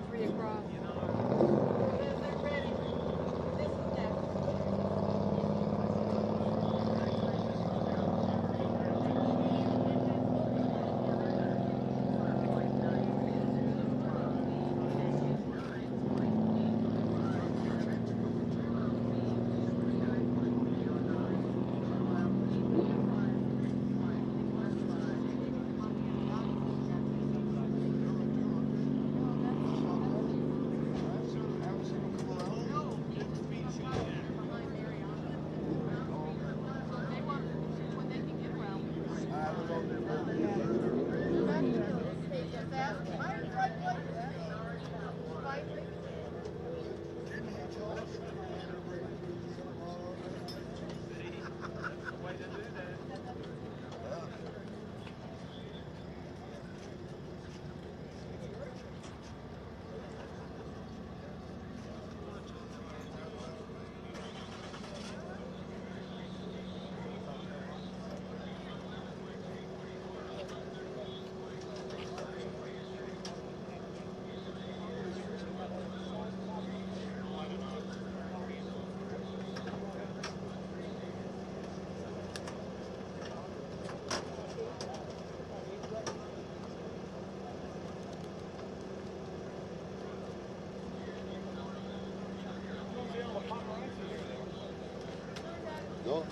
3 across. No.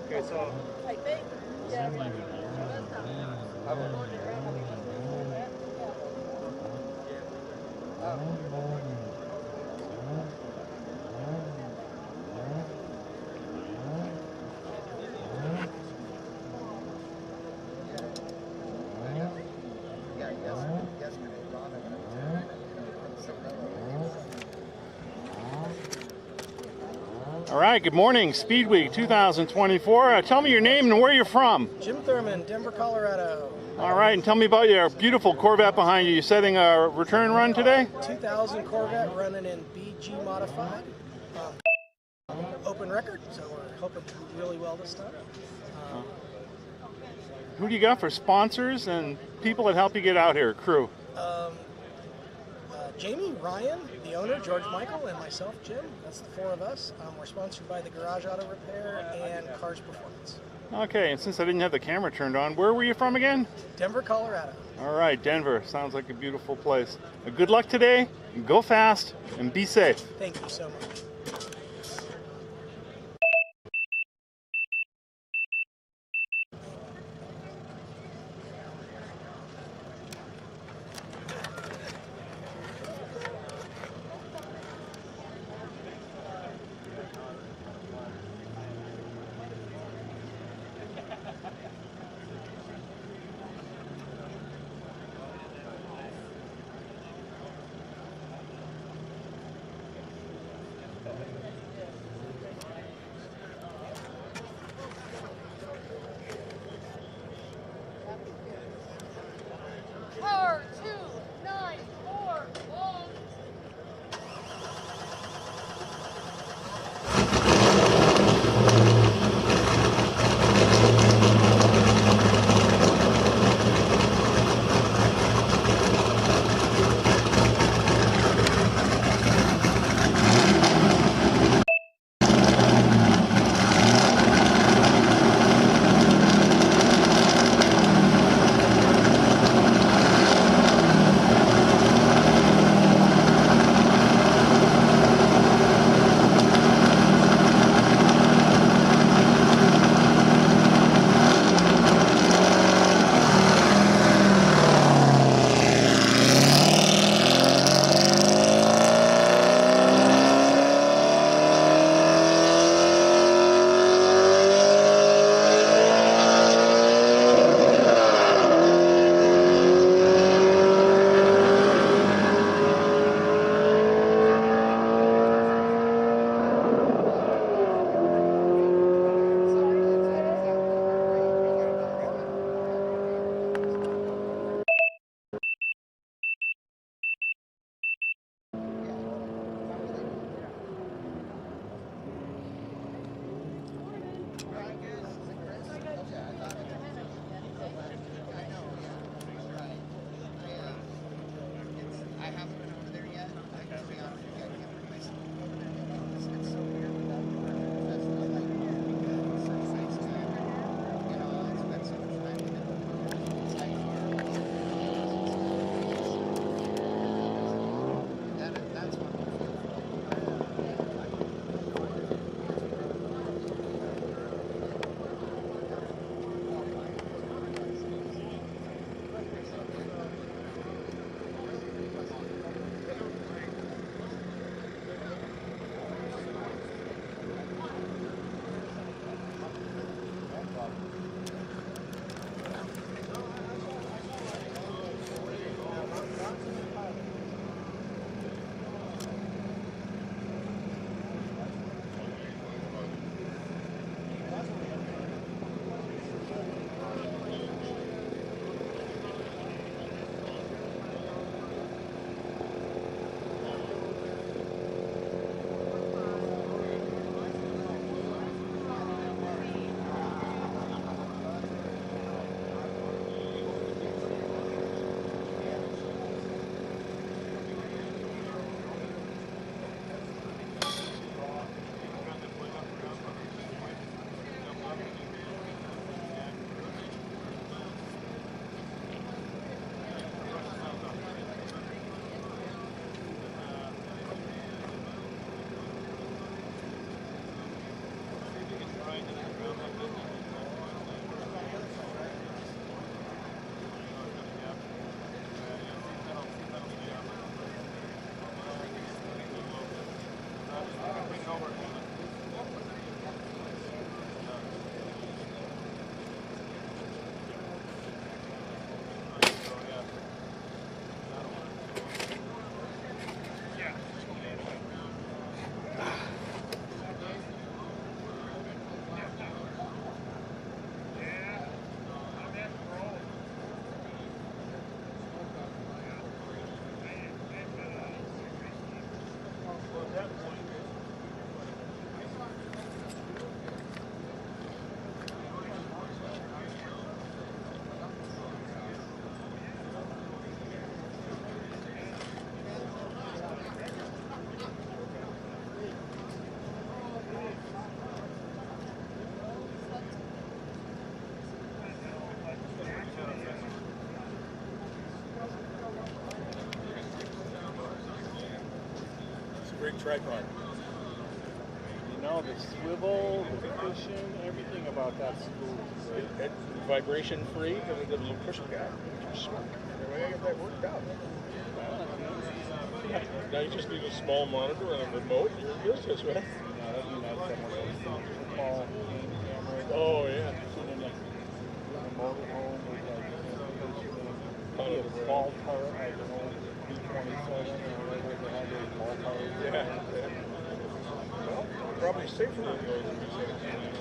Okay, so I think, yeah. all right, good morning, Speedweek 2024. Tell me your name and where you're from. Jim Thurman, Denver, Colorado. All right, and tell me about your beautiful Corvette behind you. You setting a return run today? 2000 Corvette running in BG modified. Open record, so we're hoping to do really well this time. Who do you got for sponsors and people that help you get out here, crew? Jamie, Ryan, the owner, George Michael, and myself, Jim. That's the 4 of us. We're sponsored by the Garage Auto Repair and Cars Performance. Okay, and since I didn't have the camera turned on, where were you from again? Denver, Colorado. All right, Denver. Sounds like a beautiful place. Good luck today. Go fast and be safe. Thank you so much. great tripod. You know, the swivel, the cushion, everything about that stool is great. It's vibration free because it doesn't push it back. Anyway, I got that worked out. Now you just need a small monitor and a remote. You're in business, man. Yeah, that'd be nice to have one of those small game cameras. Oh yeah. Sit in a motorhome with like Maybe a small turret, like an old B-27 or whatever they have those small turrets. Yeah. Well, probably safer than the old B-17.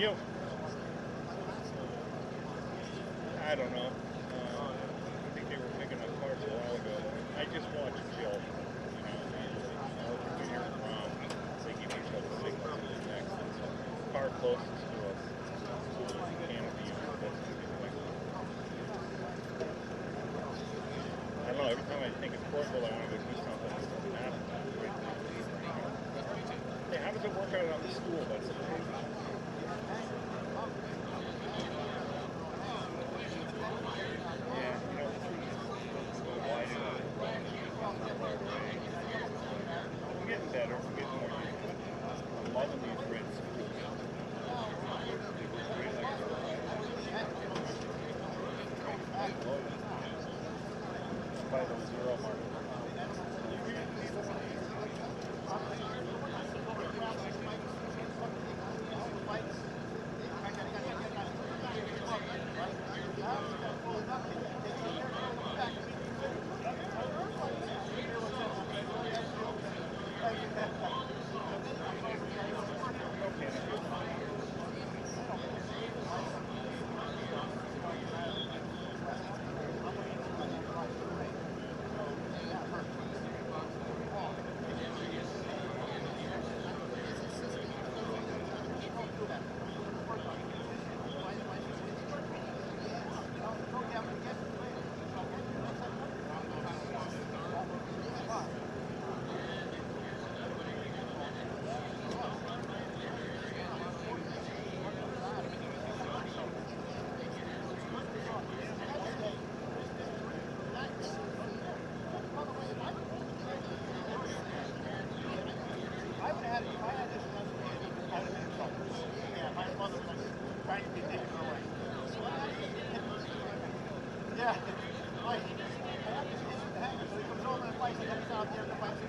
You? I don't know. I think they were picking up cars a while ago. I just watched Jill. You know, we hear from. They give each other signals to the next. Car closest to us. Canopy. I don't know. Every time I think of Corporal, I want to go do something. It doesn't happen. Hey, how does it work out on the school? That's amazing. By those zero markers. Yeah, right. I have this issue with the hanger, so he comes over and fights, and then he's out there and fights.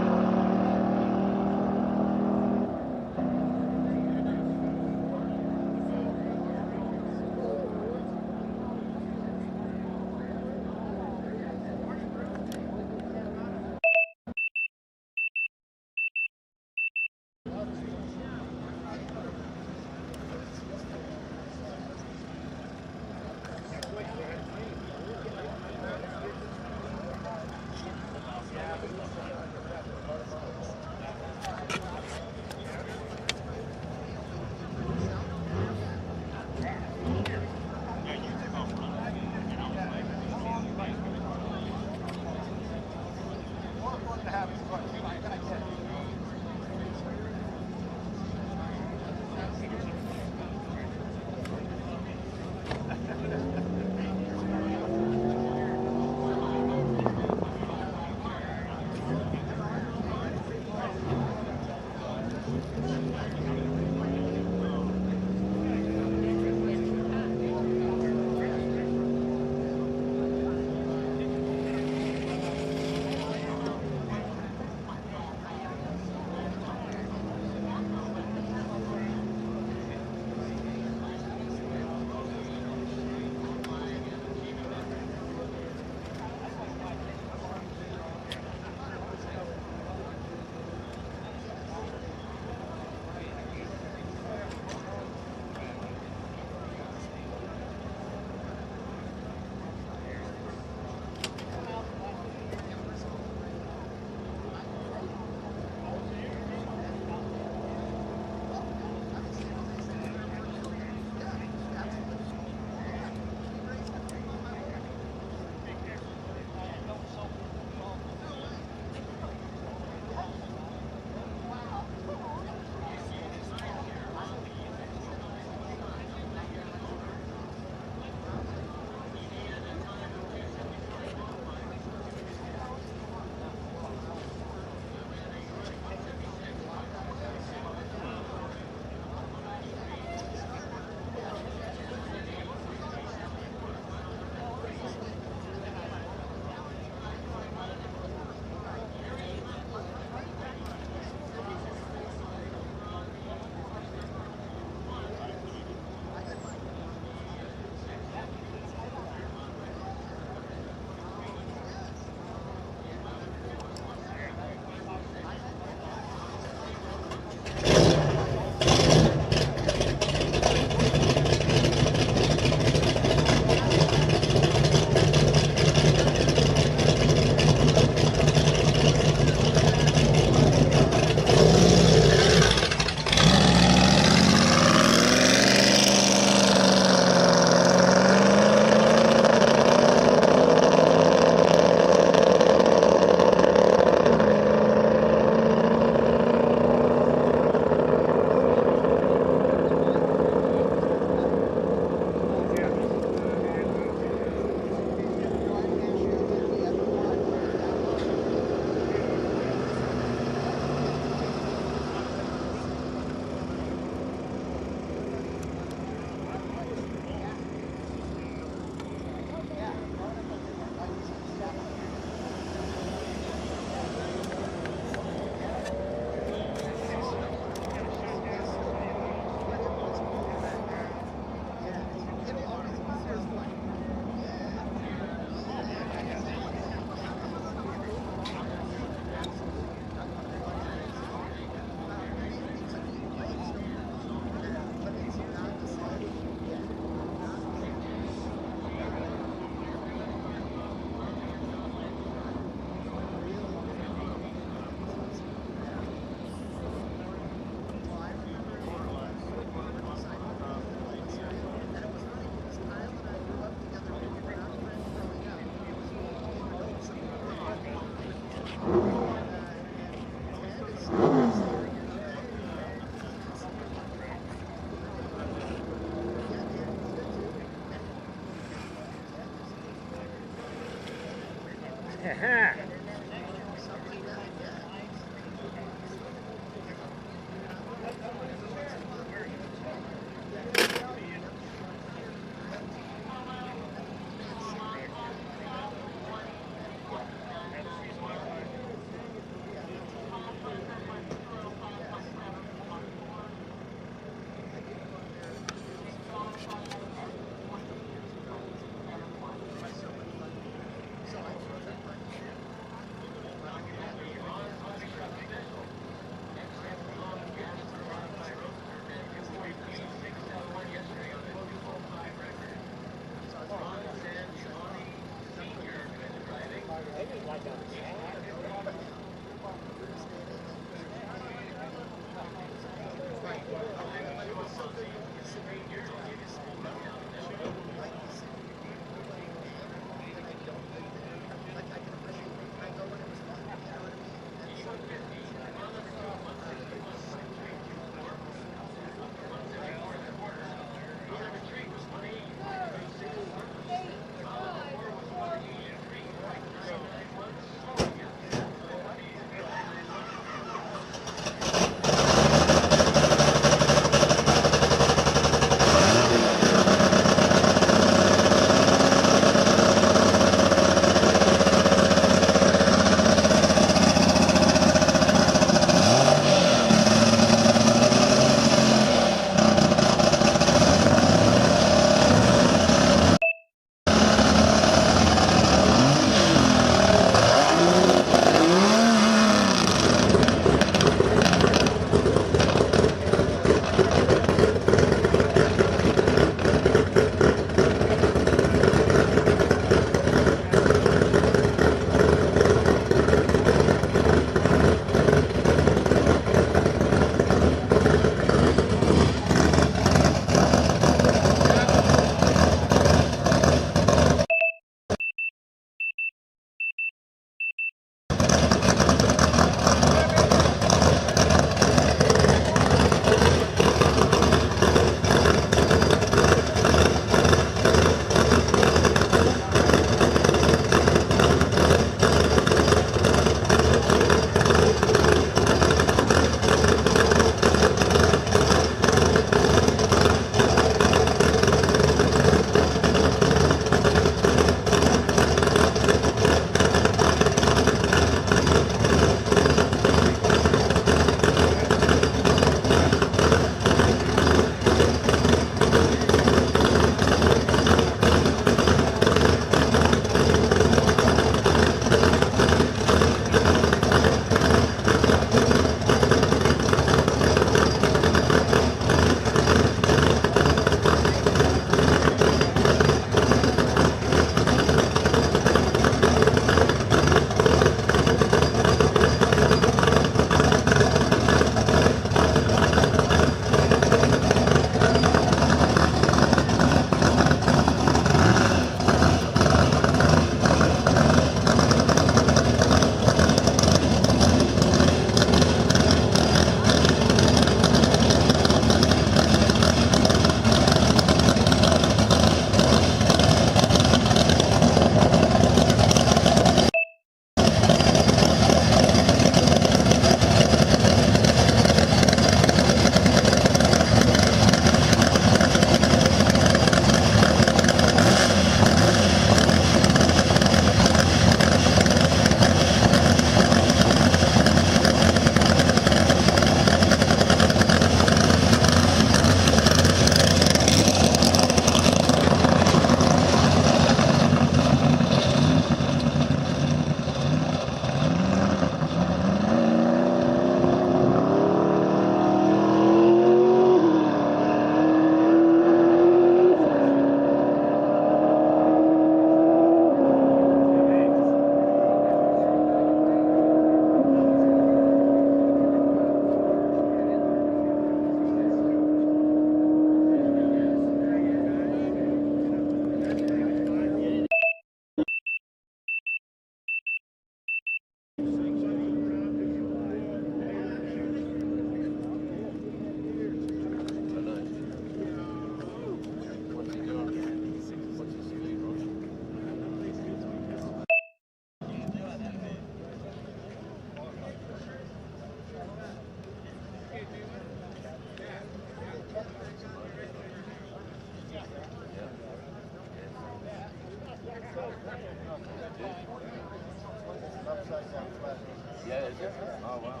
Upside down flat. Yeah, is it? Oh, wow.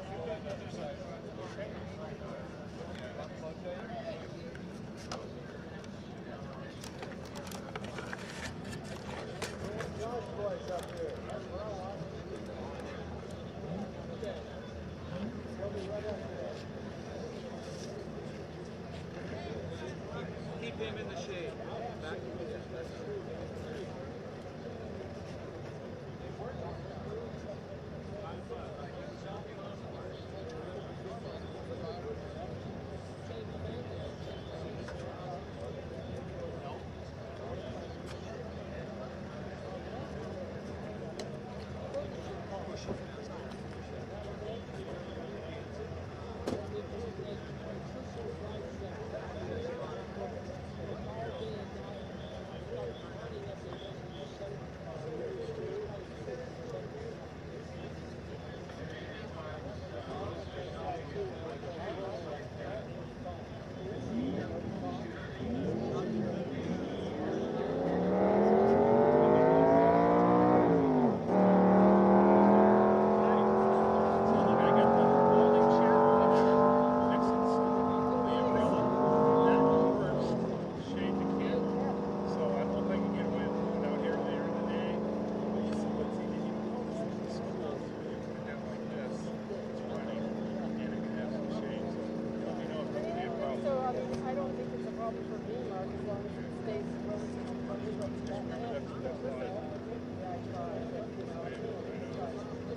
Keep him in the shade. Back.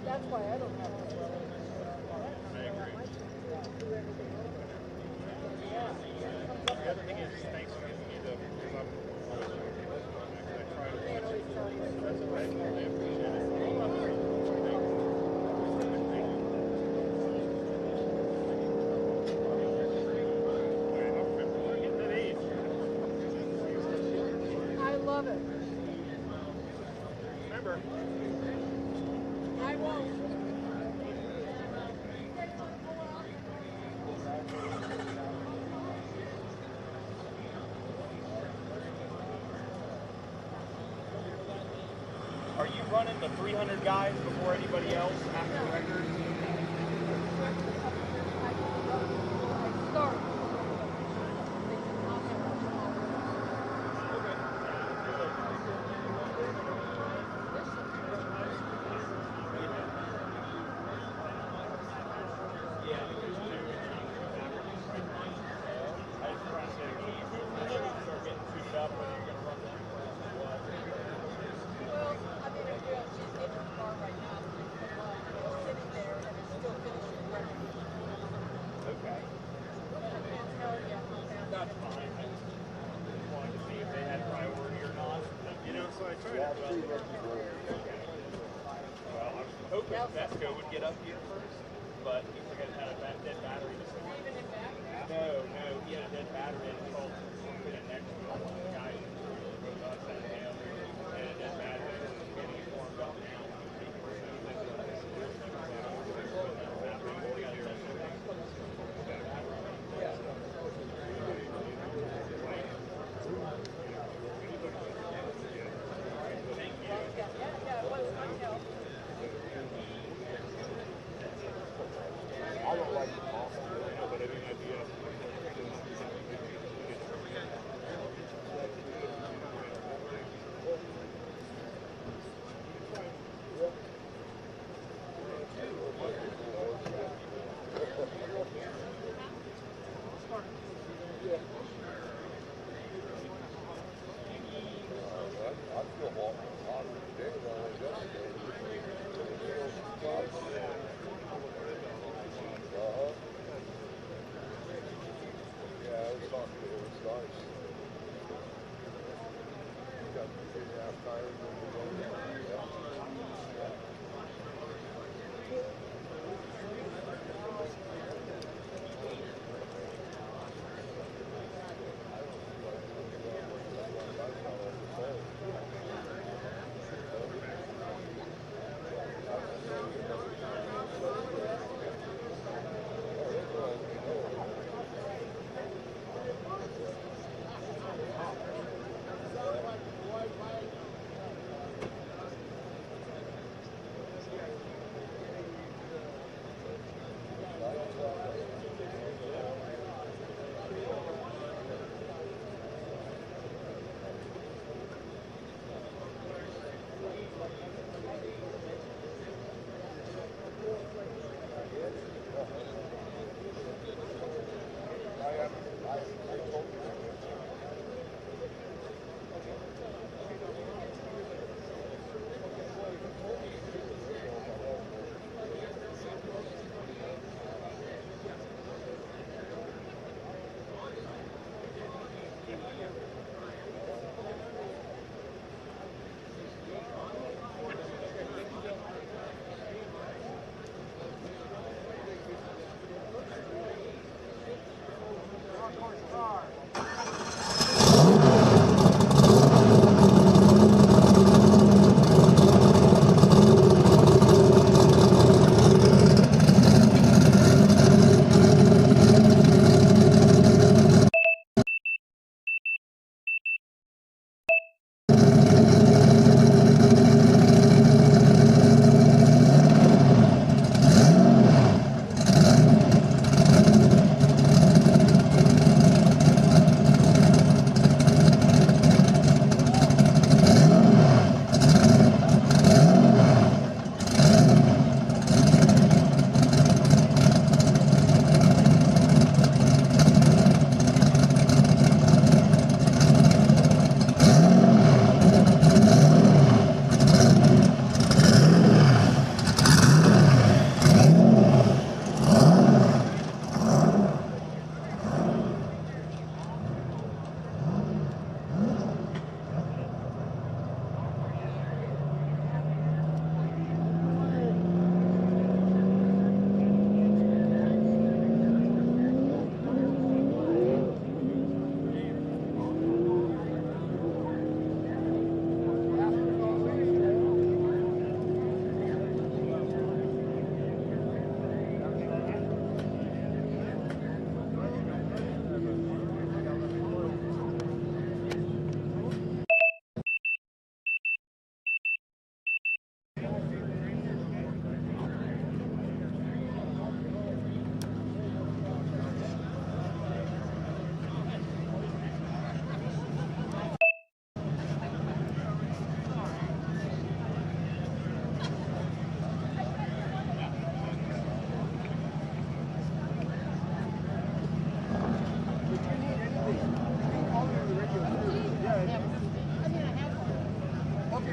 That's why I don't have to. The other thing is, thanks for giving me the, because I'm always looking for this one, I try to watch it. That's what I really appreciate it. I love it. Remember, I won't. Are you running the 300 guys before anybody else after the record? I start. Vasco would get up here first, but he forgot to have a dead battery this morning. No, he had a dead battery in his phone. Put it next to him. The guy goes up and him and a dead battery and getting it warmed up now. I don't like the cost of it, but I mean,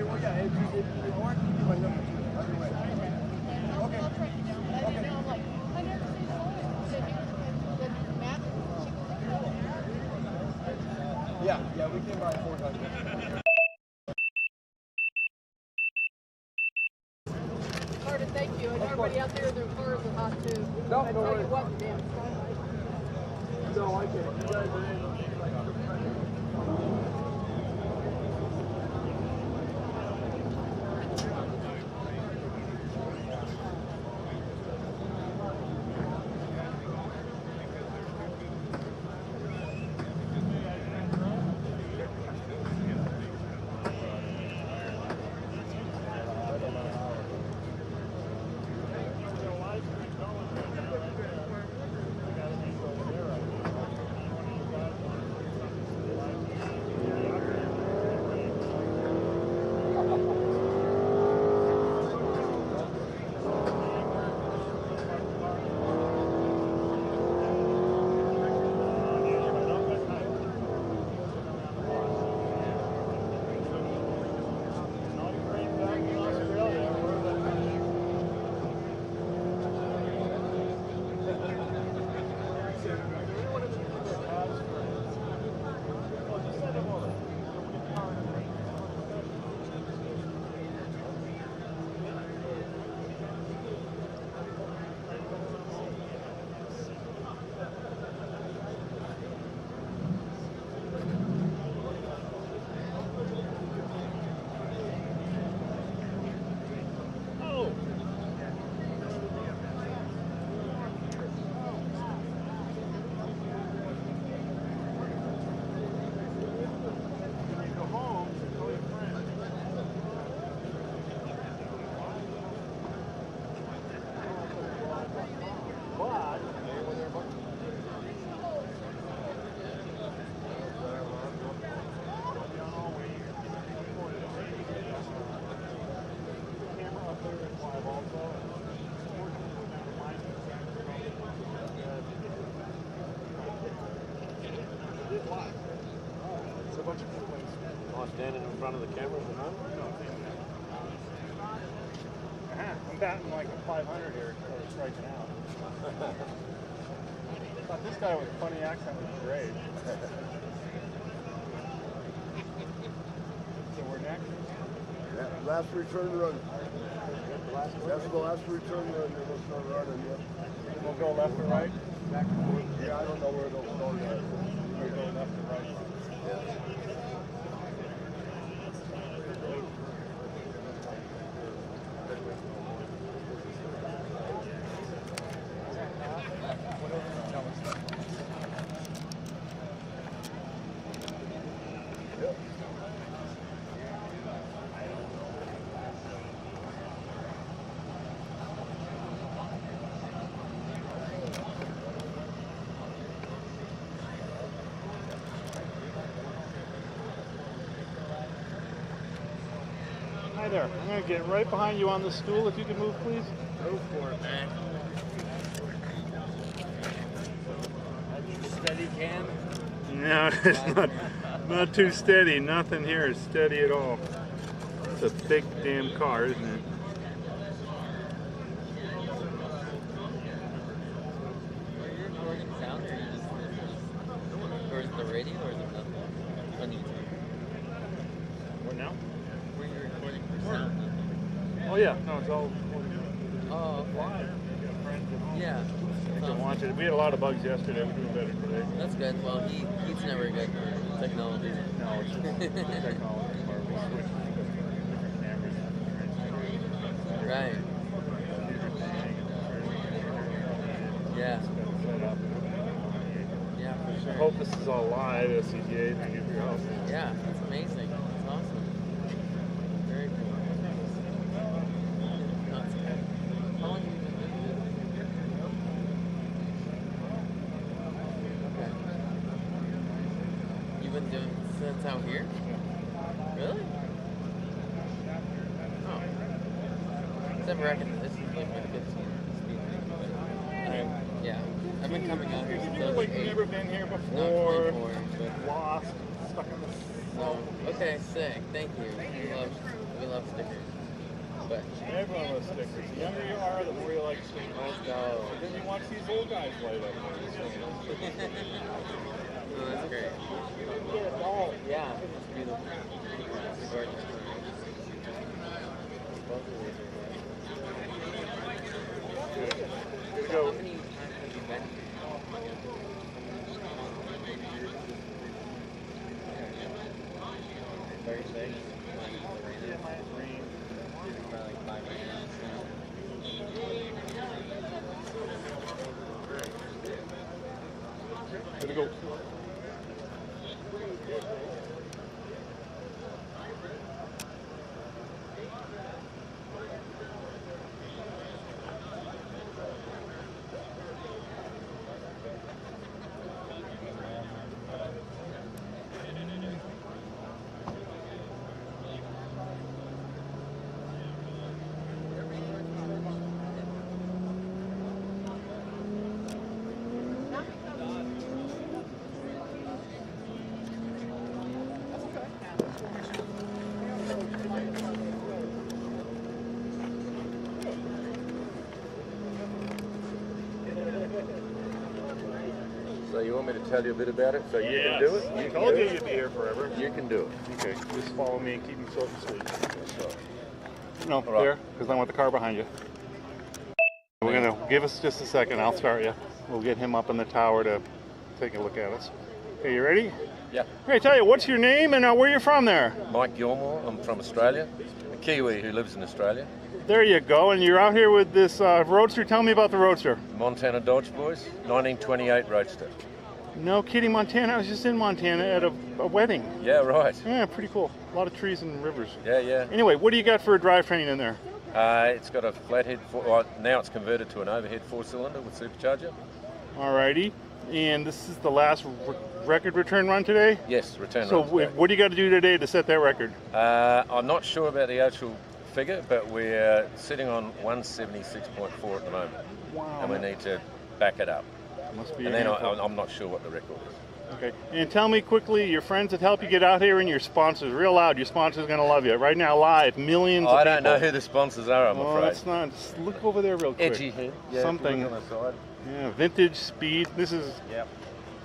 Okay, well, yeah, if you want, you can my number too. Either way. Okay. I'll track you down. But you know, I'm like, I never seen the lawyer. Then Matt, Yeah, we came by 4 times. Carter, thank you. And everybody out there, their cars are hot too. No, I no tell you worries. what, damn sunlight. No, I can't. You guys are in. Standing in front of the cameras and all? I'm batting like a 500 here instead of striking out. I thought this guy with a funny accent was great. So we're next? Yeah, last return run. That's the last return run. They will start running, yeah. We'll go left or right? Back and forth. Yeah, I don't know where they'll go yet. We'll go left or right. Yeah. Hi there. I'm going to get right behind you on the stool. If you could move, please. Go for it, man. Steady cam. No, it's not too steady. Nothing here is steady at all. It's a big damn car, isn't it? Or is it the radio or is it nothing? On YouTube. What now? Were you recording for sound? Oh yeah, no, it's all Oh, okay. live. Yeah. You can watch it. We had a lot of bugs yesterday. We're doing better today. That's good. Well, he's never good for technology. No, it's just technology part. We switched to different cameras. Right. Yeah. Set up. Yeah, for I sure. hope this is all live, SCGA. Thank you for your help. Yeah, that's amazing. That's awesome. Very cool. Nuts. How long have you been doing this? Okay. You've been doing since out here? Really? Oh. Except for this is like my 15th Speedweek. Yeah. I've been coming out here since I was like 8. Never been here Not before. 24, but Lost, stuck in the Okay, sick. Thank you. We love stickers. But Everyone loves stickers. The younger you are, the more you like stickers. let's go. Then you watch these old guys light up. Oh, that's great. Yeah, it's beautiful. It's gorgeous. Both of these are good. Here we So go. how many times have you been here? 36. Probably like 5 Here we go. So you want me to tell you a bit about it so you can do it? I You told can you do you'd be here forever. it? You can do it. Okay, just follow me and keep them short and sweet. So, No, right. there, because I want the car behind you. We're gonna give us just a second. I'll start you. We'll get him up in the tower to take a look at us. Okay, you ready? yeah, Hey, tell you, what's your name and where you're from there? Mike Gilmore. I'm from Australia. A Kiwi who lives in Australia. There you go. And you're out here with this Roadster. Tell me about the Roadster. Montana Dodge Boys, 1928 Roadster. No kidding, Montana. I was just in Montana at a wedding. Yeah, right. Yeah, pretty cool. A lot of trees and rivers. Yeah. Anyway, what do you got for a drivetrain in there? It's got a flathead, well, now it's converted to an overhead 4-cylinder with supercharger. Alrighty. And this is the last record return run today? Yes, return So runs back. what do you got to do today to set that record? I'm not sure about the actual figure, but we're sitting on 176.4 at the moment. Wow. And we need to back it up. Must be And a then handful. I'm not sure what the record is. Okay. And tell me quickly, your friends that help you get out here and your sponsors, real loud, your sponsors are going to love you. Right now, live, millions of I people. don't know who the sponsors are, I'm Oh, afraid. that's not. Just look over there real quick. Edgy head. Yeah, Something. On the side. Yeah, vintage, speed. This is. Yep.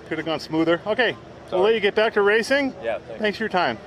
Could have gone smoother. Okay. We'll Sorry. let you get back to racing. Yeah, Thanks for your time.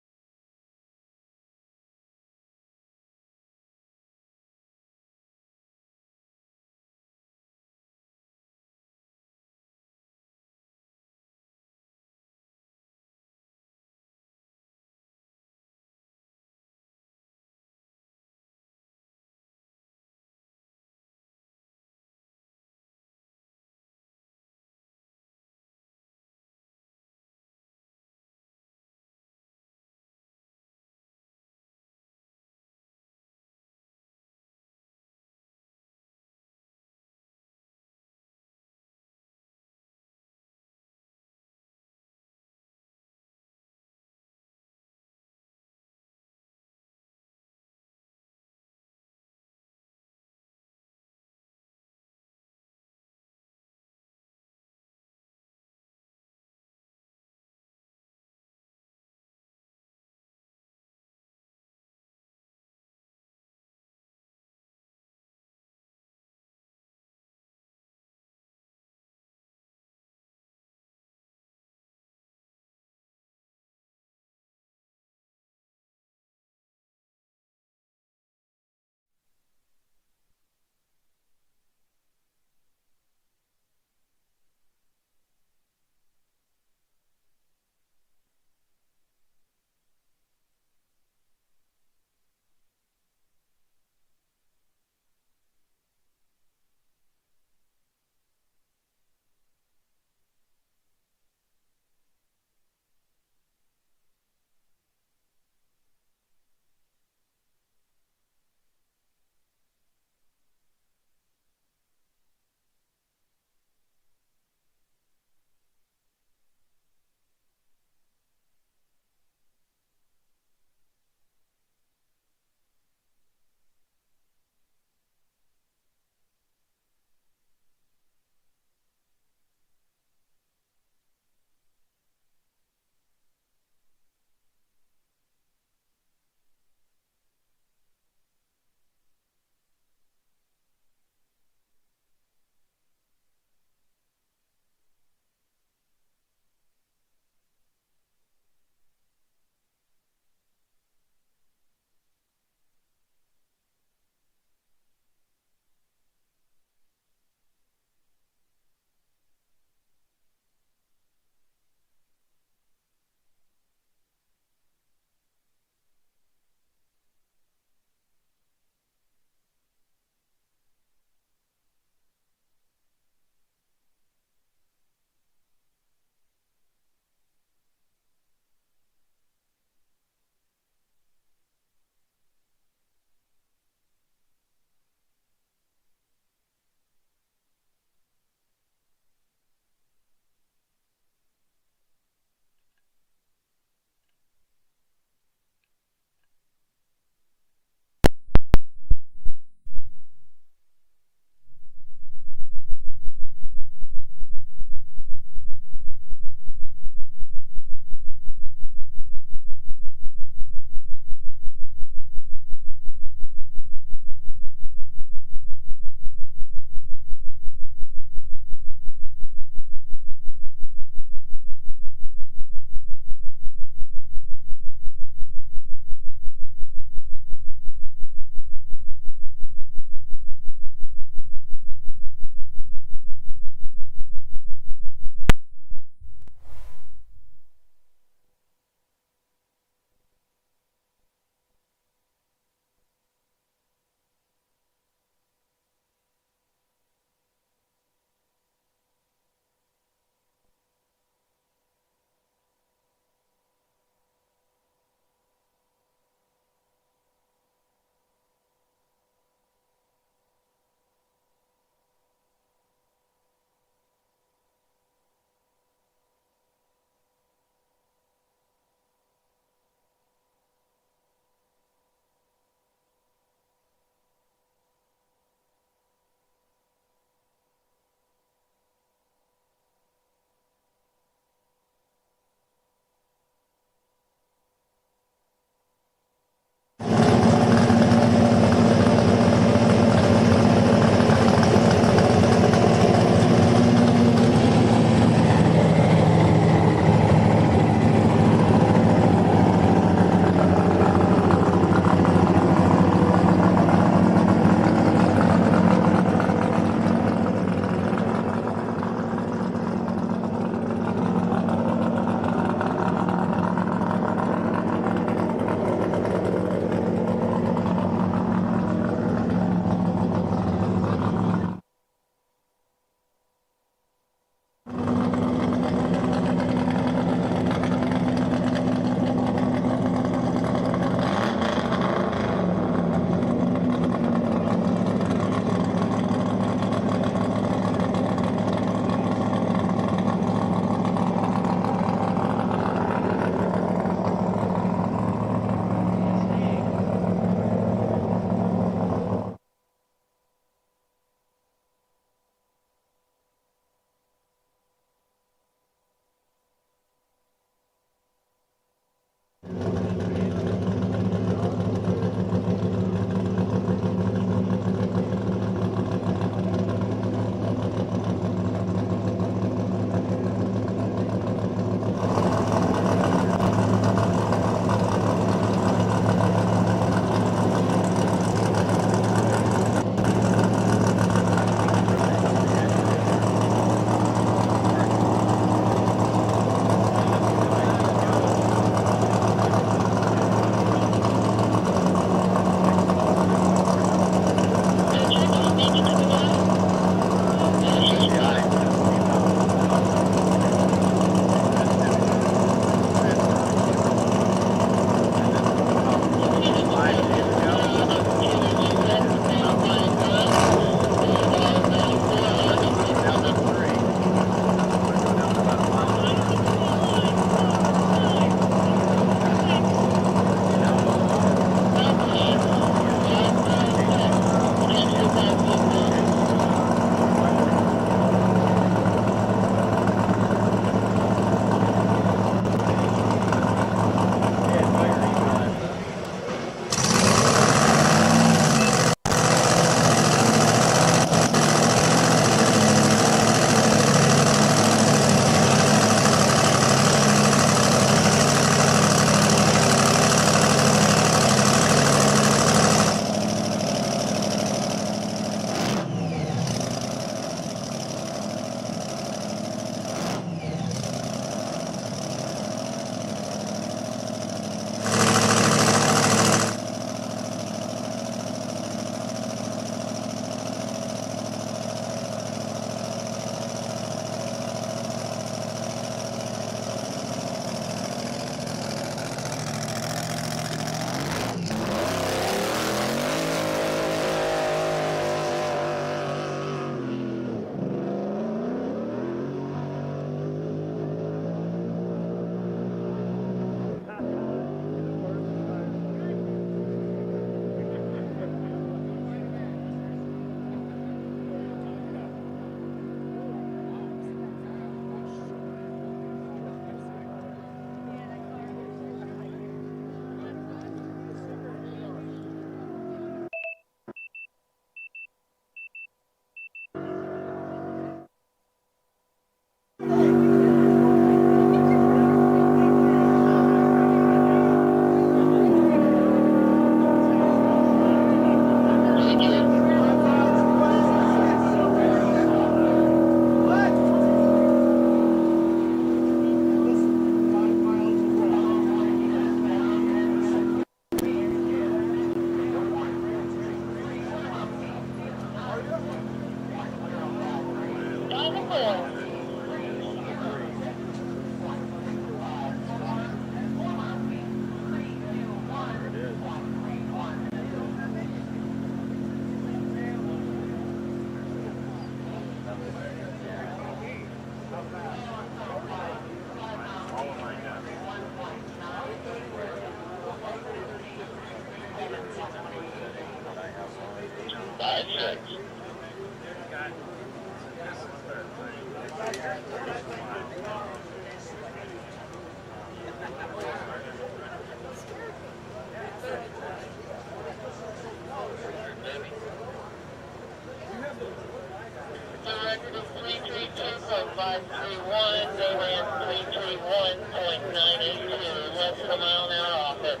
331, they ran 331.982, less than a mile an hour off it.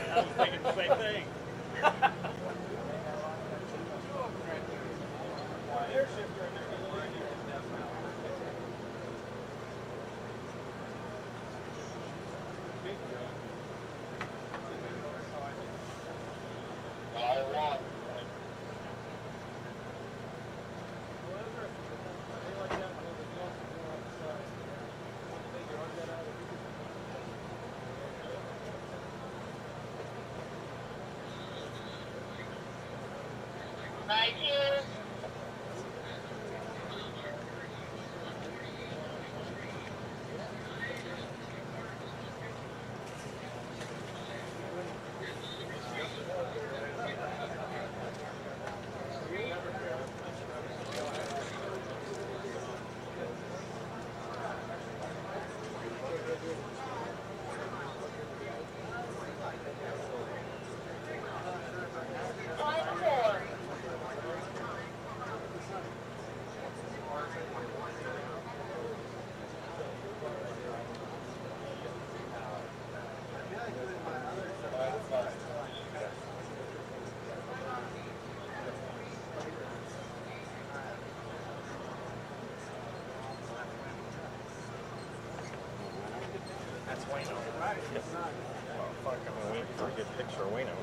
I was thinking the same thing. Right here. That's Wayno. Well, fuck, I'm waiting for a good picture of Wayno.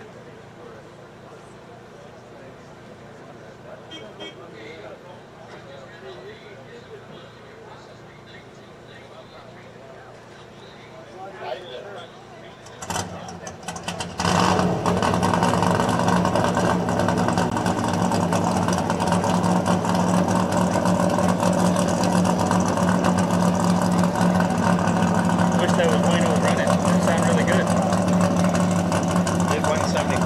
Wish that was Wayno running. It sounded really good. Did 170.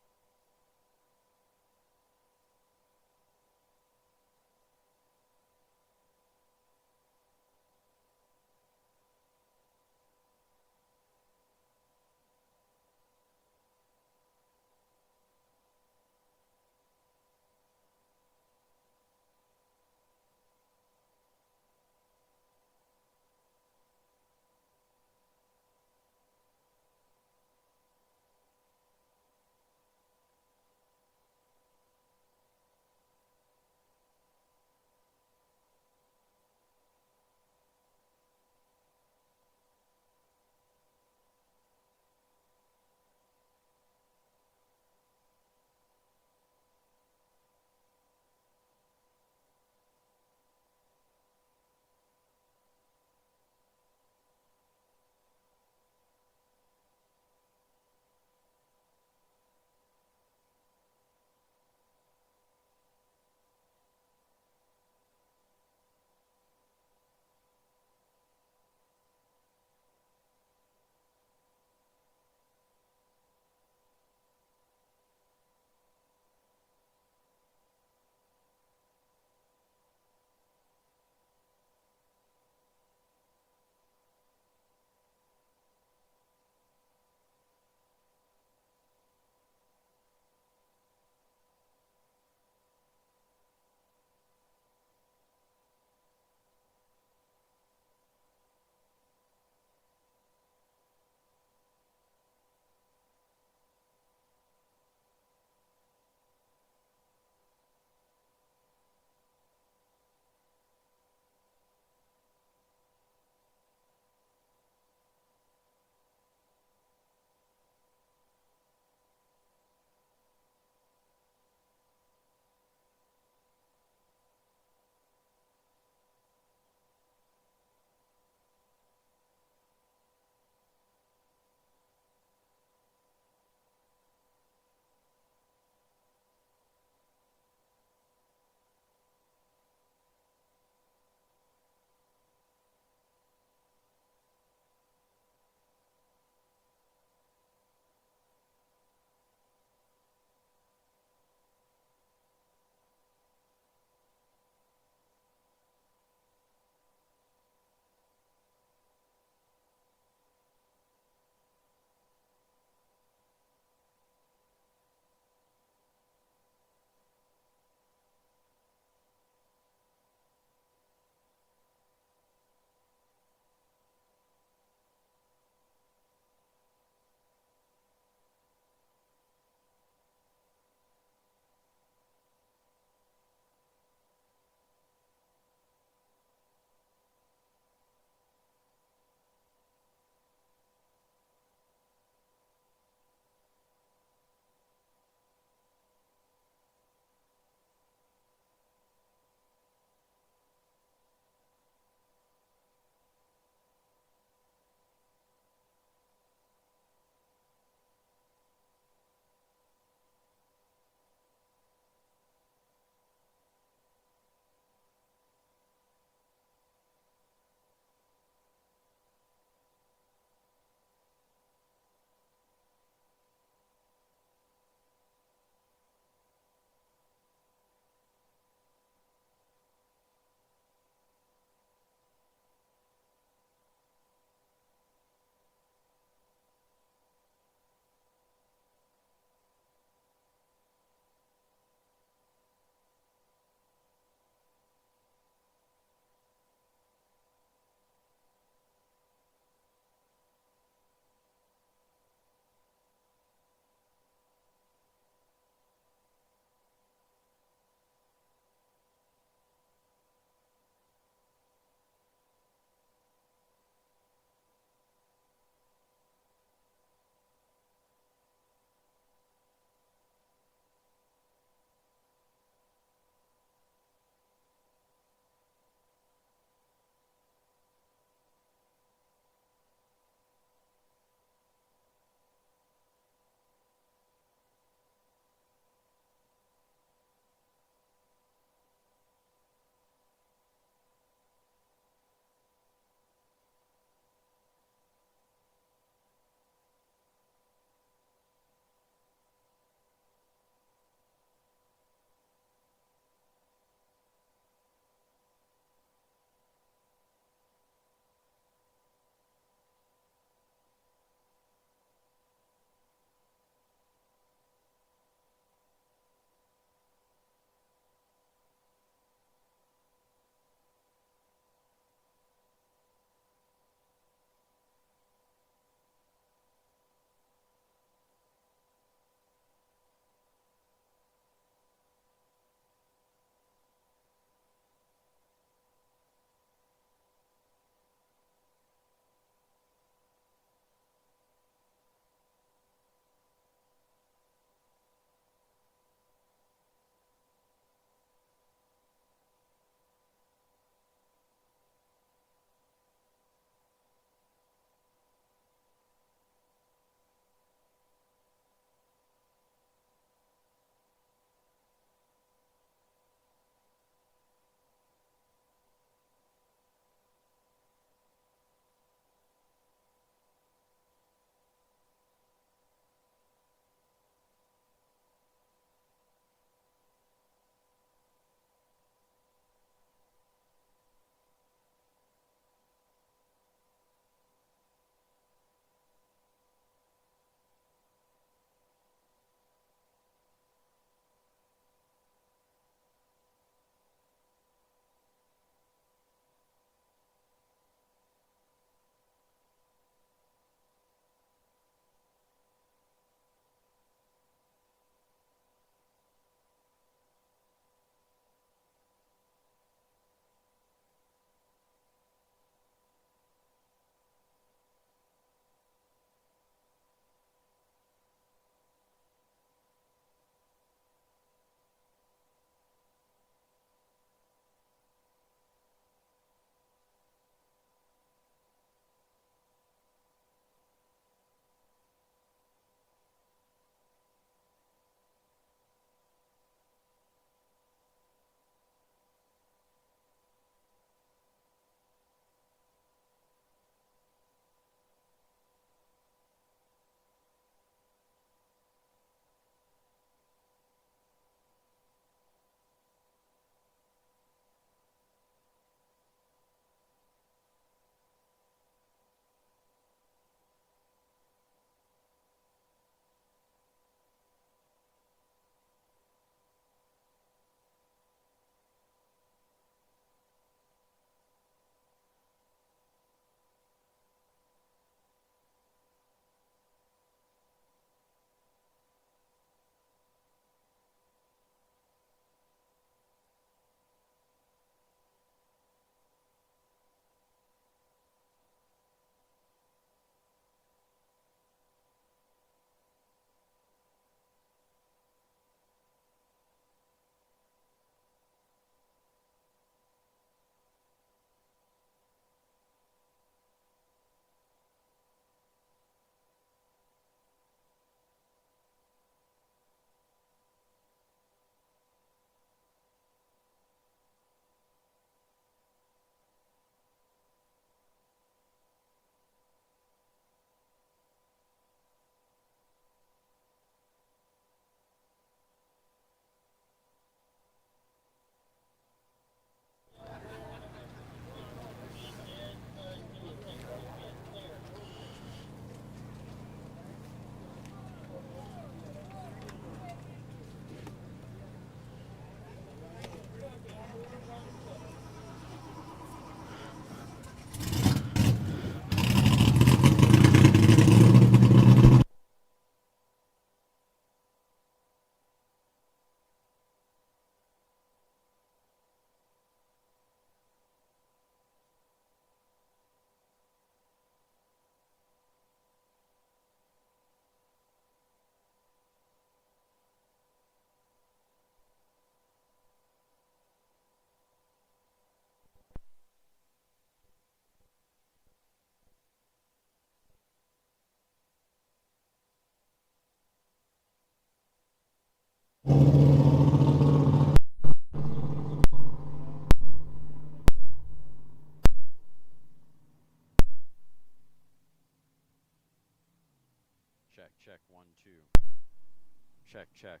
Check, check.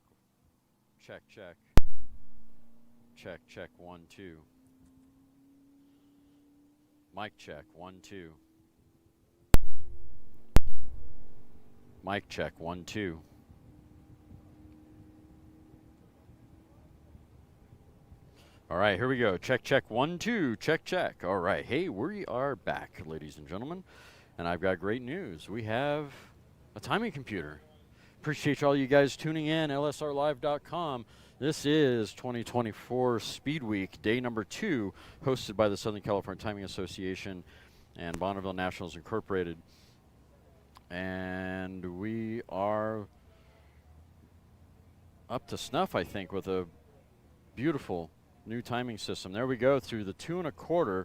Check, check. Check, check, 1, 2. Mic check, 1, 2. Mic check, 1, 2. All right, here we go. Check, check, 1, 2. Check, check. All right. Hey, we are back, ladies and gentlemen. And I've got great news. We have a timing computer. Appreciate all you guys tuning in, lsrlive.com. This is 2024 Speedweek, day number 2, hosted by the Southern California Timing Association and Bonneville Nationals Incorporated. And we are up to snuff, I think, with a beautiful new timing system. There we go, through the 2 1/4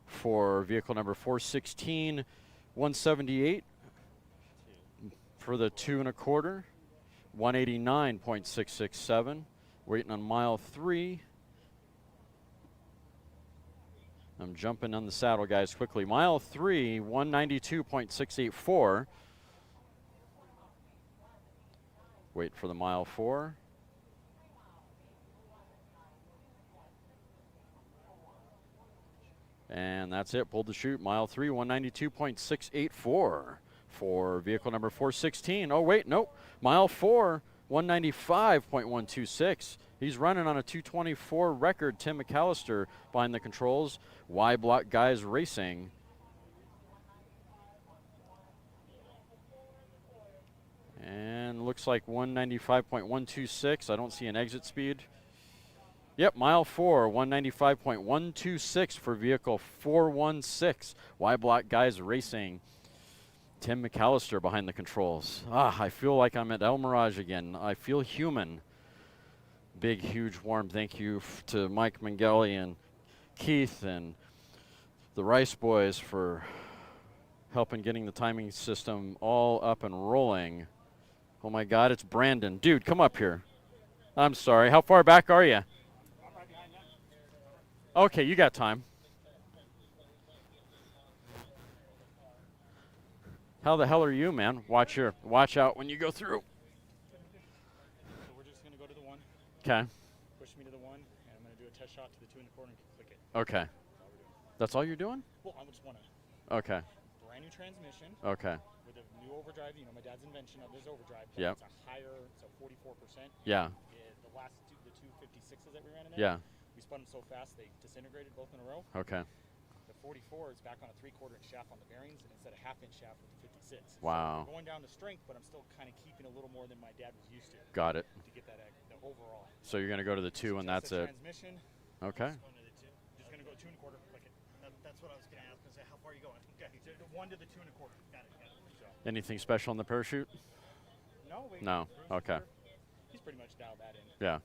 for vehicle number 416, 178. For the 2 1/4, 189.667. Waiting on mile 3. I'm jumping on the saddle, guys, quickly. Mile 3, 192.684. Wait for the mile 4. And that's it. Pulled the chute. Mile 3, 192.684 for vehicle number 416. Oh, wait, nope. Mile 4, 195.126. He's running on a 224 record. Tim McAllister behind the controls. Y Block Guys Racing. And looks like 195.126. I don't see an exit speed. Yep, mile 4, 195.126 for vehicle 416. Y Block Guys Racing. Tim McAllister behind the controls. I feel like I'm at El Mirage again. I feel human. Big, huge, warm thank you to Mike Mangeli and Keith and the Rice Boys for helping getting the timing system all up and rolling. Oh my God, it's Brandon. Dude, come up here. I'm sorry. How far back are you? Okay, you got time. How the hell are you, man? Watch out when you go through. So we're just gonna go to the 1. Okay. Push me to the 1, and I'm gonna do a test shot to the 2 1/4 and click it. Okay. That's all you're doing? Well, I just wanna. Okay. Brand new transmission. Okay. With a new overdrive. You know, my dad's invention of this overdrive. Yep. It's a higher, it's a 44%. Yeah. The last the 256s that we ran in there. Yeah. We spun them so fast they disintegrated both in a row. Okay. The 44 is back on a 3/4 inch shaft on the bearings instead of half-inch shaft with the 56. Wow. So going down the strength, but I'm still kind of keeping a little more than my dad was used to. Got it. To get that the overall. So you're gonna go to the 2 and that's it. Transmission. Okay. Just gonna go 2 1/4. Click it. That's what I was gonna ask. Cause how far are you going? Okay. The 1 to the 2 1/4. Got it. So. Anything special on the parachute? No. No. Okay. He's pretty much dialed that in. Yeah.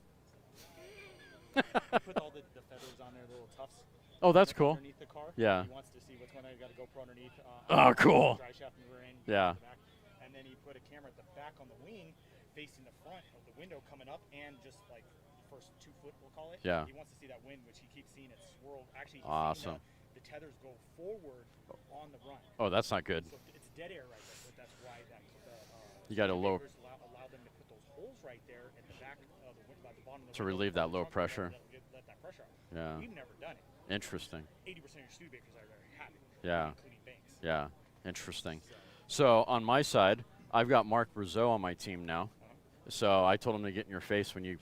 Put all the feathers on there, the little tufts. Oh, that's cool. Underneath the car. Yeah. He wants to see what's going on. You got a GoPro underneath. Oh, cool. Dry shaft mover in. Yeah. Back. And then he put a camera at the back on the wing, facing the front of the window coming up, and just like the first 2 foot, we'll call it. Yeah. He wants to see that wind, which he keeps seeing it swirl. Actually, he's awesome. seeing the tethers go forward on the run. Oh, that's not good. So it's dead air right there, but that's why that. You got to low. Allow them to put those holes right there at the back of the window, at the bottom of the to relieve that low pressure. Let that pressure out. Yeah. We've never done it. Interesting. 80% of your Studebakers are very happy. Yeah. Including banks. Yeah. Interesting. So on my side, I've got Mark Brazeau on my team now. So I told him to get in your face when you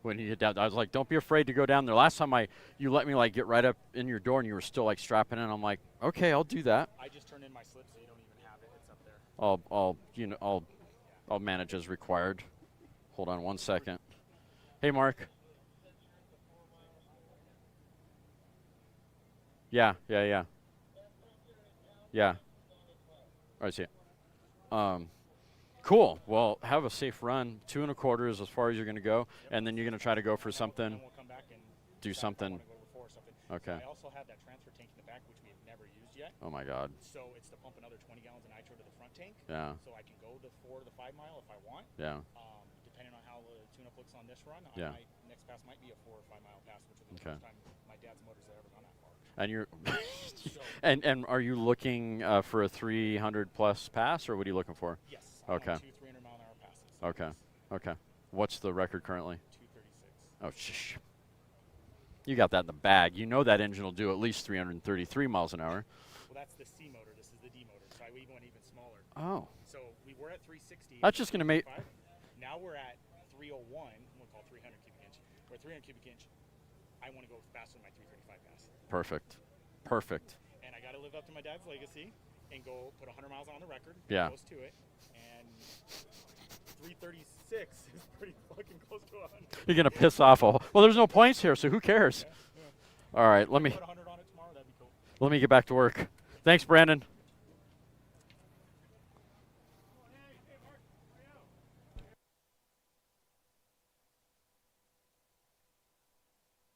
get down. I was like, don't be afraid to go down there. Last time you let me like get right up in your door and you were still like strapping in. I'm like, okay, I'll do that. I just turned in my slip so you don't even have it. It's up there. I'll manage as required. Hold on 1 second. Hey, Mark. Yeah. I see it. Cool. Well, have a safe run. 2 1/4 is as far as you're going to go, and then you're going to try to go for something. And we'll come back and do something. Okay. So I also have that transfer tank in the back, which we have never used yet. Oh my God. So it's to pump another 20 gallons of nitro to the front tank. Yeah. So I can go the 4 to the 5 mile if I want. Yeah. Depending on how the tune-up looks on this run, Yeah. Next pass might be a 4 or 5 mile pass, which will be Okay. the first time my dad's motors have ever gone that far. And you're So and are you looking for a 300 plus pass, or what are you looking for? yes. Okay. 2 300 mile an hour passes. Okay. Okay. What's the record currently? 236. Oh, shh. You got that in the bag. You know that engine will do at least 333 miles an hour. Well, that's the C motor. This is the D motor. So we went even smaller. Oh. So we were at 360. That's just going to make... Now we're at 301. We'll call 300 cubic inch. We're at 300 cubic inch. I want to go faster than my 335 gas. Perfect. Perfect. And I got to live up to my dad's legacy and go put 100 miles on the record. Yeah. Close to it. And 336 is pretty fucking close to 100. You're going to piss off a whole... Well, there's no points here, so who cares? Yeah. All right, let me... Put 100 on it tomorrow, that'd be cool. Let me get back to work. Thanks, Brandon.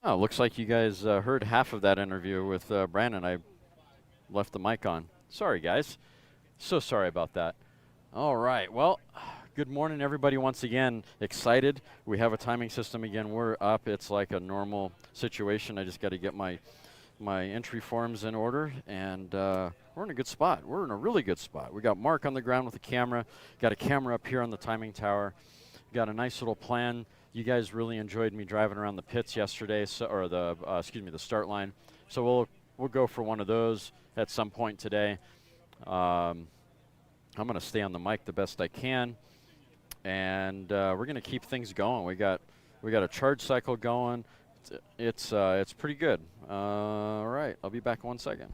Oh, looks like you guys heard half of that interview with Brandon. I left the mic on. Sorry, guys. So sorry about that. All right. Well, good morning, everybody. Once again, excited. We have a timing system again. We're up. It's like a normal situation. I just got to get my entry forms in order, and we're in a good spot. We're in a really good spot. We got Mark on the ground with the camera. Got a camera up here on the timing tower. Got a nice little plan. You guys really enjoyed me driving around the pits yesterday, or the the start line. So we'll go for one of those at some point today. I'm going to stay on the mic the best I can, and we're going to keep things going. We got a charge cycle going. It's pretty good. All right, I'll be back in 1 second.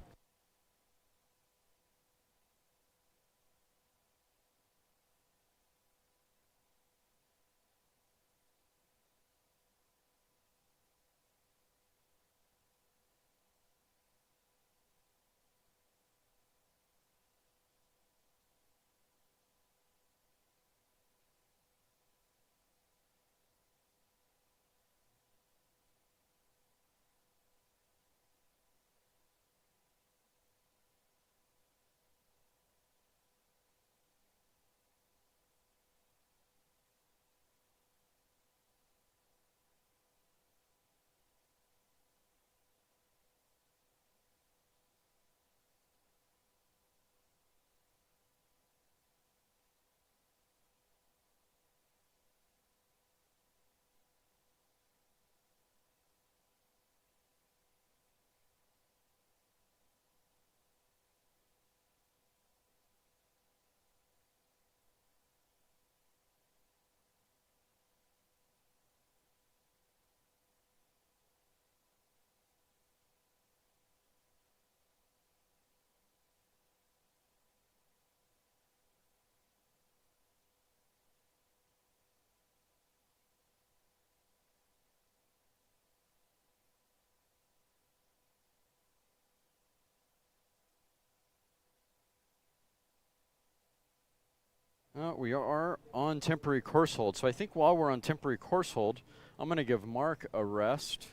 We are on temporary course hold. So I think while we're on temporary course hold, I'm going to give Mark a rest,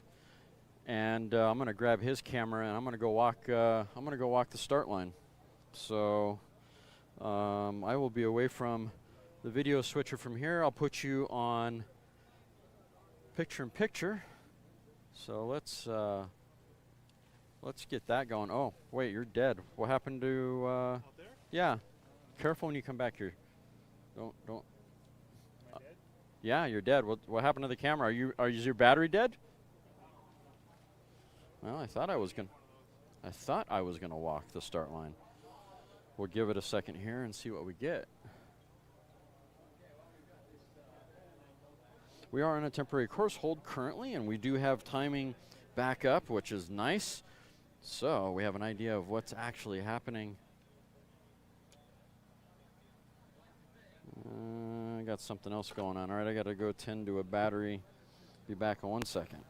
and I'm going to grab his camera and I'm going to go walk. The start line. So I will be away from the video switcher from here. I'll put you on picture-in-picture. So let's get that going. Oh, wait, you're dead. What happened to? Out there? Yeah. Careful when you come back here. Don't. Am I dead? Yeah, you're dead. What happened to the camera? Is your battery dead? Well, I thought I was gonna walk the start line. We'll give it a second here and see what we get. We are on a temporary course hold currently, and we do have timing back up, which is nice. So we have an idea of what's actually happening. I got something else going on. All right, I got to go tend to a battery. Be back in 1 second.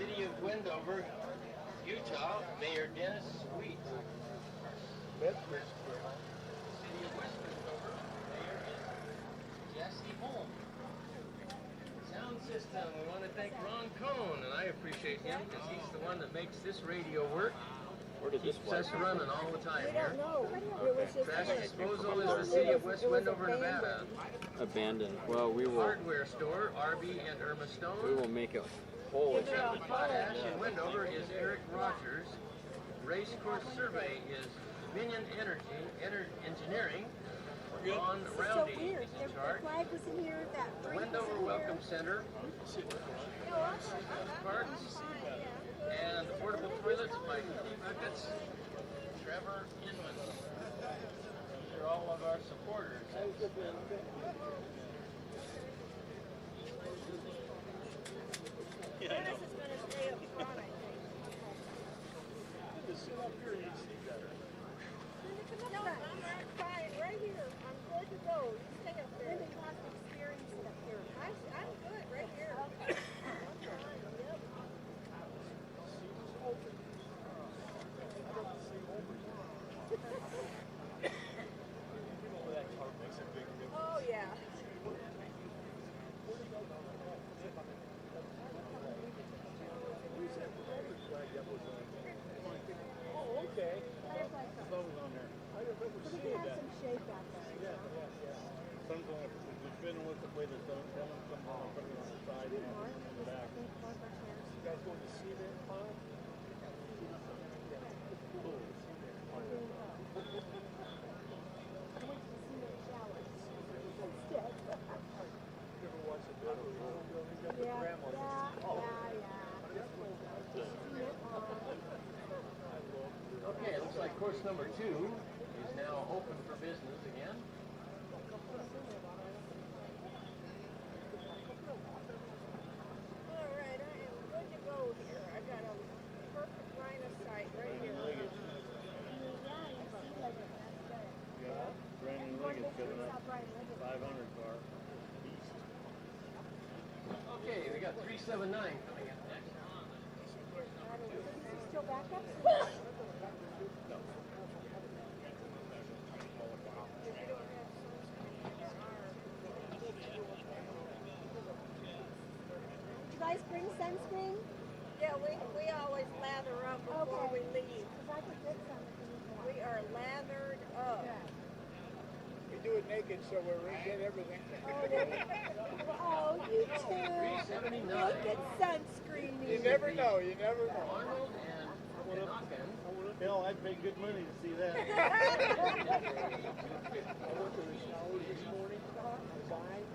City of Wendover, Utah, Mayor Dennis Sweet. Bedford. City of West Wendover, Mayor Jesse Holm. Sound system, we want to thank Ron Cohn, and I appreciate him because he's the one that makes this radio work. Where did this Keeps fly us come running all the time We here. don't know. It was just Trash a- disposal is the City of West It was Wendover, Nevada. Abandoned. Well, we will Hardware store, RB and Irma Stone. we will make it whole. Hotel Potash in Wendover is Eric Rogers. Race Course Survey is Dominion Engineering. Ron It's so Roundy weird. is The in charge. flag was in here, that ring was Wendover in here. Welcome Center, parks, and portable toilets by Kitty Buckets, Trevor Inman. These are all of our supporters. Dennis is going to stay up front, I think. Just sit up here and you see better. No, I'm fine, right here. I'm good to go. You stay up there. Linda lost experience up here. I'm good, right here. Okay. Yep. Oh, yeah. Oh, okay. Butterfly cup. On there. I remember So we seeing can have that. some shake out there. Sun's on, it's been with the way the sun's coming, some on put it on the side and Mark, in the back. I think one of our chairs. You guys going to see that pond? I went to see the showers instead. You ever watch the video? You got the Yeah, grandma. Okay, it looks like course number 2 is now open for business again. All right, I am good to go here. I got a perfect line of sight right here. Brandon Liggett's coming up, 500 car. Okay, we got 379 coming up next. Still back up? You guys bring sunscreen? Yeah, we always lather up before we leave. Because I could get some if you need one. We are lathered up. We do it naked so we get everything. Oh, there you go. Oh, you too. 379. Naked sunscreen. You never know, you never know. Arnold and Knocken. Hell, I'd pay good money to see that. I went to the shower this morning, combined,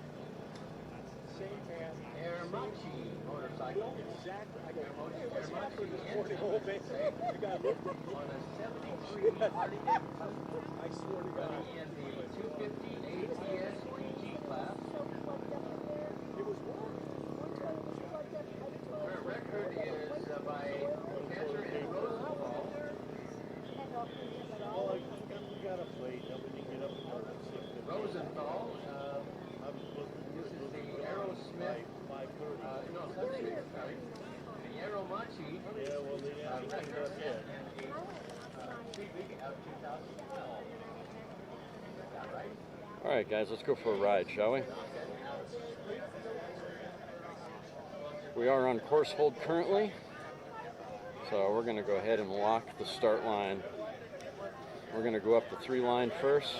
same man. Ermachi motorcycle. Exactly. I got Ermachi the 40 whole day. I got looked at on a 73 Harley Davidson. I swear to God. In the 250 ATS PG class. It was warm. Her record is by Banter and Rosenthal. Well, we got a plate, then we can get up and 6:50. Rosenthal, I was supposed to this is the Aerosmith, 5:30. no, something, sorry. The Aeromachi Yeah, well, they haven't picked record up yet. and a Speedweek out 2012. Is that right? All right, guys, let's go for a ride, shall we? We are on course hold currently, so we're going to go ahead and lock the start line. We're going to go up the 3 line first.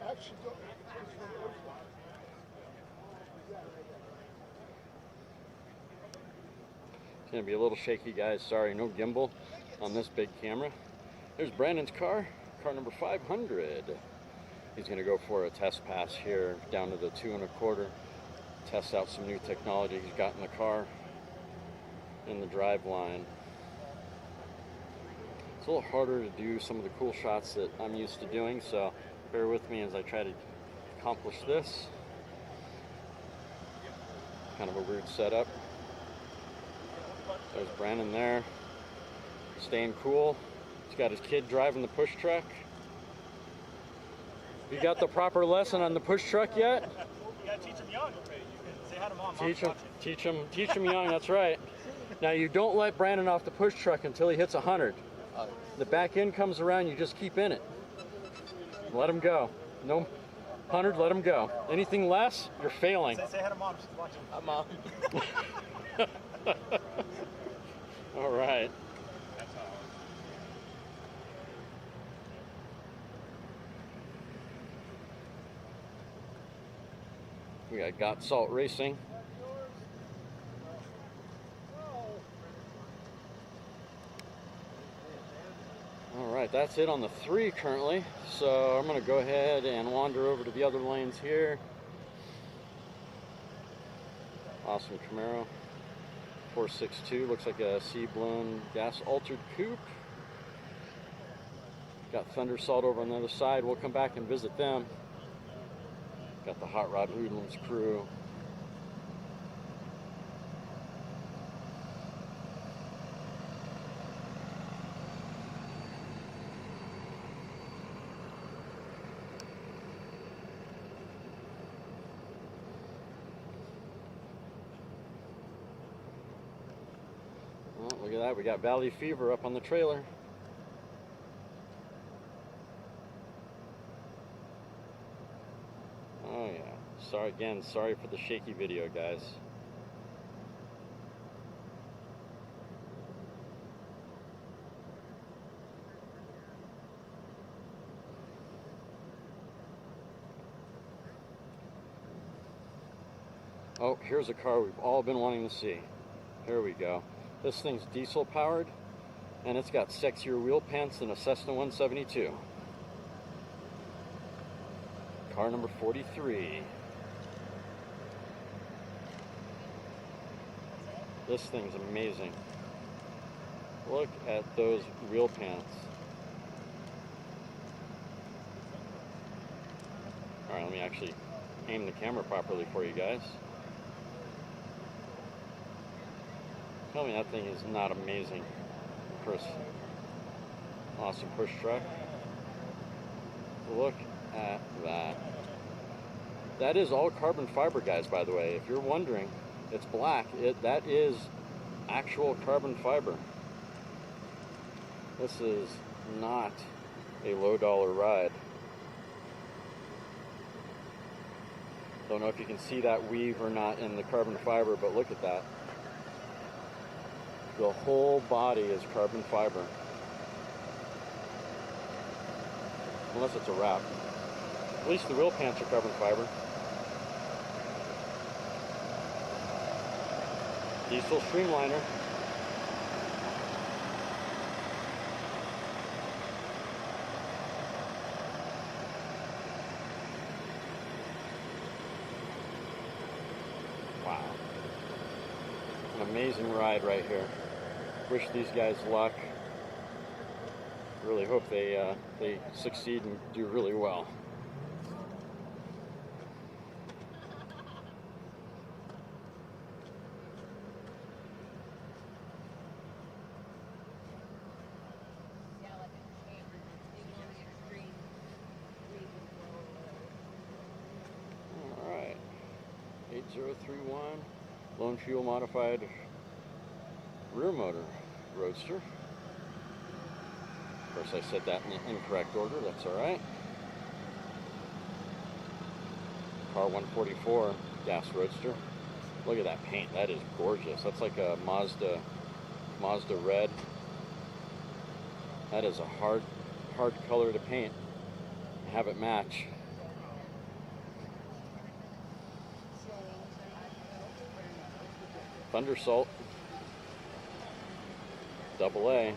I actually don't. It's going to be a little shaky, guys. Sorry, no gimbal on this big camera. There's Brandon's car number 500. He's going to go for a test pass here down to the 2 1/4. Test out some new technology he's got in the car, in the drive line. It's a little harder to do some of the cool shots that I'm used to doing, so bear with me as I try to accomplish this. Kind of a weird setup. There's Brandon there, staying cool. He's got his kid driving the push truck. You got the proper lesson on the push truck yet? You gotta teach them young. Say hi to mom. Teach him young, that's right. Now you don't let Brandon off the push truck until he hits 100. The back end comes around, you just keep in it. Let him go. No 100, let him go. Anything less, you're failing. Say hi to mom, she's watching. Hi, Mom. All right. We got Salt Racing. All right, that's it on the 3 currently. So I'm going to go ahead and wander over to the other lanes here. Awesome Camaro. 462, looks like a sea-blown gas-altered coupe. Got Thunder Salt over on the other side. We'll come back and visit them. Got the Hot Rod Hoodlums crew. Oh, look at that, we got Valley Fever up on the trailer. Oh yeah, sorry for the shaky video, guys. Oh, here's a car we've all been wanting to see. Here we go. This thing's diesel powered, and it's got sexier wheel pants than a Cessna 172. Car number 43. This thing's amazing. Look at those wheel pants. Alright, let me actually aim the camera properly for you guys. Tell me that thing is not amazing. Chris. Awesome push truck. Look at that. That is all carbon fiber, guys, by the way. If you're wondering, it's black. That is actual carbon fiber. This is not a low dollar ride. Don't know if you can see that weave or not in the carbon fiber, but look at that. The whole body is carbon fiber. Unless it's a wrap. At least the wheel pants are carbon fiber. Diesel streamliner. Wow. An amazing ride right here. Wish these guys luck. Really hope they succeed and do really well. All right, 8031 Lone Fuel modified rear motor roadster. Of course, I said that in the incorrect order. That's all right. Car 144 gas roadster. Look at that paint. That is gorgeous. That's like a Mazda red. That is a hard color to paint. Have it match. Thunder Salt. Double A.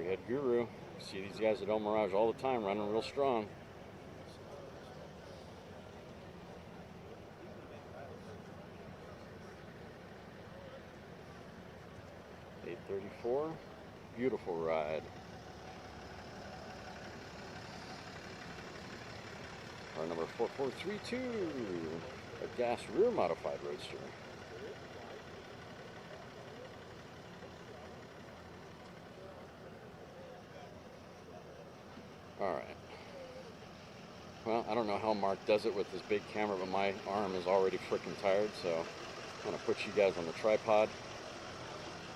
Head Guru. See these guys at El Mirage all the time, running real strong. 4. Beautiful ride. Car number 4432, a gas rear modified roadster. All right. Well, I don't know how Mark does it with his big camera, but my arm is already freaking tired, so I'm gonna put you guys on the tripod.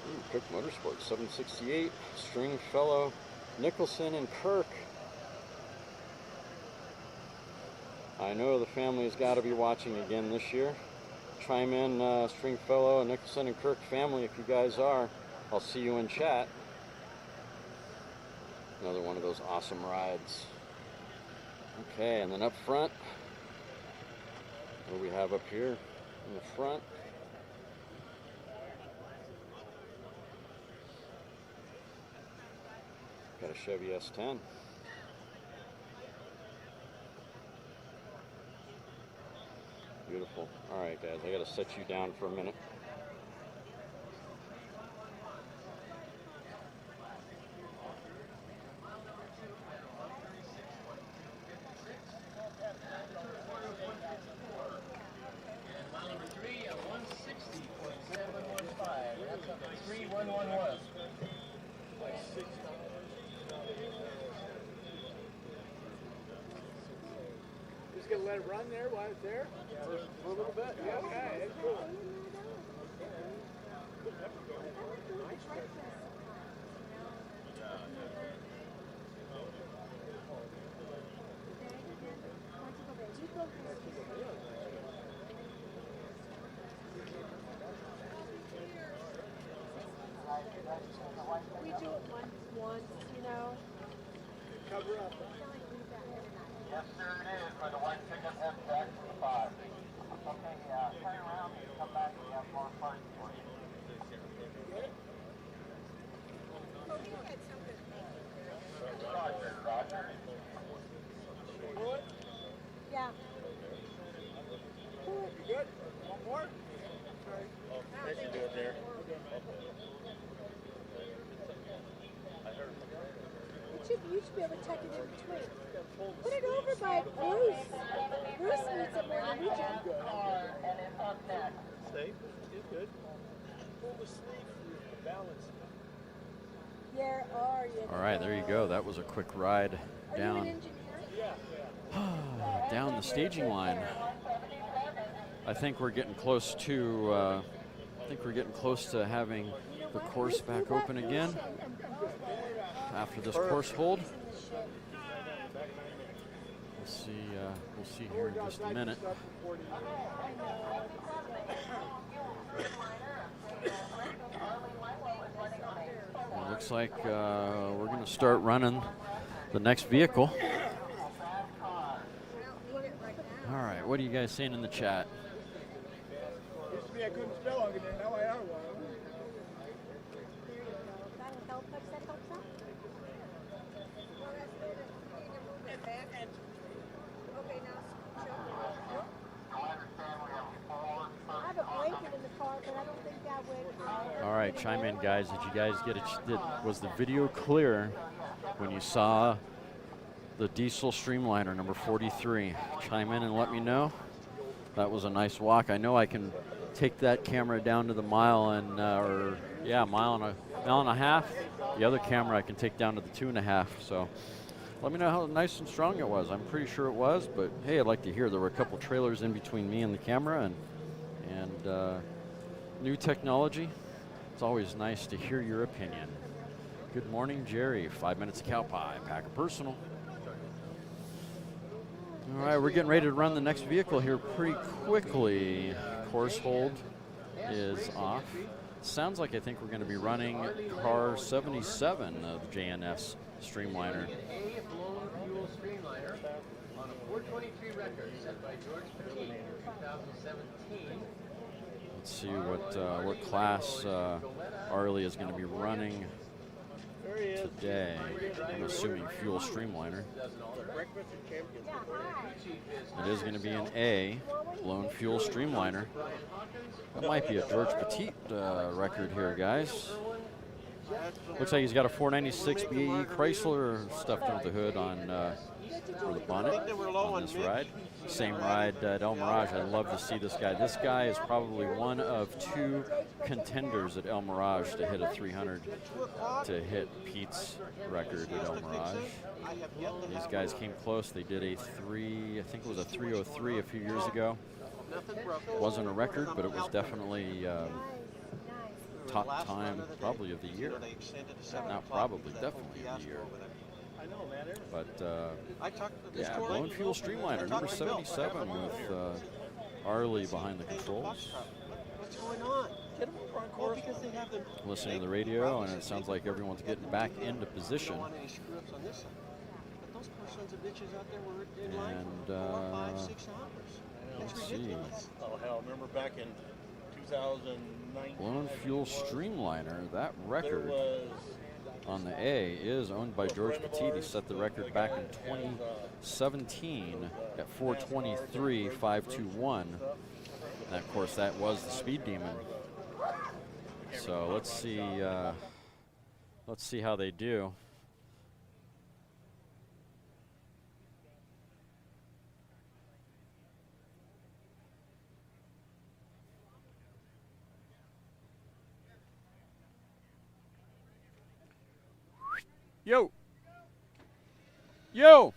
Ooh, Cook Motorsports 768, Stringfellow, Nicholson and Kirk. I know the family has got to be watching again this year. Chime in, Stringfellow, Nicholson and Kirk family, if you guys are. I'll see you in chat. Another one of those awesome rides. Okay, and then up front, what do we have up here in the front? Got a Chevy S10. Beautiful. All right, guys, I got to set you down for a minute. Just gonna let it run there while it's there? For a little bit? Yeah, okay, that's cool. We do it once, you know. Cover up. Yes, sir, it is, for the white pickup heads back to the 5. Okay, turn around and come back and we have more parts for you. Roger, Roger. Yeah. You good? One more? Nice to do it there. You should be able to tuck it in between. Put it over by Bruce. Bruce needs it more than we do. Safe? It's good. Pull the sleeve through, balance. Yeah, are you? All right, there you go. That was a quick ride Are you an down engineer? down the staging line. I think we're getting close to having the course back open again after this course hold. We'll see here in just a minute. It looks like we're going to start running the next vehicle. All right, what are you guys saying in the chat? Used to be I couldn't spell on it, now I are one. All right, chime in, guys. Did you guys get it? Was the video clear when you saw the diesel streamliner number 43? Chime in and let me know. That was a nice walk. I know I can take that camera down to the mile and mile and a half. The other camera I can take down to the 2.5. So let me know how nice and strong it was. I'm pretty sure it was, but hey, I'd like to hear. There were a couple trailers in between me and the camera, and new technology. It's always nice to hear your opinion. Good morning, Jerry. 5 minutes of cow pie, pack a personal. All right, we're getting ready to run the next vehicle here pretty quickly. Course hold is off. Sounds like I think we're going to be running car 77 of JNS Streamliner. A blown fuel streamliner on a 423 record set by George Petit in 2017. Let's see what class Arlie is going to be running today. I'm assuming fuel streamliner. It is going to be an A, blown fuel streamliner. That might be a George Petit record here, guys. Looks like he's got a 496 BAE Chrysler stuffed under the hood on for the bonnet on this ride. Same ride at El Mirage. I love to see this guy. This guy is probably one of 2 contenders at El Mirage to hit a 300 to hit Pete's record at El Mirage. These guys came close. They did a I think it was a 303 a few years ago. Wasn't a record, but it was definitely top time probably of the year. Not probably, definitely of the year. But yeah, Blown Fuel Streamliner, number 77 with Arlie behind the controls. What's going on? Get them over on course. Because they have them. Listening to the radio, and it sounds like everyone's getting back into position. Those poor sons of bitches out there were in line for 4, 5, 6 hours. Let's see. Oh, hell, remember back in 2019? Blown Fuel Streamliner, that record on the A is owned by George Petit. He set the record back in 2017 at 423.521. And of course, that was the Speed Demon. So let's see how they do. Yo! Yo!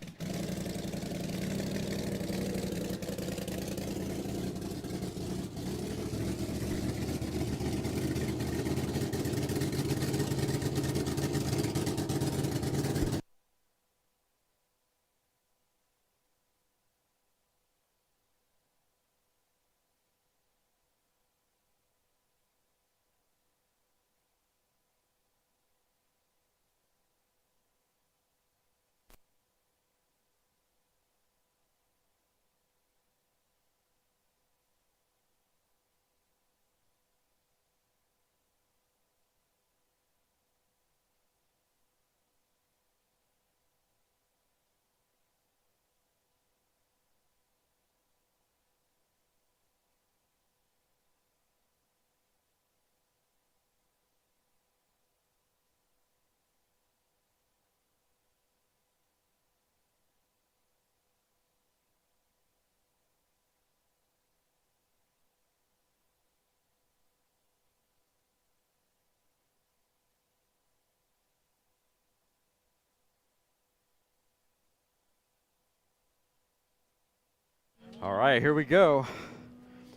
All right, here we go.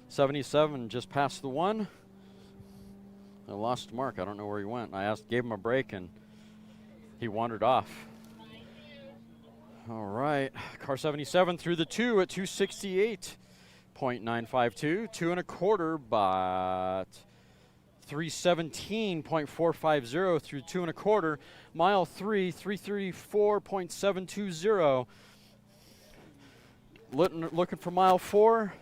77 just past the 1. I lost Mark. I don't know where he went. I gave him a break, and he wandered off. All right, car 77 through the 2 at 268.952. 2 1/4, but 317.450 through 2 1/4. Mile 3, 334.720. Looking for mile 4,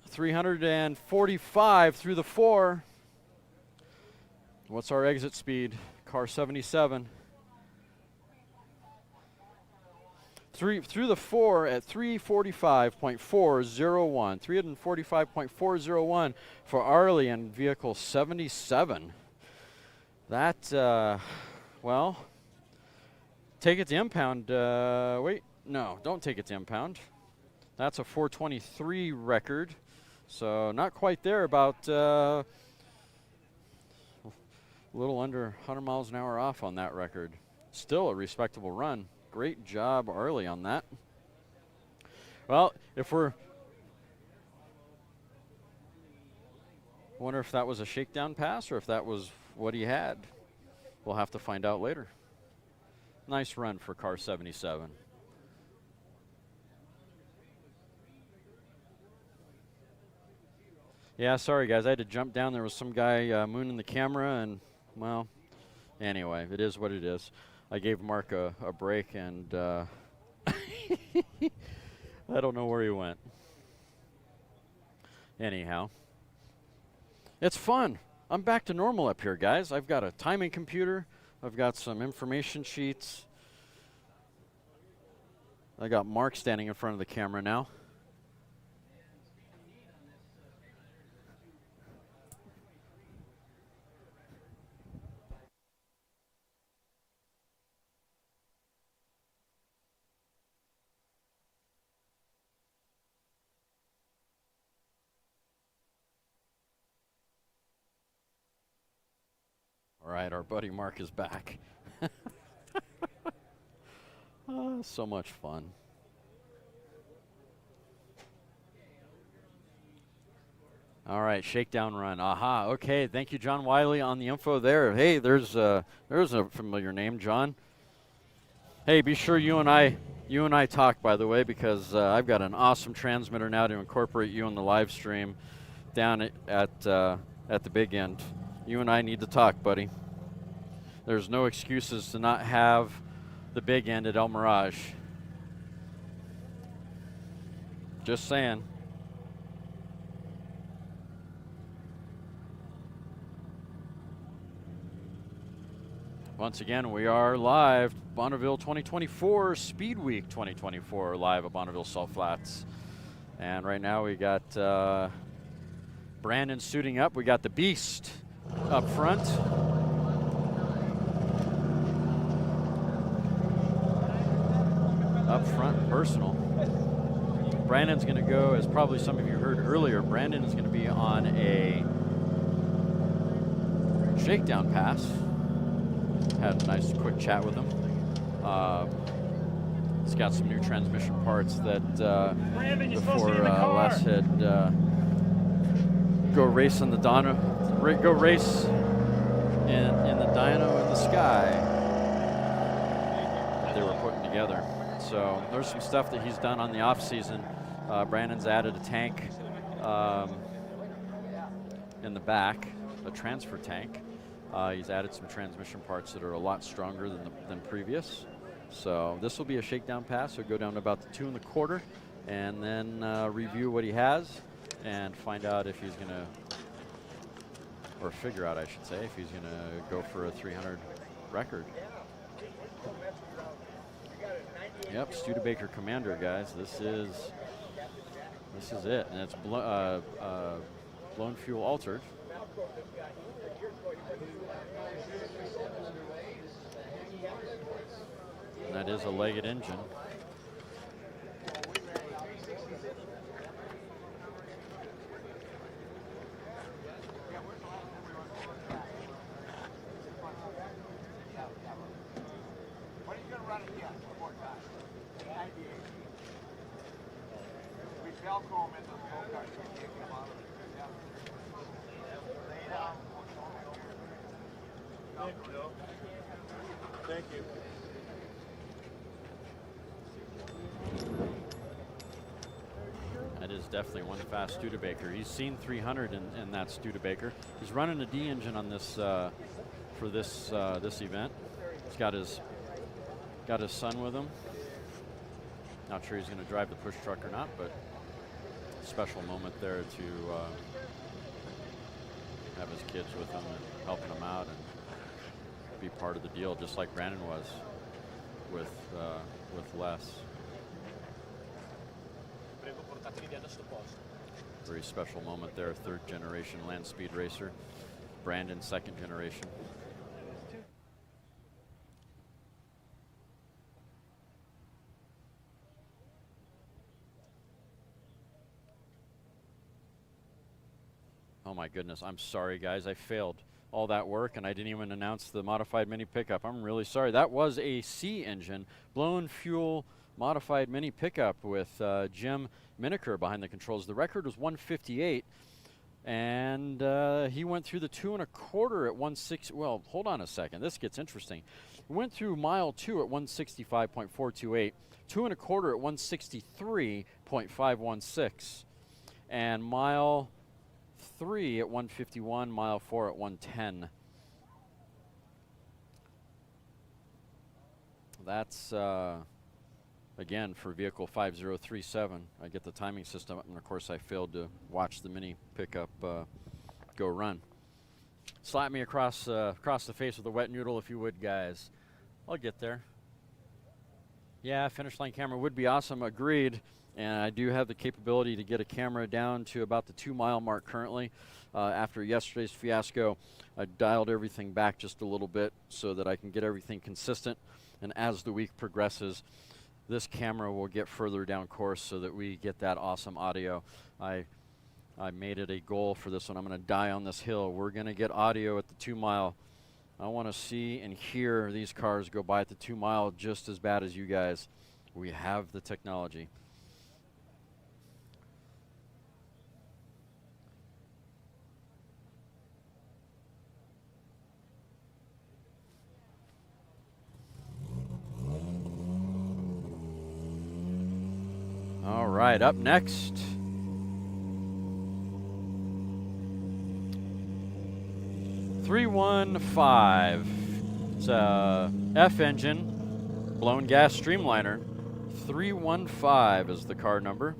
345 through the 4. What's our exit speed? Car 77. Through the 4 at 345.401. 345.401 for Arlie and vehicle 77. That, well, take it to impound. Wait. No, don't take it to impound. That's a 423 record. So not quite there, about a little under 100 miles an hour off on that record. Still a respectable run. Great job, Arlie, on that. Well, wonder if that was a shakedown pass or if that was what he had. We'll have to find out later. Nice run for car 77. Yeah, sorry guys, I had to jump down. There was some guy mooning the camera, and well, anyway, it is what it is. I gave Mark a break, and I don't know where he went. Anyhow, it's fun. I'm back to normal up here, guys. I've got a timing computer. I've got some information sheets. I got Mark standing in front of the camera now. right, our buddy Mark is back. So much fun. All right, shakedown run. Aha. Okay, thank you, John Wiley, on the info there. Hey, there's a familiar name, John. Hey, be sure you and I talk, by the way, because I've got an awesome transmitter now to incorporate you in the live stream down at the big end. You and I need to talk, buddy. There's no excuses to not have the big end at El Mirage. Just saying. Once again, we are live, Bonneville 2024, Speedweek 2024, live at Bonneville Salt Flats. And right now we got Brandon suiting up. We got the Beast up front. Up front, personal. Brandon's going to go, as probably some of you heard earlier, Brandon is going to be on a shakedown pass. Had a nice quick chat with him. He's got some new transmission parts that before Les had go race in the dyno, go race in the dyno in the sky that they were putting together. So there's some stuff that he's done on the off season. Brandon's added a tank in the back, a transfer tank. He's added some transmission parts that are a lot stronger than previous. So this will be a shakedown pass. He'll go down to about the 2 1/4 and then review what he has and find out if he's going to, or figure out, I should say, if he's going to go for a 300 record. Yep, Studebaker Commander, guys. This is it, and it's blown fuel altered. And that is a legged engine. Thank you. That is definitely one fast Studebaker. He's seen 300 in that Studebaker. He's running a D engine on this for this event. He's got his son with him. Not sure he's going to drive the push truck or not, but special moment there to have his kids with him and helping him out and be part of the deal, just like Brandon was with Les. Very special moment there, 3rd generation land speed racer. Brandon, 2nd generation. Oh my goodness, I'm sorry guys, I failed all that work and I didn't even announce the modified mini pickup. I'm really sorry. That was a C engine, blown fuel modified mini pickup with Jim Miniker behind the controls. The record was 158 and he went through the 2 1/4 at 16. Well, hold on a second, this gets interesting. He went through mile 2 at 165.428, 2 1/4 at 163.516, and mile 3 at 151, mile 4 at 110. That's again for vehicle 5037. I get the timing system up, and of course I failed to watch the mini pickup go run. Slap me across the face with a wet noodle if you would, guys. I'll get there. Yeah, finish line camera would be awesome. Agreed. And I do have the capability to get a camera down to about the 2 mile mark currently. After yesterday's fiasco, I dialed everything back just a little bit so that I can get everything consistent. And as the week progresses, this camera will get further down course so that we get that awesome audio. I made it a goal for this one. I'm going to die on this hill. We're going to get audio at the 2 mile I want to see and hear these cars go by at the 2 mile just as bad as you guys. We have the technology. All right, up next. .315. It's a F engine, blown gas streamliner. 315 is the car number.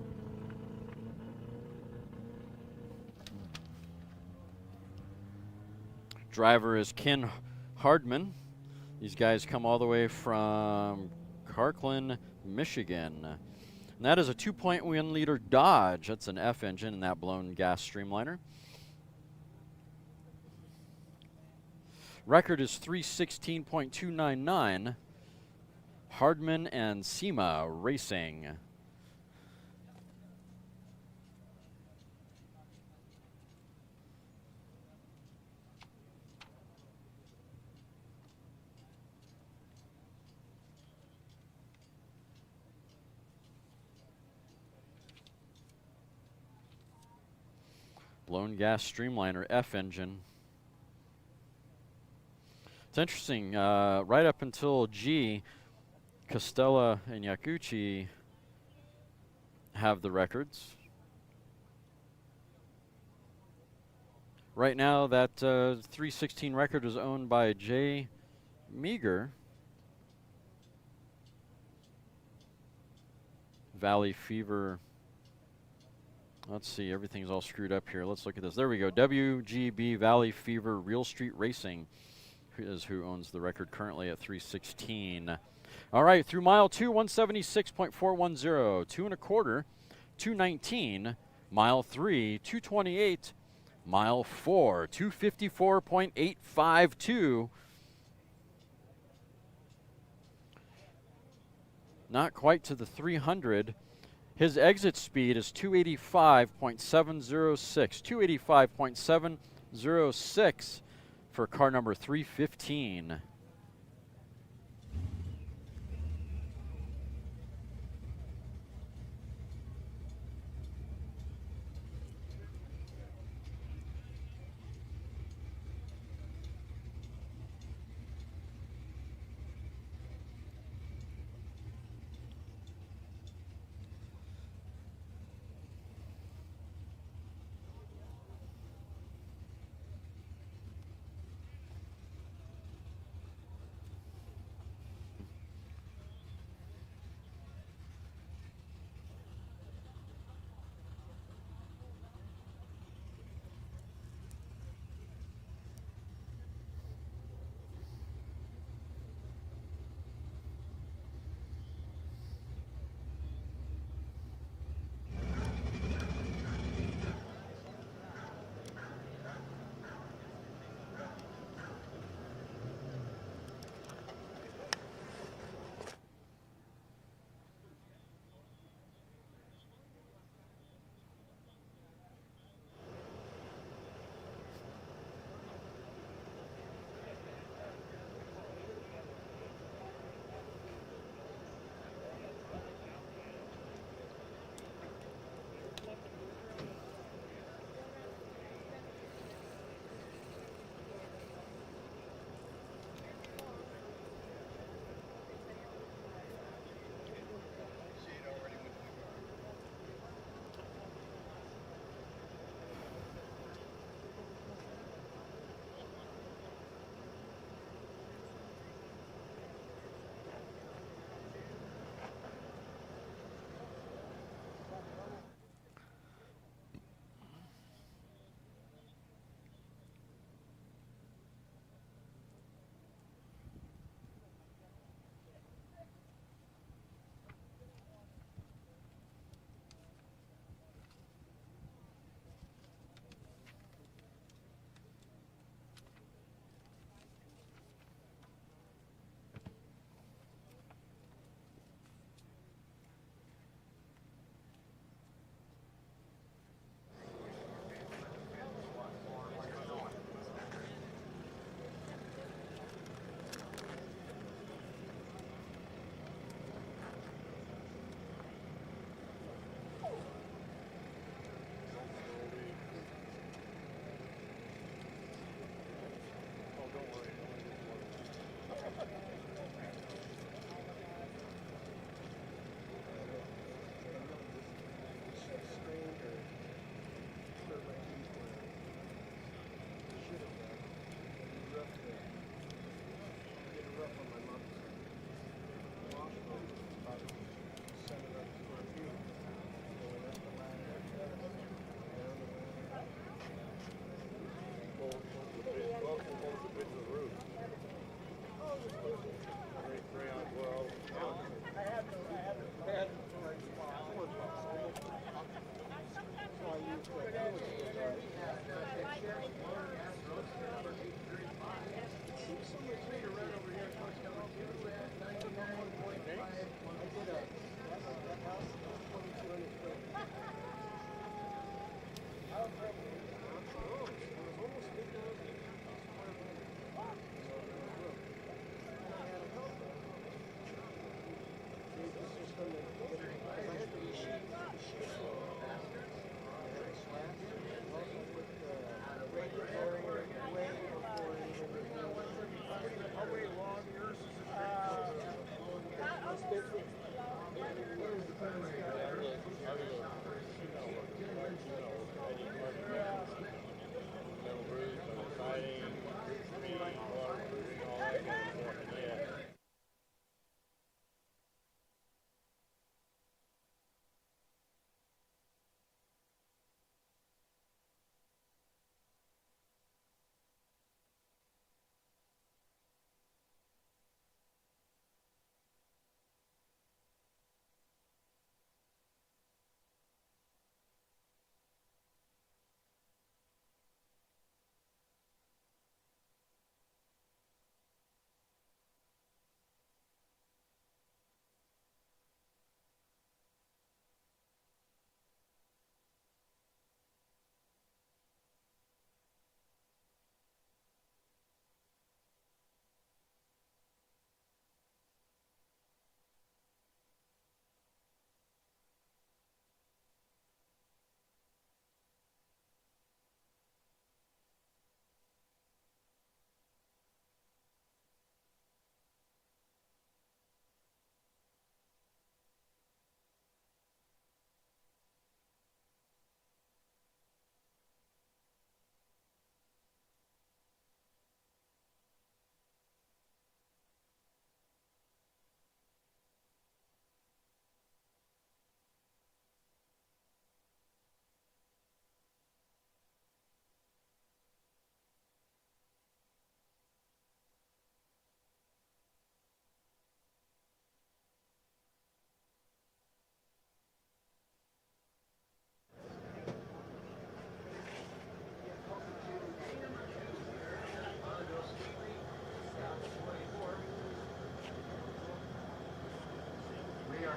Driver is Ken Hardman. These guys come all the way from Carklin, Michigan. And that is a 2.1 liter Dodge. That's an F engine in that blown gas streamliner. Record is 316.299. Hardman and SEMA Racing. Blown gas streamliner F engine. It's interesting, right up until G, Costella and Yakuchi have the records. Right now, that 316 record is owned by Jay Meager. Valley Fever. Let's see, everything's all screwed up here. Let's look at this. There we go. WGB Valley Fever Real Street Racing is who owns the record currently at 316. All right, through mile 2, 176.410, 2 1/4, 219, mile 3, 228, mile 4, 254.852. Not quite to the 300. His exit speed is 285.706. 285.706 for car number 315.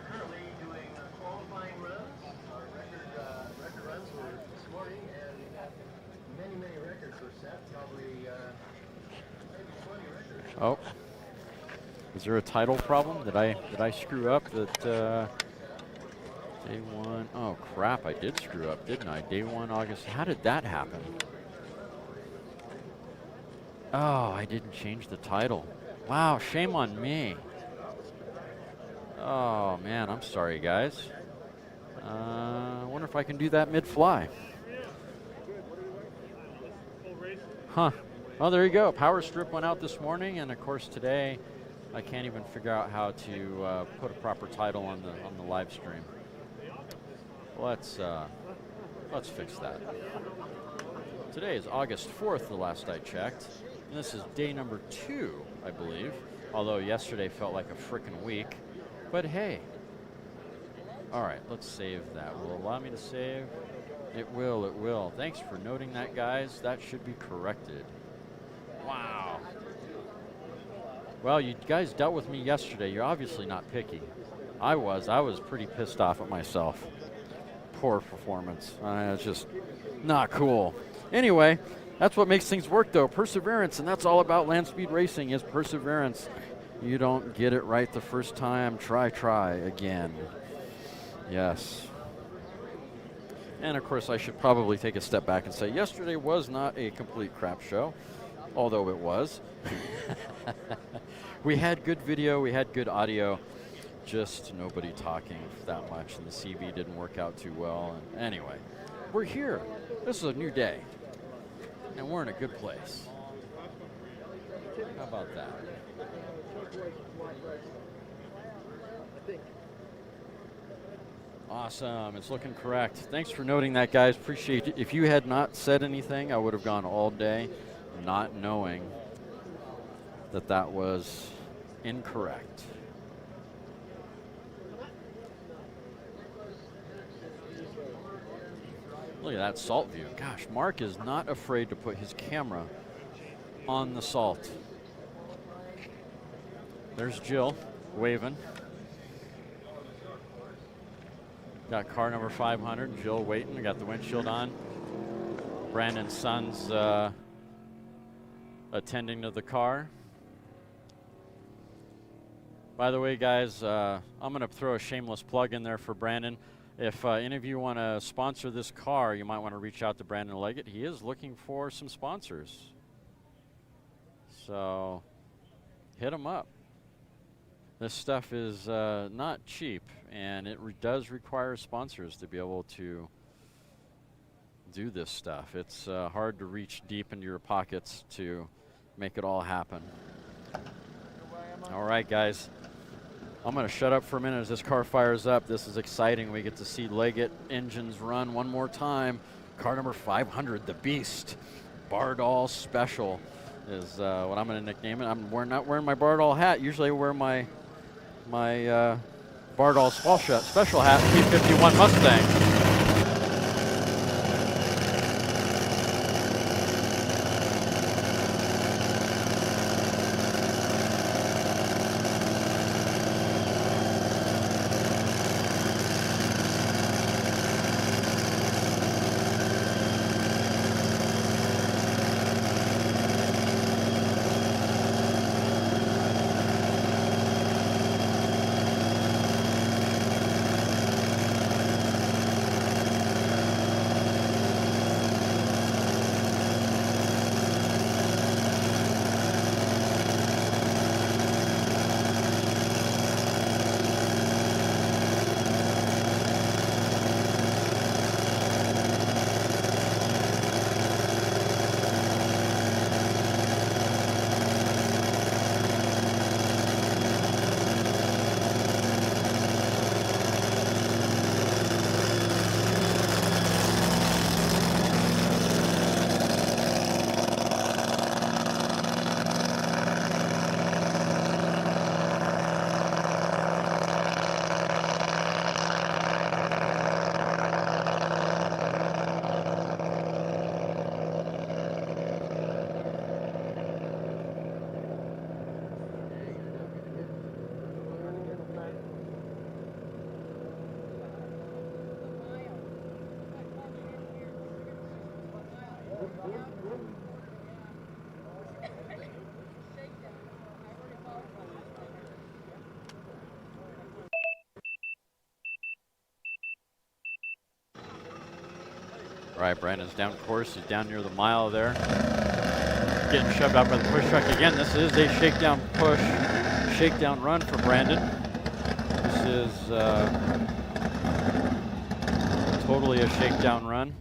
are currently doing qualifying runs. Our record runs were this morning, and many records were set. Probably maybe 20 records. Oh. Is there a title problem? Did I screw up that day one? Oh crap, I did screw up, didn't I? Day one, August. How did that happen? Oh, I didn't change the title. Wow, shame on me. Oh man, I'm sorry guys. I wonder if I can do that mid-fly. Huh. Well, there you go. Power strip went out this morning, and of course today I can't even figure out how to put a proper title on the live stream. Let's fix that. Today is August 4th, the last I checked, and this is day number 2, I believe. Although yesterday felt like a frickin' week, but hey. All right, let's save that. Will it allow me to save? It will. It will. Thanks for noting that, guys. That should be corrected. Wow. Well, you guys dealt with me yesterday. You're obviously not picky. I was pretty pissed off at myself. Poor performance. It's just not cool. Anyway, that's what makes things work, though. Perseverance, and that's all about land speed racing is perseverance. You don't get it right the first time. Try again. Yes. And, of course, I should probably take a step back and say yesterday was not a complete crap show, although it was. We had good video, we had good audio, just nobody talking that much, and the CV didn't work out too well. And anyway, we're here. This is a new day, and we're in a good place. How about that? Awesome. It's looking correct. Thanks for noting that, guys. Appreciate it. If you had not said anything, I would have gone all day not knowing that was incorrect. Look at that salt view. Gosh, Mark is not afraid to put his camera on the salt. There's Jill waving. Got car number 500, Jill waiting. We got the windshield on. Brandon's son's attending to the car. By the way, guys, I'm going to throw a shameless plug in there for Brandon. If any of you want to sponsor this car, you might want to reach out to Brandon Leggett. He is looking for some sponsors. So hit him up. This stuff is not cheap, and it does require sponsors to be able to do this stuff. It's hard to reach deep into your pockets to make it all happen. All right, guys. I'm going to shut up for a minute as this car fires up. This is exciting. We get to see Leggett engines run one more time. Car number 500, the Beast. Bardall Special is what I'm going to nickname it. I'm not wearing my Bardall hat. Usually I wear my Bardall Special hat, P51 Mustang. All right, Brandon's down course. He's down near the mile there. Getting shoved out by the push truck again. This is a shakedown push, shakedown run for Brandon. This is totally a shakedown run.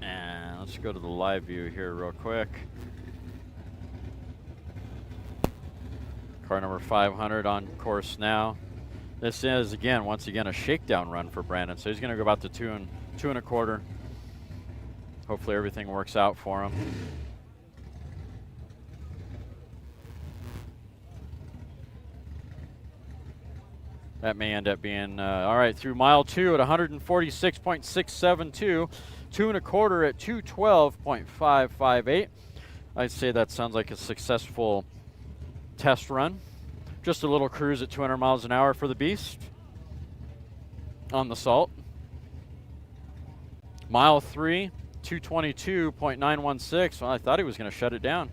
And let's go to the live view here real quick. Car number 500 on course now. This is, again, once again, a shakedown run for Brandon. So he's going to go about to two and a quarter. Hopefully everything works out for him. That may end up being, all right, through mile 2 at 146.672, 2 and a quarter at 212.558. I'd say that sounds like a successful test run. Just a little cruise at 200 miles an hour for the beast on the salt. Mile 3, 222.916. Well, I thought he was going to shut it down.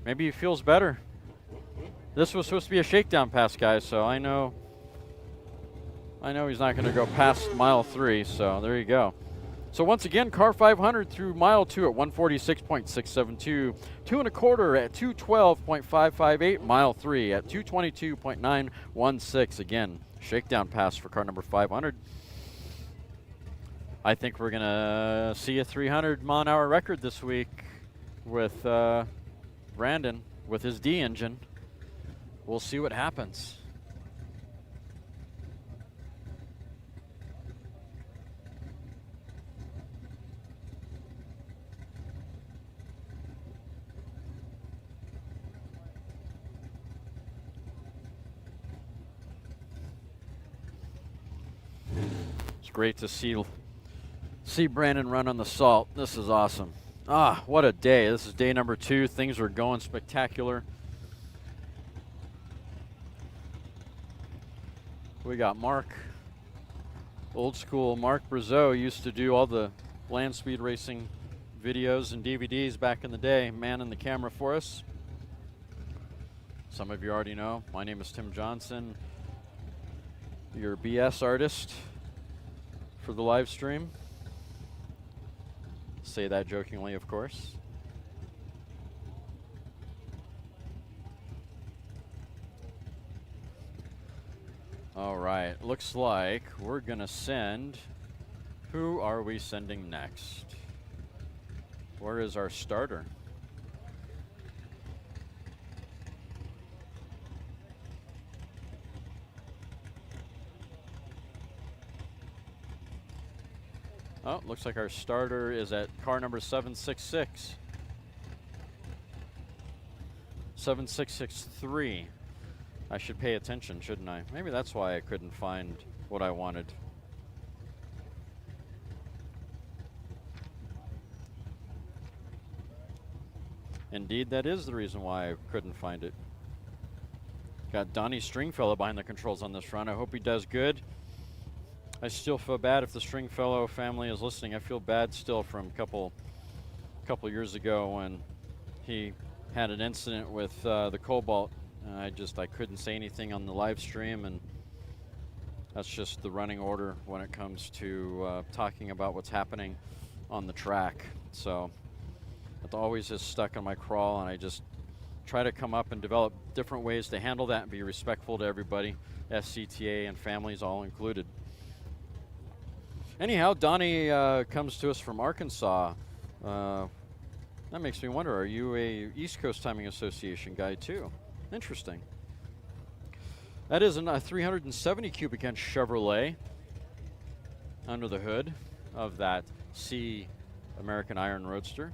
Maybe he feels better. This was supposed to be a shakedown pass, guys, so I know he's not going to go past mile 3, so there you go. So once again, car 500 through mile 2 at 146.672, 2 and a quarter at 212.558, mile 3 at 222.916. Again, shakedown pass for car number 500. I think we're going to see a 300 mile an hour record this week with Brandon with his D engine. We'll see what happens. It's great to see Brandon run on the salt. This is awesome. Ah, what a day. This is day number 2. Things are going spectacular. We got Mark, old school Mark Brazeau, used to do all the land speed racing videos and DVDs back in the day, manning the camera for us. Some of you already know. My name is Tim Johnson, your BS artist for the live stream. Say that jokingly, of course. All right, looks like we're gonna send, who are we sending next? Where is our starter? Oh, looks like our starter is at car number 766. 7663. I should pay attention, shouldn't I? Maybe that's why I couldn't find what I wanted. Indeed, that is the reason why I couldn't find it. Got Donnie Stringfellow behind the controls on this run. I hope he does good. I still feel bad if the Stringfellow family is listening. I feel bad still from a couple years ago when he had an incident with the Cobalt. I couldn't say anything on the live stream, and that's just the running order when it comes to talking about what's happening on the track. So it always is stuck in my crawl, and I just try to come up and develop different ways to handle that and be respectful to everybody, SCTA and families all included. Anyhow, Donnie comes to us from Arkansas. That makes me wonder, are you a East Coast Timing Association guy too? Interesting. That is a 370 cubic inch Chevrolet under the hood of that C American Iron Roadster.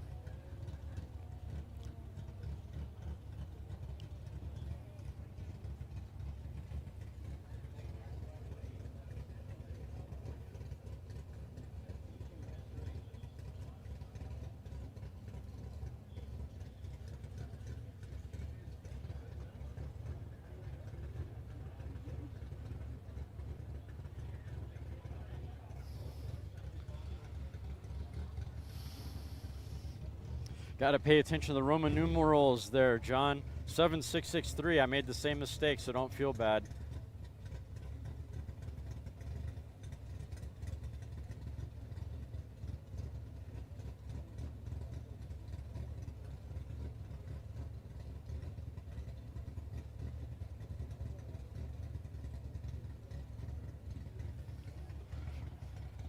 Got to pay attention to the Roman numerals there, John. 7663. I made the same mistake, so don't feel bad.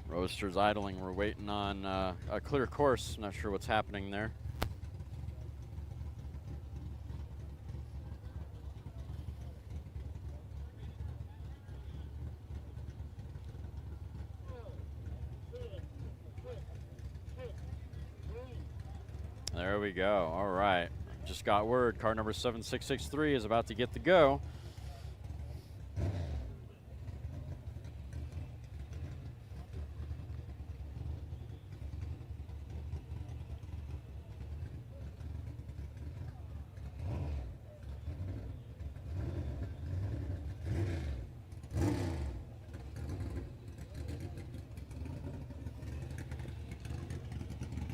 Roaster's idling. We're waiting on a clear course. Not sure what's happening there. There we go. All right. Just got word. Car number 7663 is about to get the go.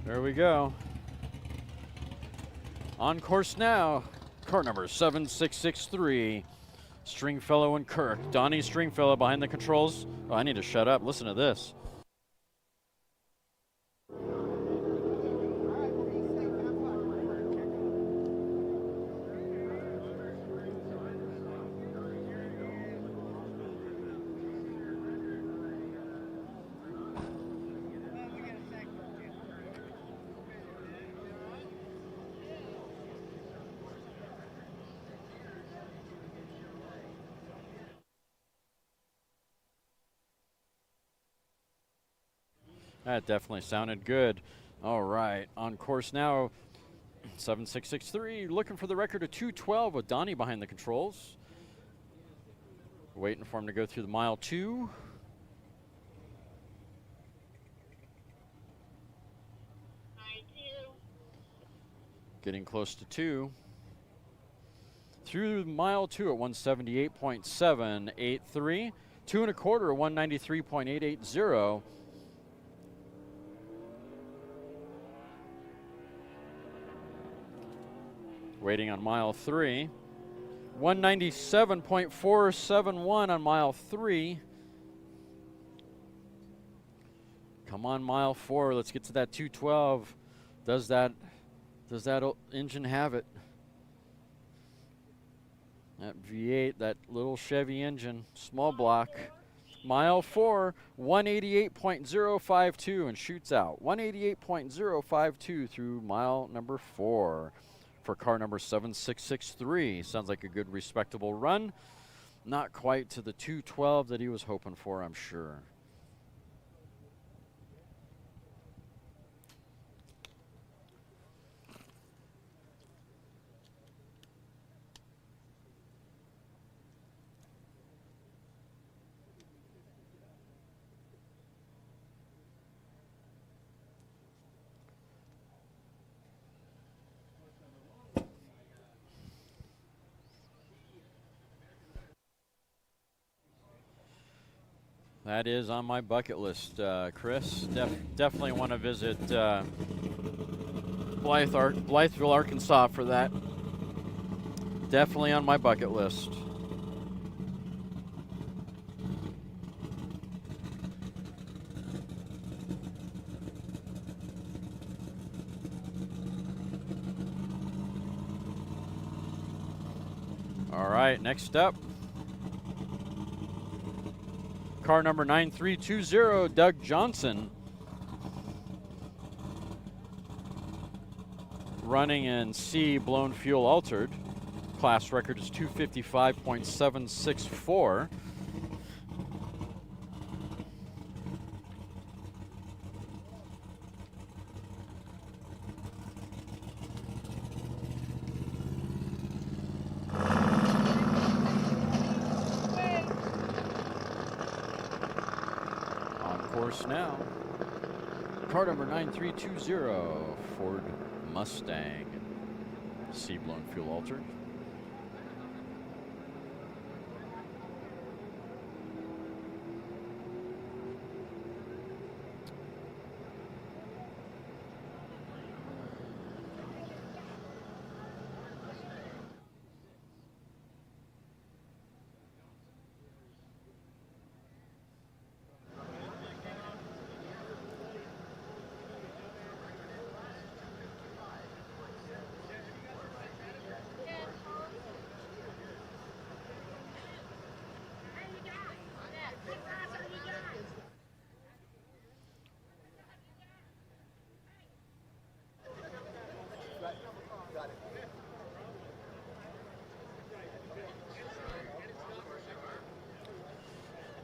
There we go. On course now, car number 7663, Stringfellow and Kirk. Donnie Stringfellow behind the controls. Oh, I need to shut up. Listen to this. That definitely sounded good. All right, on course now, 7663, looking for the record of 212 with Donnie behind the controls. Waiting for him to go through the mile 2. Getting close to 2. Through mile 2 at 178.783. 2 1/4 at 193.880. Waiting on mile 3. 197.471 on mile 3. Come on, mile 4. Let's get to that 212. Does that engine have it? That V8, that little Chevy engine, small block. Mile 4, 188.052 and shoots out. 188.052 through mile number 4. For car number 7663. Sounds like a good, respectable run. Not quite to the 212 that he was hoping for, I'm sure. That is on my bucket list, Chris. Definitely want to visit Blytheville, Arkansas for that. Definitely on my bucket list. All right, next up. Car number 9320, Doug Johnson. Running in C, blown fuel altered. Class record is 255.764. Now, car number 9320, Ford Mustang, C blown fuel altered.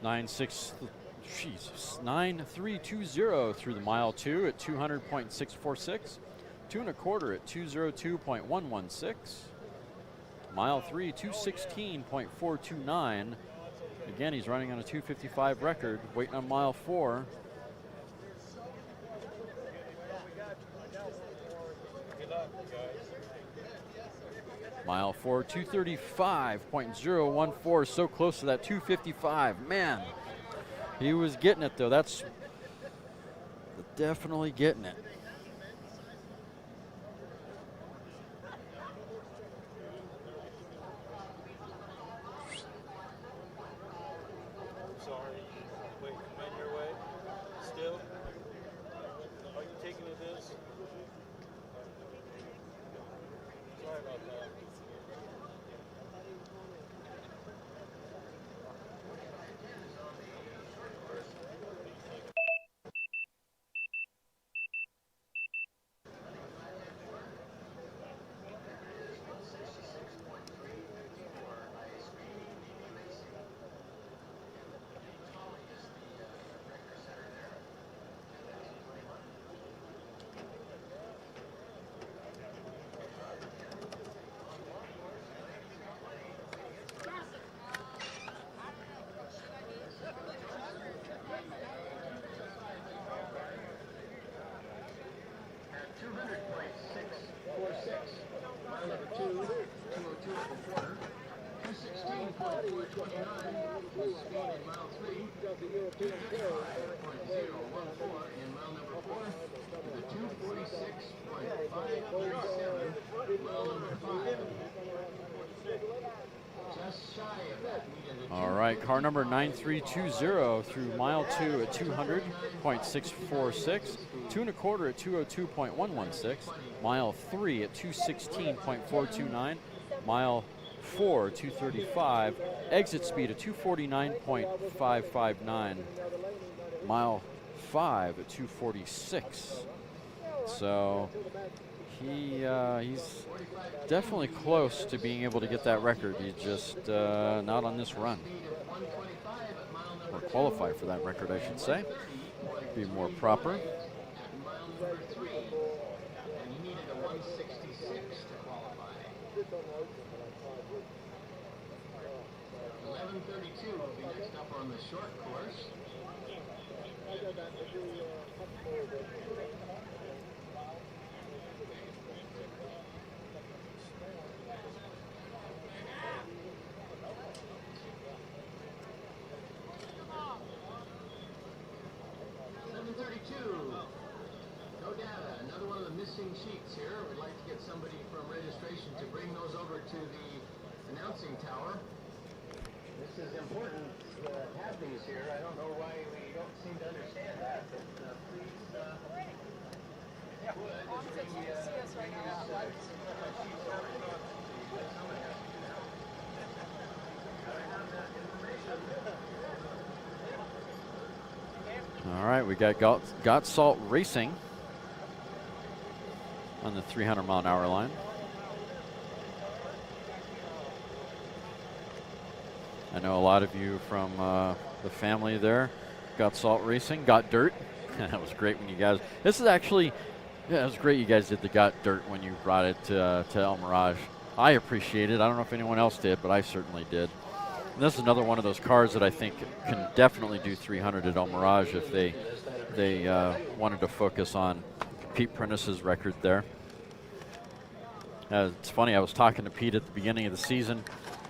9320 through the mile 2 at 200.646. 2 1/4 at 202.116. Mile 3, 216.429. Again, he's running on a 255 record, waiting on mile 4. Mile 4, 235.014, so close to that 255. Man, he was getting it though. That's definitely getting it. Sorry. Wait, coming your way? Still? Are you taking it this? Sorry about that. All right, car number 9320 through mile 2 at 200.646, 2 1/4 at 202.116, mile 3 at 216.429, mile 4 235, exit speed at 249.559, mile 5 at 246. So he's definitely close to being able to get that record. He's just not on this run. Or qualify for that record, I should say. Be more proper. .11:32 will be next up on the short course. Another one of the missing sheets here. We'd like to get somebody from registration to bring those over to the announcing tower. This is important to have these here. I don't know why we don't seem to understand that, but please, bring these sheets over. Someone has to do that. Gotta have that information. All right, we got Salt Racing on the 300-mile-an-hour line. I know a lot of you from the family there got Salt Racing, got dirt. That was great when you guys. This is actually, yeah, it was great you guys did the got dirt when you brought it to El Mirage. I appreciate it. I don't know if anyone else did, but I certainly did. And this is another one of those cars that I think can definitely do 300 at El Mirage if they wanted to focus on Pete Prentice's record there. It's funny, I was talking to Pete at the beginning of the season,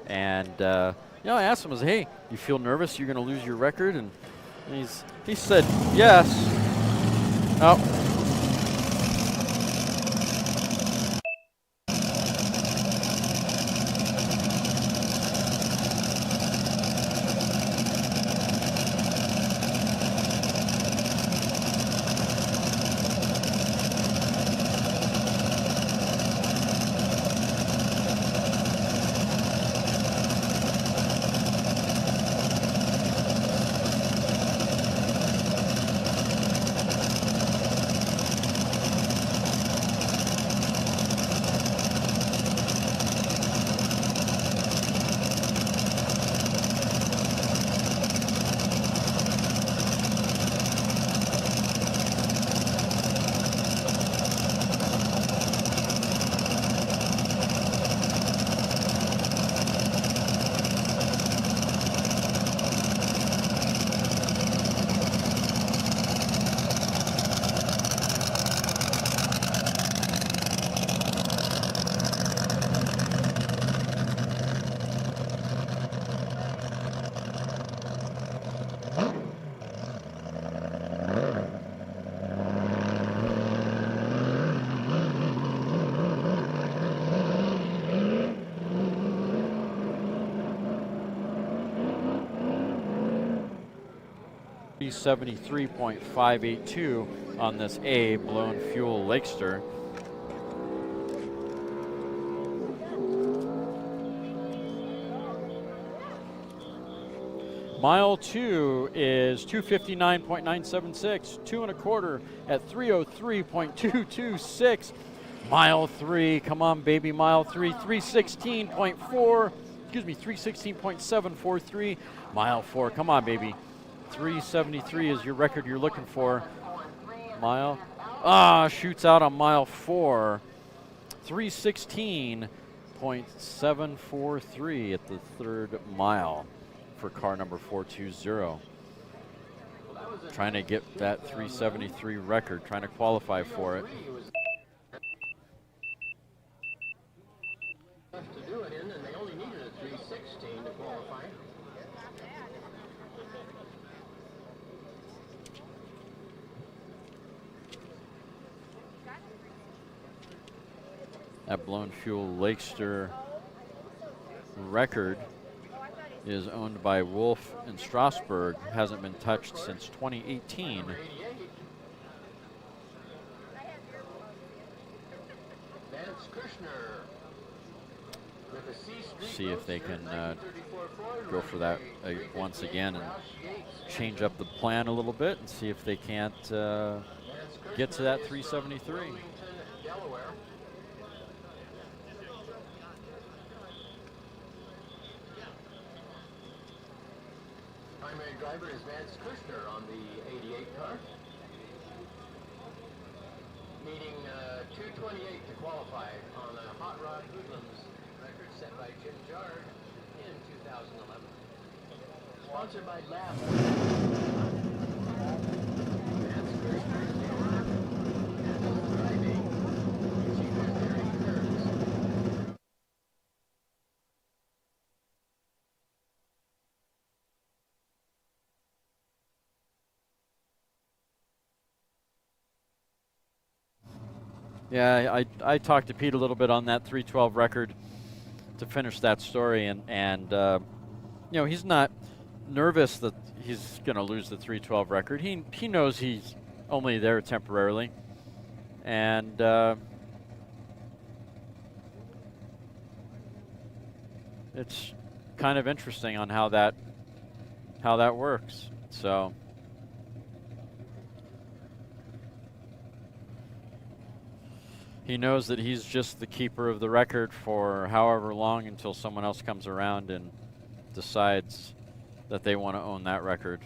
and I asked him, I said, hey, you feel nervous you're going to lose your record? And he said, yes. Oh. 373.582 on this A blown fuel Lakester. Mile 2 is 259.976, 2 1/4 at 303.226. Mile 3, come on baby, mile 3, 316.743. Mile 4, come on baby, 373 is your record you're looking for. Mile, shoots out on mile 4, 316.743 at the 3rd mile for car number 420. Trying to get that 373 record, trying to qualify for it. To do it in, and they only needed a 316 to qualify. That blown fuel Lakester record is owned by Wolf in Strasbourg, hasn't been touched since 2018. See if they can go for that once again and change up the plan a little bit and see if they can't get to that 373. Primary driver is Vance Kushner on the 88 car. Needing 228 to qualify on a Hot Rod Hoodlums record set by Jim Jard in 2011. Sponsored by Lab. Vance Kushner is the owner and is driving. She was very nervous. Yeah, I talked to Pete a little bit on that 312 record to finish that story, and you know, he's not nervous that he's going to lose the 312 record. He knows he's only there temporarily, and it's kind of interesting on how that works. So. He knows that he's just the keeper of the record for however long until someone else comes around and decides that they want to own that record.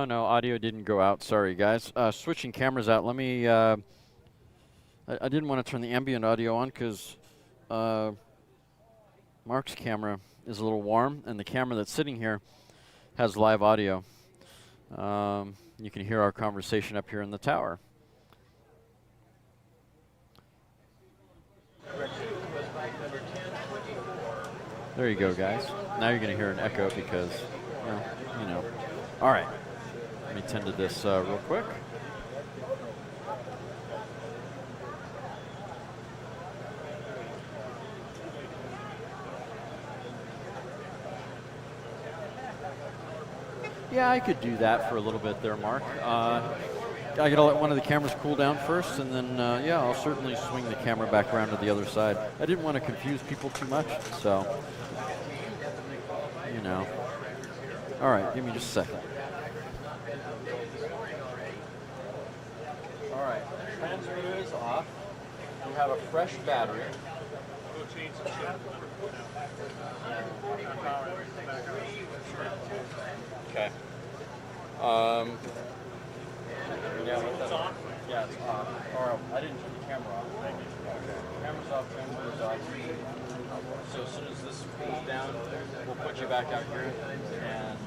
No, audio didn't go out. Sorry, guys. Switching cameras out. Let me. I didn't want to turn the ambient audio on because Mark's camera is a little warm, and the camera that's sitting here has live audio. You can hear our conversation up here in the tower. There you go, guys. Now you're going to hear an echo because, well, you know. All right. Let me tend to this real quick. Yeah, I could do that for a little bit there, Mark. I gotta let one of the cameras cool down first, and then, yeah, I'll certainly swing the camera back around to the other side. I didn't want to confuse people too much, so, you know. All right, give me just a second. All right, transfer is off. We have a fresh battery. Okay. Yeah, it's off. Yeah, it's off. Or I didn't turn the camera off. Thank you. Okay. Camera's off, camera's off. So as soon as this cools down, we'll put you back out here, and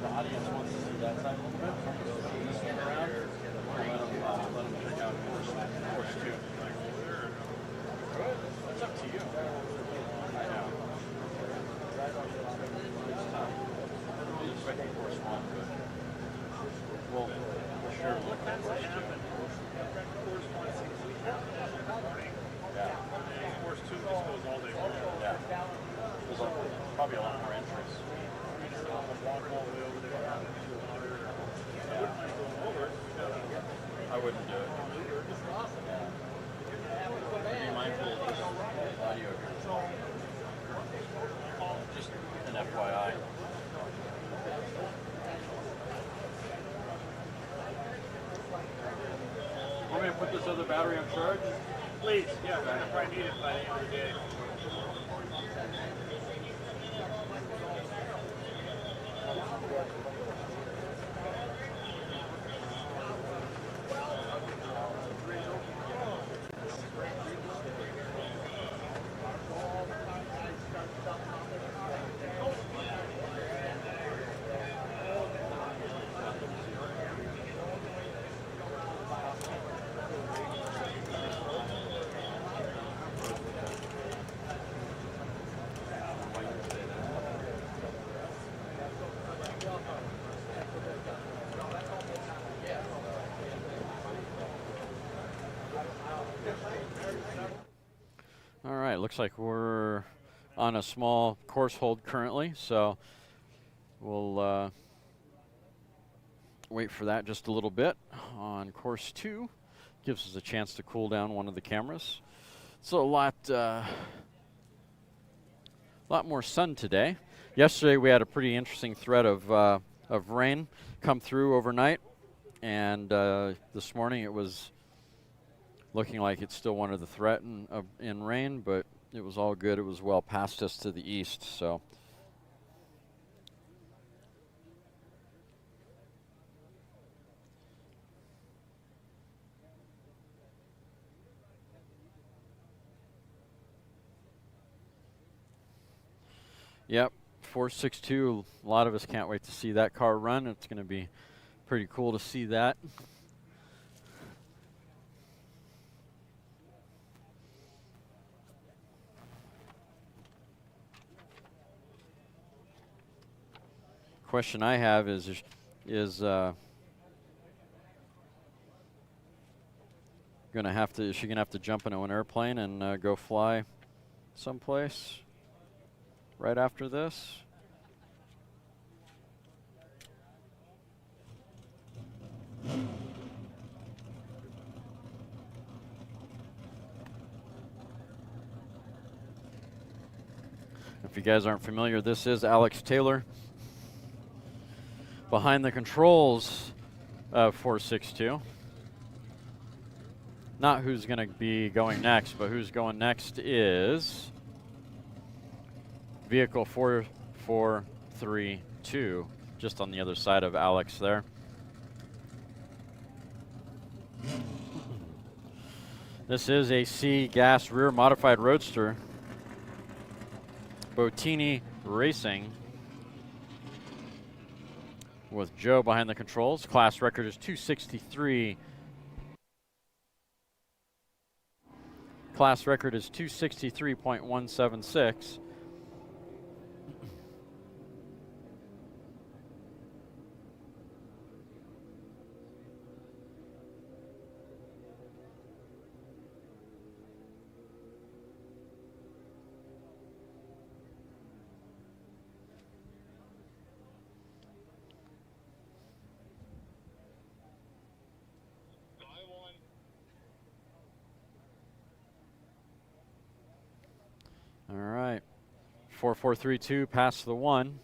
the audience wants to see that side a little bit. This one around, let them check out course 2. It's up to you. I know. You're expecting course 1, but we'll sure look at course 2. Yeah. Course 2 just goes all day long. Yeah. There's probably a lot more entries. I wouldn't do it. Yeah. Be mindful of this audio here. Just an FYI. Want me to put this other battery on charge? Please, yeah, I probably need it by the end of the day. All right, looks like we're on a small course hold currently, so we'll wait for that just a little bit on course 2. Gives us a chance to cool down one of the cameras. So a lot more sun today. Yesterday we had a pretty interesting threat of rain come through overnight, and this morning it was looking like it still wanted the threat in rain, but it was all good. It was well past us to the east, so. Yep, 462. A lot of us can't wait to see that car run. It's going to be pretty cool to see that. Question I have is is she gonna have to jump into an airplane and go fly someplace right after this? If you guys aren't familiar, this is Alex Taylor behind the controls of 462. Not who's going to be going next, but who's going next is vehicle 4432, just on the other side of Alex there. This is a C gas rear modified roadster. Bottini Racing with Joe behind the controls. Class record is 263. Class record is 263.176. All right. 4432 past the 1.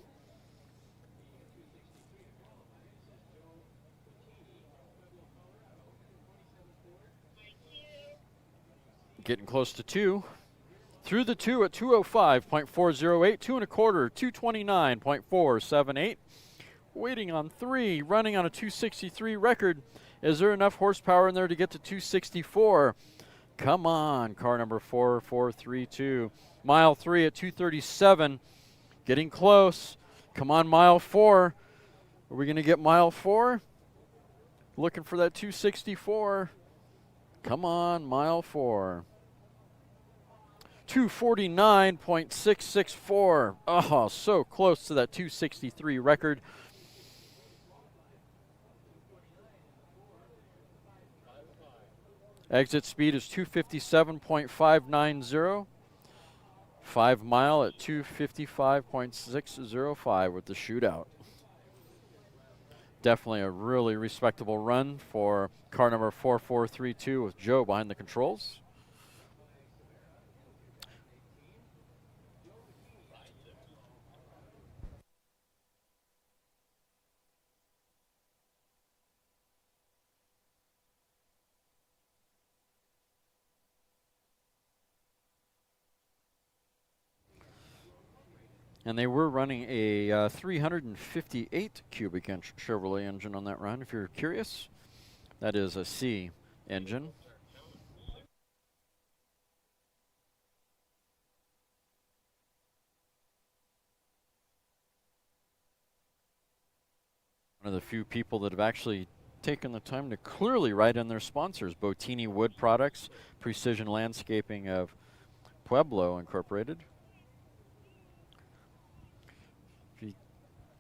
Getting close to 2. Through the 2 at 205.408, 2 1/4, 229.478. Waiting on 3, running on a 263 record. Is there enough horsepower in there to get to 264? Come on, car number 4432. Mile 3 at 237. Getting close. Come on, mile 4. Are we going to get mile 4? Looking for that 264. Come on, mile 4. 249.664. Oh, so close to that 263 record. Exit speed is 257.590. 5 mile at 255.605 with the shootout. Definitely a really respectable run for car number 4432 with Joe behind the controls. And they were running a 358 cubic inch Chevrolet engine on that run, if you're curious. That is a C engine. One of the few people that have actually taken the time to clearly write in their sponsors. Bottini Wood Products, Precision Landscaping of Pueblo Incorporated.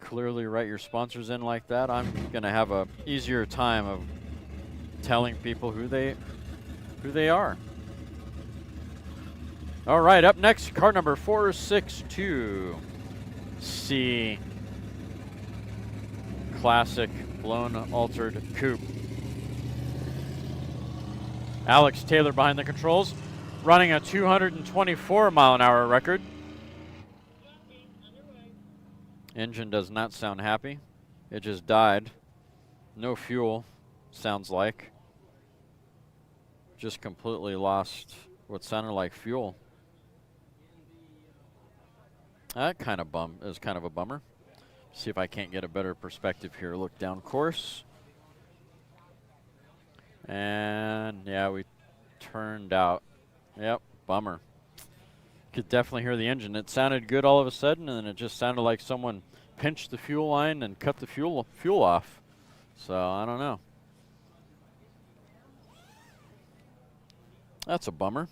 Clearly write your sponsors in like that, I'm gonna have a easier time of telling people who they are. All right, up next, car number 462, C classic blown altered coupe. Alex Taylor behind the controls, running a 224 mile an hour record. Engine does not sound happy. It just died. No fuel, sounds like. Just completely lost what sounded like fuel. That kind of is kind of a bummer. See if I can't get a better perspective here. Look down course. And yeah, we turned out. Yep, bummer. Could definitely hear the engine. It sounded good all of a sudden, and then it just sounded like someone pinched the fuel line and cut the fuel off. So I don't know. That's a bummer.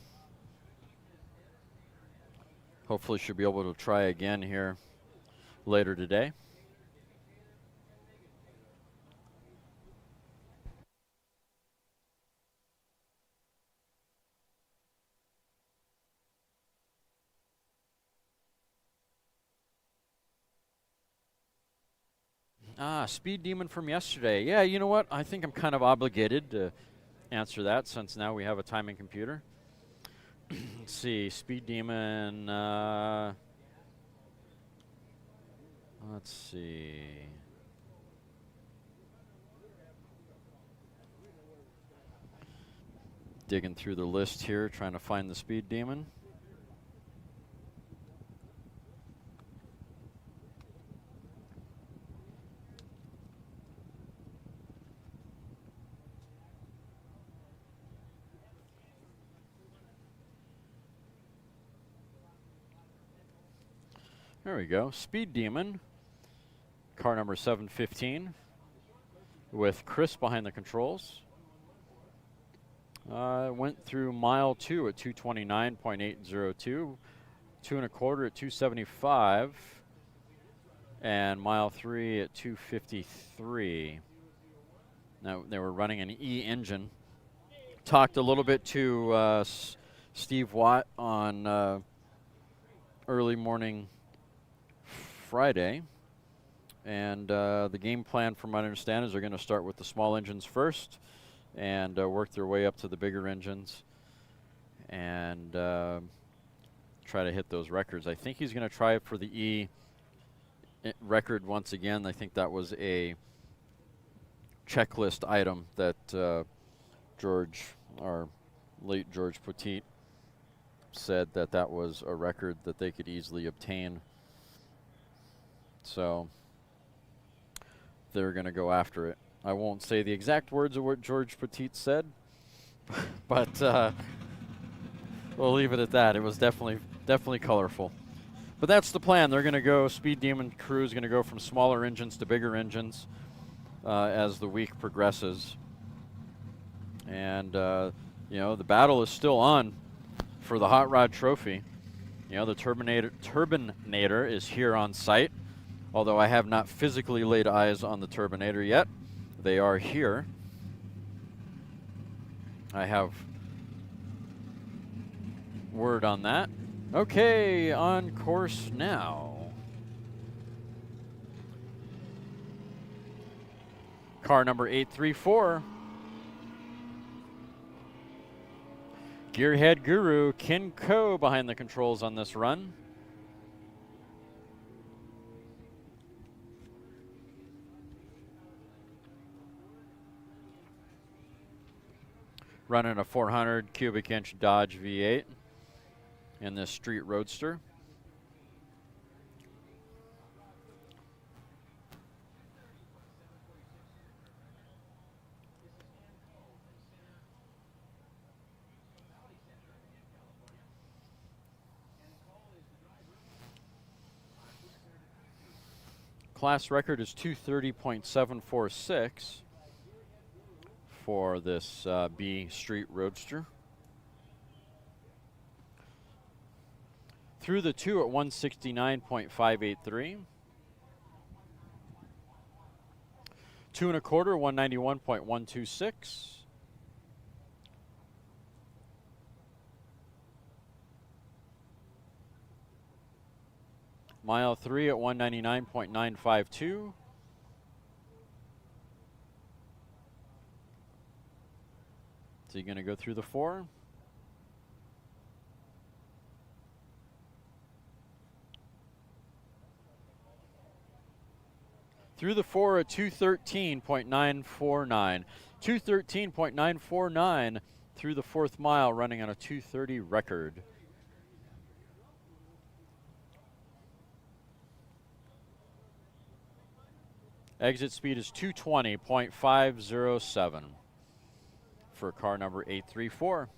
Hopefully she'll be able to try again here later today. Speed Demon from yesterday. Yeah, you know what? I think I'm kind of obligated to answer that since now we have a timing computer. Let's see, Speed Demon. Let's see. Digging through the list here, trying to find the Speed Demon. There we go. Speed Demon, car number 715, with Chris behind the controls. Went through mile 2 at 229.802, 2 1/4 at 275, and mile 3 at 253. Now they were running an E engine. Talked a little bit to Steve Watt on early morning Friday, and the game plan, from what I understand, is they're going to start with the small engines first and work their way up to the bigger engines and try to hit those records. I think he's going to try for the E record once again. I think that was a checklist item that George, our late George Petit, said that was a record that they could easily obtain. So they're going to go after it. I won't say the exact words of what George Petit said, but we'll leave it at that. It was definitely colorful. But that's the plan. They're going to go, Speed Demon crew is going to go from smaller engines to bigger engines as the week progresses. And, you know, the battle is still on for the Hot Rod Trophy. You know, the Turbinator is here on site, although I have not physically laid eyes on the Turbinator yet. They are here. I have word on that. Okay, on course now. Car number 834. Gearhead Guru Kin Ko behind the controls on this run. Running a 400 cubic inch Dodge V8 in this street roadster. Class record is 230.746 for this B Street Roadster. Through the 2 at 169.583. 2 1/4, 191.126. Mile 3 at 199.952. So you're going to go through the 4. Through the 4 at 213.949. 213.949 through the 4th mile, running on a 230 record. Exit speed is 220.507 for car number 834.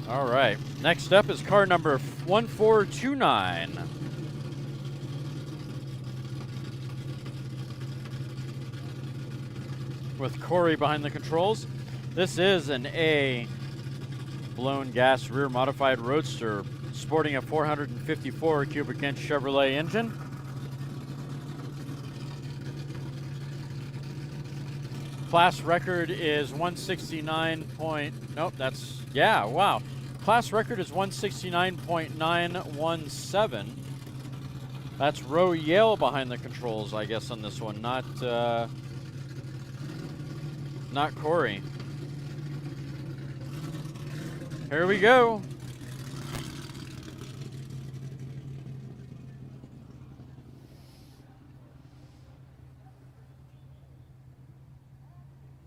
All right, next up is car number 1429. with Corey behind the controls. This is an A blown gas rear modified roadster sporting a 454 cubic inch Chevrolet engine. Class record is 169 Class record is 169.917. That's Roe Yale behind the controls, I guess, on this one, not Corey. Here we go.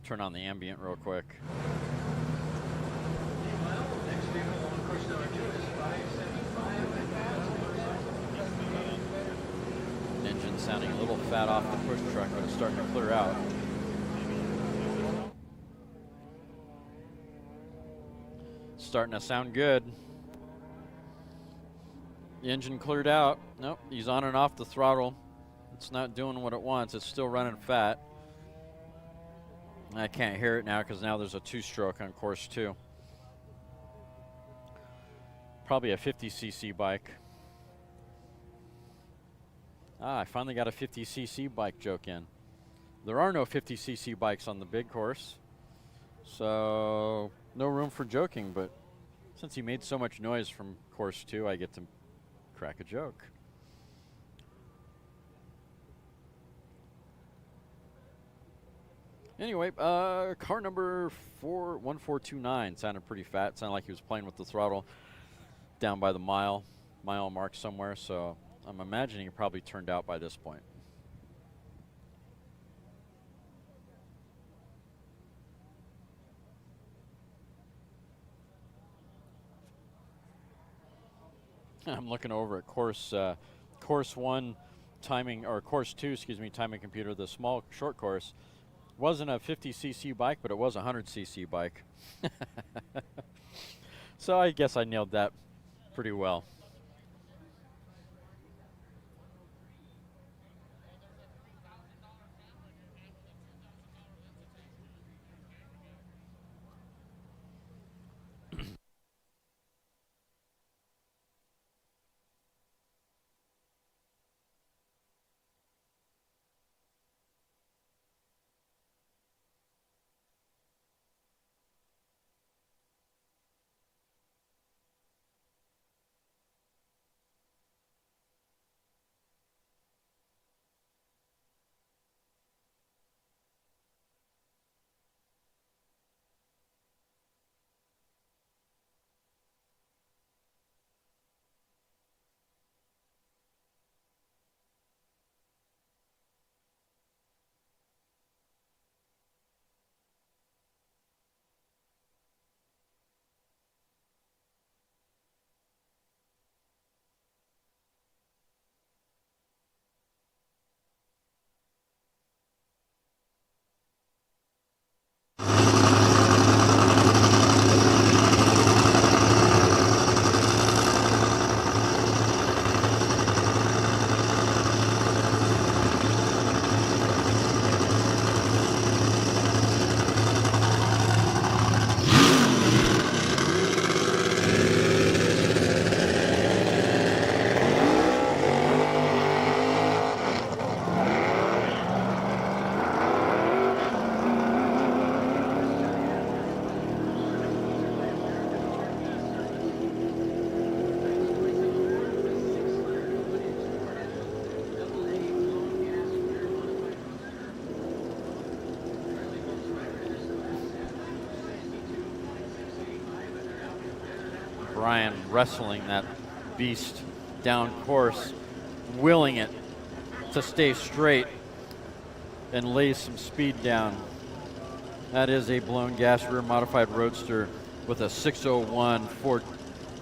Turn on the ambient real quick. Engine sounding a little fat off the push truck, but it's starting to clear out. Starting to sound good. The engine cleared out. Nope, he's on and off the throttle. It's not doing what it wants. It's still running fat. I can't hear it now because now there's a 2-stroke on course 2. Probably a 50cc bike. I finally got a 50cc bike joke in. There are no 50cc bikes on the big course, so no room for joking, but since he made so much noise from course 2, I get to crack a joke. Anyway, car number 1429 sounded pretty fat. Sounded like he was playing with the throttle down by the mile mark somewhere. So I'm imagining he probably turned out by this point. I'm looking over at course 1 timing, or course 2, excuse me, timing computer. The small short course wasn't a 50cc bike, but it was a 100cc bike. So I guess I nailed that pretty well. Brian wrestling that beast down course, willing it to stay straight and lay some speed down. That is a blown gas rear modified roadster with a 601 Ford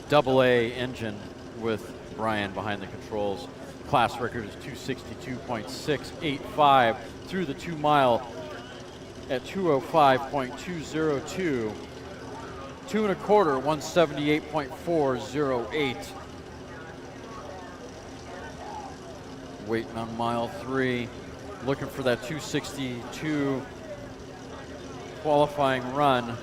AA engine with Brian behind the controls. Class record is 262.685 through the 2 mile at 205.202. 2 1/4, 178.408. Waiting on mile 3, looking for that 262 qualifying run.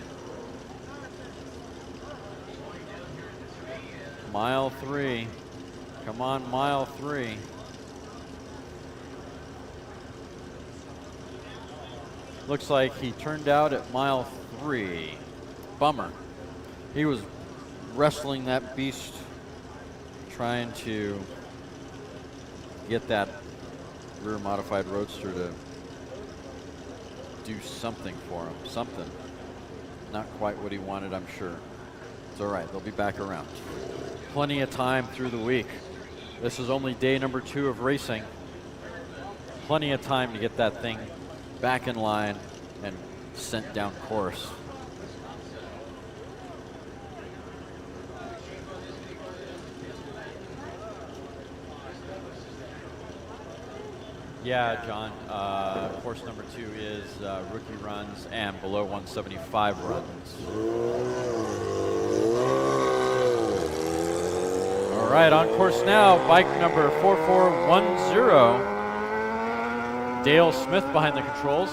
Mile 3. Come on, mile 3. Looks like he turned out at mile 3. Bummer. He was wrestling that beast, trying to get that rear modified roadster to do something for him. Something. Not quite what he wanted, I'm sure. It's all right. They'll be back around. Plenty of time through the week. This is only day number 2 of racing. Plenty of time to get that thing back in line and sent down course. Yeah, John. Course number 2 is rookie runs and below 175 runs. All right, on course now, bike number 4410. Dale Smith behind the controls.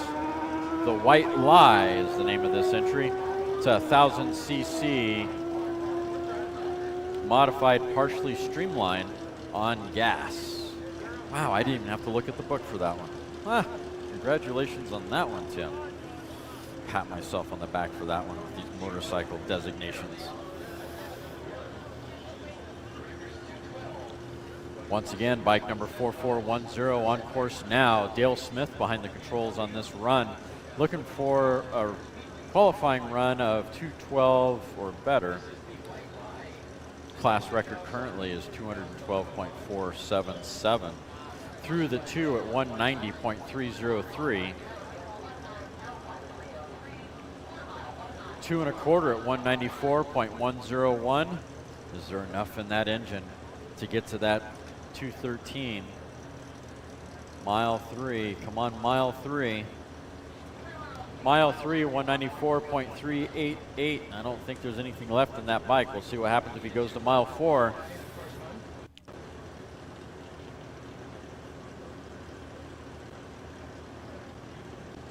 The White Lie is the name of this entry. It's a 1000cc modified partially streamlined on gas. Wow, I didn't even have to look at the book for that one. Ah, congratulations on that one, Tim. Pat myself on the back for that one with these motorcycle designations. Once again, bike number 4410 on course now. Dale Smith behind the controls on this run. Looking for a qualifying run of 212 or better. Class record currently is 212.477. Through the 2 at 190.303. 2 1/4 at 194.101. Is there enough in that engine to get to that 213? Mile 3, come on, mile 3. Mile 3, 194.388. I don't think there's anything left in that bike. We'll see what happens if he goes to mile 4.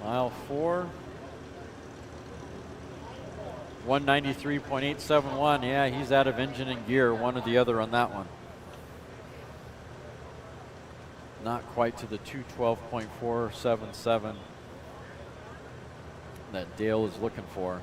Mile 4. 193.871. Yeah, he's out of engine and gear, one or the other on that one. Not quite to the 212.477 that Dale is looking for.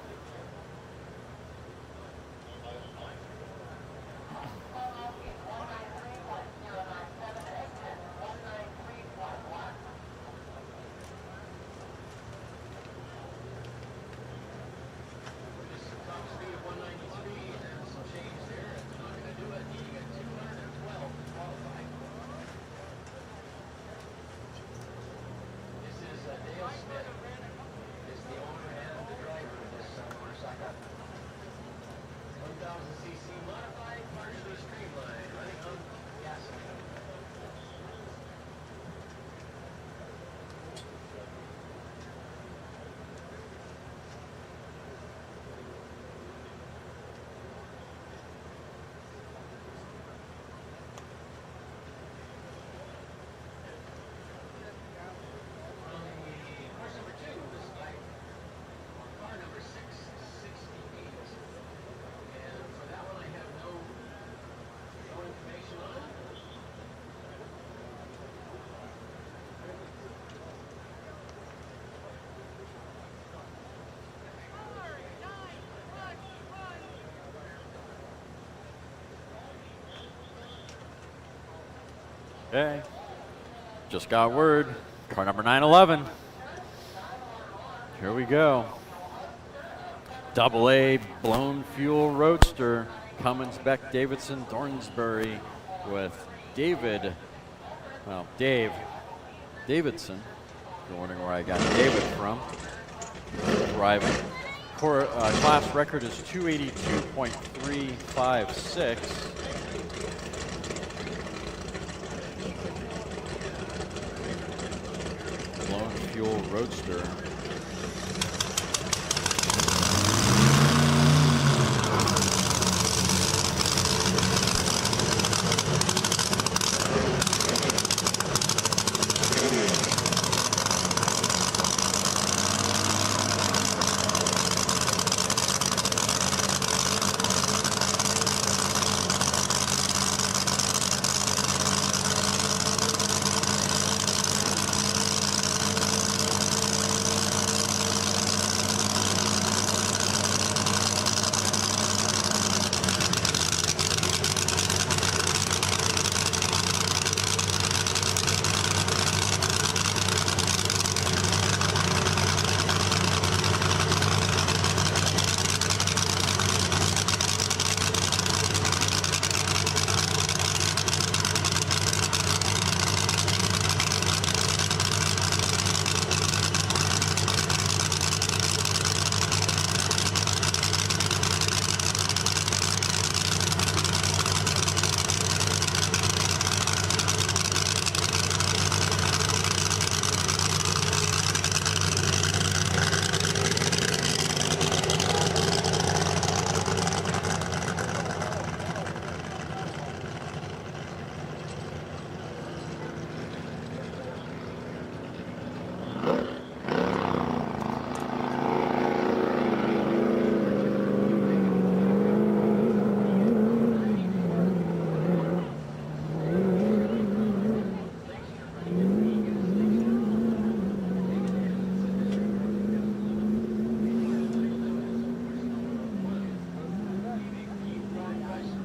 Okay, just got word. Car number 911. Here we go. Double A blown fuel roadster. Cummins, Beck, Davidson, Thornsbury with Dave Davidson. You're wondering where I got David from. Driving. Class record is 282.356. Blown fuel roadster.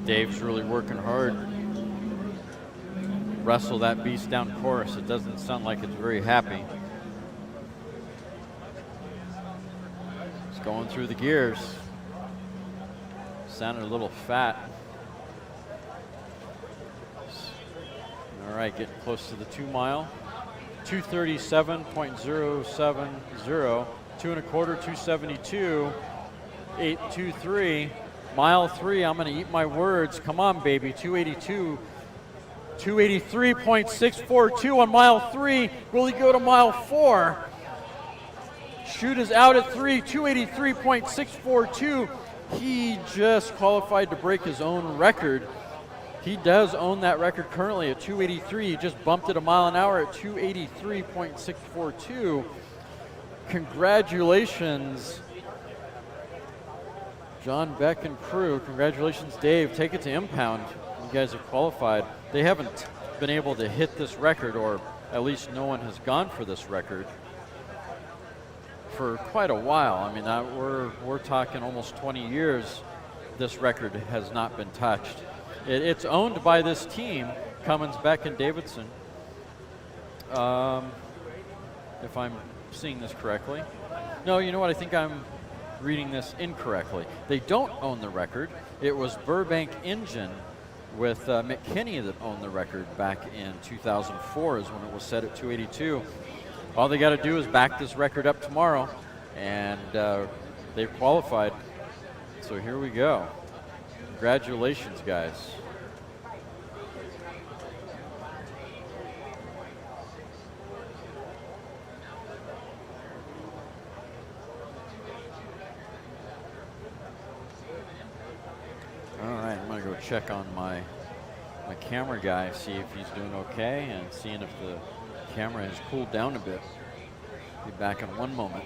Dave's really working hard. Wrestle that beast down course. It doesn't sound like it's very happy. It's going through the gears. Sounded a little fat. All right, getting close to the 2 mile. 237.070, 2 1/4, 272, 823. Mile 3, I'm going to eat my words. Come on, baby. 282, 283.642 on mile 3. Will he go to mile 4? Chute is out at 3, 283.642. He just qualified to break his own record. He does own that record currently at 283. He just bumped it a mile an hour at 283.642. Congratulations, John Beck and crew. Congratulations, Dave. Take it to impound. You guys have qualified. They haven't been able to hit this record, or at least no one has gone for this record for quite a while. I mean, we're talking almost 20 years this record has not been touched. It's owned by this team, Cummins, Beck, and Davidson. If I'm seeing this correctly. No, you know what? I think I'm reading this incorrectly. They don't own the record. It was Burbank Engine with McKinney that owned the record back in 2004 is when it was set at 282. All they got to do is back this record up tomorrow, and they've qualified. So here we go. Congratulations, guys. All right, I'm going to go check on my camera guy, see if he's doing okay, and seeing if the camera has cooled down a bit. Be back in one moment.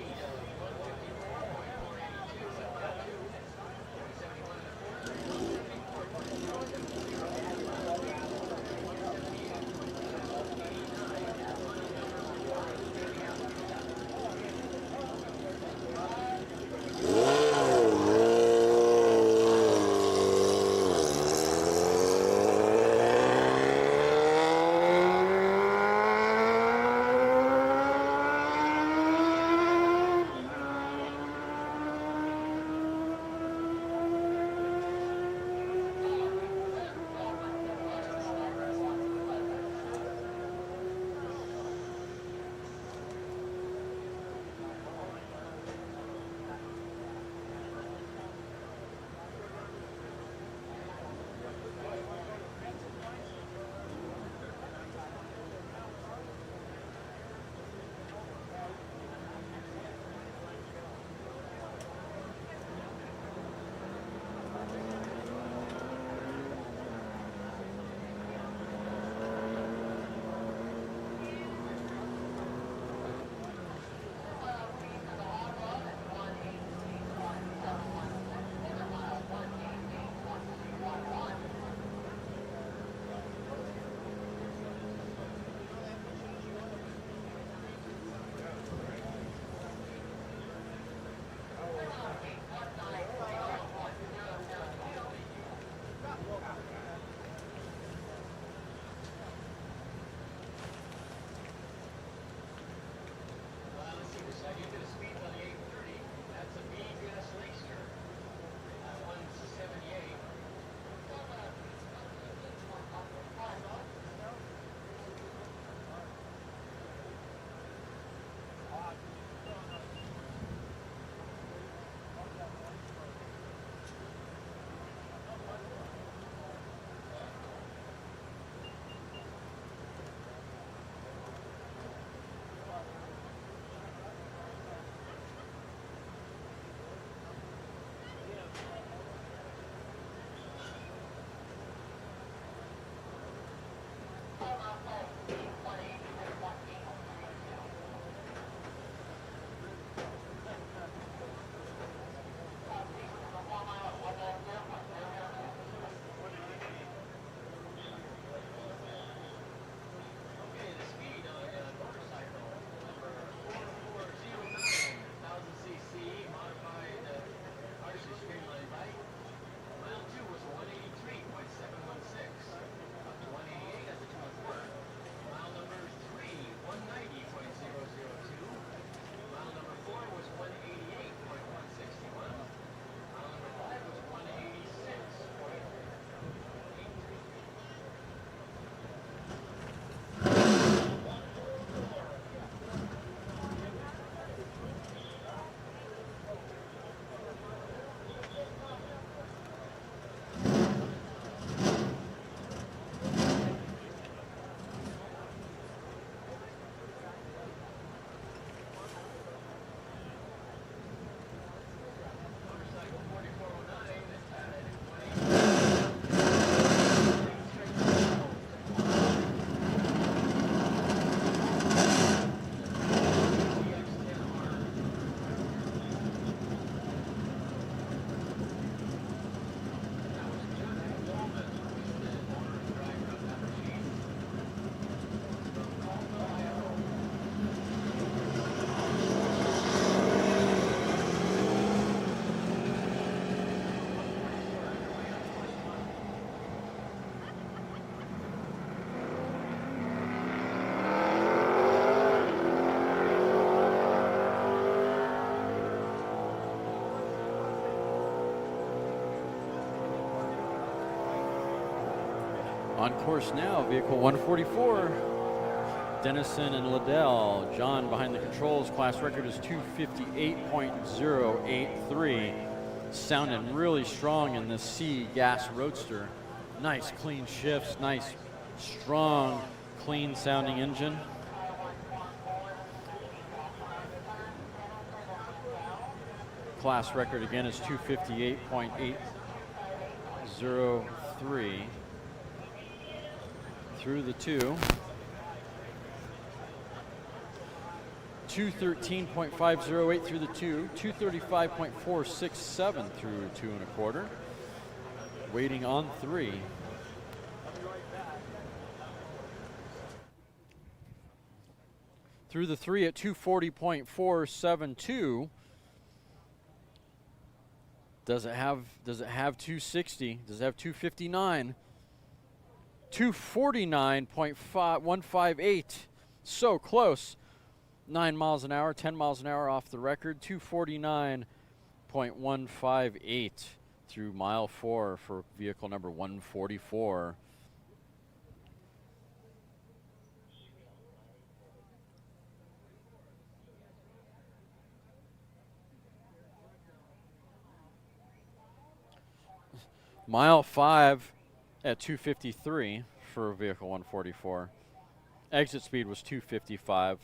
On course now, vehicle 144. Dennison and Liddell. John behind the controls. Class record is 258.083. Sounding really strong in this C gas roadster. Nice clean shifts, nice strong clean sounding engine. Class record again is 258.803 through the 2. 213.508 through the 2, 235.467 through 2 1/4. Waiting on 3. Through the 3 at 240.472. Does it have 260? Does it have 259? 249.158. So close. 9 miles an hour, 10 miles an hour off the record. 249.158 through mile 4 for vehicle number 144. Mile 5 at 253 for vehicle 144. Exit speed was 255.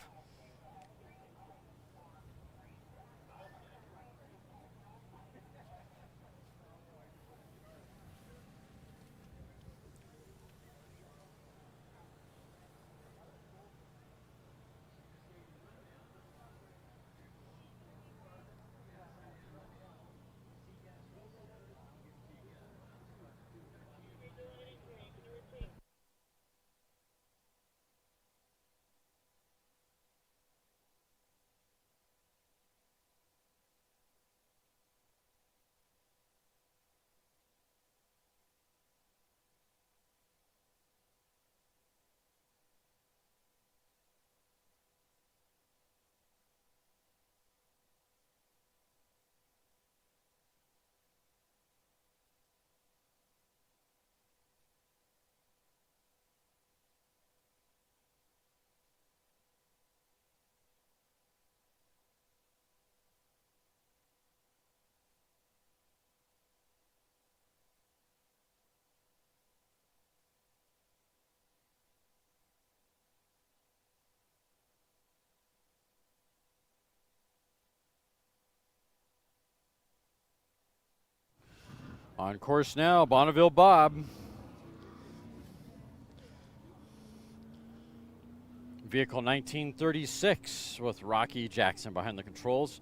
On course now, Bonneville Bob. Vehicle 1936 with Rocky Jackson behind the controls.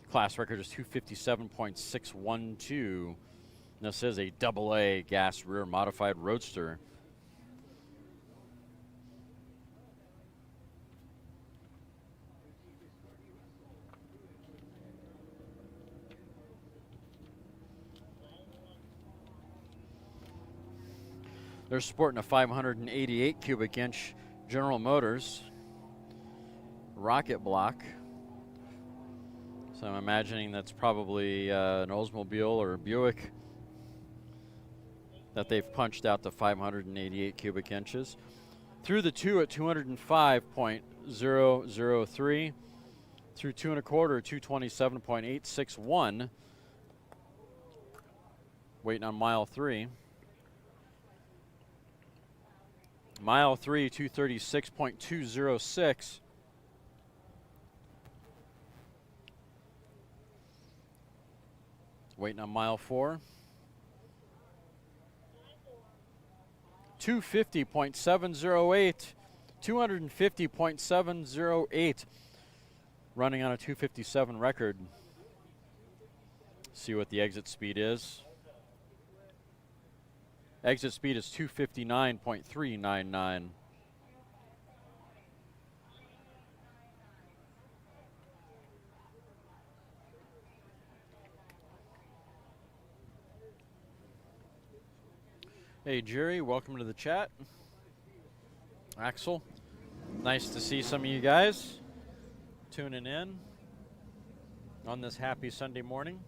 Class record is 257.612. This is a AA gas rear modified roadster. They're sporting a 588 cubic inch General Motors rocket block. So I'm imagining that's probably an Oldsmobile or a Buick that they've punched out to 588 cubic inches. Through the 2 at 205.003. Through 2 1/4, 227.861. Waiting on mile 3. Mile 3, 236.206. Waiting on mile 4. 250.708. 250.708. Running on a 257 record. See what the exit speed is. Exit speed is 259.399. Hey Jerry, welcome to the chat. Axel, nice to see some of you guys tuning in on this happy Sunday morning.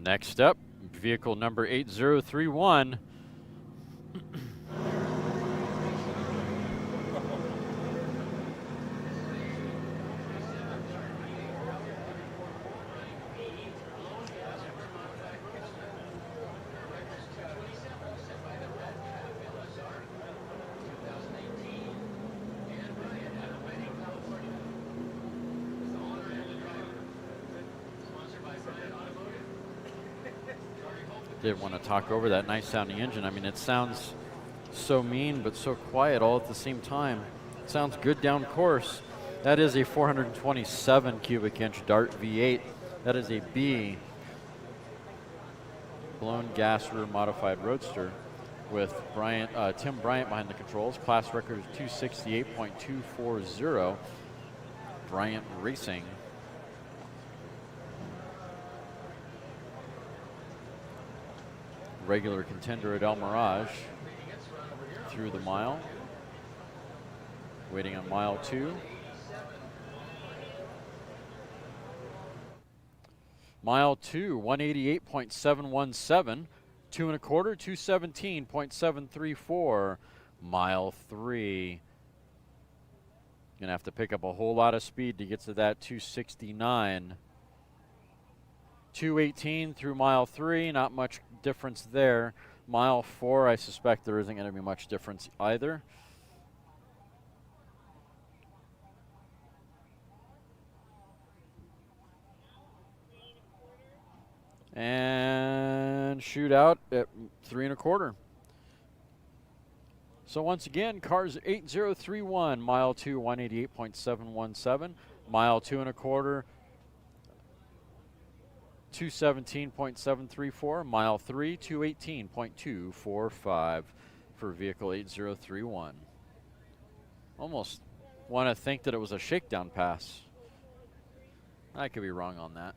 Next up, vehicle number 8031. Did want to talk over that nice sounding engine. I mean, it sounds so mean but so quiet all at the same time. It sounds good down course. That is a 427 cubic inch Dart V8. That is a B blown gas rear modified roadster with Tim Bryant behind the controls. Class record is 268.240. Bryant Racing. Regular contender at El Mirage through the mile. Waiting on mile 2. Mile 2, 188.717. 2 1/4, 217.734. Mile 3. Gonna have to pick up a whole lot of speed to get to that 269. 218 through mile 3, not much difference there. Mile 4, I suspect there isn't going to be much difference either. And shootout at 3 1/4. So once again, cars 8031, mile 2, 188.717, mile 2 1/4, 217.734, mile 3, 218.245 for vehicle 8031. Almost want to think that it was a shakedown pass. I could be wrong on that.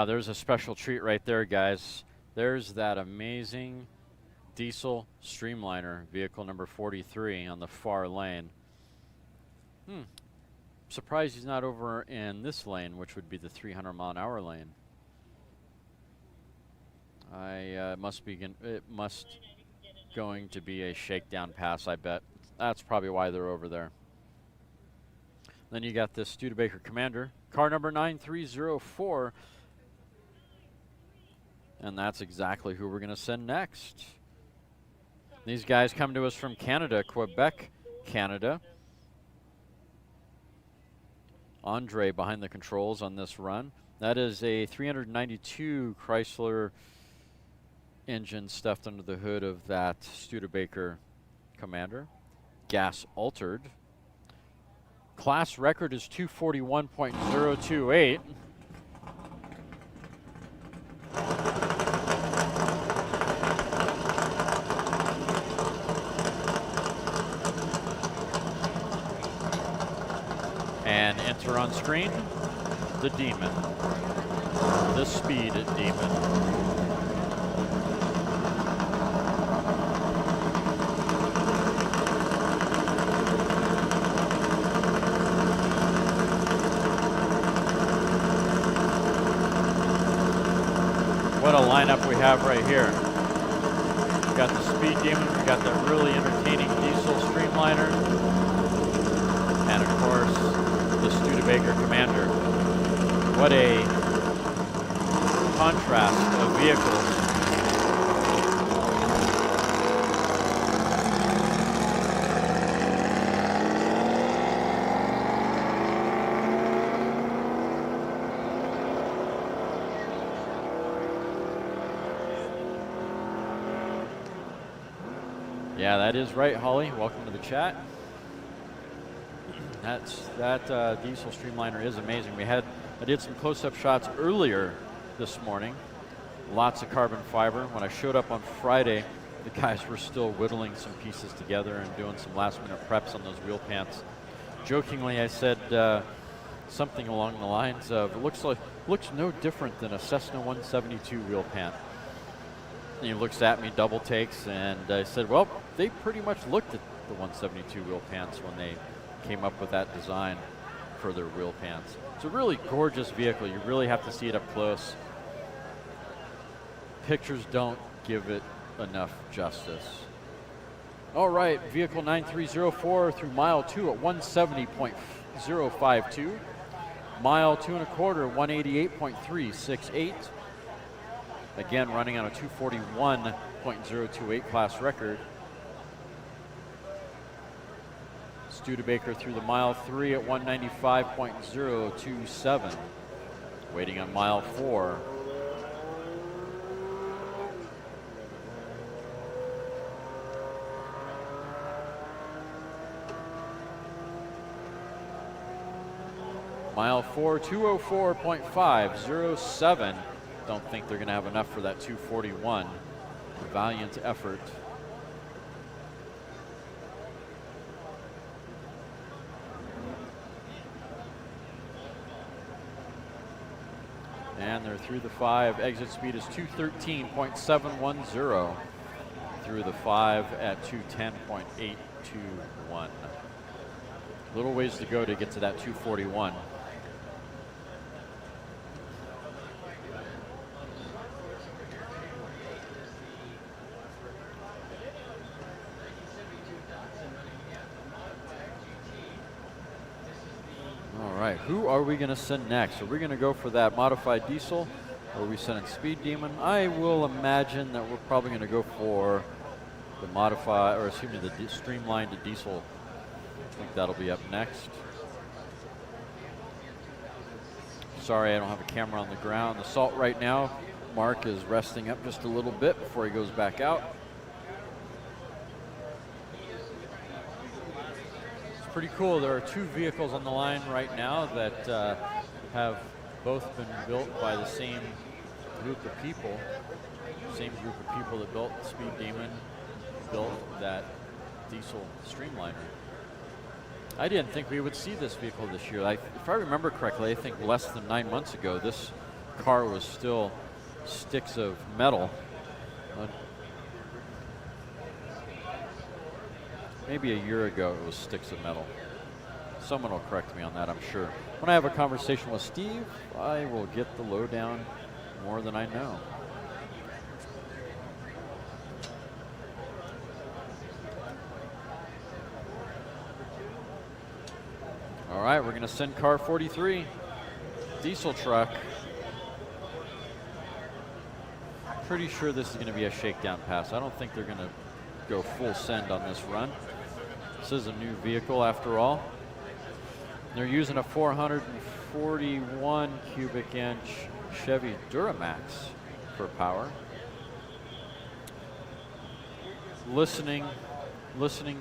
There's a special treat right there, guys. There's that amazing diesel streamliner, vehicle number 43 on the far lane. Surprised he's not over in this lane, which would be the 300-mile-an-hour lane. It must going to be a shakedown pass, I bet. That's probably why they're over there. Then you got this Studebaker Commander, car number 9304. And that's exactly who we're going to send next. These guys come to us from Canada, Quebec, Canada. Andre behind the controls on this run. That is a 392 Chrysler engine stuffed under the hood of that Studebaker Commander. Gas altered. Class record is 241.028. And enter on screen, the Demon, the Speed Demon. What a lineup we have right here. We've got the Speed Demon, we've got that really entertaining diesel streamliner, and of course, the Studebaker Commander. What a contrast of vehicles. Yeah, that is right, Holly. Welcome to the chat. That diesel streamliner is amazing. I did some close-up shots earlier this morning. Lots of carbon fiber. When I showed up on Friday, the guys were still whittling some pieces together and doing some last-minute preps on those wheel pants. Jokingly, I said something along the lines of, "It looks no different than a Cessna 172 wheel pant." And he looks at me, double takes, and I said, "Well, they pretty much looked at the 172 wheel pants when they came up with that design for their wheel pants." It's a really gorgeous vehicle. You really have to see it up close. Pictures don't give it enough justice. All right, vehicle 9304 through mile 2 at 170.052. Mile 2 1/4, 188.368. Again, running on a 241.028 class record. Studebaker through the mile 3 at 195.027. Waiting on mile 4. Mile 4, 204.507. Don't think they're going to have enough for that 241. Valiant effort. And they're through the 5. Exit speed is 213.710. Through the 5 at 210.821. Little ways to go to get to that 241. All right, who are we going to send next? Are we going to go for that modified diesel, or are we sending Speed Demon? I will imagine that we're probably going to go for the modified, or excuse me, the streamlined diesel. I think that'll be up next. Sorry, I don't have a camera on the ground. The salt right now, Mark is resting up just a little bit before he goes back out. Pretty cool. There are 2 vehicles on the line right now that have both been built by the same group of people. Same group of people that built the Speed Demon, built that diesel streamliner. I didn't think we would see this vehicle this year. If I remember correctly, I think less than 9 months ago, this car was still sticks of metal. Maybe a year ago it was sticks of metal. Someone will correct me on that, I'm sure. When I have a conversation with Steve, I will get the lowdown more than I know. All right, we're going to send car 43, diesel truck. Pretty sure this is going to be a shakedown pass. I don't think they're going to go full send on this run. This is a new vehicle after all. They're using a 441 cubic inch Chevy Duramax for power. Listening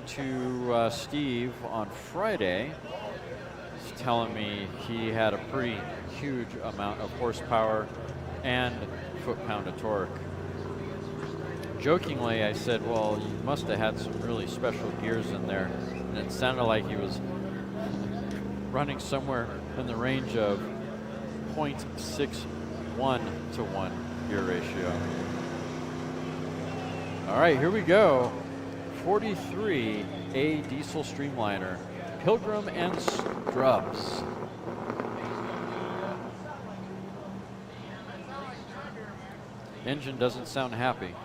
to Steve on Friday, he's telling me he had a pretty huge amount of horsepower and foot-pound of torque. Jokingly, I said, well, you must have had some really special gears in there. And it sounded like he was running somewhere in the range of 0.61 to 1 gear ratio. All right, here we go. 43A diesel streamliner, Pilgrim and Strubs. Engine doesn't sound happy.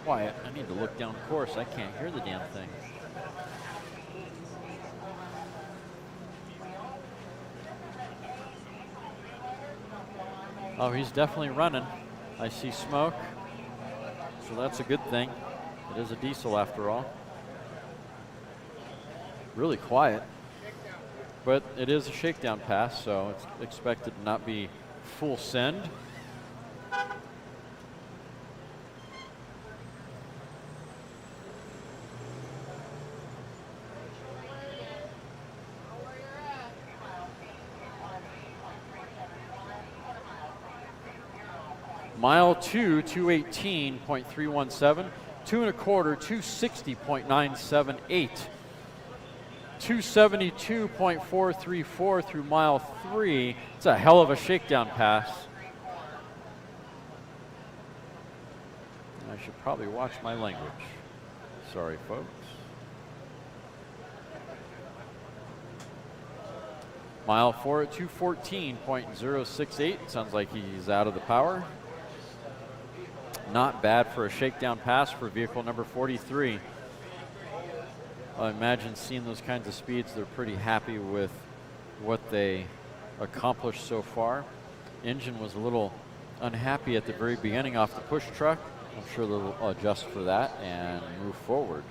Quiet. I need to look down course. I can't hear the damn thing. Oh, he's definitely running. I see smoke. So that's a good thing. It is a diesel after all. Really quiet. But it is a shakedown pass, so it's expected to not be full send. Mile 2, 218.317. 2 1/4, 260.978. 272.434 through mile 3. It's a hell of a shakedown pass. I should probably watch my language. Sorry, folks. Mile 4 at 214.068. Sounds like he's out of the power. Not bad for a shakedown pass for vehicle number 43. I imagine seeing those kinds of speeds, they're pretty happy with what they accomplished so far. Engine was a little unhappy at the very beginning off the push truck. I'm sure they'll adjust for that and move forward.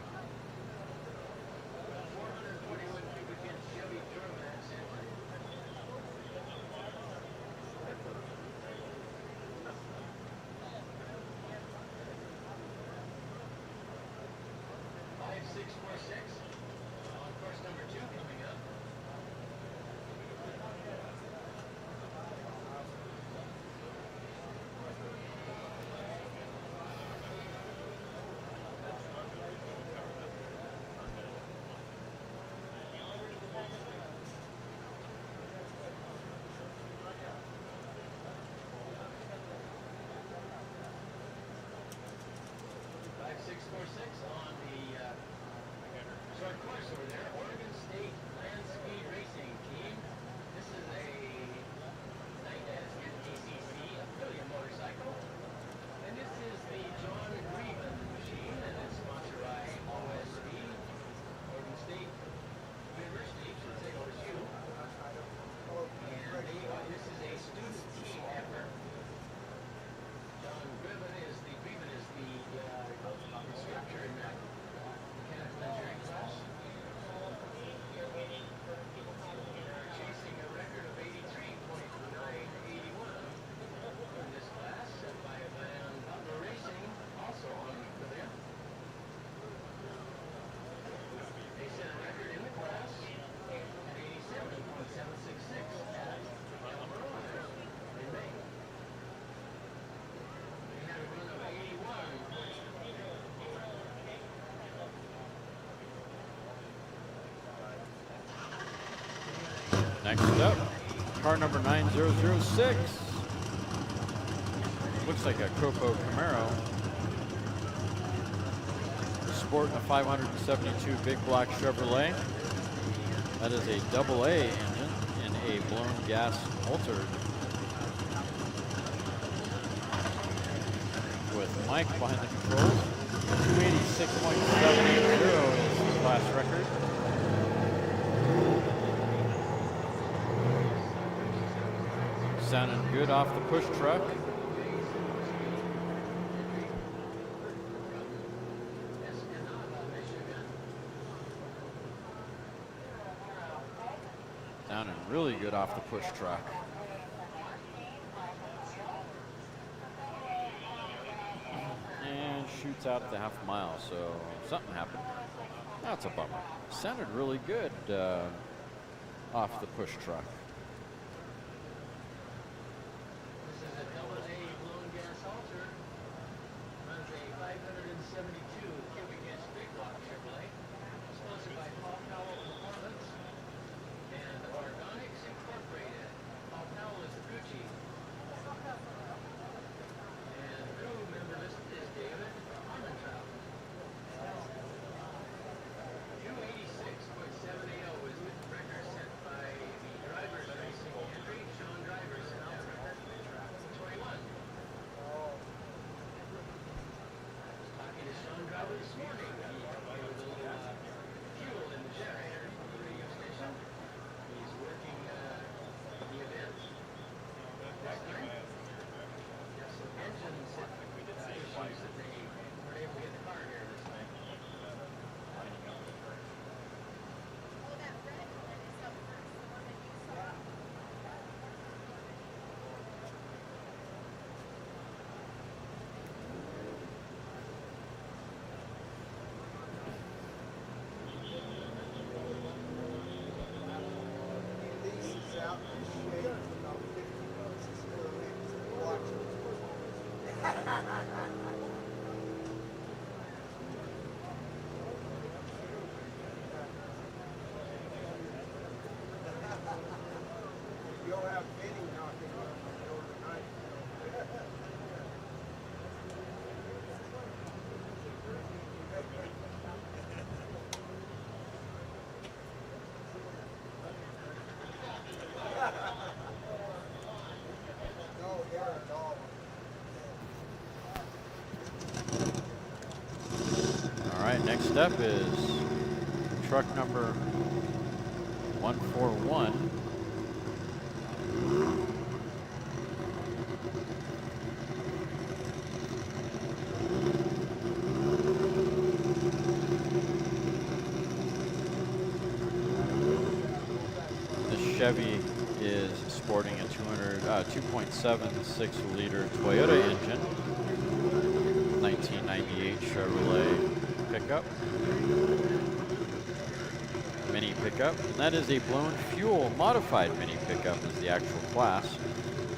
Next up, car number 9006. Looks like a Copo Camaro. Sporting a 572 big block Chevrolet. That is a AA engine in a blown gas motor. With Mike behind the controls. 286.780 is his class record. Sounding good off the push truck. Sounding really good off the push truck. And shoots out at the half mile, so something happened. That's a bummer. Sounded really good off the push truck. All right, next up is truck number 141. This Chevy is sporting a 2.76 liter Toyota engine, 1998 Chevrolet pickup, mini pickup, and that is a blown fuel modified mini pickup is the actual class,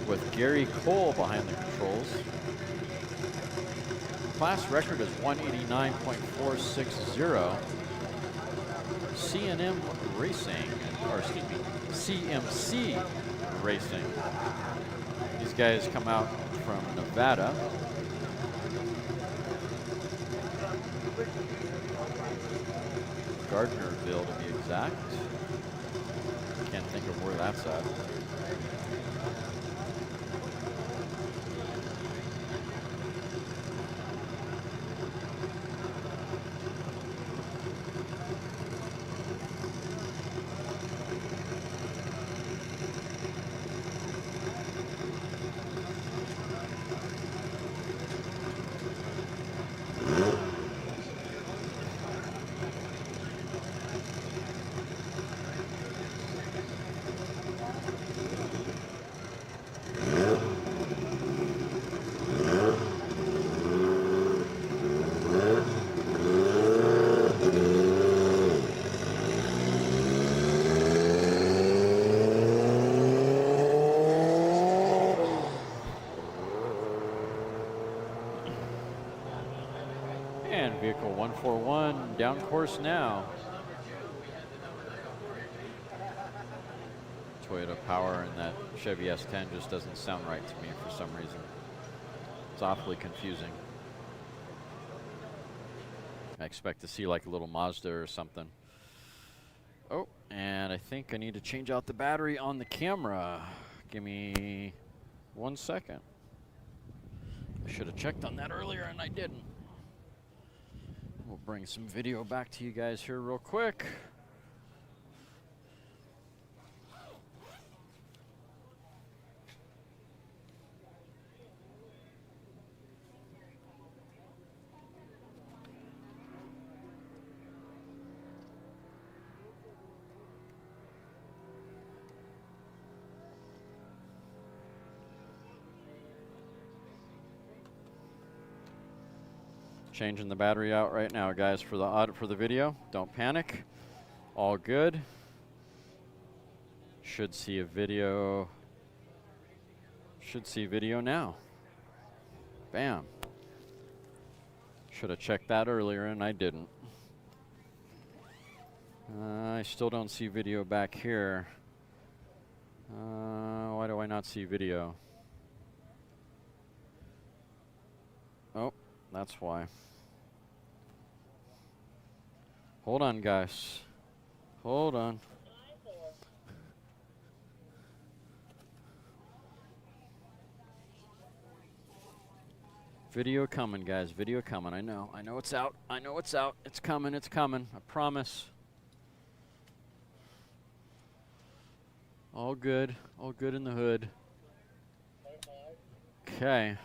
with Gary Cole behind the controls. Class record is 189.460. C&M Racing, or excuse me, CMC Racing. These guys come out from Nevada. Gardnerville to be exact. Can't think of where that's at. And vehicle 141 down course now. Toyota power and that Chevy S10 just doesn't sound right to me for some reason. It's awfully confusing. I expect to see like a little Mazda or something. Oh, and I think I need to change out the battery on the camera. Give me 1 second. I should have checked on that earlier and I didn't. We'll bring some video back to you guys here real quick. Changing the battery out right now, guys, for the video. Don't panic. All good. Should see a video. Should see video now. Bam. Should have checked that earlier and I didn't. I still don't see video back here. Why do I not see video? Oh, that's why. Hold on, guys. Hold on. Video coming, guys. Video coming. I know it's out. I know it's out. It's coming. It's coming. I promise. All good. All good in the hood. Okay.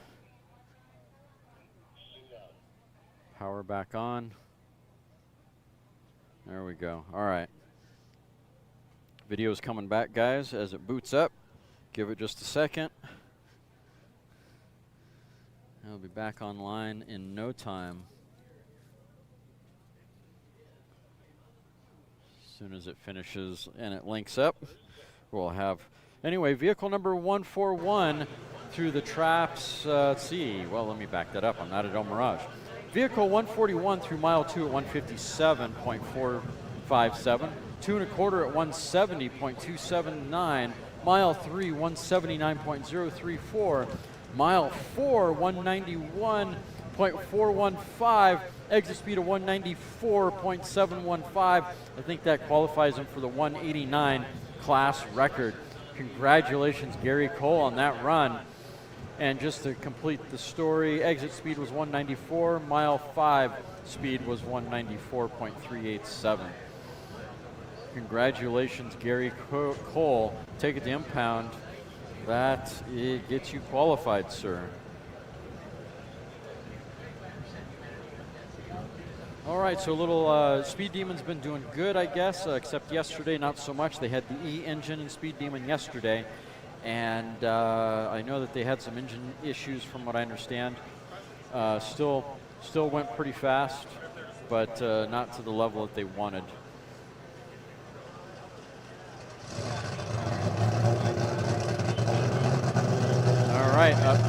Power back on. There we go. All right. Video's coming back, guys, as it boots up. Give it just a second. It'll be back online in no time. As soon as it finishes and it links up, we'll have... Anyway, vehicle number 141 through the traps. Let's see. Well, let me back that up. I'm not at El Mirage. Vehicle 141 through mile 2 at 157.457, 2 1/4 at 170.279, Mile 3, 179.034. Mile 4, 191.415. Exit speed of 194.715. I think that qualifies him for the 189 class record. Congratulations, Gary Cole, on that run. And just to complete the story, exit speed was 194. Mile 5 speed was 194.387. Congratulations, Gary Cole. Take it to impound. That it gets you qualified, sir. All right, so a little Speed Demon's been doing good, I guess, except yesterday not so much. They had the E engine in Speed Demon yesterday, and I know that they had some engine issues from what I understand. Still went pretty fast, but not to the level that they wanted. All right, up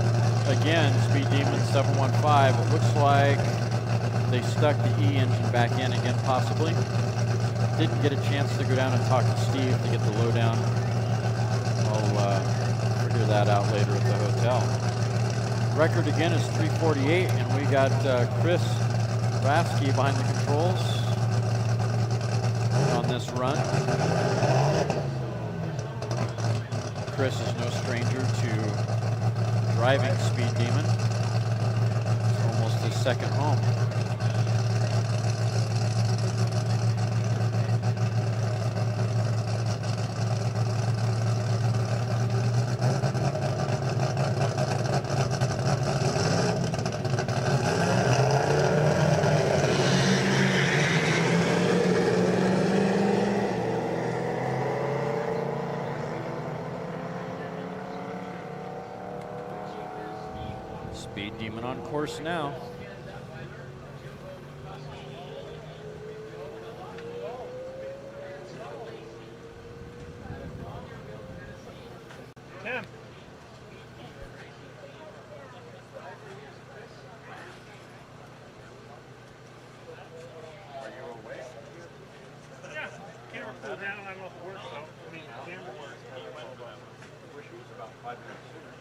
again, Speed Demon 715. It looks like they stuck the E engine back in again, possibly. Didn't get a chance to go down and talk to Steve to get the lowdown. I'll figure that out later at the hotel. Record again is 348, and we got Chris Rasky behind the controls on this run. Chris is no stranger to driving Speed Demon. It's almost his second home. Speed Demon on course now. Tim. Are you awake? Yeah, camera cooled down. I don't know if it works though. I mean, camera works. Wish it was about 5 minutes sooner.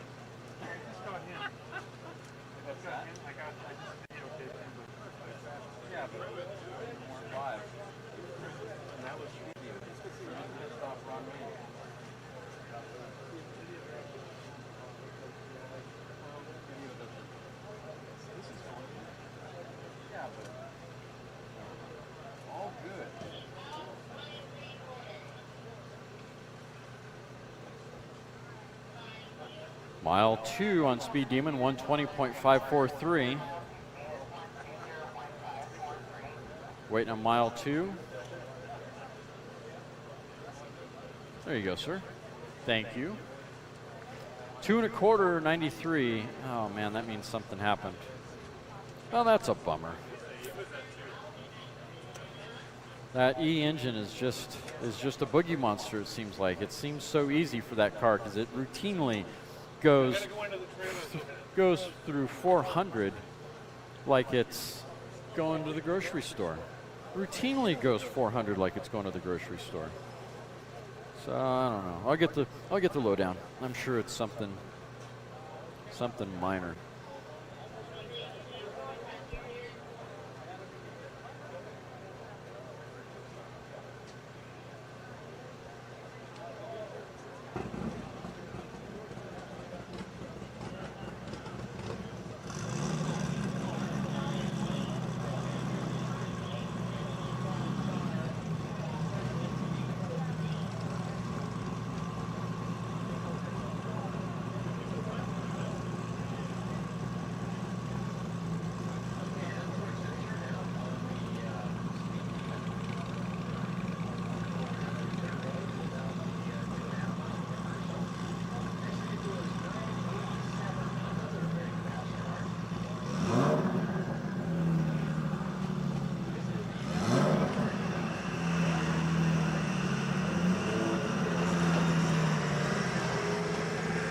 Just got him. What's that? I just videotaped him. Yeah, but more 5. And that was video. Pissed off Ron Wayne. This is going good. Yeah, but all good. Mile 2 on Speed Demon, 120.543. Waiting on mile 2. There you go, sir. Thank you. 2 1/4, 93. Oh man, that means something happened. Well, that's a bummer. That E engine is just a boogie monster, it seems like. It seems so easy for that car because it routinely goes through 400 like it's going to the grocery store. Routinely goes 400 like it's going to the grocery store. So I don't know. I'll get the lowdown. I'm sure it's something minor.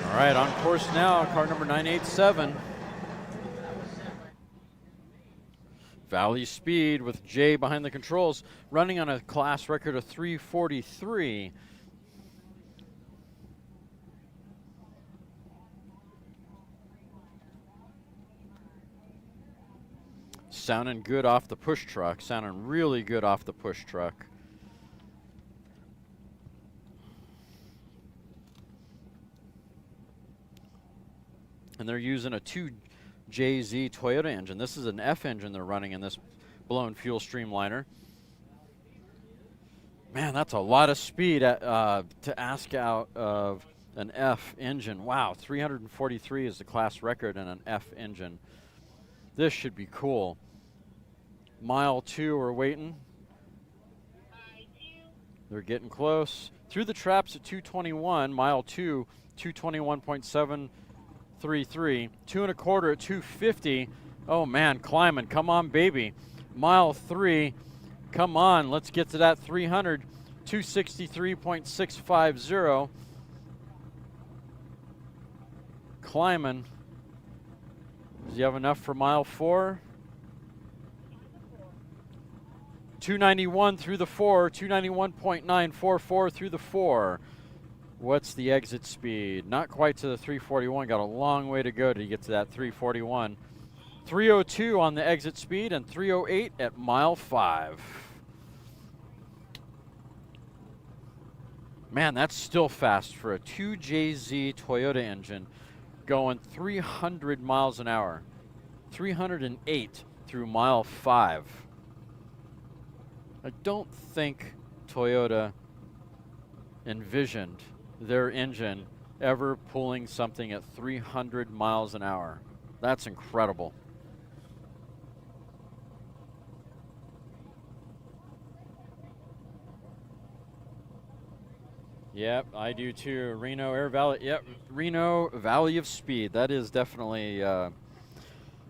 All right, on course now, car number 987. Valley Speed with Jay behind the controls, running on a class record of 343. Sounding good off the push truck. Sounding really good off the push truck. And they're using a 2JZ Toyota engine. This is an F engine they're running in this blown fuel streamliner. Man, that's a lot of speed to ask out of an F engine. Wow, 343 is the class record in an F engine. This should be cool. Mile 2, we're waiting. They're getting close. Through the traps at 221, mile 2, 221.733, 2 1/4 at 250. Oh man, climbing, come on baby. Mile 3, come on, let's get to that 300, 263.650. Climbing. Does he have enough for mile 4? 291 through the 4, 291.944 through the 4. What's the exit speed? Not quite to the 341. Got a long way to go to get to that 341. 302 on the exit speed and 308 at mile 5. Man, that's still fast for a 2JZ Toyota engine going 300 miles an hour. 308 through mile 5. I don't think Toyota envisioned their engine ever pulling something at 300 miles an hour. That's incredible. Yep, I do too. Reno Air Valley. Yep, Reno Valley of Speed. That is definitely.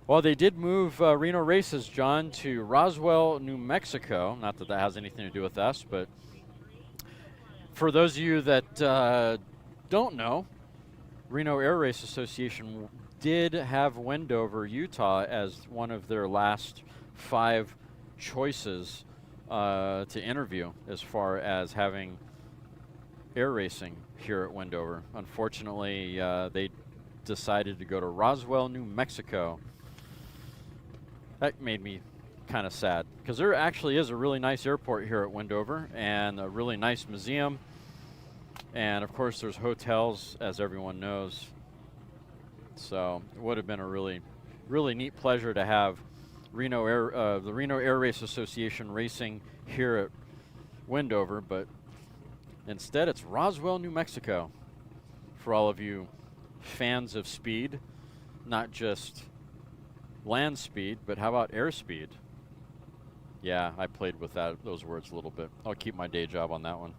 Well, they did move Reno races, John, to Roswell, New Mexico. Not that that has anything to do with us, but for those of you that don't know, Reno Air Race Association did have Wendover, Utah as one of their last 5 choices to interview as far as having air racing here at Wendover. Unfortunately, they decided to go to Roswell, New Mexico. That made me kind of sad because there actually is a really nice airport here at Wendover and a really nice museum. And of course there's hotels, as everyone knows. So it would have been a really, really neat pleasure to have the Reno Air Race Association racing here at Wendover, but instead it's Roswell, New Mexico for all of you fans of speed, not just land speed, but how about air speed? Yeah, I played with those words a little bit. I'll keep my day job on that one.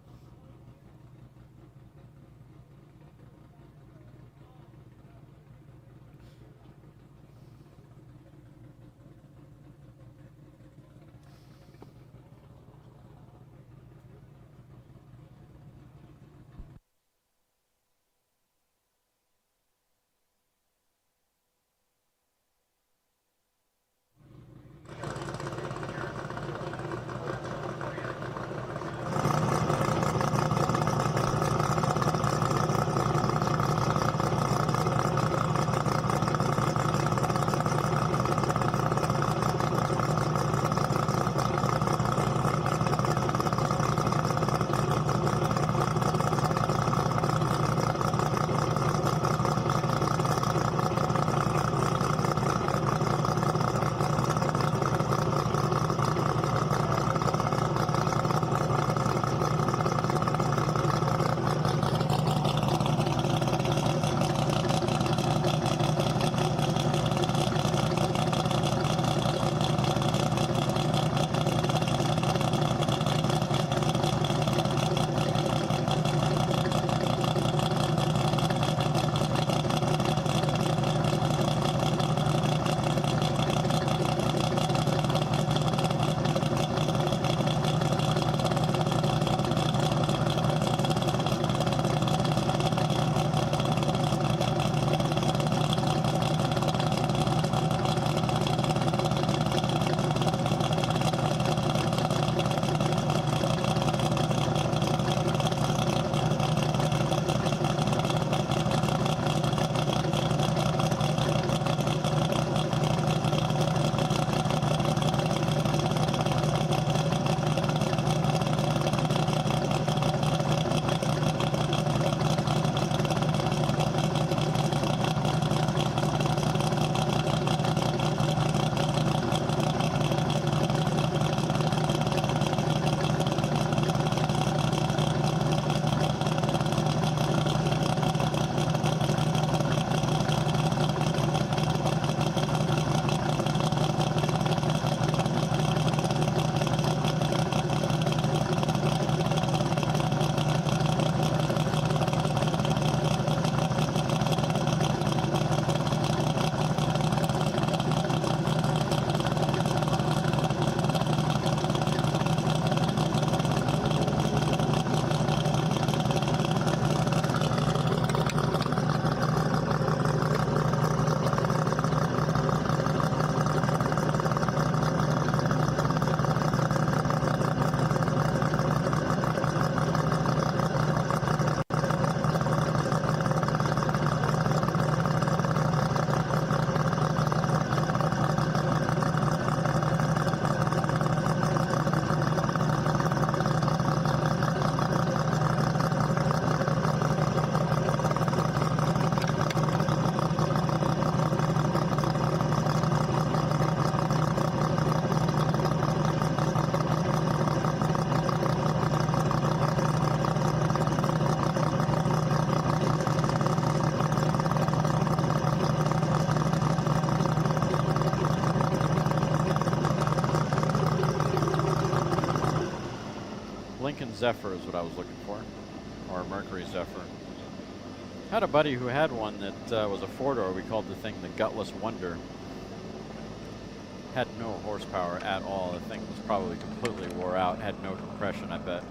Zephyr is what I was looking for, or Mercury Zephyr. Had a buddy who had one that was a four-door. We called the thing the Gutless Wonder. Had no horsepower at all. The thing was probably completely wore out. Had no compression, I bet.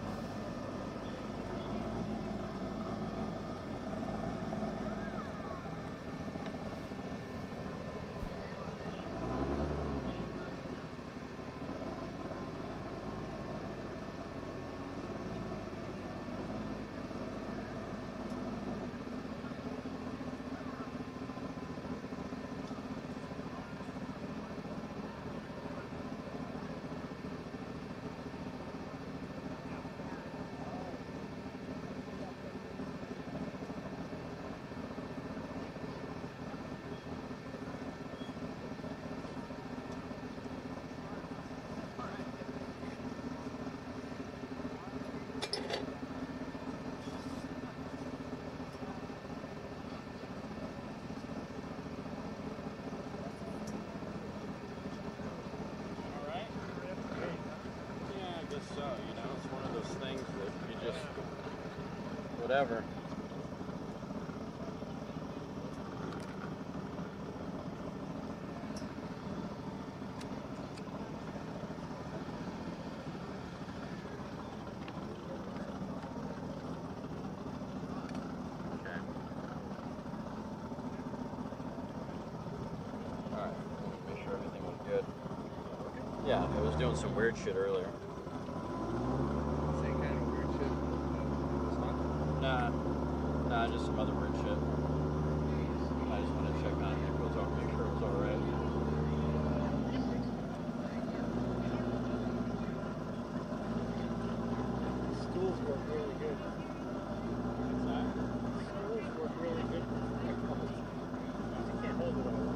Whatever. Okay. All right. Make sure everything was good. Yeah, it was doing some weird shit earlier. Same kind of weird shit. Nah, just some other weird shit. I just wanted to check on it, make sure it was all right. Stools work really good. What's that? Stools work really good. You can't hold it all.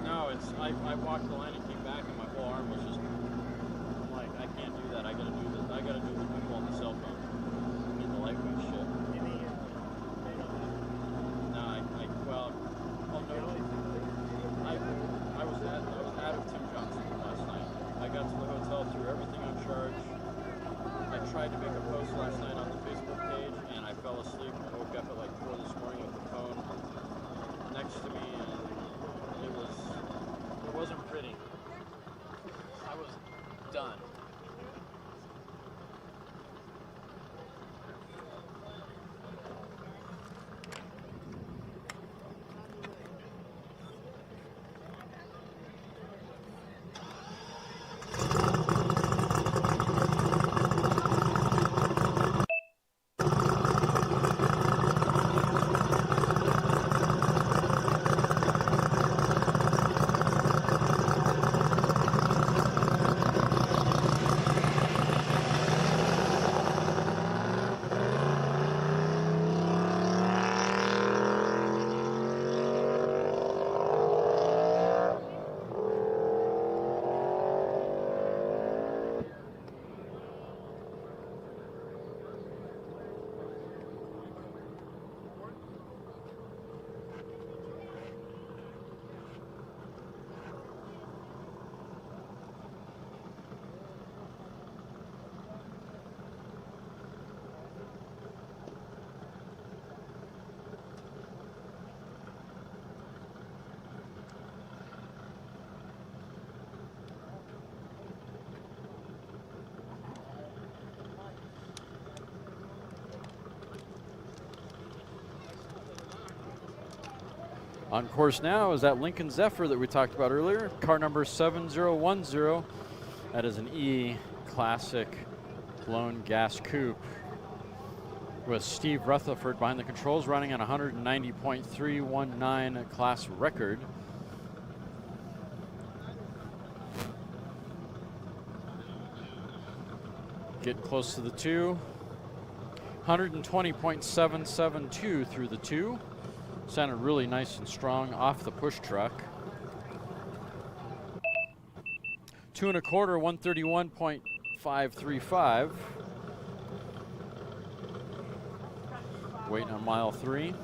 No, it's I walked the line and came back and my whole arm was just. I'm like, I can't do that. I gotta do this. I gotta do the people on the cell phone. I need the lightweight shit. I was out of Tim Johnson last night. I got to the hotel, threw everything on charge. I tried to make a post last night on the Facebook page, and I fell asleep and woke up at like 4 this morning with the phone next to me, and it wasn't pretty. I was done. On course now is that Lincoln Zephyr that we talked about earlier, car number 7010. That is an E Classic blown gas coupe with Steve Rutherford behind the controls, running on 190.319 class record. Get close to the 2. 120.772 through the 2. Sounded really nice and strong off the push truck. 2 1/4, 131.535. Waiting on mile 3.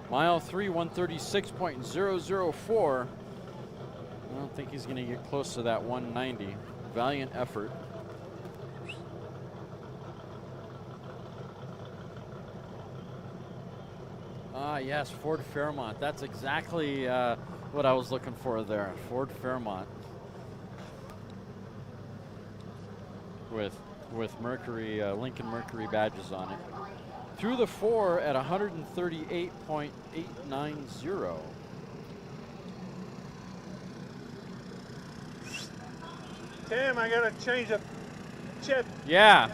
Mile 3, 136.004. I don't think he's going to get close to that 190. Valiant effort. Yes, Ford Fairmont. That's exactly what I was looking for there. Ford Fairmont. With Mercury, Lincoln Mercury badges on it. Through the 4 at 138.890. Tim, I gotta change the chip. Yeah.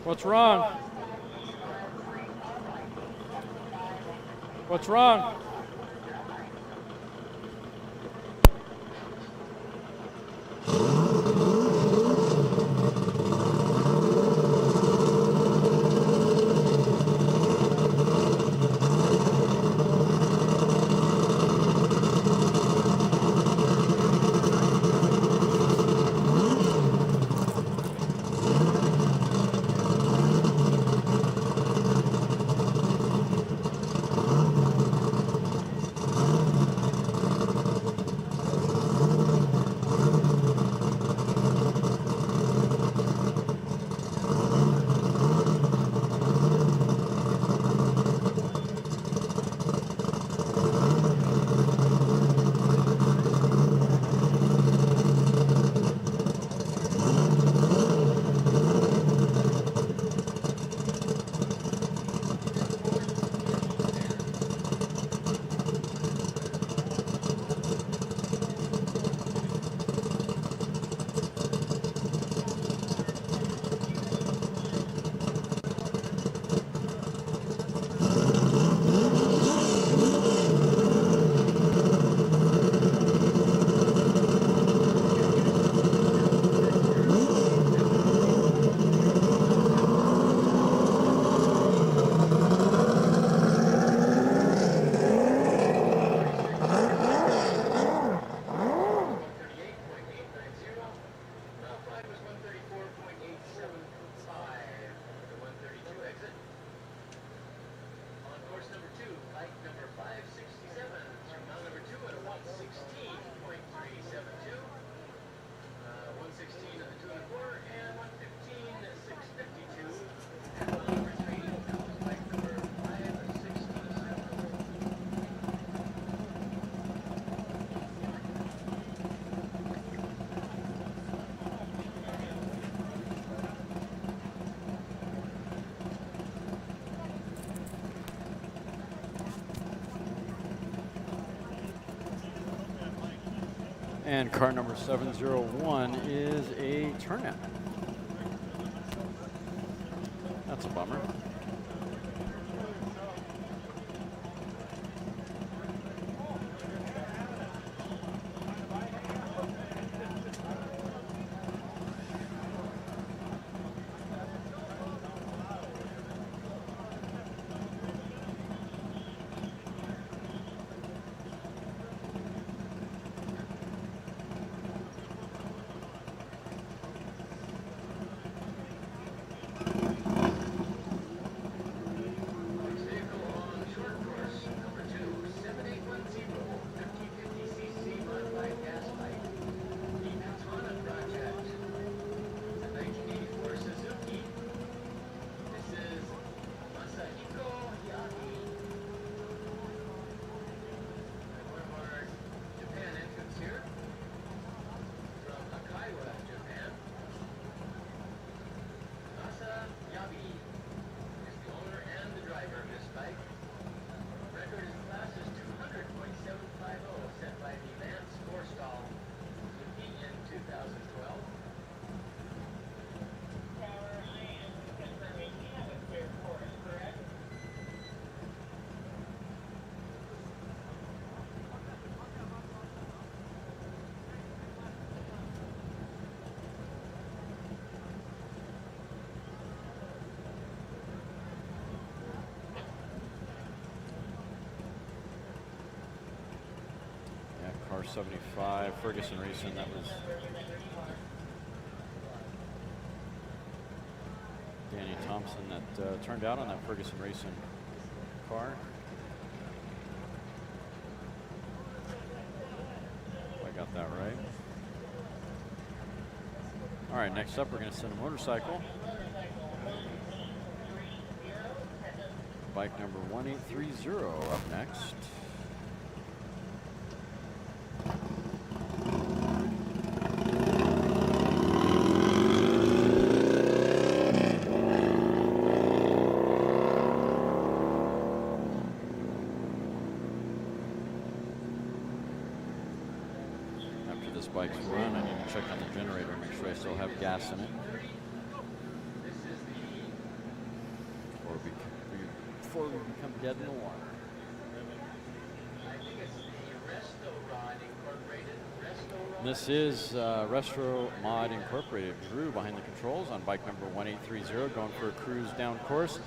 What's wrong? What's wrong? And car number 701 is a turnout. That's a bummer. 475. Ferguson Racing, that was Danny Thompson that turned out on that Ferguson Racing car. If I got that right. All right, next up, we're going to send a motorcycle. Bike number 1830 up next. After this bike's run, I need to check on the generator, make sure I still have gas in it. Before we become dead in the water. This is Retro Mod Incorporated. Drew behind the controls on bike number 1830, going for a cruise down course.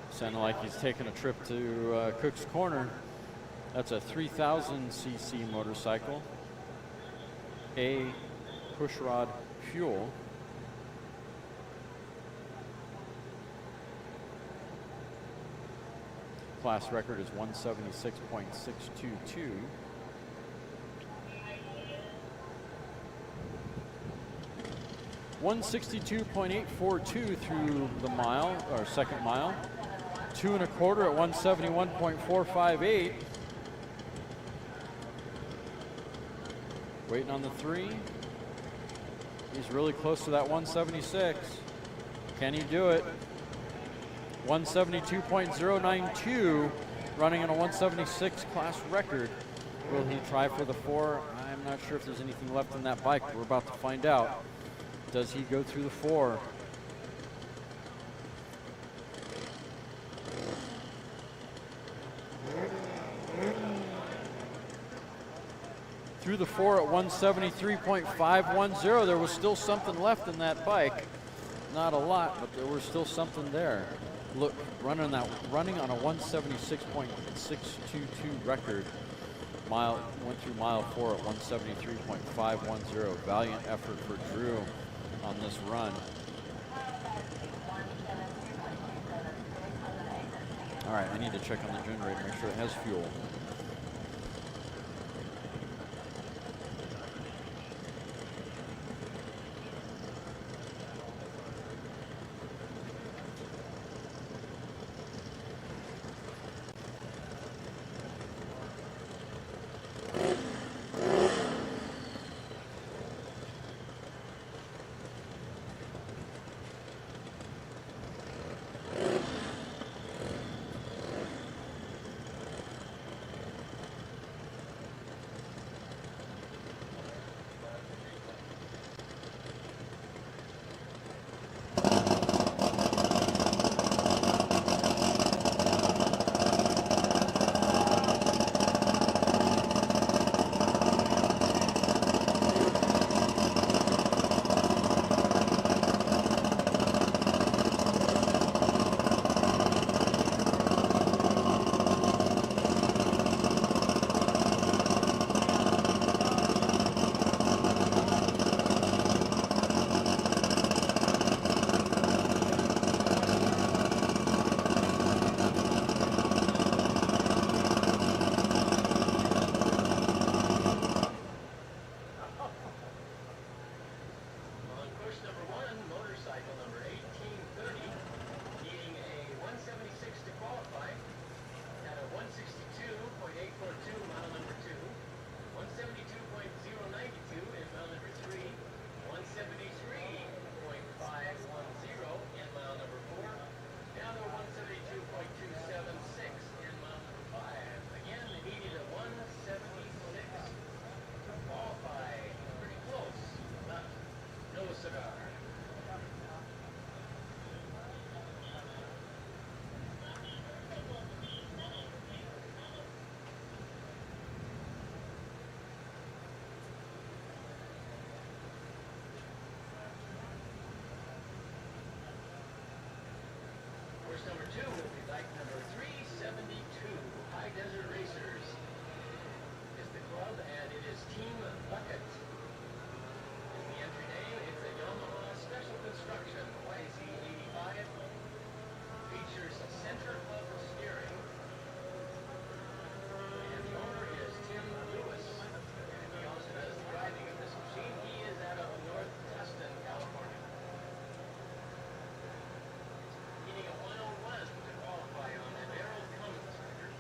Sounding like he's taking a trip to Cook's Corner. That's a 3000cc motorcycle. A pushrod fuel. Class record is 176.622. $162.842 through the mile, or second mile. 2 1/4 at 171.458. Waiting on the 3. He's really close to that 176. Can he do it? 172.092, running on a 176 class record. Will he try for the 4? I'm not sure if there's anything left in that bike. We're about to find out. Does he go through the 4? Through the 4 at 173.510. There was still something left in that bike. Not a lot, but there was still something there. Look, running on a 176.622 record. Went through mile 4 at 173.510. Valiant effort for Drew on this run. All right, I need to check on the generator, make sure it has fuel. Number 2 will be bike number 372, High Desert Racers. Is the club, and it is Team Bucket. In the entry name, it's a Yamaha Special Construction YZ85. Features a center hub steering. And the owner is Tim Lewis. And he also does the driving of this machine. He is out of North Tustin, California. Needing a 101 to qualify on the Darrell Cummins record.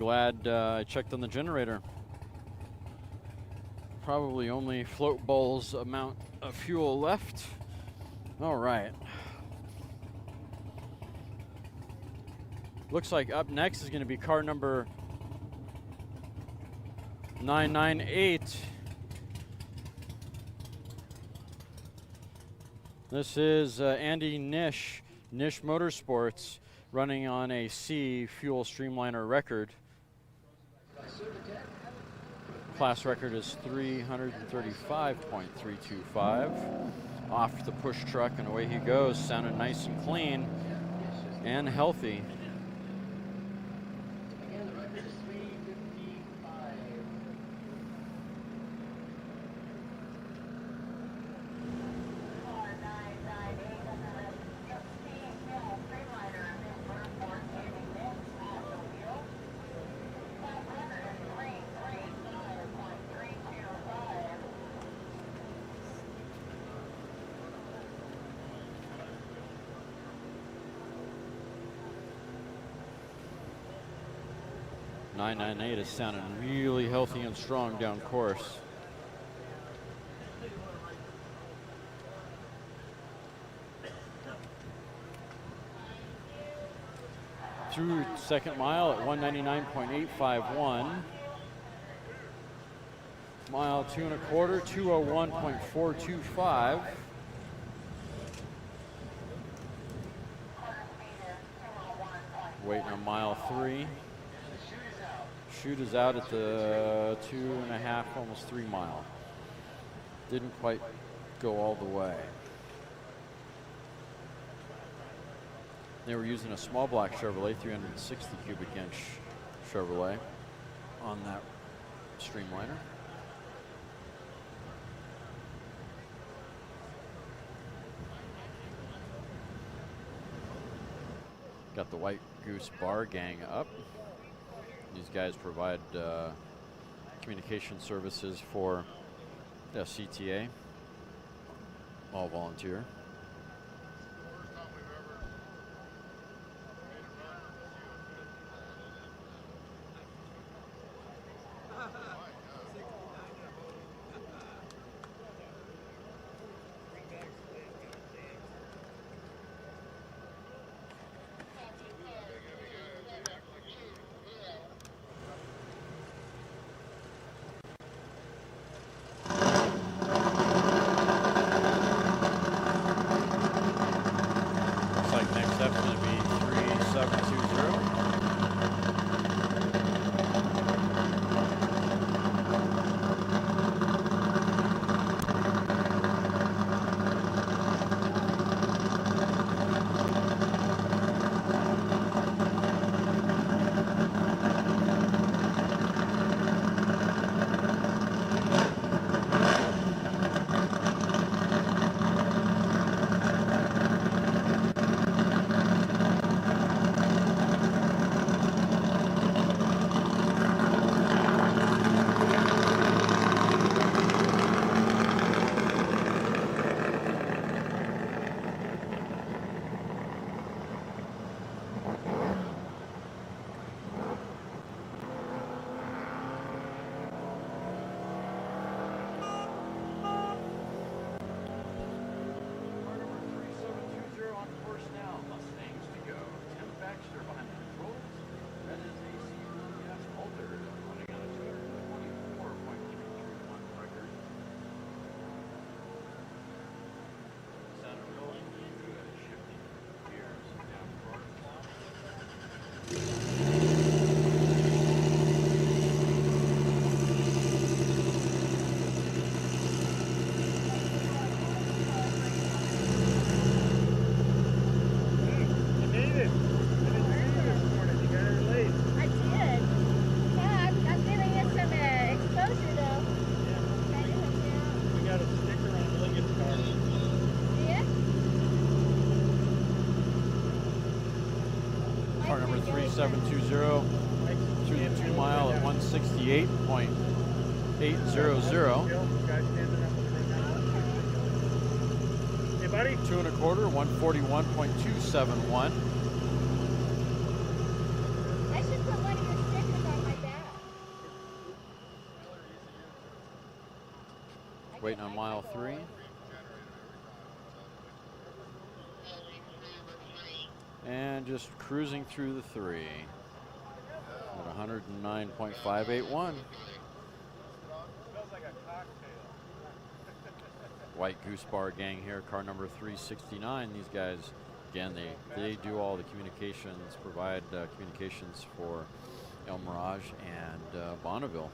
glad I checked on the generator. Probably only float bowls amount of fuel left. All right. Looks like up next is going to be car number 998. This is Andy Nish, Nish Motorsports, running on a C fuel streamliner record. Class record is 335.325. Off the push truck and away he goes, sounding nice and clean and healthy. .998 is sounding really healthy and strong down course. Through second mile at 199.851. Mile 2 1/4, 201.425. Waiting on mile 3. Chute is out at the 2.5, almost 3 mile. Didn't quite go all the way. They were using a small block Chevrolet, 360 cubic inch Chevrolet on that streamliner. Got the White Goose Bar Gang up. These guys provide communication services for CTA, all volunteer. Car number 3720 through the 2 mile at 168.800. Hey, buddy. 2 1/4, 141.271. I should put one of your stickers on Waiting on mile 3. And just cruising through the 3 at 109.581. White Goose Bar gang here, car number 369. These guys, again, they do all the communications, provide communications for El Mirage and Bonneville.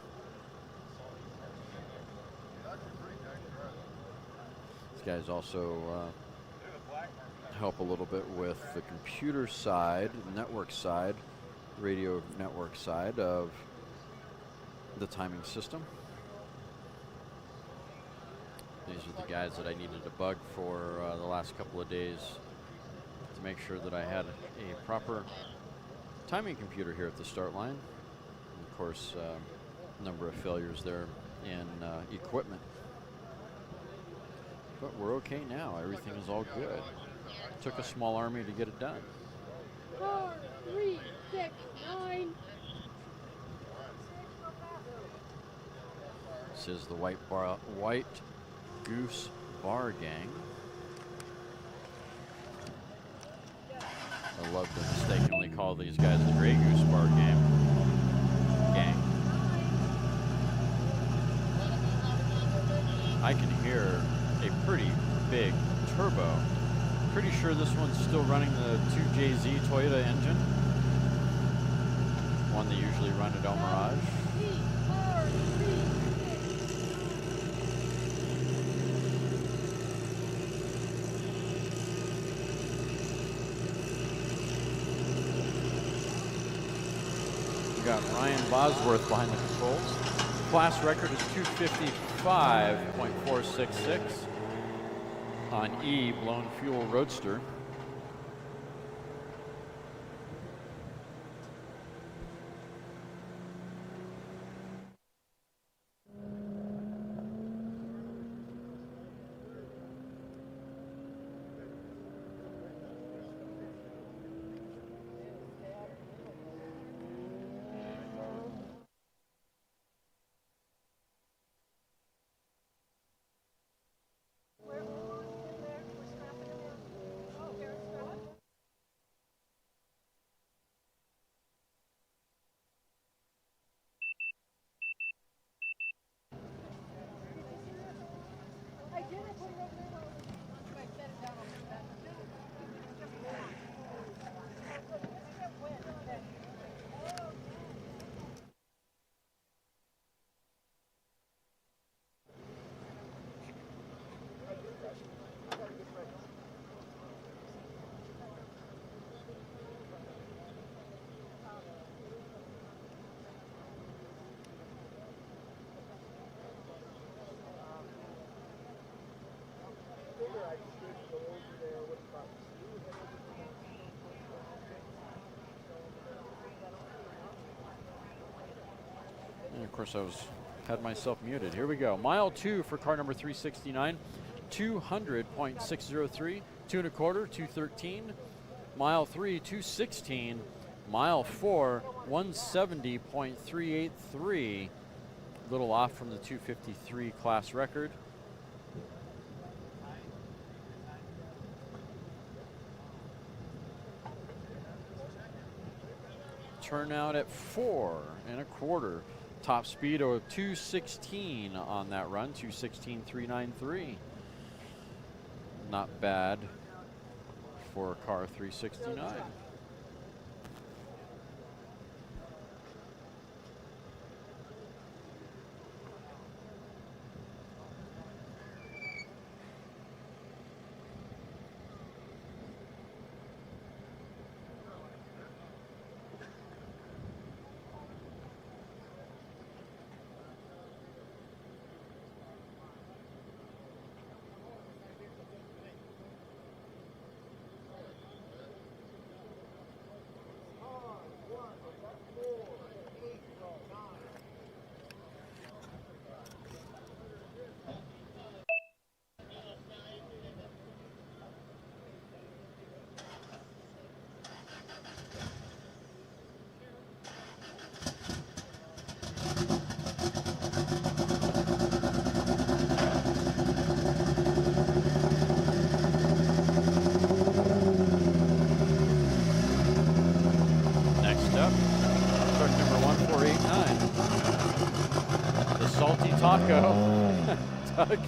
These guys also help a little bit with the computer side, network side, radio network side of the timing system. These are the guys that I needed to bug for the last couple of days to make sure that I had a proper timing computer here at the start line. And of course, number of failures there in equipment. But we're okay now. Everything is all good. Took a small army to get it done. 4, 3, 6, 9. This is the White Goose Bar gang. I love to mistakenly call these guys the Gray Goose Bar gang. I can hear a pretty big turbo. Pretty sure this one's still running the 2JZ Toyota engine. One they usually run at El Mirage. We got Ryan Bosworth behind the controls. Class record is 255.466 on E blown fuel roadster. And of course, had myself muted. Here we go. Mile 2 for car number 369, 200.603, 2 1/4, 213. Mile 3, 216. Mile 4, 170.383. A little off from the 253 class record. Turnout at 4 1/4. Top speed of 216 on that run, 216.393. Not bad for a car 369. Taco. Doug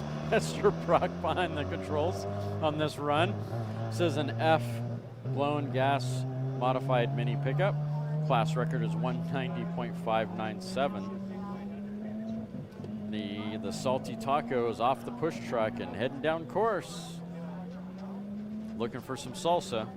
Brock behind the controls on this run. This is an F blown gas modified mini pickup. Class record is 190.597. The Salty Taco is off the push truck and heading down course. Looking for some salsa.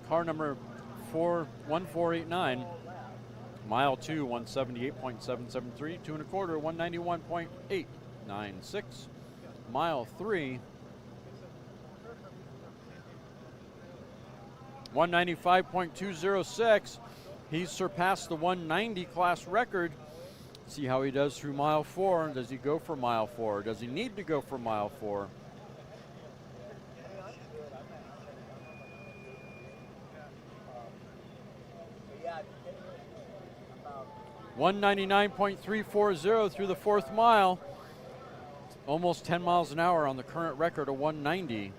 Car number 1489, mile 2, 178.773, 2 1/4, 191.896. Mile 3, 195.206. He's surpassed the 190 class record. See how he does through mile 4. Does he go for mile 4? Does he need to go for mile 4? 199.340 through the 4th mile. Almost 10 miles an hour on the current record of 190.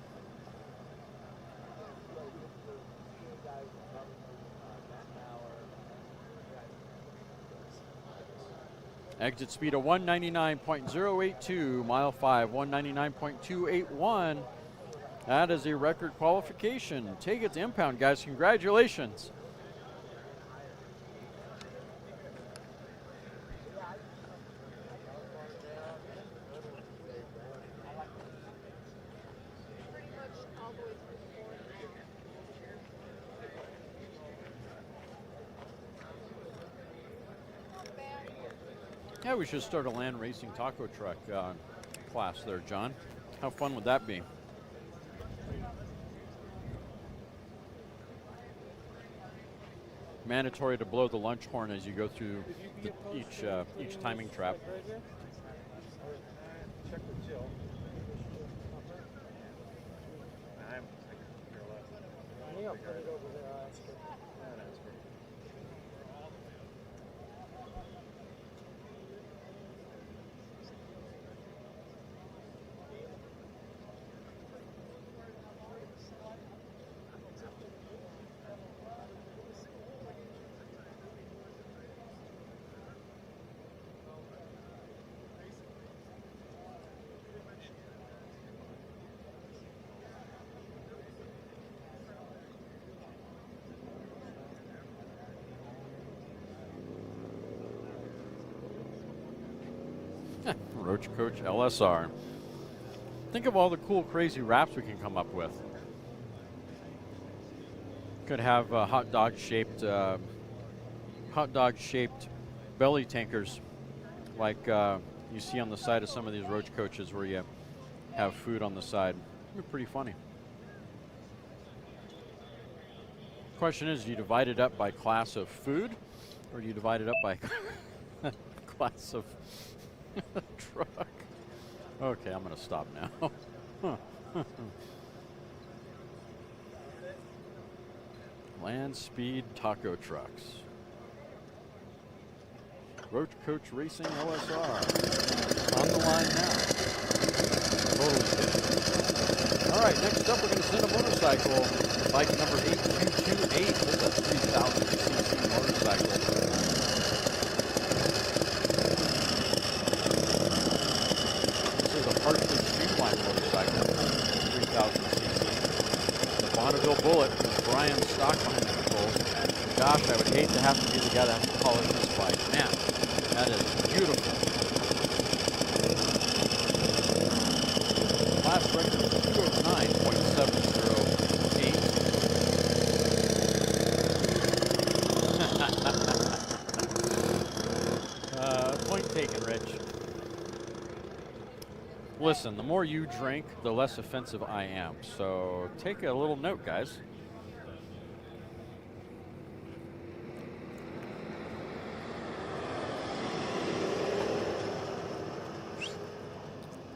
Exit speed of 199.082, mile 5, 199.281. That is a record qualification. Take it to impound, guys. Congratulations. Yeah, we should start a land racing taco truck class there, John. How fun would that be? Mandatory to blow the lunch horn as you go through each timing trap. Check with Jill. I'll put it over there. I'll ask her. Roach Coach LSR. Think of all the cool, crazy wraps we can come up with. Could have hot dog shaped belly tankers, like you see on the side of some of these Roach Coaches, where you have food on the side. It'd be pretty funny. Question is, do you divide it up by class of food, or do you divide it up by class of truck? Okay, I'm going to stop now. Land Speed Taco Trucks. Roach Coach Racing LSR. On the line now. Totally kidding. All right, next up we're going to send a motorcycle. Bike number 8228. This is a 3,000cc motorcycle. Partially streamlined motorcycle, 3,000cc. The Bonneville Bullet with Brian Stock behind the controls. Gosh, I would hate to have to be the guy that has to polish this bike. Man, that is beautiful. Class record is 209.708. Point taken, Rich. Listen, the more you drink, the less offensive I am. So take a little note, guys.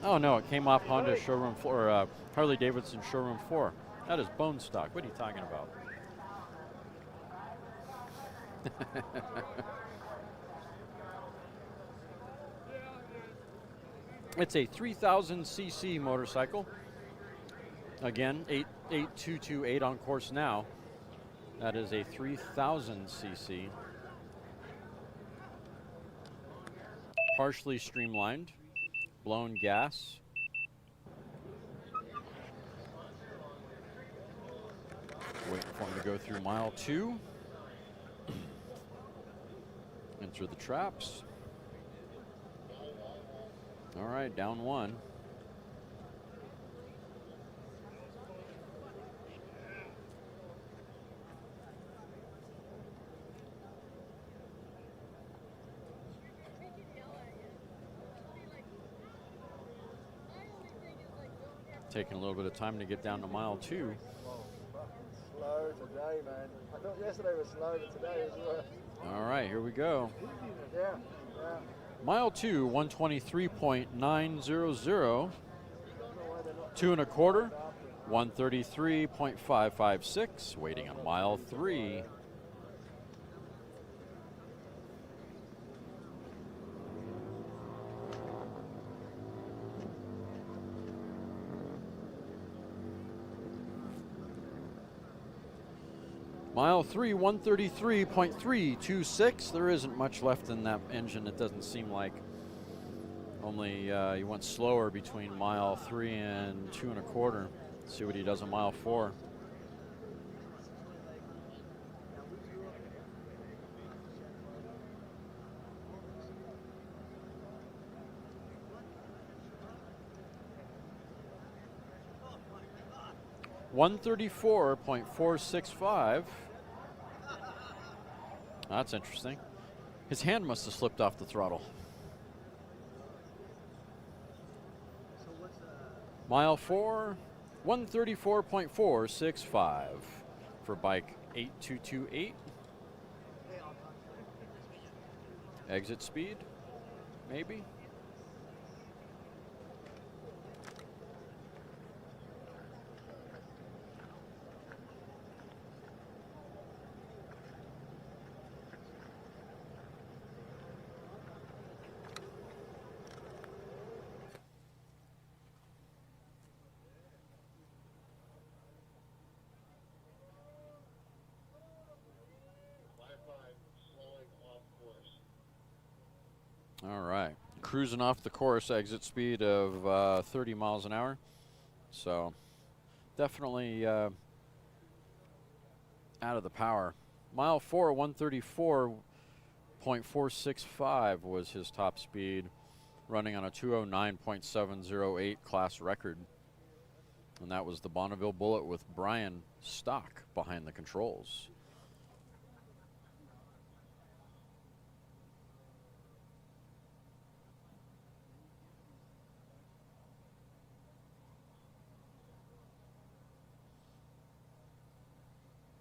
Oh no, it came off Honda showroom floor, Harley Davidson showroom floor. That is bone stock. What are you talking about? It's a 3,000cc motorcycle. Again, 8228 on course now. That is a 3,000cc. Partially streamlined, blown gas. Waiting for him to go through mile 2. Enter the traps. All right, down 1. Taking a little bit of time to get down to mile 2. Slow today, man. I thought yesterday was slow, but today is worse. All right, here we go. Yeah. Mile 2, 123.900. 2 1/4, 133.556. Waiting on mile 3. Mile 3, 133.326. There isn't much left in that engine, it doesn't seem like. Only he went slower between mile 3 and 2 1/4. See what he does on mile 4. $134.465. That's interesting. His hand must have slipped off the throttle. Mile 4, 134.465 for bike 8228. Exit speed, maybe. All right, cruising off the course, exit speed of 30 miles an hour. So definitely out of the power. Mile 4, 134.465 was his top speed, running on a 209.708 class record. And that was the Bonneville Bullet with Brian Stock behind the controls.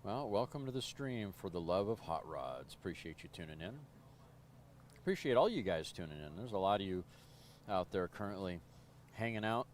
Well, welcome to the stream for the love of hot rods. Appreciate you tuning in. Appreciate all you guys tuning in. There's a lot of you out there currently hanging out.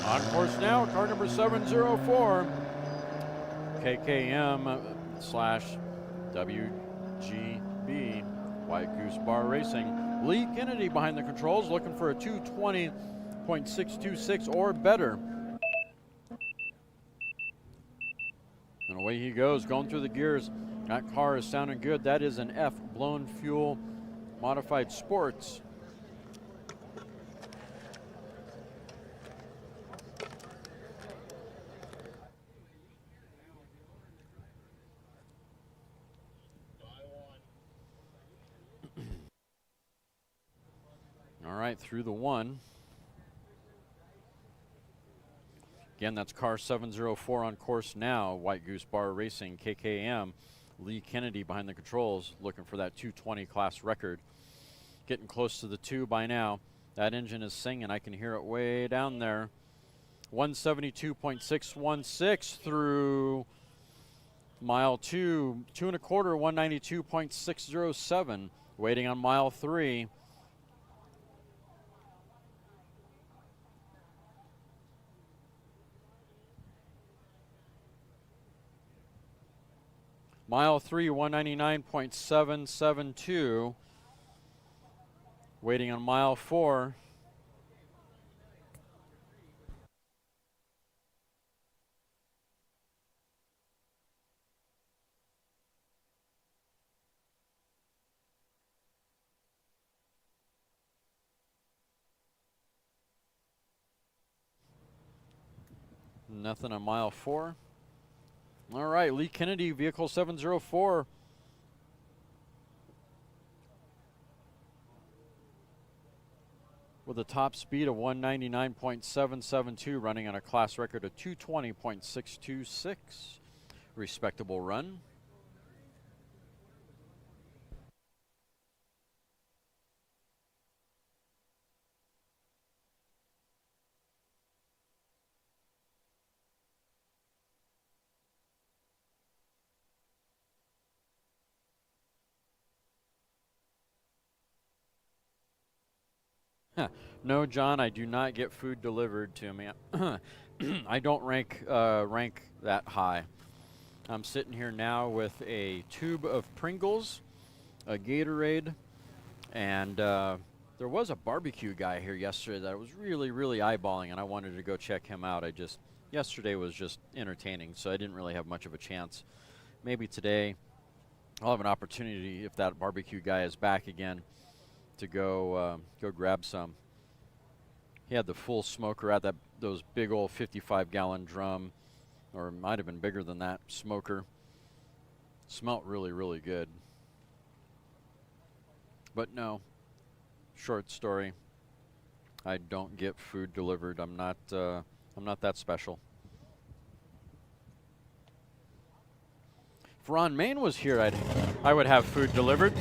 On course now, car number 704, KKM slash WGB, White Goose Bar Racing. Lee Kennedy behind the controls, looking for a 220.626 or better. And away he goes, going through the gears. That car is sounding good. That is an F, blown fuel, modified sports. All right, through the one. Again, that's car 704 on course now. White Goose Bar Racing, KKM. Lee Kennedy behind the controls, looking for that 220 class record. Getting close to the 2 by now. That engine is singing. I can hear it way down there. 172.616 through mile 2. 2 1/4, 192.607. Waiting on mile 3. Mile 3, 199.772. Waiting on mile 4. Nothing on mile 4. All right, Lee Kennedy, vehicle 704. With a top speed of 199.772, running on a class record of 220.626. Respectable run. No, John, I do not get food delivered to me. I don't rank that high. I'm sitting here now with a tube of Pringles, a Gatorade, and there was a barbecue guy here yesterday that I was really, really eyeballing, and I wanted to go check him out. Yesterday was just entertaining, so I didn't really have much of a chance. Maybe today I'll have an opportunity, if that barbecue guy is back again, to go grab some. He had the full smoker at those big old 55-gallon drum, or it might have been bigger than that, smoker. Smelt really, really good. But no, short story. I don't get food delivered. I'm not that special. If Ron Main was here, I would have food delivered.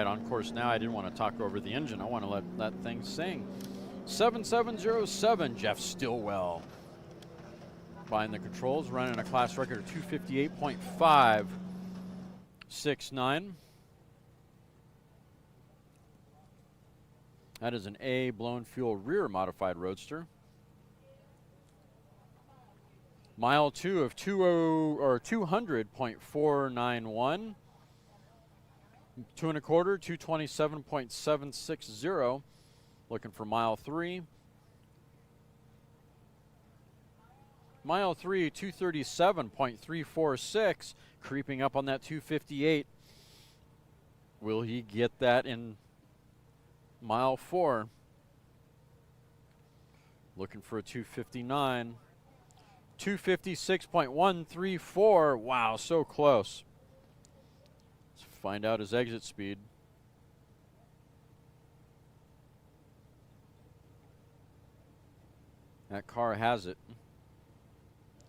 On course now. I didn't want to talk over the engine. I want to let that thing sing. 7707, Jeff Stillwell behind the controls, running a class record of 258.569. That is an A blown fuel rear modified roadster. Mile 2 of 200.491. 2 1/4, 227.760. Looking for mile 3. Mile 3, 237.346, creeping up on that 258. Will he get that in mile 4? Looking for a 259. 256.134. Wow, so close. Let's find out his exit speed. That car has it.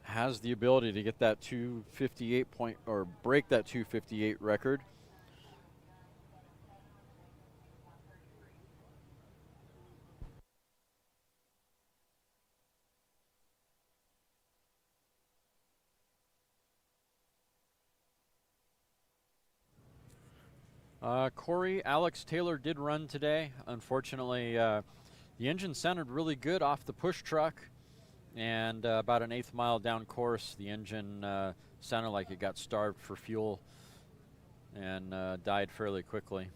Has the ability to get that 258 point or break that 258 record. Corey, Alex Taylor did run today. Unfortunately, the engine sounded really good off the push truck, and about an 1/8 mile down course, the engine sounded like it got starved for fuel and died fairly quickly.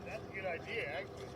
That's a good idea, actually.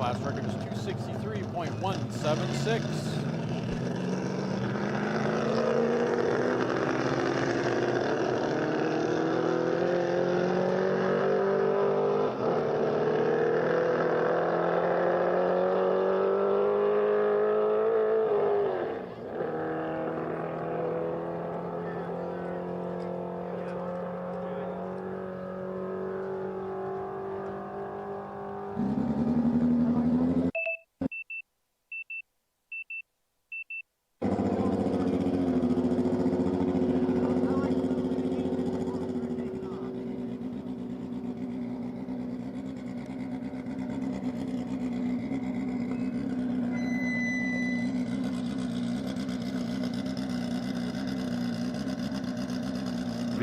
class record is 263.176.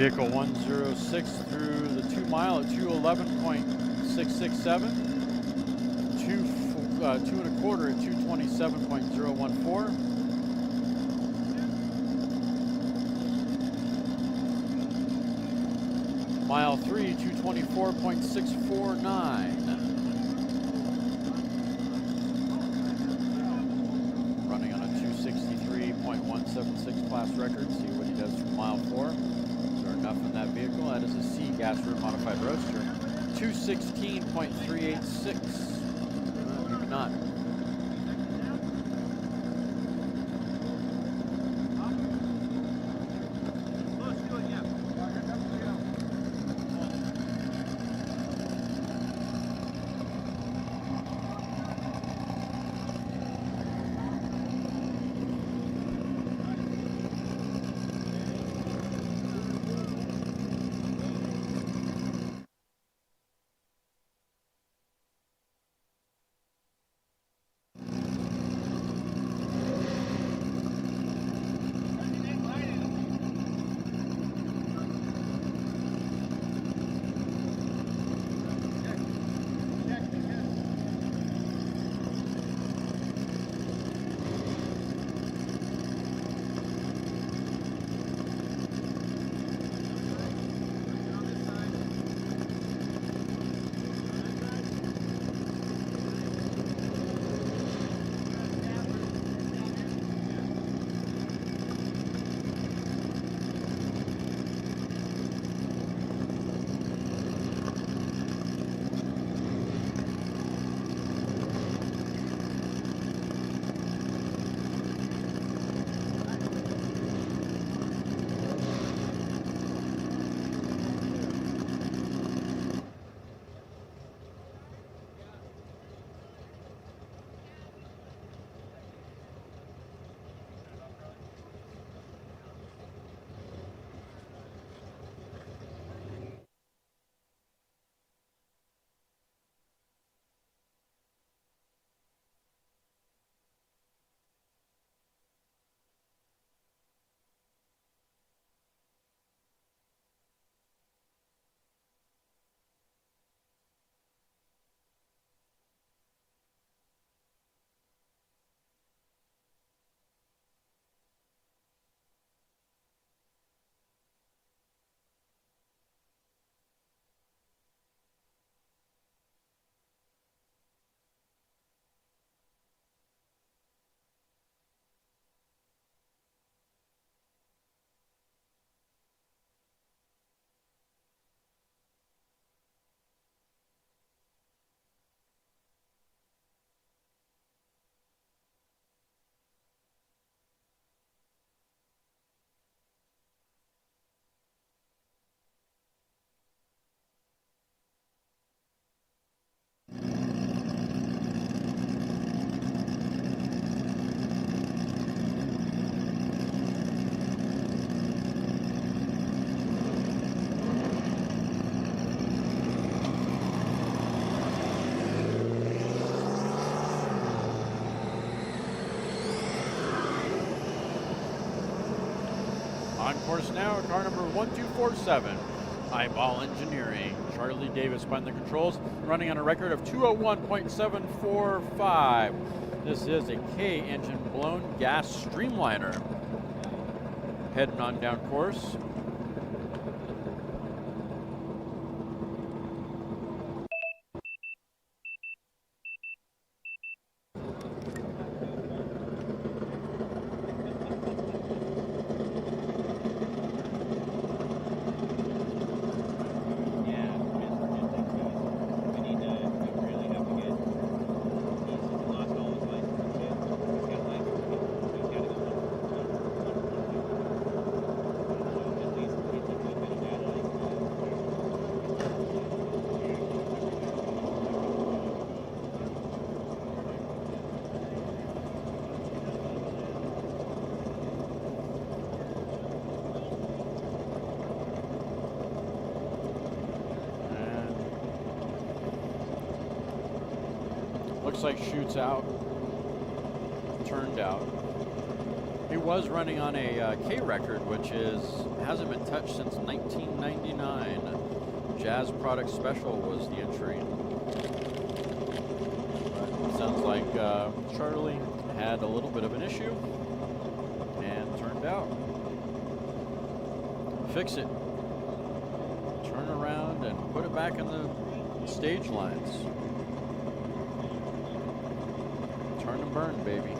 Vehicle 106 through the 2 mile at 211.667. 2 1/4 at 227.014. Mile 3, 224.649. Running on a 263.176 class record. See what he does from mile 4. Is there enough in that vehicle? That is a C gas room modified roadster. 216.386. Maybe not. On course now, car number 1247, Eyeball Engineering. Charlie Davis behind the controls, running on a record of 201.745. This is a K engine blown gas streamliner. Heading on down course. Looks like chutes out, turned out. He was running on a K record, which hasn't been touched since 1999. Jazz Product Special was the entry. But sounds like Charlie had a little bit of an issue and turned out. Fix it. Turn around and put it back in the stage lines. Turn and burn, baby.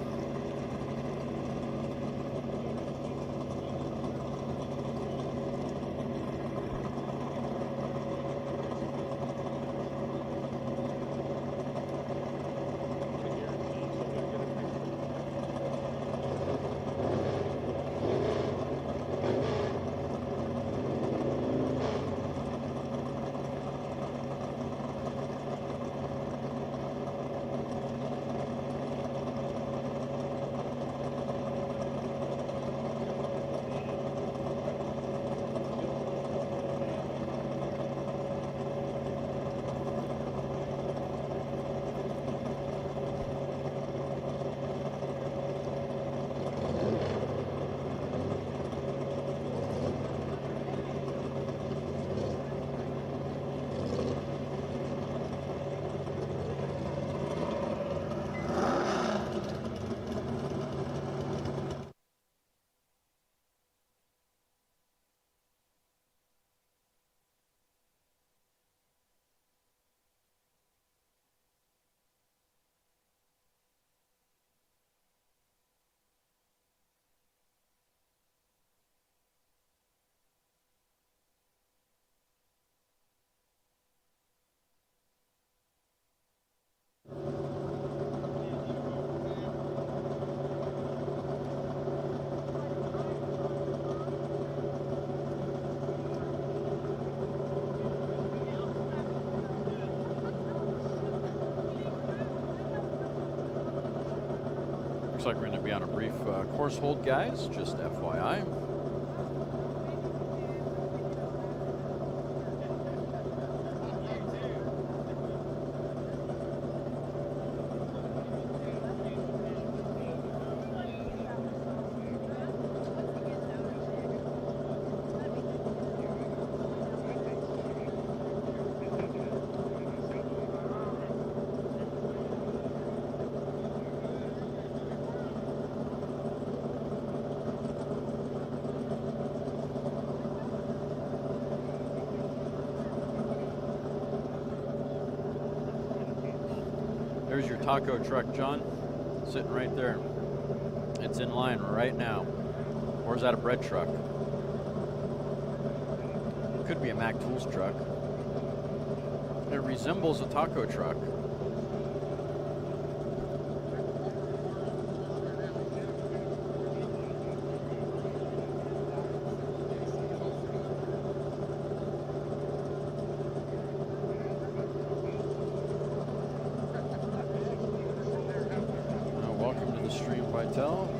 Looks like we're going to be on a brief course hold, guys, just FYI. There's your taco truck, John, sitting right there. It's in line right now. Or is that a bread truck? Could be a Mac Tools truck. It resembles a taco truck.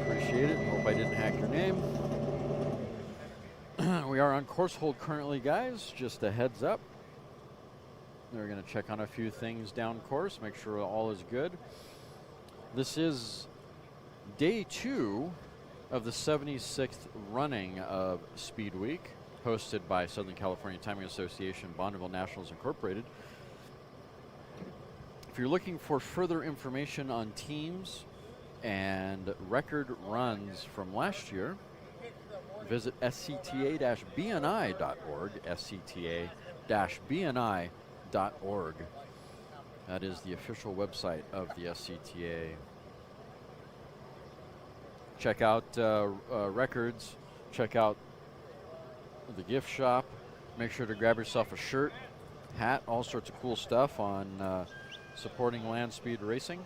Appreciate it. Hope I didn't hack your name. We are on course hold currently, guys. Just a heads up. We're going to check on a few things down course, make sure all is good. This is day 2 of the 76th running of Speedweek, hosted by Southern California Timing Association, Bonneville Nationals Incorporated. If you're looking for further information on teams and record runs from last year, visit scta-bni.org, scta-bni.org. That is the official website of the SCTA. Check out records, check out the gift shop, make sure to grab yourself a shirt, hat, all sorts of cool stuff on supporting land speed racing.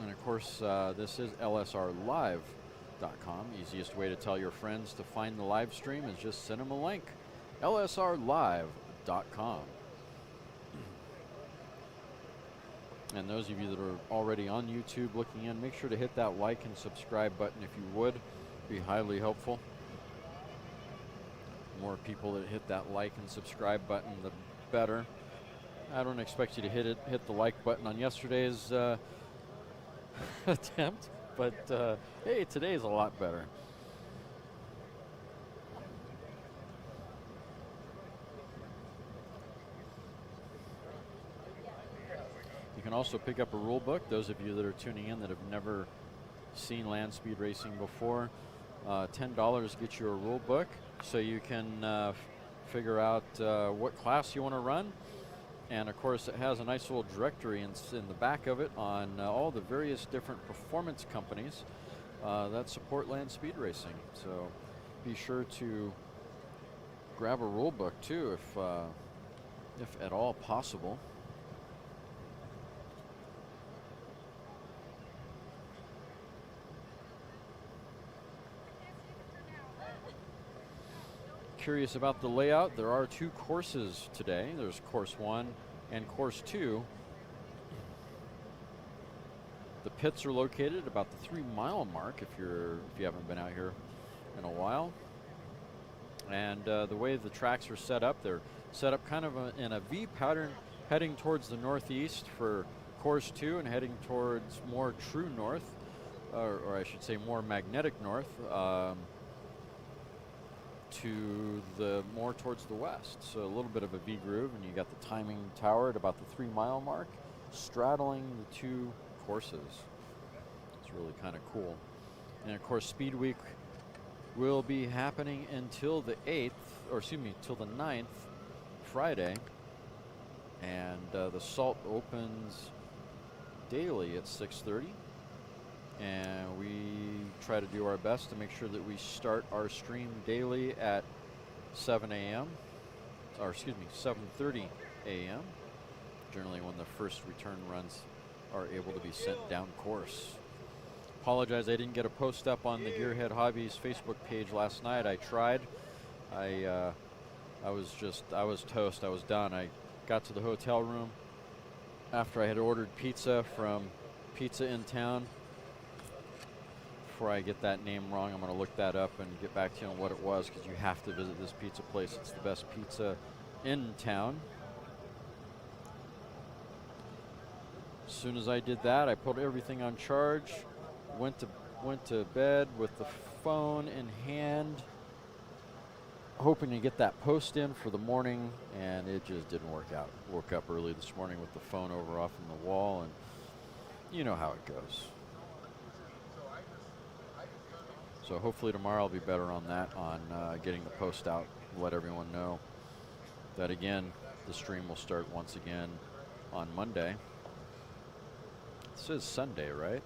And of course, this is lsrlive.com. Easiest way to tell your friends to find the live stream is just send them a link. lsrlive.com. And those of you that are already on YouTube looking in, make sure to hit that like and subscribe button if you would. Be highly helpful. The more people that hit that like and subscribe button, the better. I don't expect you to hit the like button on yesterday's attempt, but hey, today's a lot better. You can also pick up a rule book. Those of you that are tuning in that have never seen land speed racing before, $10 gets you a rule book, so you can figure out what class you want to run. And of course, it has a nice little directory in the back of it on all the various different performance companies that support land speed racing. So be sure to grab a rule book too, if at all possible. Curious about the layout, there are 2 courses today. There's course 1 and course 2. The pits are located at about the 3-mile mark if you haven't been out here in a while. And the way the tracks are set up, they're set up kind of in a V pattern, heading towards the northeast for course 2 and heading towards more true north, or I should say more magnetic north, to the more towards the west. So a little bit of a V groove, and you got the timing tower at about the 3-mile mark, straddling the 2 courses. It's really kind of cool. And of course, Speedweek will be happening until the 8th, or excuse me, till the 9th, Friday. And the salt opens daily at 6:30. And we try to do our best to make sure that we start our stream daily at 7 a.m. or excuse me, 7:30 a.m. Generally when the first return runs are able to be sent down course. Apologize, I didn't get a post up on the Gearhead Hobbies Facebook page last night. I tried. I was toast. I was done. I got to the hotel room after I had ordered pizza from Pizza in Town. Before I get that name wrong, I'm going to look that up and get back to you on what it was, because you have to visit this pizza place. It's the best pizza in town. As soon as I did that, I put everything on charge, went to bed with the phone in hand, hoping to get that post in for the morning, and it just didn't work out. Woke up early this morning with the phone over off in the wall, and you know how it goes. So hopefully tomorrow I'll be better on that, on getting the post out, let everyone know that again, the stream will start once again on Monday. This is Sunday, right?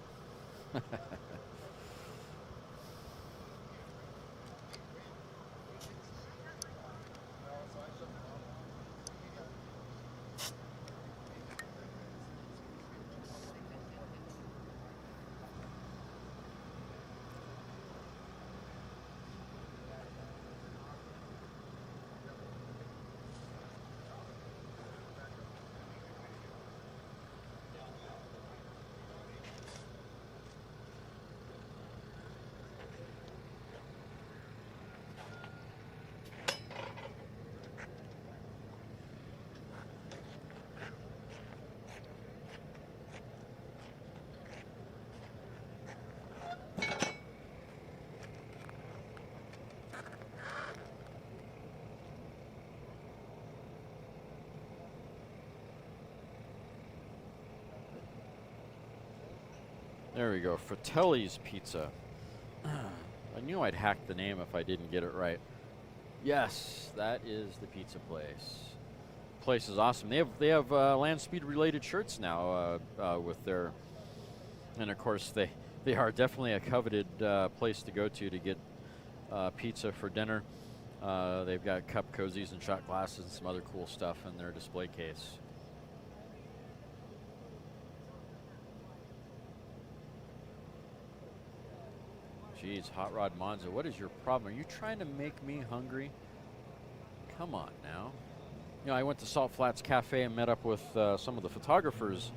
There we go, Fratelli's Pizza. I knew I'd hack the name if I didn't get it right. Yes, that is the pizza place. Place is awesome. They have land speed related shirts now with their, and of course they are definitely a coveted place to go to get pizza for dinner. They've got cup cozies and shot glasses and some other cool stuff in their display case. Jeez, Hot Rod Monza, what is your problem? Are you trying to make me hungry? Come on now. You know, I went to Salt Flats Cafe and met up with some of the photographers.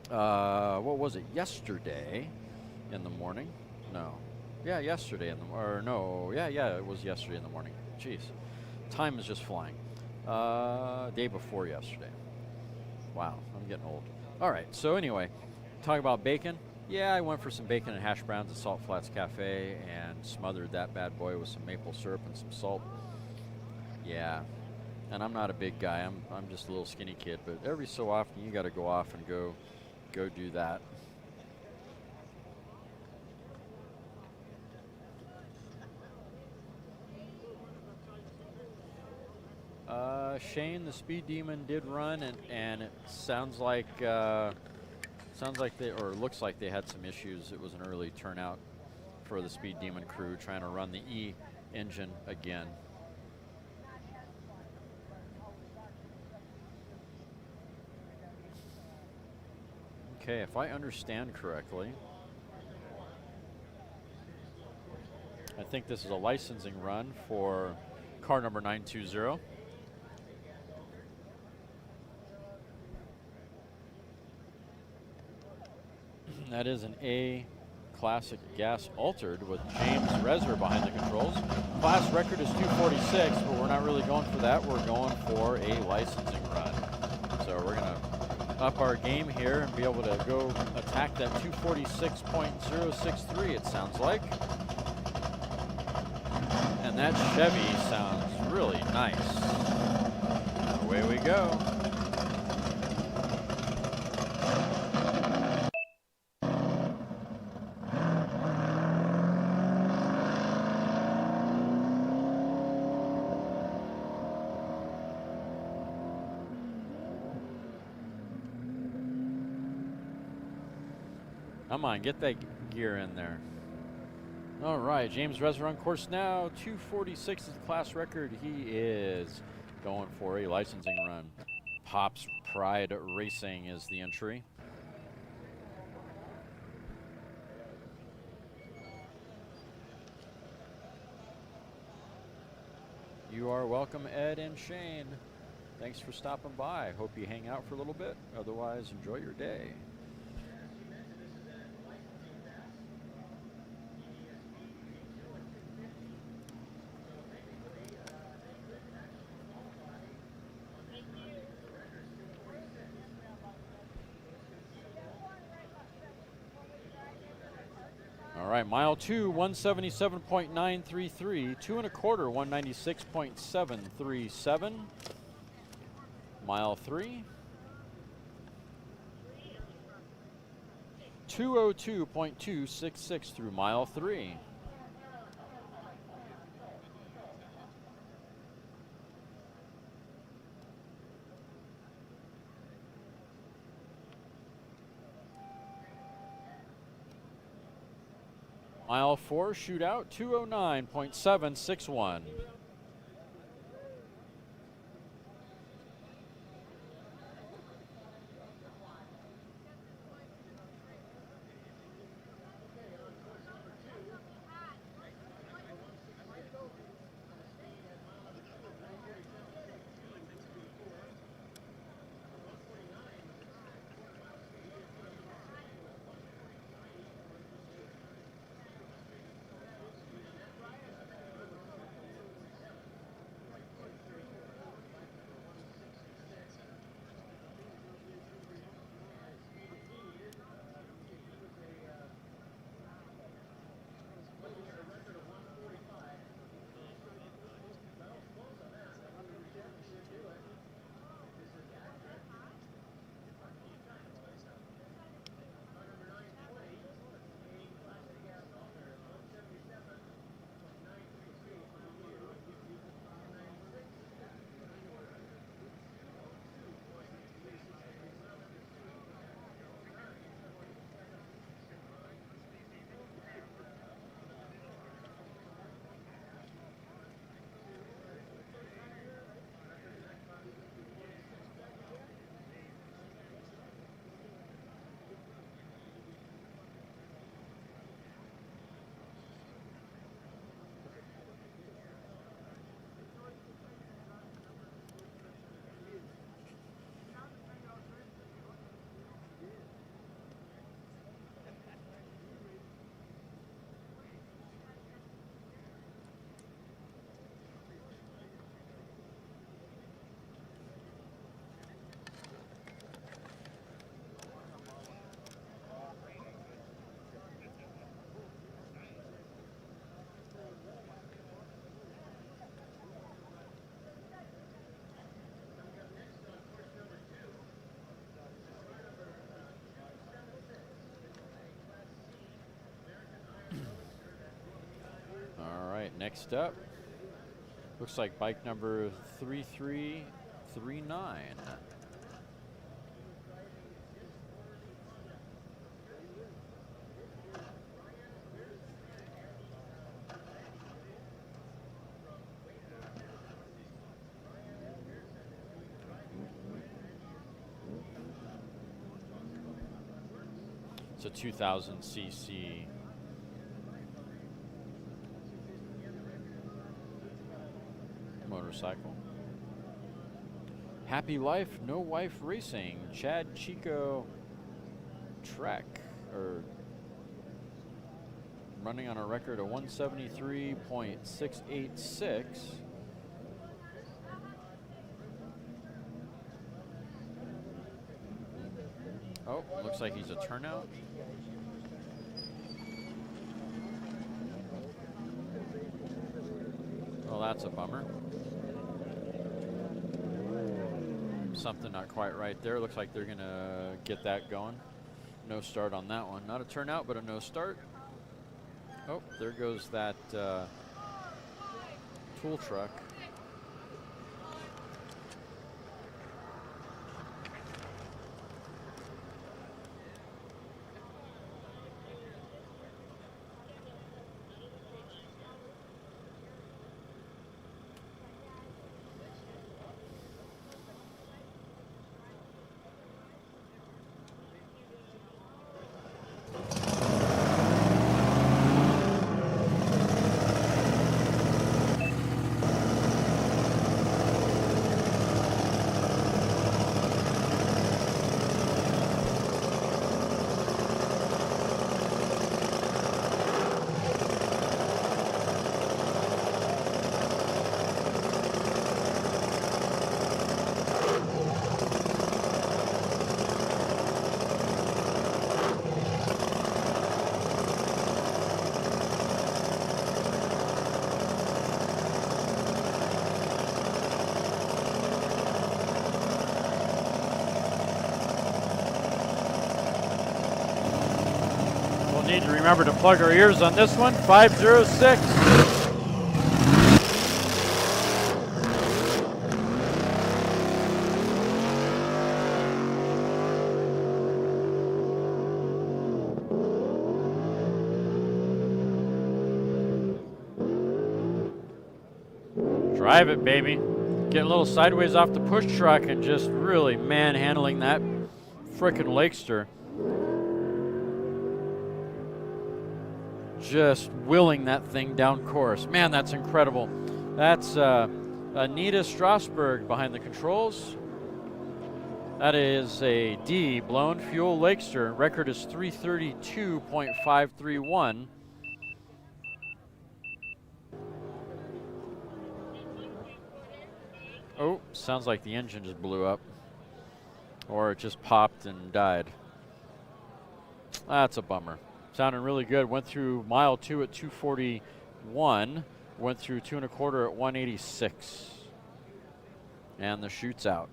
What was it? Yesterday in the morning? No. Yeah, yesterday in the or no. Yeah, it was yesterday in the morning. Jeez, time is just flying. Day before yesterday. Wow, I'm getting old. All right. So anyway, talk about bacon. Yeah, I went for some bacon and hash browns at Salt Flats Cafe and smothered that bad boy with some maple syrup and some salt. Yeah, and I'm not a big guy. I'm just a little skinny kid, but every so often you got to go off and go do that. Shane, the Speed Demon did run, and it sounds like they, or looks like they had some issues. It was an early turnout for the Speed Demon crew trying to run the E engine again. Okay, if I understand correctly, I think this is a licensing run for car number 920. That is an A Classic gas altered with James Rezer behind the controls. Class record is 246, but we're not really going for that. We're going for a licensing run. So we're going to up our game here and be able to go attack that 246.063, it sounds like. And that Chevy sounds really nice. Away we go. Come on, get that gear in there. All right, James Rezer on course now. 246 is the class record. He is going for a licensing run. Pop's Pride Racing is the entry. You are welcome, Ed and Shane. Thanks for stopping by. Hope you hang out for a little bit. Otherwise, enjoy your day. All right, mile 2, 177.933, 2 1/4, 196.737. Mile 3, 202.266 through mile 3. Mile 4 shootout, 209.761. Next up, looks like bike number 3339. It's a 2000 cc motorcycle. Happy Life, No Wife Racing, Chad Chico Trek, or running on a record of 173.686. Oh, looks like he's a turnout. Well, that's a bummer. Something not quite right there. Looks like they're going to get that going. No start on that one. Not a turnout, but a no start. Oh, there goes that tool truck. Need to remember to plug our ears on this one. 506. Drive it, baby. Getting a little sideways off the push truck and just really manhandling that frickin' Lakester. Just willing that thing down course. Man, that's incredible. That's Anita Strasberg behind the controls. That is a D blown fuel Lakester. Record is 332.531. Oh, sounds like the engine just blew up. Or it just popped and died. That's a bummer. Sounding really good. Went through mile 2 at 241. Went through 2 1/4 at 186. And the chute's out.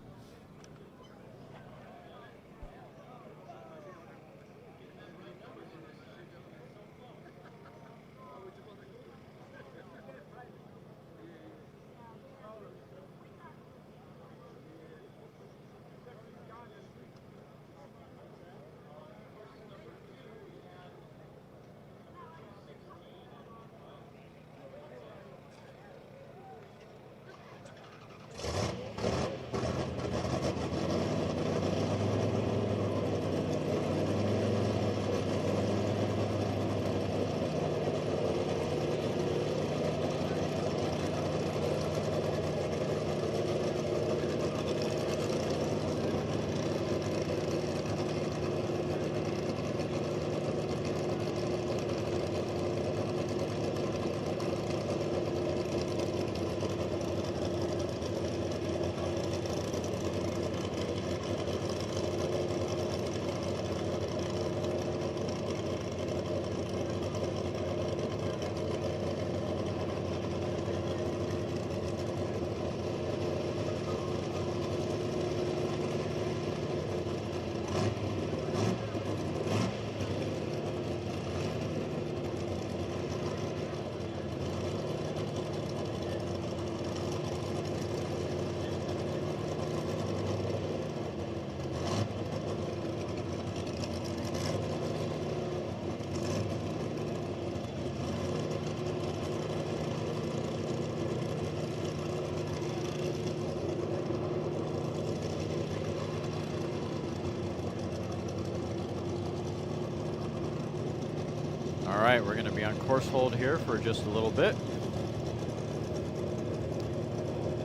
right, we're going to be on course hold here for just a little bit.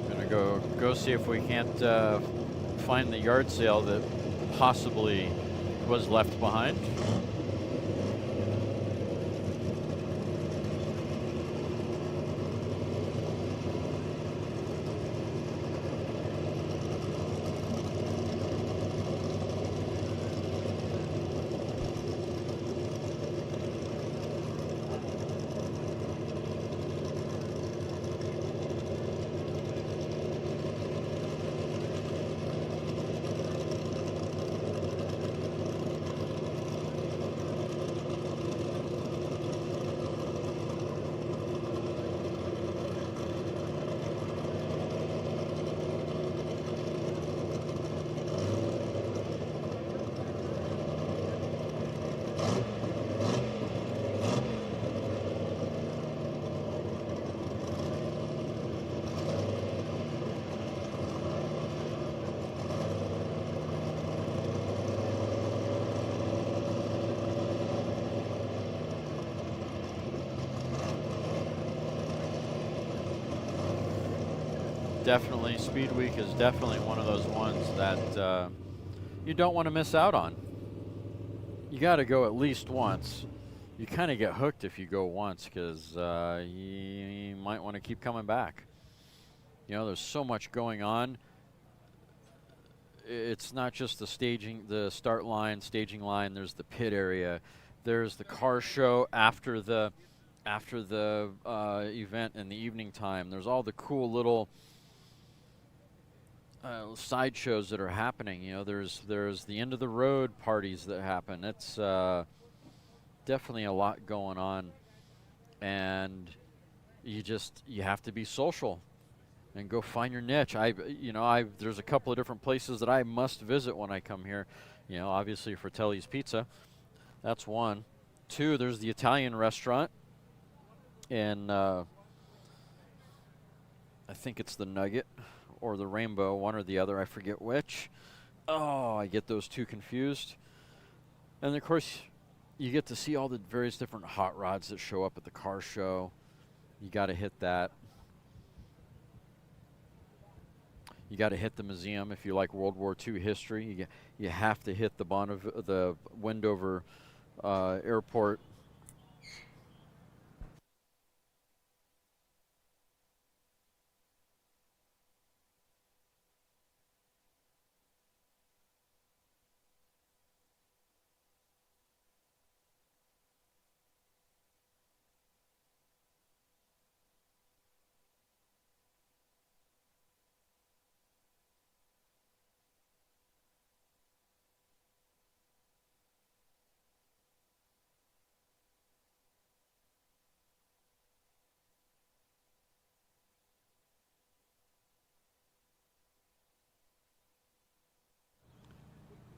Going to go see if we can't find the yard sale that possibly was left behind. Definitely, Speedweek is definitely one of those ones that you don't want to miss out on. You got to go at least once. You kind of get hooked if you go once because you might want to keep coming back. You know, there's so much going on. It's not just the start line, staging line. There's the pit area. There's the car show after the event in the evening time. There's all the cool little side shows that are happening. You know, there's the end of the road parties that happen. It's definitely a lot going on, and you have to be social and go find your niche. There's a couple of different places that I must visit when I come here. You know, obviously Fratelli's Pizza, that's one. Two, there's the Italian restaurant, and I think it's the Nugget or the Rainbow, one or the other, I forget which. Oh, I get those two confused. And of course, you get to see all the various different hot rods that show up at the car show. You got to hit that. You got to hit the museum if you like World War II history. You have to hit the Wendover Airport.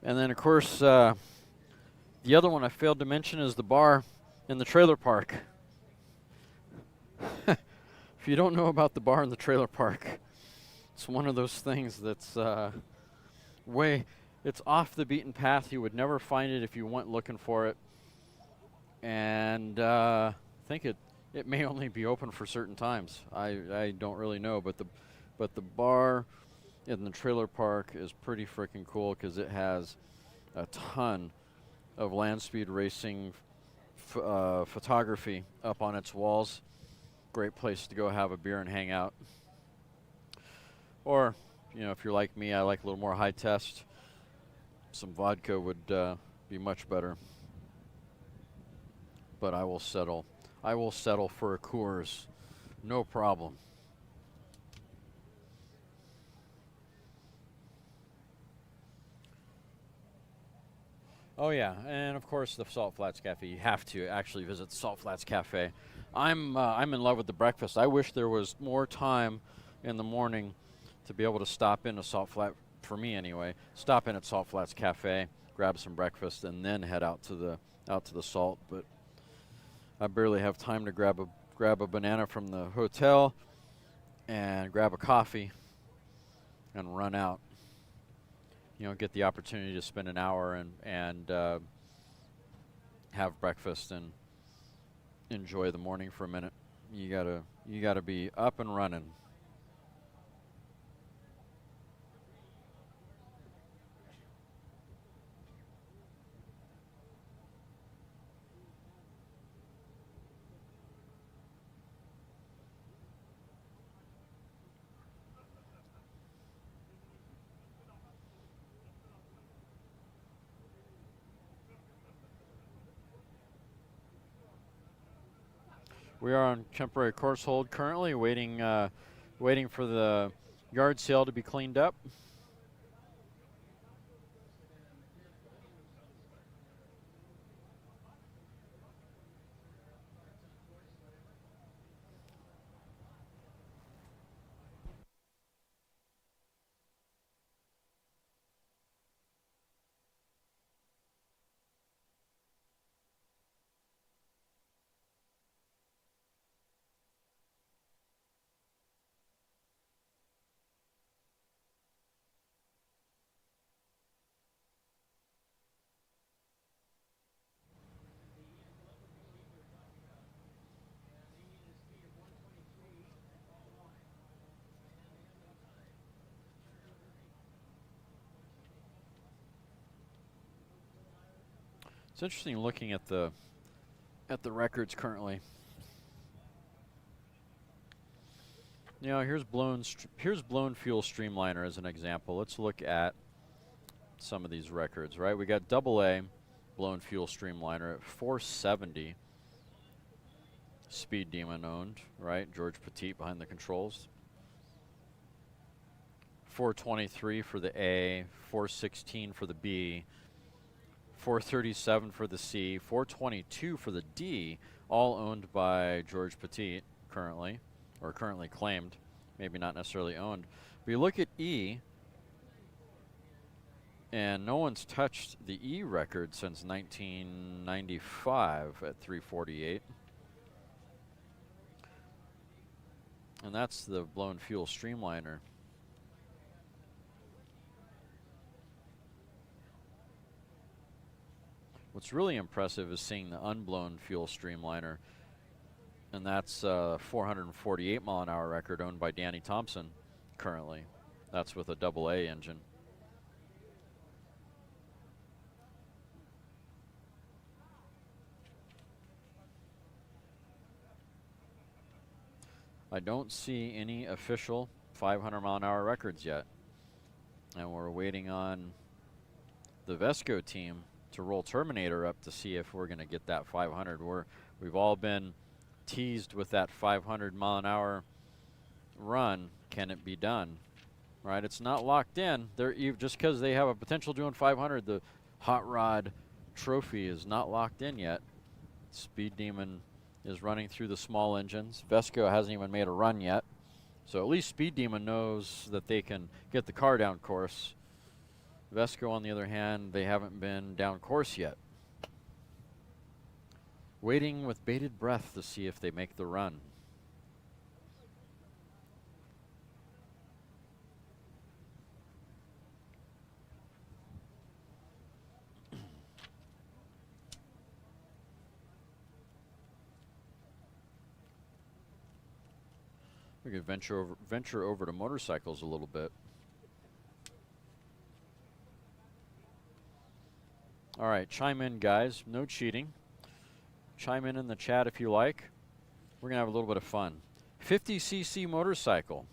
And then, of course, the other one I failed to mention is the bar in the trailer park. If you don't know about the bar in the trailer park, it's one of those things that's it's off the beaten path. You would never find it if you went looking for it. And I think it may only be open for certain times. I don't really know, but the bar in the trailer park is pretty freaking cool because it has a ton of land speed racing photography up on its walls. Great place to go have a beer and hang out. Or, you know, if you're like me, I like a little more high test. Some vodka would be much better. But I will settle. I will settle for a Coors. No problem. Oh yeah, and of course the Salt Flats Cafe. You have to actually visit the Salt Flats Cafe. I'm in love with the breakfast. I wish there was more time in the morning to be able to stop in a Salt Flat, for me anyway. Stop in at Salt Flats Cafe, grab some breakfast, and then head out to the Salt. But I barely have time to grab a banana from the hotel and grab a coffee and run out. You know, get the opportunity to spend an hour and have breakfast and enjoy the morning for a minute. You gotta be up and running. We are on temporary course hold currently, waiting for the yard sale to be cleaned up. It's interesting looking at the records currently. You know, here's blown fuel streamliner as an example. Let's look at some of these records, right? We got AA blown fuel streamliner at 470. Speed Demon owned, right? George Petit behind the controls. 423 for the A, 416 for the B, 437 for the C, 422 for the D, all owned by George Petit currently, or currently claimed, maybe not necessarily owned. But you look at E, and no one's touched the E record since 1995 at 348. And that's the blown fuel streamliner. What's really impressive is seeing the unblown fuel streamliner, and that's a 448 mile an hour record owned by Danny Thompson currently. That's with a AA engine. I don't see any official 500 mile an hour records yet, and we're waiting on the Vesco team to roll Terminator up to see if we're going to get that 500. We've all been teased with that 500 mile an hour run. Can it be done? Right? It's not locked in. Just because they have a potential doing 500, the Hot Rod Trophy is not locked in yet. Speed Demon is running through the small engines. Vesco hasn't even made a run yet. So at least Speed Demon knows that they can get the car down course. Vesco, on the other hand, they haven't been down course yet. Waiting with bated breath to see if they make the run. We could venture over to motorcycles a little bit. All right, chime in, guys. No cheating. Chime in the chat if you like. We're going to have a little bit of fun. 50cc motorcycle.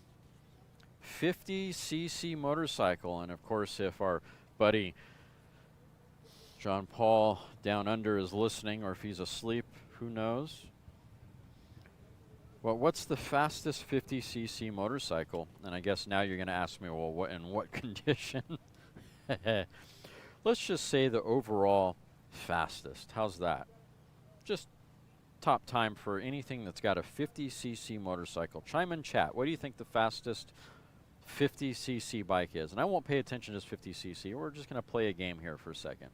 50cc motorcycle. And, of course, if our buddy John Paul down under is listening, or if he's asleep, who knows? Well, what's the fastest 50cc motorcycle? And I guess now you're going to ask me, well, in what condition? Let's just say the overall fastest. How's that? Just top time for anything that's got a 50cc motorcycle. Chime in chat. What do you think the fastest 50cc bike is? And I won't pay attention to just 50cc. We're just going to play a game here for a second.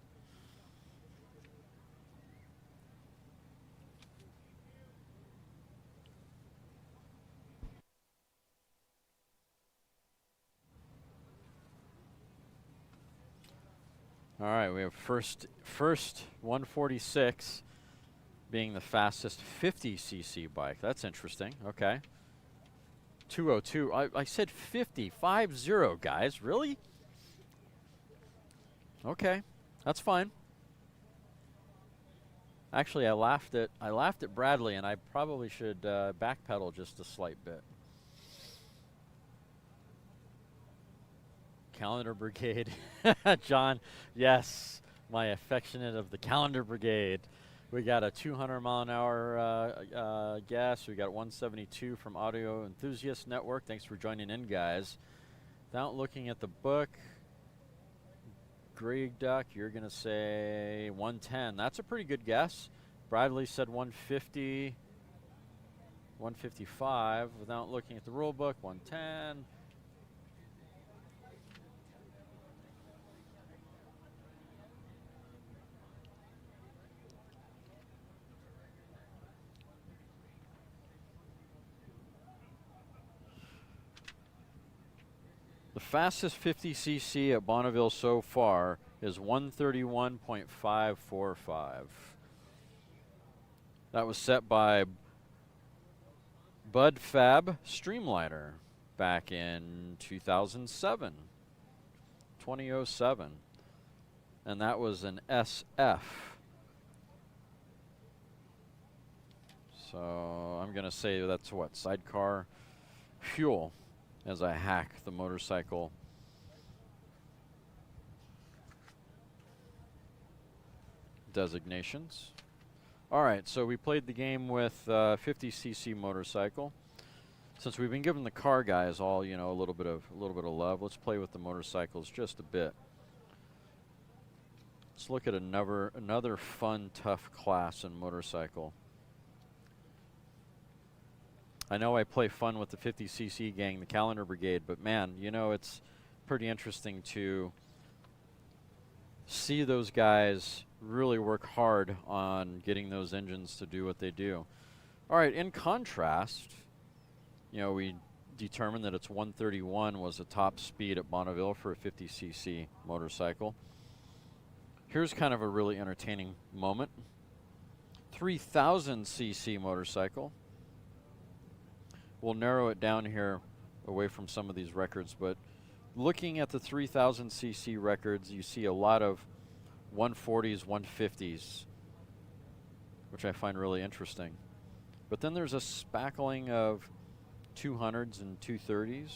All right, we have first 146. being the fastest 50cc bike. That's interesting. Okay. 202. I said 50. 50, guys. Really? Okay. That's fine. Actually, I laughed at Bradley, and I probably should backpedal just a slight bit. Calendar Brigade. John, yes, my affectionate of the Calendar Brigade. We got a 200 mile an hour guess. We got 172 from Audio Enthusiast Network. Thanks for joining in, guys. Without looking at the book, Greg Duck, you're going to say 110. That's a pretty good guess. Bradley said 150, 155. Without looking at the rule book, 110. The fastest 50cc at Bonneville so far is 131.545. That was set by Bud Fab Streamliner back in 2007. And that was an SF. So I'm going to say that's what, sidecar fuel, as I hack the motorcycle. Designations. All right, so we played the game with 50cc motorcycle. Since we've been giving the car guys all, you know, a little bit of love, let's play with the motorcycles just a bit. Let's look at another fun, tough class in motorcycle. I know I play fun with the 50cc gang, the Calendar Brigade, but man, you know, it's pretty interesting to see those guys really work hard on getting those engines to do what they do. All right, in contrast, you know, we determined that it's 131 was the top speed at Bonneville for a 50cc motorcycle. Here's kind of a really entertaining moment. 3000cc motorcycle. We'll narrow it down here away from some of these records, but looking at the 3000cc records, you see a lot of 140s, 150s, which I find really interesting. But then there's a spackling of 200s and 230s.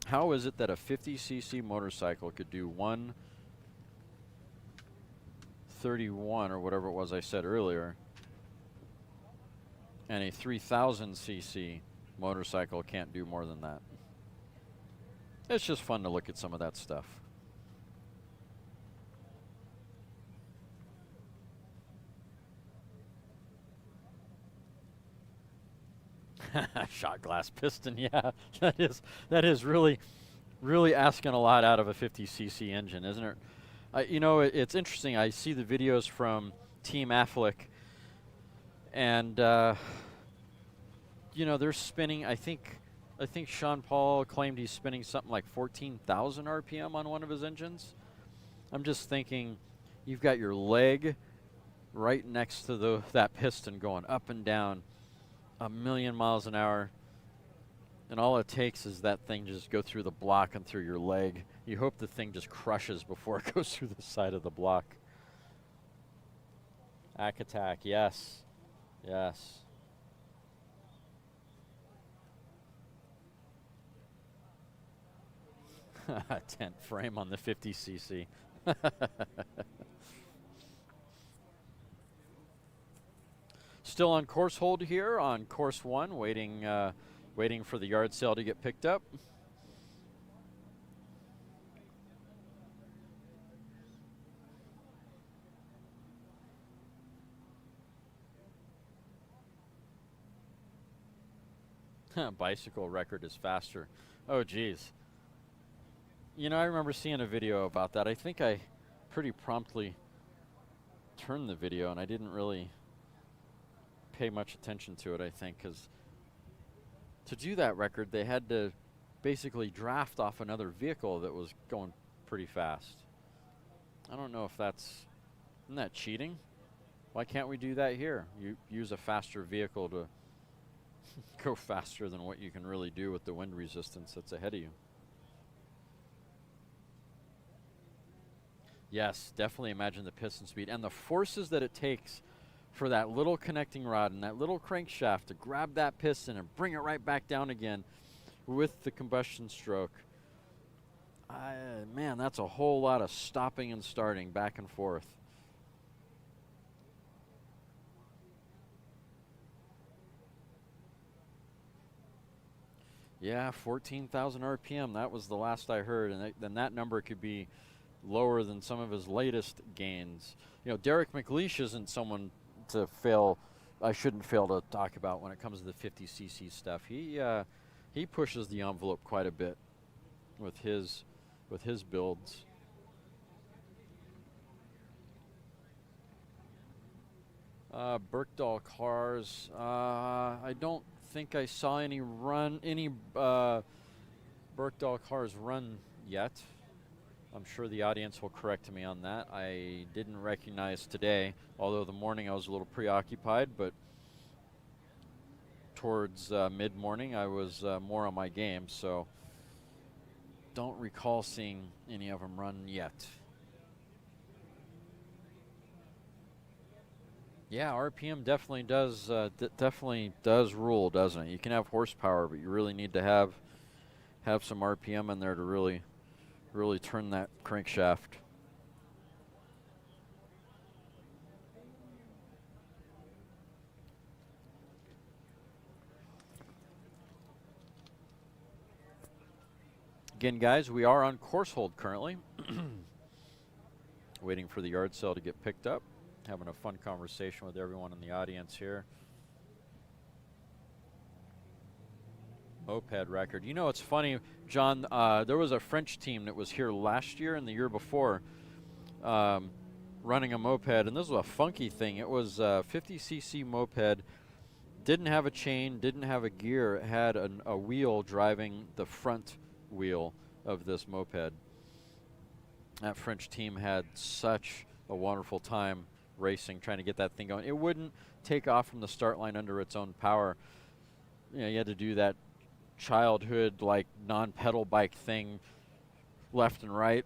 How is it that a 50cc motorcycle could do 131 or whatever it was I said earlier, and a 3000cc motorcycle can't do more than that? It's just fun to look at some of that stuff. Shot glass piston, yeah, that is really asking a lot out of a 50cc engine, isn't it? You know, it's interesting. I see the videos from Team Affleck, and you know, they're spinning. I think Sean Paul claimed he's spinning something like 14,000 RPM on one of his engines. I'm just thinking, you've got your leg right next to that piston going up and down 1,000,000 miles an hour, and all it takes is that thing just go through the block and through your leg. You hope the thing just crushes before it goes through the side of the block. Ack attack, yes. Yes. Tent frame on the 50cc. Still on course hold here on course 1, waiting for the yard sale to get picked up. Bicycle record is faster. Oh, geez. You know, I remember seeing a video about that. I think I pretty promptly turned the video, and I didn't really pay much attention to it, I think, because to do that record, they had to basically draft off another vehicle that was going pretty fast. I don't know if isn't that cheating? Why can't we do that here? You use a faster vehicle to go faster than what you can really do with the wind resistance that's ahead of you. Yes, definitely imagine the piston speed and the forces that it takes for that little connecting rod and that little crankshaft to grab that piston and bring it right back down again with the combustion stroke. Man, that's a whole lot of stopping and starting back and forth. Yeah, 14,000 RPM. That was the last I heard, and then that number could be lower than some of his latest gains. You know, Derek McLeish isn't someone to fail. I shouldn't fail to talk about when it comes to the 50cc stuff. He pushes the envelope quite a bit with his builds. Birkdall cars. I don't think I saw any Birkdall cars run yet. I'm sure the audience will correct me on that. I didn't recognize today, although the morning I was a little preoccupied, but towards mid-morning I was more on my game, so don't recall seeing any of them run yet. Yeah, RPM definitely does rule, doesn't it? You can have horsepower, but you really need to have some RPM in there to really turn that crankshaft. Again, guys, we are on course hold currently. Waiting for the yard sale to get picked up. Having a fun conversation with everyone in the audience here. Moped record. You know, it's funny, John, there was a French team that was here last year and the year before running a moped, and this was a funky thing. It was a 50cc moped, didn't have a chain, didn't have a gear. It had a wheel driving the front wheel of this moped. That French team had such a wonderful time racing, trying to get that thing going. It wouldn't take off from the start line under its own power. You know, you had to do that childhood like non-pedal bike thing left and right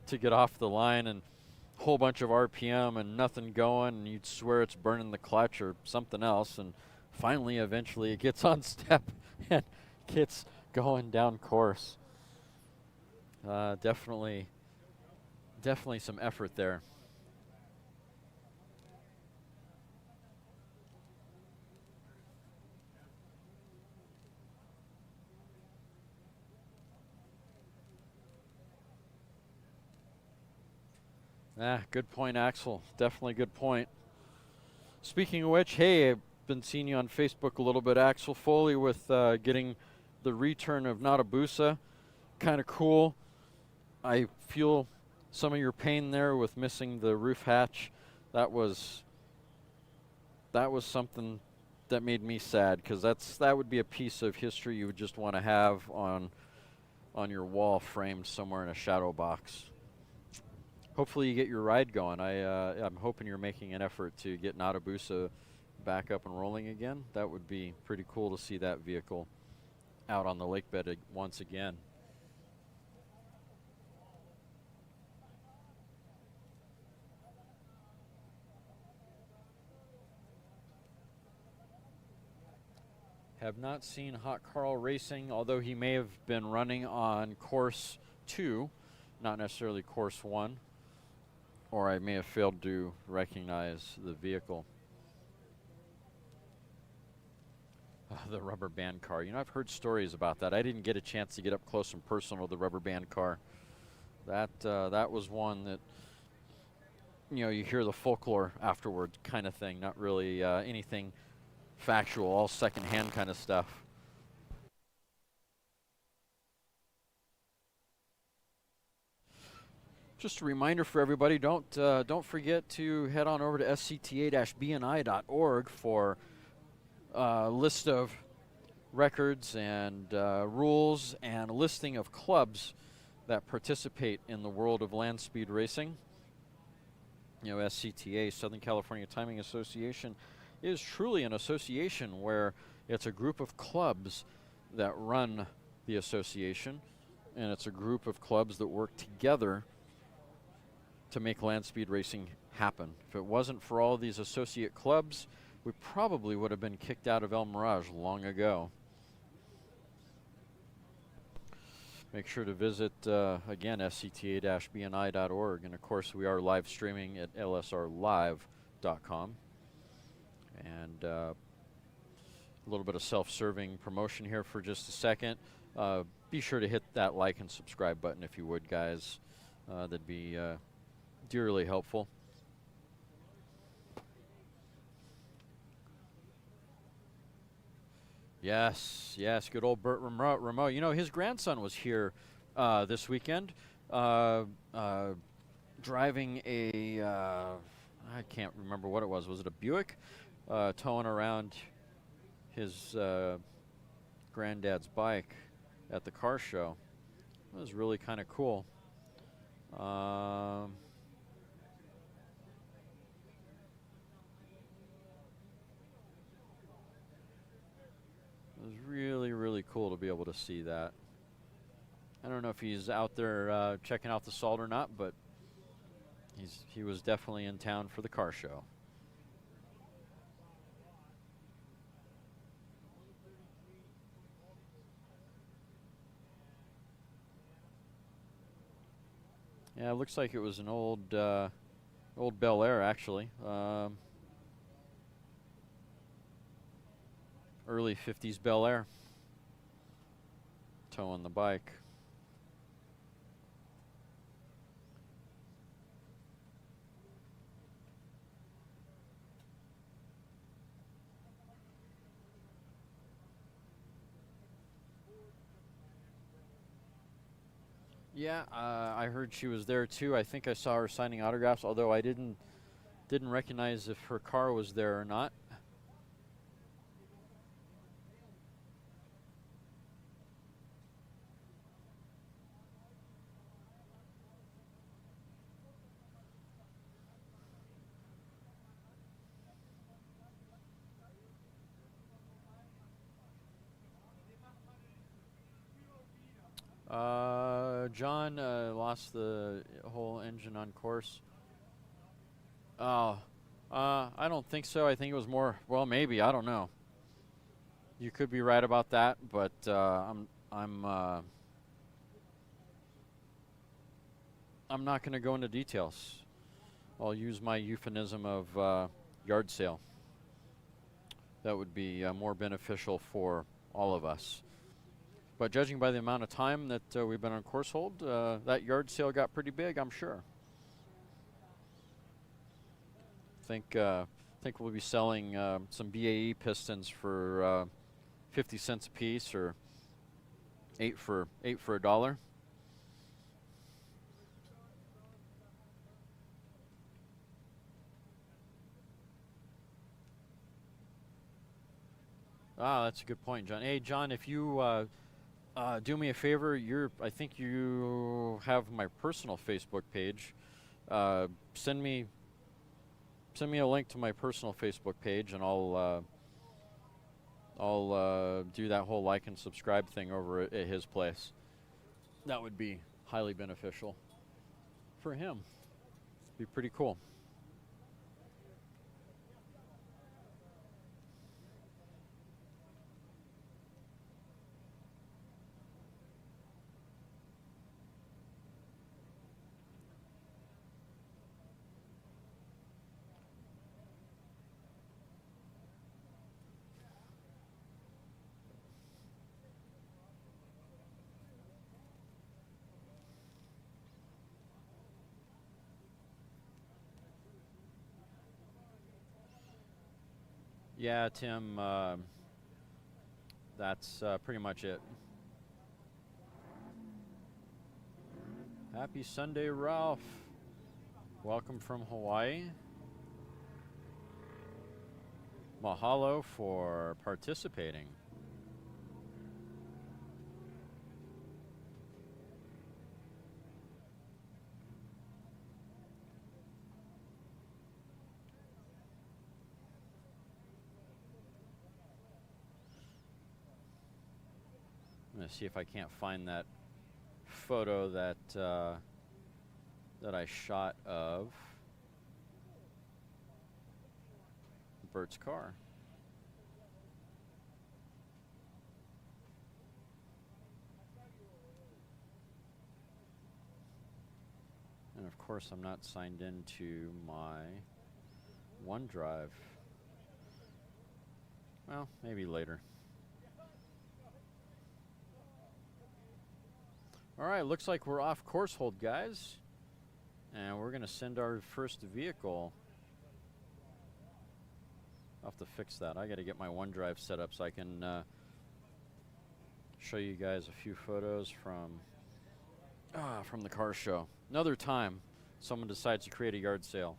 to get off the line, and a whole bunch of RPM and nothing going, and you'd swear it's burning the clutch or something else, and finally eventually it gets on step and gets going down course. Definitely some effort there. Good point, Axel. Definitely good point. Speaking of which, hey, I've been seeing you on Facebook a little bit, Axel Foley, with getting the return of Natabusa. Kind of cool. I feel some of your pain there with missing the roof hatch. That was something that made me sad, because that would be a piece of history you would just want to have on your wall, framed somewhere in a shadow box. Hopefully you get your ride going. I'm hoping you're making an effort to get Natabusa back up and rolling again. That would be pretty cool to see that vehicle out on the lake bed once again. Have not seen Hot Carl racing, although he may have been running on course 2, not necessarily course 1. Or I may have failed to recognize the vehicle. The rubber band car. You know, I've heard stories about that. I didn't get a chance to get up close and personal with the rubber band car. That was one that, you know, you hear the folklore afterward kind of thing, not really anything factual, all secondhand kind of stuff. Just a reminder for everybody, don't forget to head on over to scta-bni.org for a list of records and rules and a listing of clubs that participate in the world of land speed racing. You know, SCTA, Southern California Timing Association, is truly an association where it's a group of clubs that run the association, and it's a group of clubs that work together to make land speed racing happen. If it wasn't for all these associate clubs, we probably would have been kicked out of El Mirage long ago. Make sure to visit, again, scta-bni.org. And, of course, we are live streaming at lsrlive.com. And a little bit of self-serving promotion here for just a second. Be sure to hit that like and subscribe button if you would, guys. That'd be dearly helpful. Yes, yes, good old Bert Rameau. You know, his grandson was here this weekend driving a, I can't remember what it was. Was it a Buick? Towing around his granddad's bike at the car show. It was really kind of cool. It was really, really cool to be able to see that. I don't know if he's out there checking out the salt or not, but he was definitely in town for the car show. Yeah, it looks like it was an old Bel Air, actually. Early 50s Bel Air. Towing the bike. Yeah, I heard she was there too. I think I saw her signing autographs, although I didn't recognize if her car was there or not. John lost the whole engine on course. Oh, I don't think so. I think it was more, well, maybe, I don't know. You could be right about that, but I'm not going to go into details. I'll use my euphemism of yard sale. That would be more beneficial for all of us. But judging by the amount of time that we've been on course hold, that yard sale got pretty big, I'm sure. Think we'll be selling some BAE pistons for 50 cents a piece, or eight for $1. Ah, that's a good point, John. Hey, John, if you do me a favor, I think you have my personal Facebook page. Send me a link to my personal Facebook page, and I'll do that whole like and subscribe thing over at his place. That would be highly beneficial for him. Be pretty cool. Yeah, Tim, that's pretty much it. Happy Sunday, Ralph. Welcome from Hawaii. Mahalo for participating. gonna see if I can't find that photo that that I shot of Bert's car. And of course, I'm not signed into my OneDrive. Well, maybe later. All right, looks like we're off course hold, guys. And we're going to send our first vehicle. I'll have to fix that. I got to get my OneDrive set up so I can show you guys a few photos from the car show. Another time someone decides to create a yard sale.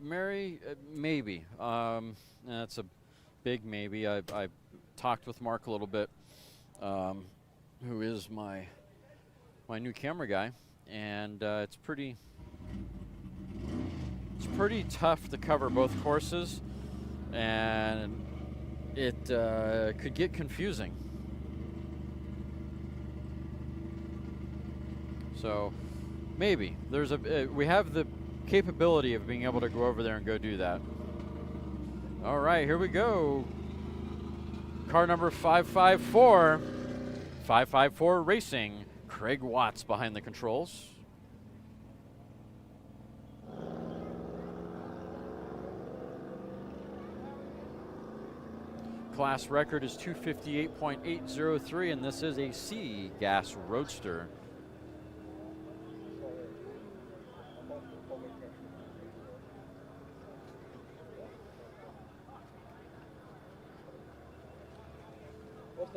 Mary, maybe. That's a big maybe. I talked with Mark a little bit, who is my new camera guy, and it's pretty tough to cover both courses, and it could get confusing. So maybe there's we have the capability of being able to go over there and go do that. All right, here we go. Car number 554. 554 Racing. Craig Watts behind the controls. Class record is 258.803, and this is a C gas roadster.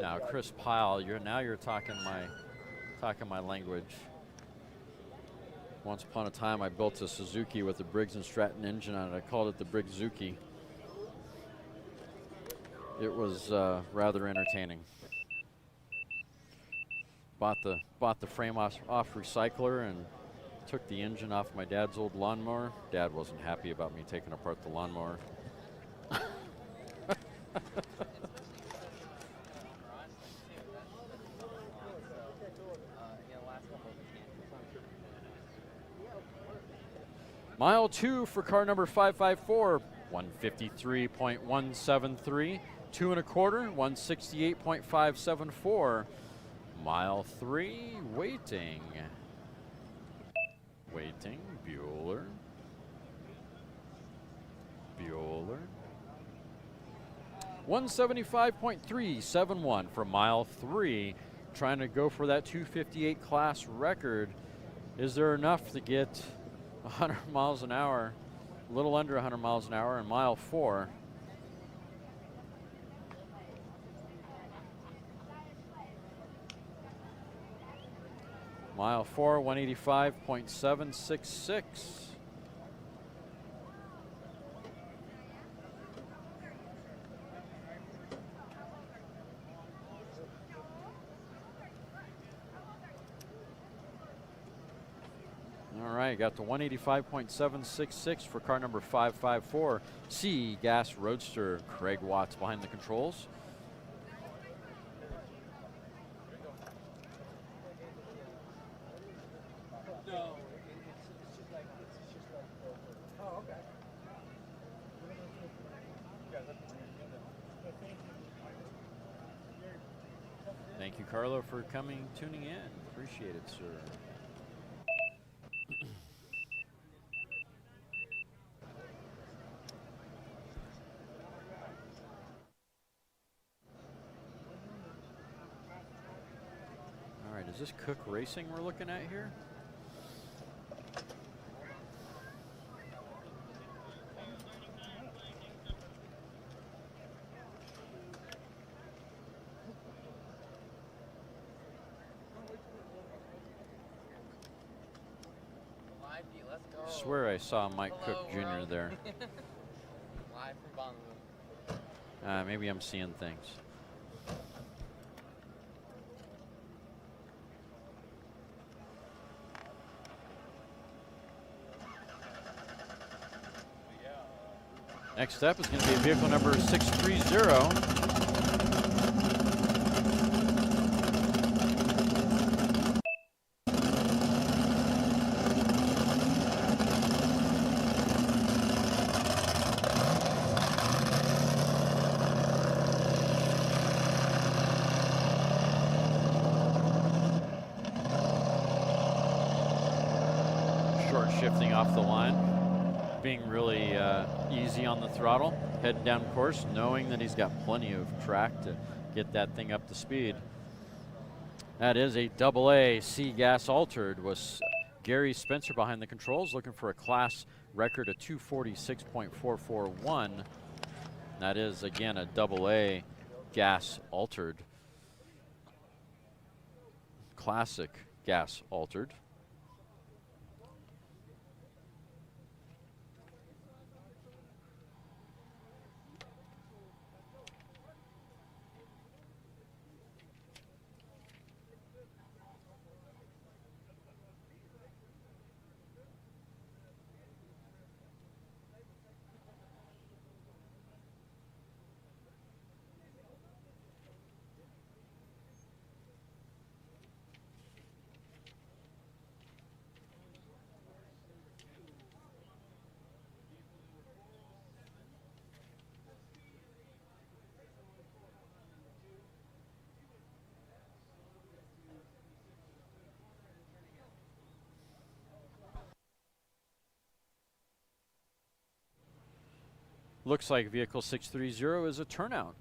Now, Chris Pyle, you're talking my language. Once upon a time, I built a Suzuki with a Briggs & Stratton engine on it. I called it the Briggsuki. It was rather entertaining. Bought the frame off recycler and took the engine off my dad's old lawnmower. Dad wasn't happy about me taking apart the lawnmower. Mile 2 for car number 554, 153.173, 2 1/4, 168.574. Mile 3, waiting. Waiting, Bueller. 175.371 for mile 3. Trying to go for that 258 class record. Is there enough to get 100 miles an hour, a little under 100 miles an hour in mile 4? Mile 4, 185.766. All right, got the 185.766 for car number 554. C gas roadster. Craig Watts behind the controls. Thank you, Carlo, for tuning in. Appreciate it, sir. All right, is this Cook Racing we're looking at here? I swear I saw Mike Cook Jr. there. Live from Bonneville. Maybe I'm seeing things. Next up is going to be vehicle number 630. Short shifting off the line, being really easy on the throttle, heading down course, knowing that he's got plenty of track to get that thing up to speed. That is a AA C gas altered, was Gary Spencer behind the controls, looking for a class record of 246.441. That is, again, a AA gas altered. Classic gas altered. Looks like vehicle 630 is a turnout.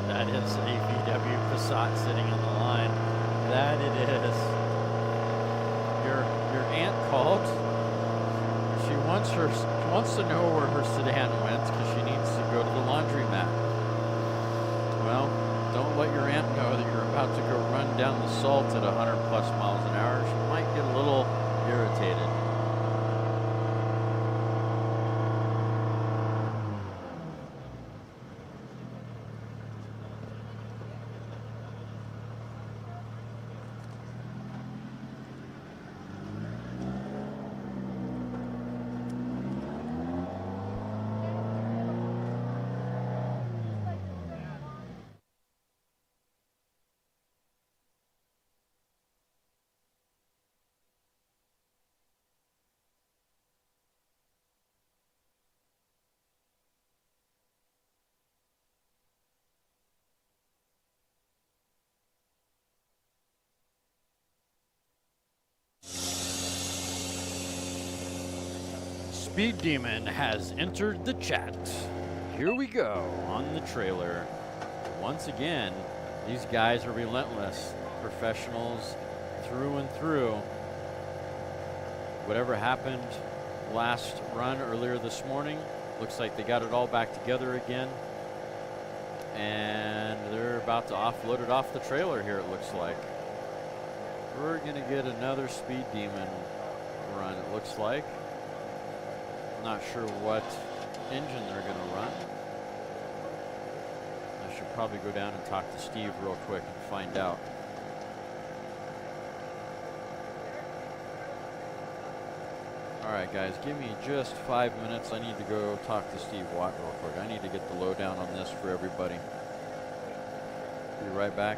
That is a VW Passat sitting on the line. That it is. Your aunt called. She wants to know where her sedan went because she needs to go to the laundromat. Well, don't let your aunt know that you're about to go run down the salt at 100+ miles an hour. She might get a little irritated. Speed Demon has entered the chat. Here we go on the trailer. Once again, these guys are relentless. Professionals through and through. Whatever happened last run earlier this morning, looks like they got it all back together again. And they're about to offload it off the trailer here, it looks like. We're gonna get another Speed Demon run, it looks like. Not sure what engine they're going to run. I should probably go down and talk to Steve real quick and find out. All right, guys, give me just 5 minutes. I need to go talk to Steve Watt real quick. I need to get the lowdown on this for everybody. Be right back.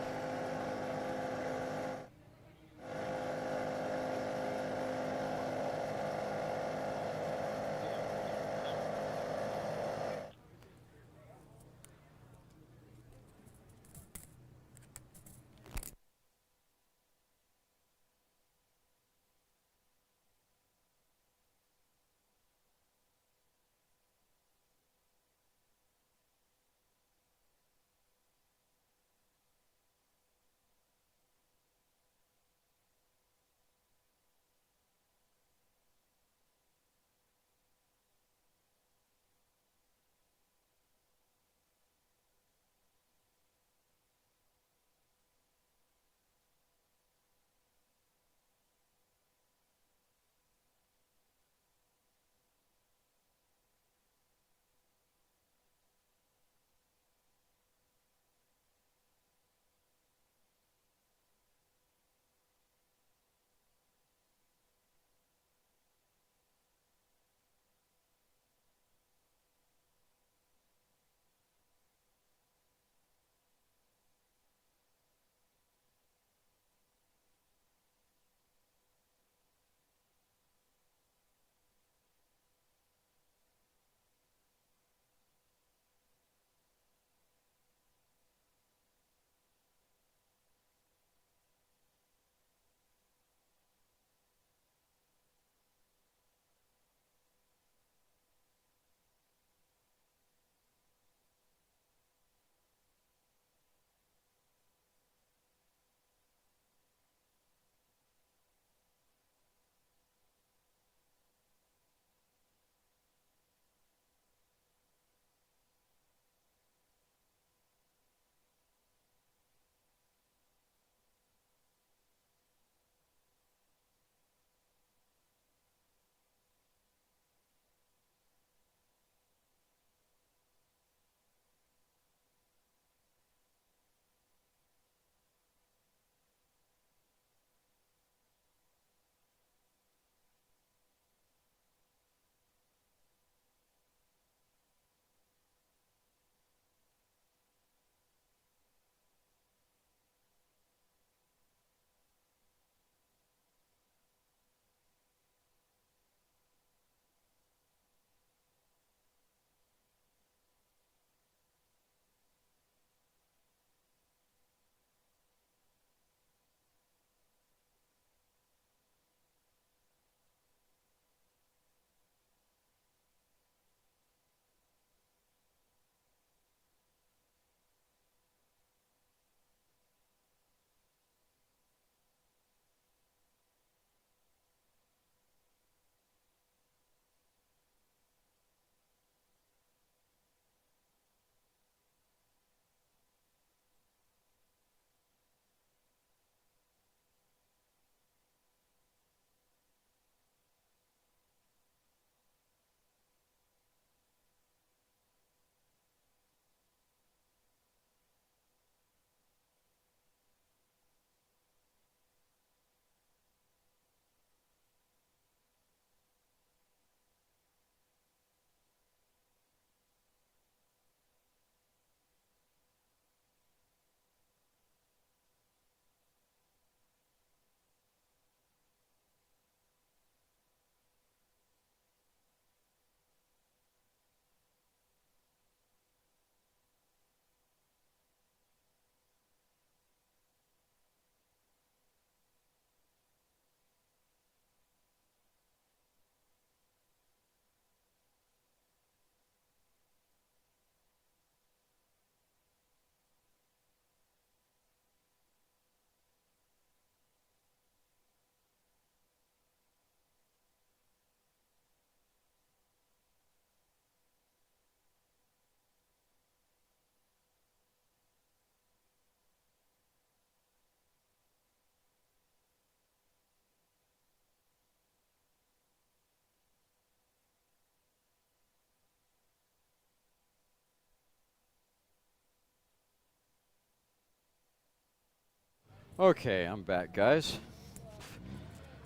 Okay, I'm back, guys.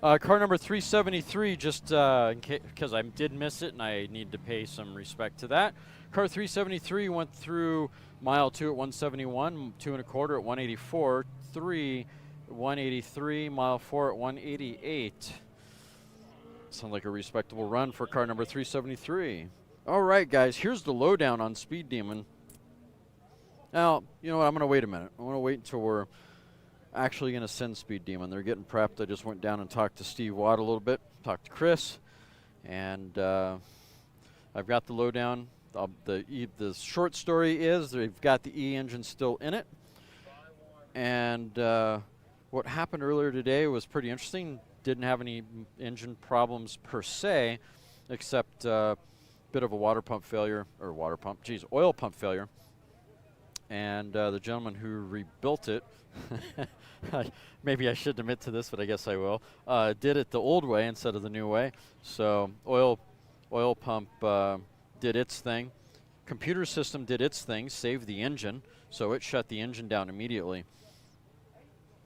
Car number 373, just because I did miss it and I need to pay some respect to that. Car 373 went through mile 2 at 171, 2 1/4 at 184, 3 183, mile 4 at 188. Sounds like a respectable run for car number 373. All right, guys, here's the lowdown on Speed Demon. Now, you know what? I'm going to wait a minute. I'm going to wait until we're actually going to send Speed Demon. They're getting prepped. I just went down and talked to Steve Watt a little bit, talked to Chris, and I've got the lowdown. The short story is they've got the E engine still in it, and what happened earlier today was pretty interesting. Didn't have any engine problems per se, except a bit of a oil pump failure. And the gentleman who rebuilt it, maybe I shouldn't admit to this, but I guess I will, did it the old way instead of the new way. So oil pump did its thing. Computer system did its thing, saved the engine, so it shut the engine down immediately.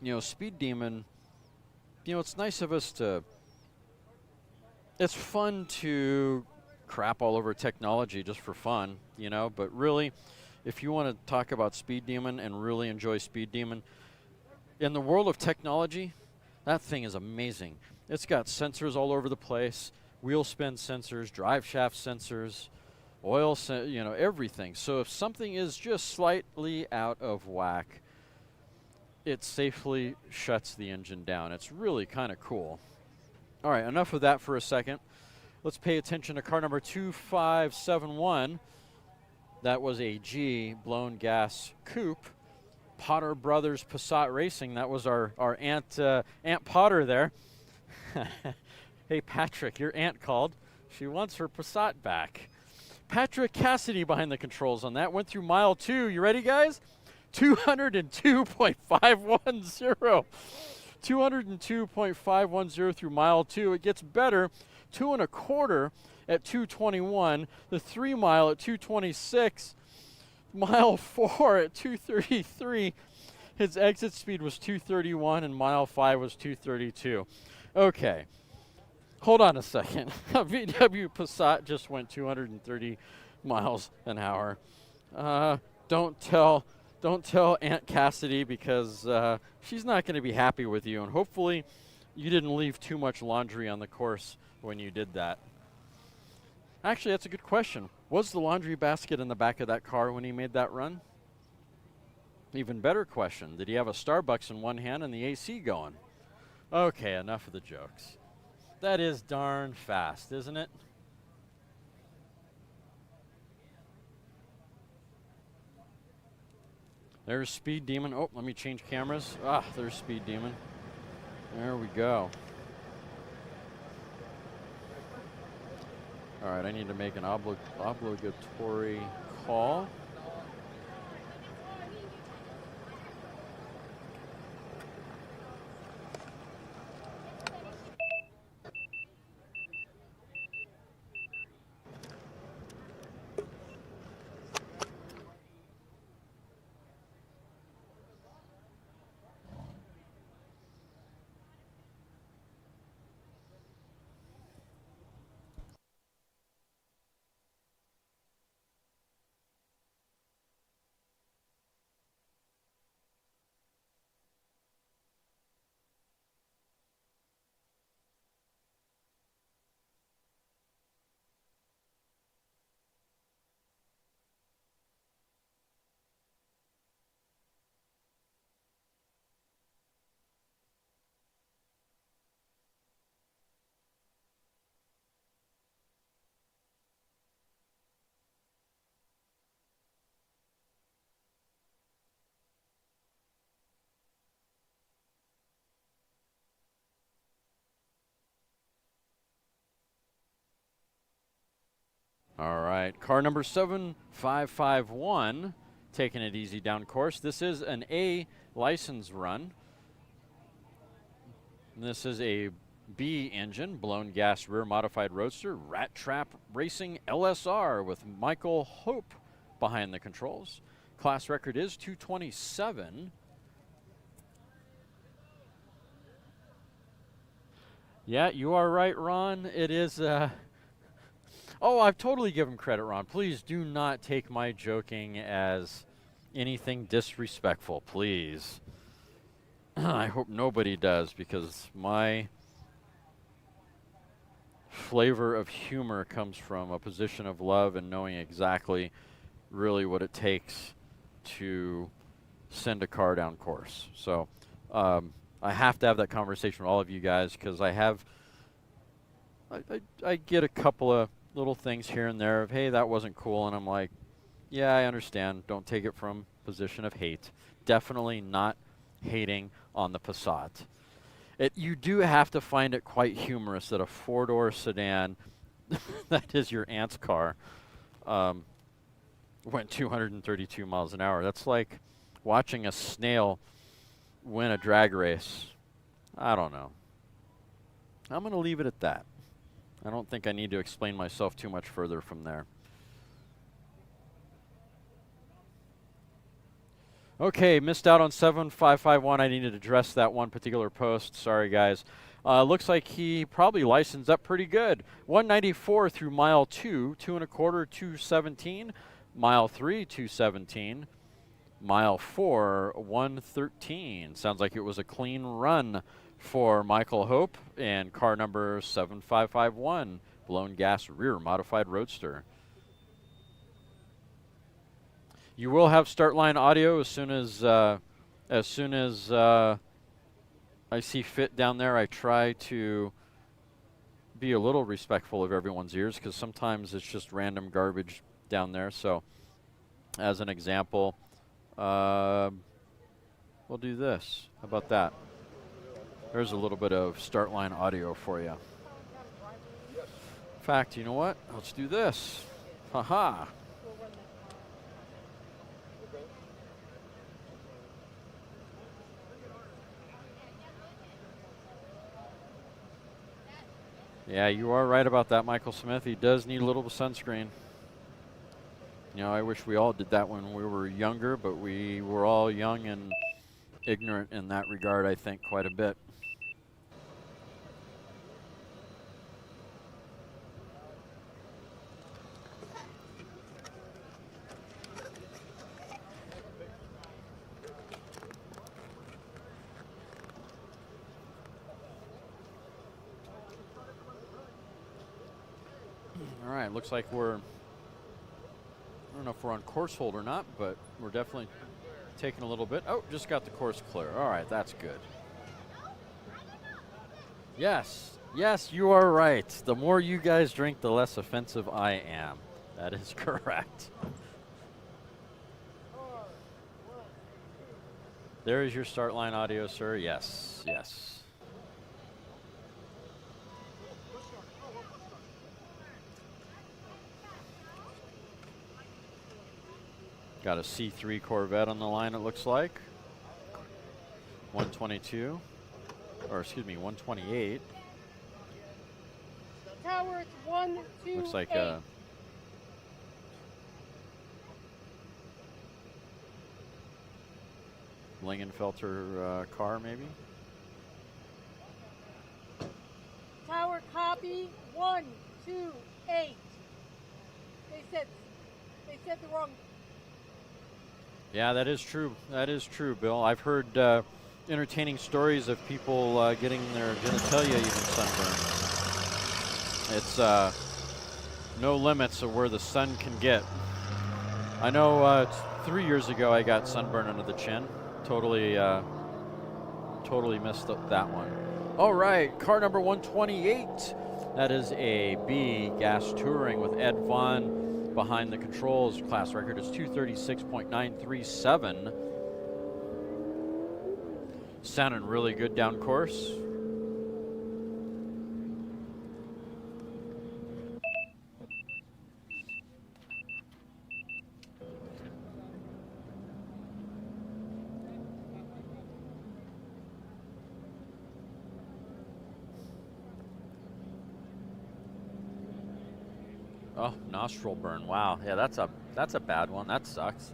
You know, Speed Demon, you know, it's nice of us to, it's fun to crap all over technology just for fun, you know, but really, if you want to talk about Speed Demon and really enjoy Speed Demon, in the world of technology, that thing is amazing. It's got sensors all over the place, wheel spin sensors, drive shaft sensors, you know, everything. So if something is just slightly out of whack, it safely shuts the engine down. It's really kind of cool. All right, enough of that for a second. Let's pay attention to car number 2571. That was a G blown gas coupe. Potter Brothers Passat Racing. That was our Aunt Potter there. Hey, Patrick, your aunt called. She wants her Passat back. Patrick Cassidy behind the controls on that. Went through mile 2. You ready, guys? 202.510. 202.510 through mile 2. It gets better. 2 1/4 at 221. The 3 mile at 226. Mile 4 at 233. His exit speed was 231 and mile 5 was 232. Okay. Hold on a second. A VW Passat just went 230 miles an hour. Don't tell Aunt Cassidy, because she's not going to be happy with you, and hopefully you didn't leave too much laundry on the course when you did that. Actually, that's a good question. Was the laundry basket in the back of that car when he made that run? Even better question. Did he have a Starbucks in one hand and the AC going? Okay, enough of the jokes. That is darn fast, isn't it? There's Speed Demon. Oh, let me change cameras. Ah, there's Speed Demon. There we go. All right, I need to make an obligatory call. All right, car number 7551, taking it easy down course. This is an A license run. And this is a B engine, blown gas rear modified roadster, Rat Trap Racing LSR with Michael Hope behind the controls. Class record is 227. Yeah, you are right, Ron. It is. Oh, I've totally given credit, Ron. Please do not take my joking as anything disrespectful, please. I hope nobody does, because my flavor of humor comes from a position of love and knowing exactly really what it takes to send a car down course. So I have to have that conversation with all of you guys, because I get a couple of little things here and there of, hey, that wasn't cool, and I'm like, yeah, I understand. Don't take it from position of hate. Definitely not hating on the Passat. You do have to find it quite humorous that a four-door sedan, that is your aunt's car, went 232 miles an hour. That's like watching a snail win a drag race. I don't know. I'm going to leave it at that. I don't think I need to explain myself too much further from there. Okay, missed out on 7551. I needed to address that one particular post. Sorry, guys. Looks like he probably licensed up pretty good. 194 through mile 2, 2 1/4, 217. Mile 3, 217. Mile 4, 113. Sounds like it was a clean run for Michael Hope and car number 7551, blown gas rear modified roadster. You will have start line audio as soon as I see fit down there. I try to be a little respectful of everyone's ears, because sometimes it's just random garbage down there. So as an example, we'll do this. How about that? There's a little bit of start line audio for you. In fact, you know what? Let's do this. Haha. Yeah, you are right about that, Michael Smith. He does need a little sunscreen. You know, I wish we all did that when we were younger, but we were all young and ignorant in that regard, I think, quite a bit. All right, looks like I don't know if we're on course hold or not, but we're definitely taking a little bit. Oh, just got the course clear. All right, that's good. Yes, you are right. The more you guys drink, the less offensive I am. That is correct. There is your start line audio, sir. Yes. Got a C3 Corvette on the line, it looks like. 122, or excuse me, 128. Tower, it's 1, 2, Looks like 8. Lingenfelter car, maybe. Tower, copy, 1, 2, 8. They said the wrong. Yeah, that is true. That is true, Bill. I've heard entertaining stories of people getting their genitalia even sunburned. It's no limits of where the sun can get. I know 3 years ago I got sunburned under the chin. Totally missed that one. All right, car number 128. That is a B gas touring with Ed Vaughn behind the controls. Class record is 236.937. Sounding really good down course. Oh, nostril burn. Wow. Yeah, that's a bad one. That sucks.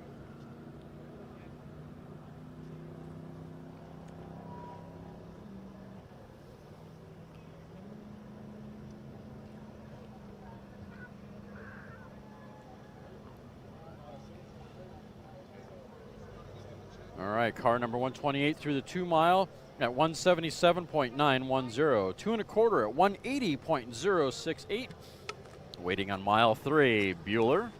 All right, car number 128 through the 2 mile at 177.910. 2 1/4 at 180.068. Waiting on mile 3, Bueller.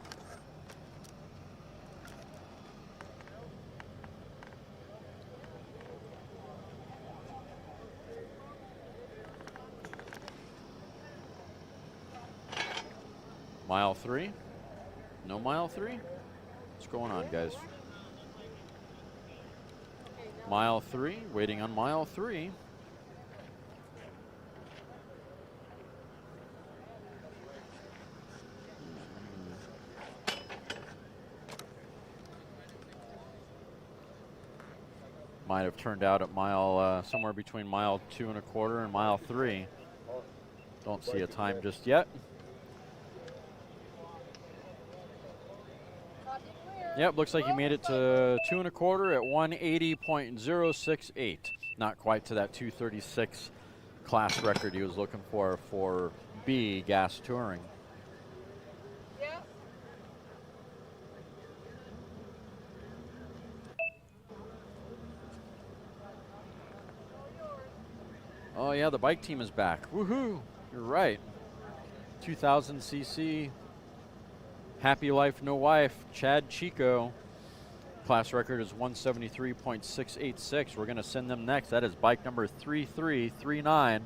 Mile 3. No mile 3? What's going on, guys? Mile 3, waiting on mile 3. Might have turned out at mile, somewhere between mile 2 1/4 and mile 3. Don't see a time just yet. Yep, looks like he made it to 2 1/4 at 180.068. Not quite to that 236 class record he was looking for B gas touring. Oh yeah, the bike team is back. Woohoo! You're right. 2000 cc. Happy Life, No Wife, Chad Chico. Class record is 173.686. We're going to send them next. That is bike number 3339.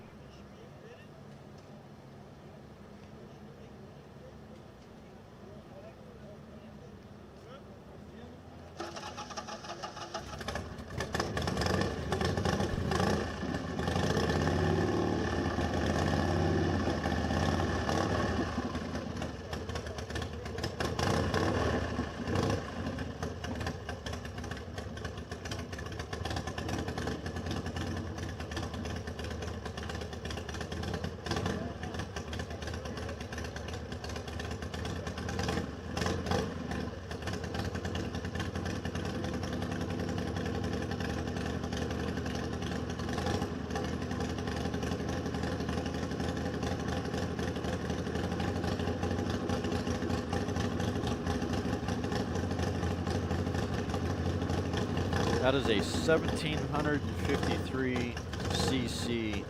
That is a 1753 cc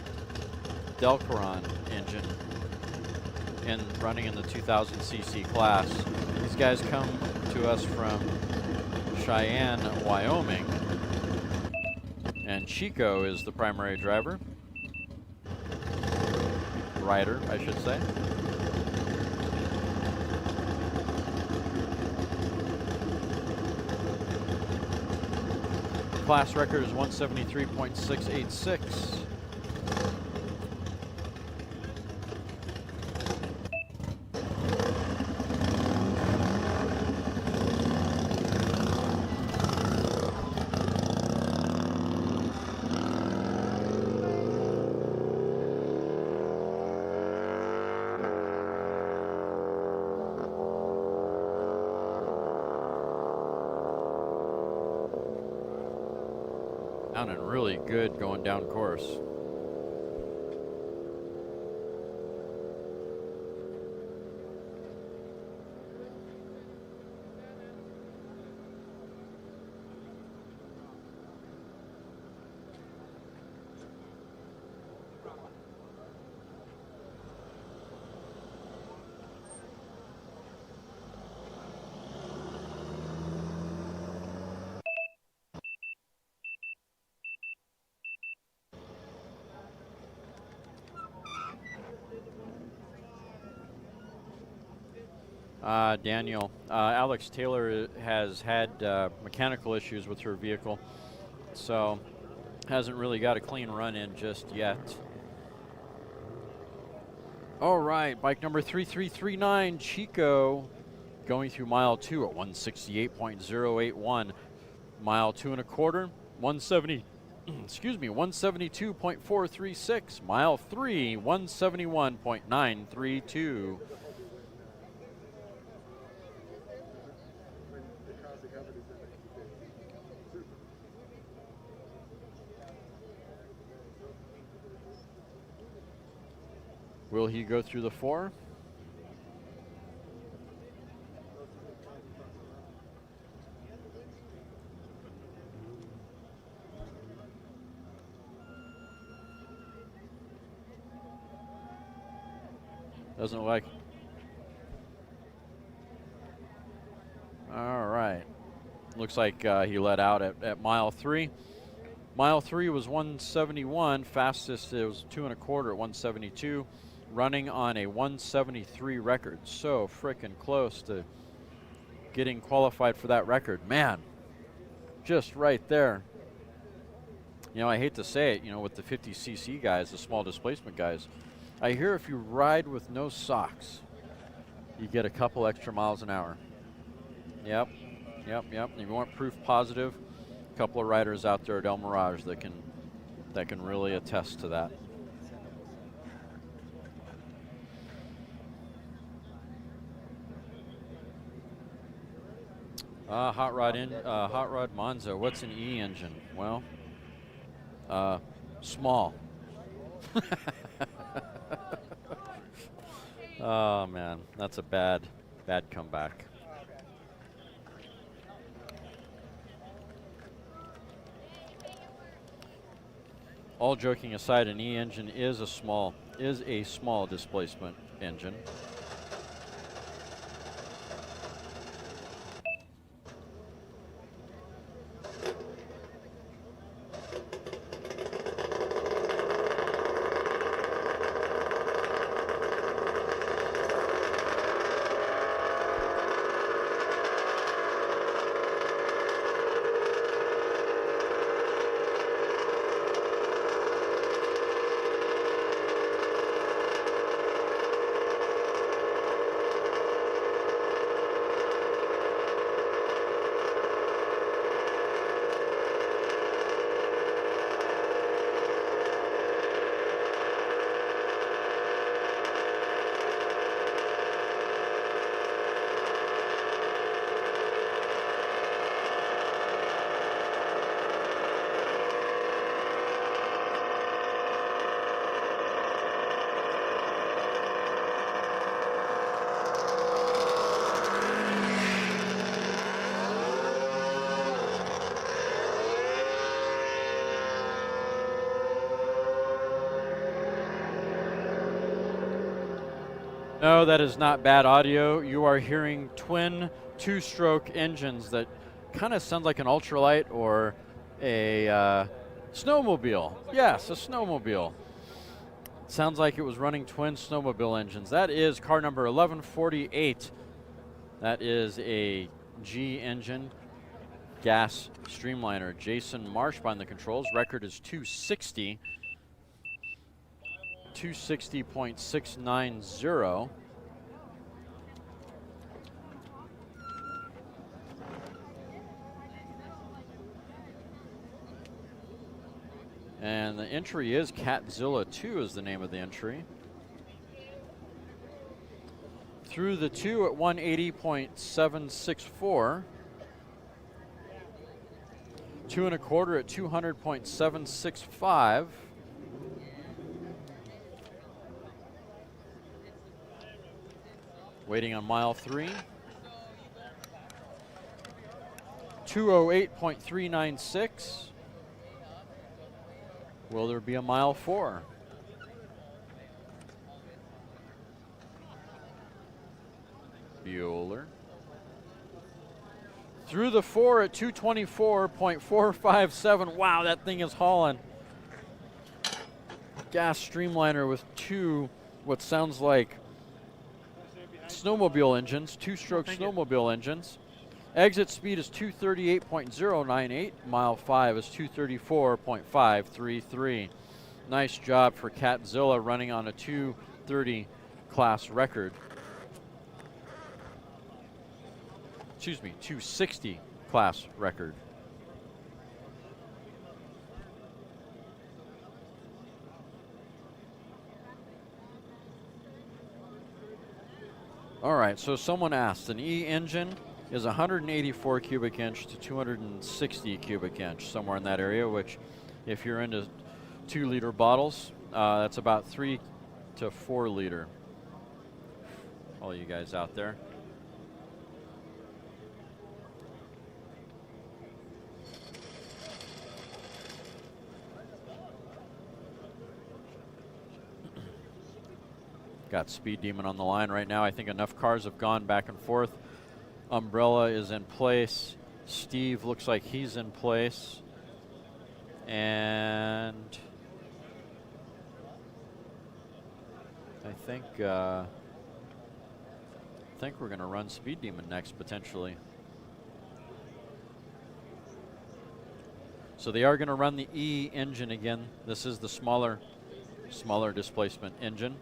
Delcaron engine running in the 2000 cc class. These guys come to us from Cheyenne, Wyoming, and Chico is the primary driver. Rider, I should say. Class record is 173.686. Sounding really good going down course. Daniel, Alex Taylor has had mechanical issues with her vehicle, so hasn't really got a clean run in just yet. All right, bike number 3339, Chico, going through mile 2 at 168.081. Mile 2 1/4, 170. Excuse me, 172.436. Mile 3, 171.932. Will he go through the 4? Doesn't look like. All right. Looks like he let out at mile 3. Mile 3 was 171. Fastest, it was 2 1/4 at 172. Running on a 173 record. So frickin' close to getting qualified for that record. Man, just right there. You know, I hate to say it, you know, with the 50cc guys, the small displacement guys, I hear if you ride with no socks, you get a couple extra miles an hour. Yep. And if you want proof positive, a couple of riders out there at El Mirage that can really attest to that. Hot rod Monza. What's an E engine? Well, small. Oh man, that's a bad comeback. All joking aside, an E engine is a small displacement engine. No, that is not bad audio. You are hearing twin 2-stroke engines that kind of sound like an ultralight or a snowmobile. Yes, a snowmobile. Sounds like it was running twin snowmobile engines. That is car number 1148. That is a G engine gas streamliner. Jason Marsh behind the controls. Record is 260. 260.690. And the entry is Catzilla 2 is the name of the entry. Through the 2 at 180.764. 2 1/4 at 200.765. Waiting on mile 3. 208.396. Will there be a mile 4? Bueller. Through the 4 at 224.457. Wow, that thing is hauling. Gas streamliner with two, what sounds like snowmobile engines, 2-stroke snowmobile engines. Exit speed is 238.098. Mile 5 is 234.533. Nice job for Catzilla running on a 230 class record. Excuse me, 260 class record. All right, so someone asked, an E engine is 184 cubic inch to 260 cubic inch, somewhere in that area, which if you're into 2-liter bottles, that's about 3 to 4 liter. All you guys out there. Got Speed Demon on the line right now. I think enough cars have gone back and forth. Umbrella is in place. Steve looks like he's in place. And I think we're going to run Speed Demon next, potentially. So they are going to run the E engine again. This is the smaller displacement engine.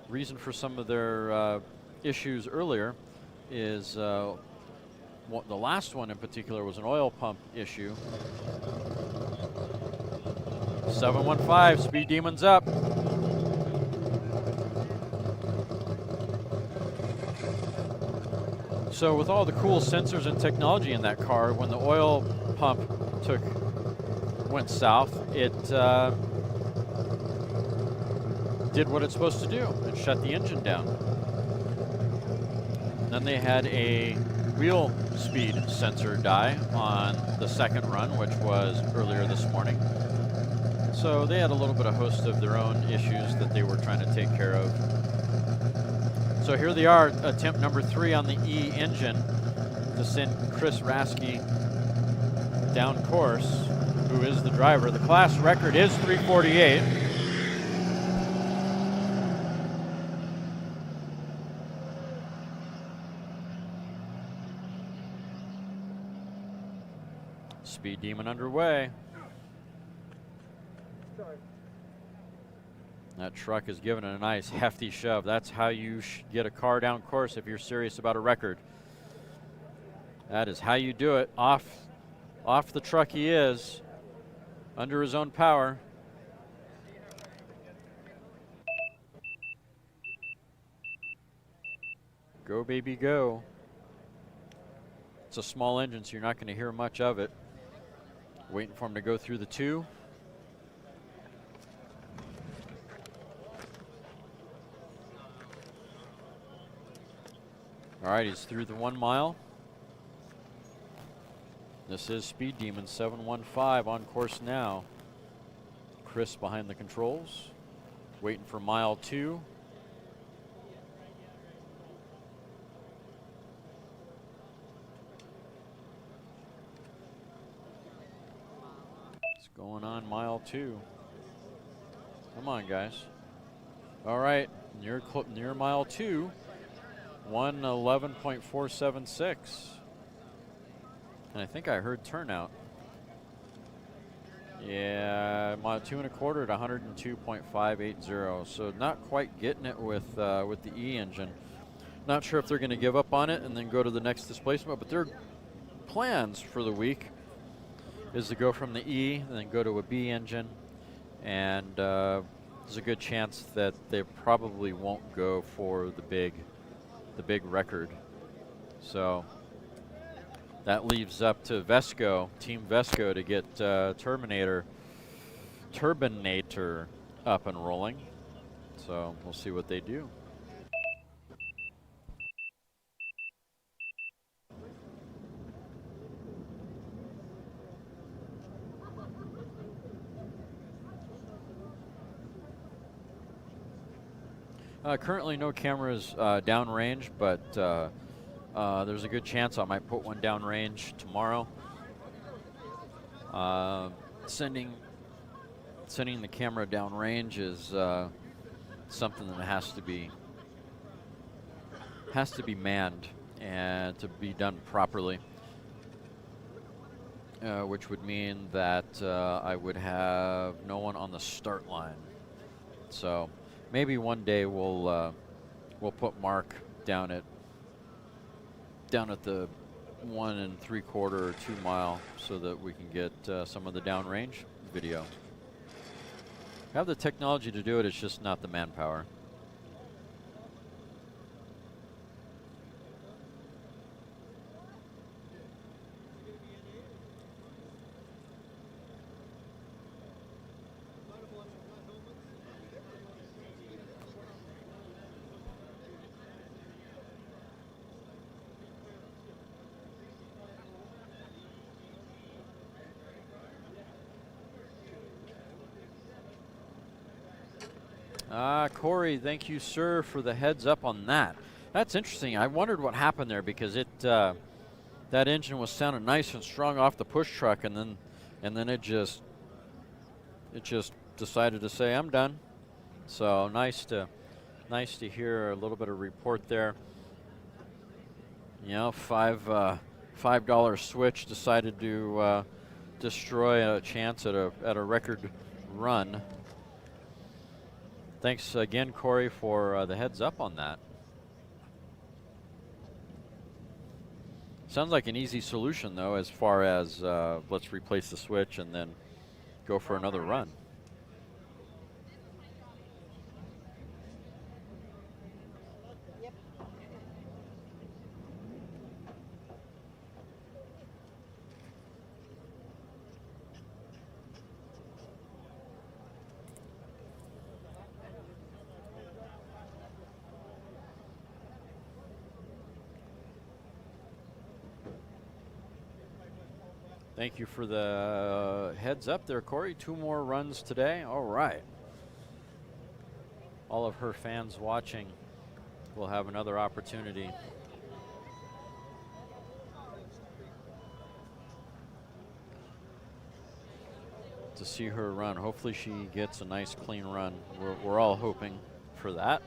Reason for some of their issues earlier is the last one in particular was an oil pump issue. 715, Speed Demon's up. So with all the cool sensors and technology in that car, when the oil pump went south, it did what it's supposed to do. It shut the engine down. Then they had a wheel speed sensor die on the second run, which was earlier this morning. So they had a little bit of host of their own issues that they were trying to take care of. So here they are, attempt number 3 on the E engine to send Chris Rasky down course, who is the driver. The class record is 348. Speed Demon underway. That truck is giving it a nice hefty shove. That's how you get a car down course if you're serious about a record. That is how you do it. Off the truck he is, under his own power. Go, baby, go. It's a small engine, so you're not going to hear much of it. Waiting for him to go through the 2. All right, he's through the 1 mile. This is Speed Demon 715 on course now. Chris behind the controls, waiting for mile 2. It's going on mile 2. Come on, guys. All right, near mile 2. 1:11.476. And I think I heard turnout. Yeah, mile 2 1/4 at 102.580. So not quite getting it with the E engine. Not sure if they're going to give up on it and then go to the next displacement, but their plans for the week is to go from the E and then go to a B engine. And there's a good chance that they probably won't go for the big record. So that leaves up to Vesco, Team Vesco, to get Turbinator up and rolling. So we'll see what they do. Currently no cameras downrange, but there's a good chance I might put one downrange tomorrow. Sending the camera downrange is something that has to be manned and to be done properly, which would mean that I would have no one on the start line. So maybe one day we'll put Mark down at the 1 3/4 or 2 mile so that we can get some of the downrange video. Have the technology to do it, it's just not the manpower. Corey, thank you, sir, for the heads up on that. That's interesting. I wondered what happened there because that engine was sounding nice and strong off the push truck, and then it just decided to say, I'm done. So nice to hear a little bit of report there. You know, $5 switch decided to destroy a chance at a record run. Thanks again, Corey, for the heads up on that. Sounds like an easy solution, though, as far as let's replace the switch and then go for another run. Thank you for the heads up there, Corey. 2 more runs today. All right. All of her fans watching will have another opportunity to see her run. Hopefully she gets a nice clean run. We're all hoping for that.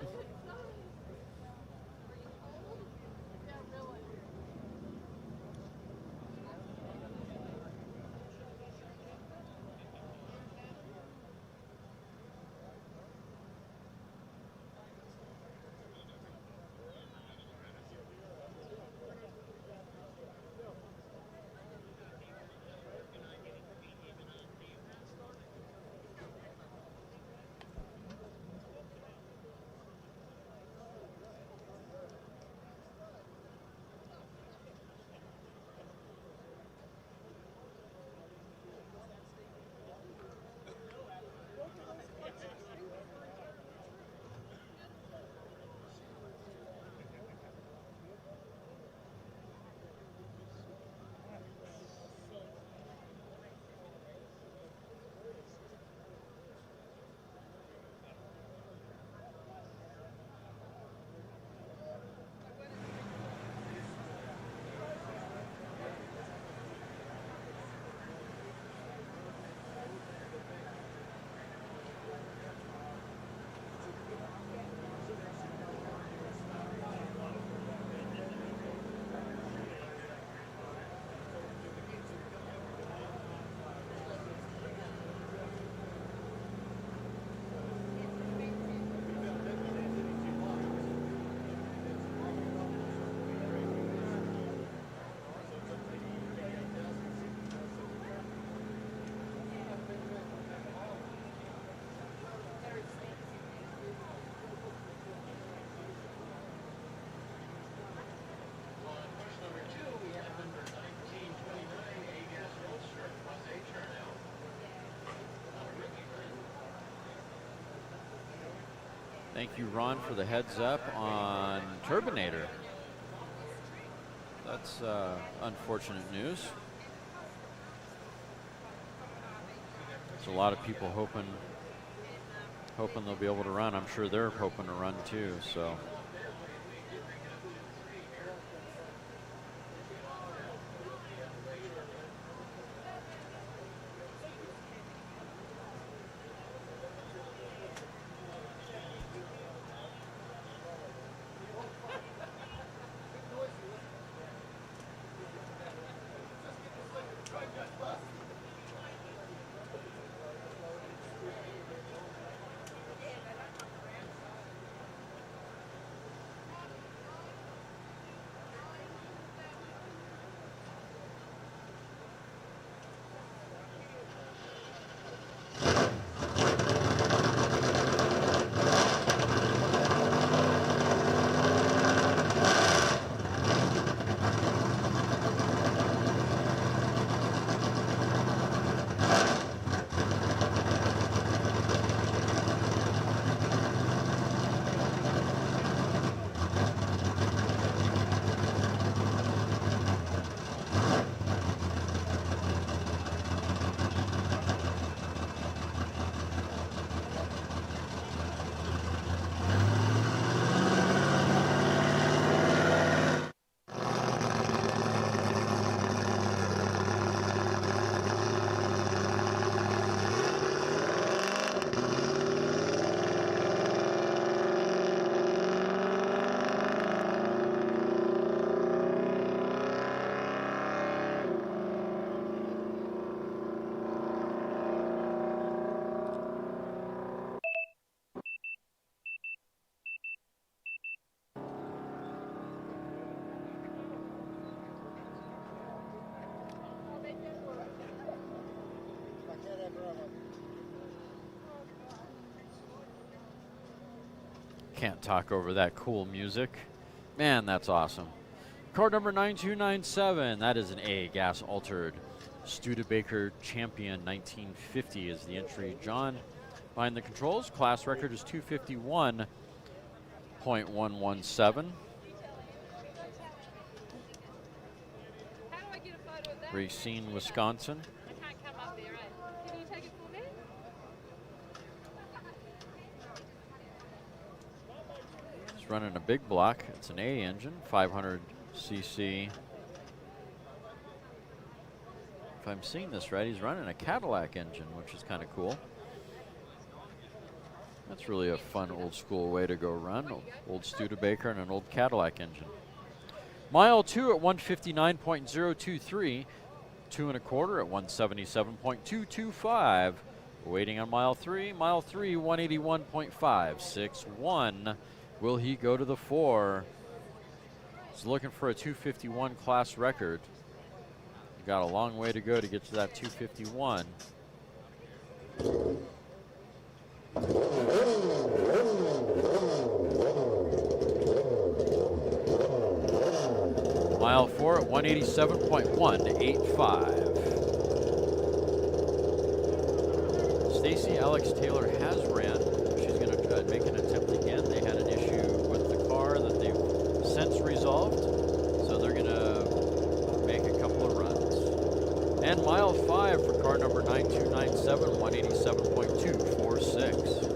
Thank you, Ron, for the heads up on Turbinator. That's unfortunate news. There's a lot of people hoping they'll be able to run. I'm sure they're hoping to run too, so. Can't talk over that cool music. Man, that's awesome. Card number 9297, that is an A, gas altered. Studebaker Champion 1950 is the entry. John behind the controls. Class record is 251.117. Racine, Wisconsin. He's running a big block. It's an A engine, 500 cc. If I'm seeing this right, he's running a Cadillac engine, which is kind of cool. That's really a fun old school way to go run. Old Studebaker and an old Cadillac engine. Mile 2 at 159.023. 2 1/4 at 177.225. Waiting on mile 3. Mile 3, 181.561. Will he go to the 4? He's looking for a 251 class record. Got a long way to go to get to that 251. Mile 4 at 187.185. Stacy Alex Taylor has ran. She's going to make an attempt again. They had an issue with the car that they've since resolved, so they're going to make a couple of runs. And mile 5 for car number 9297, 187.246.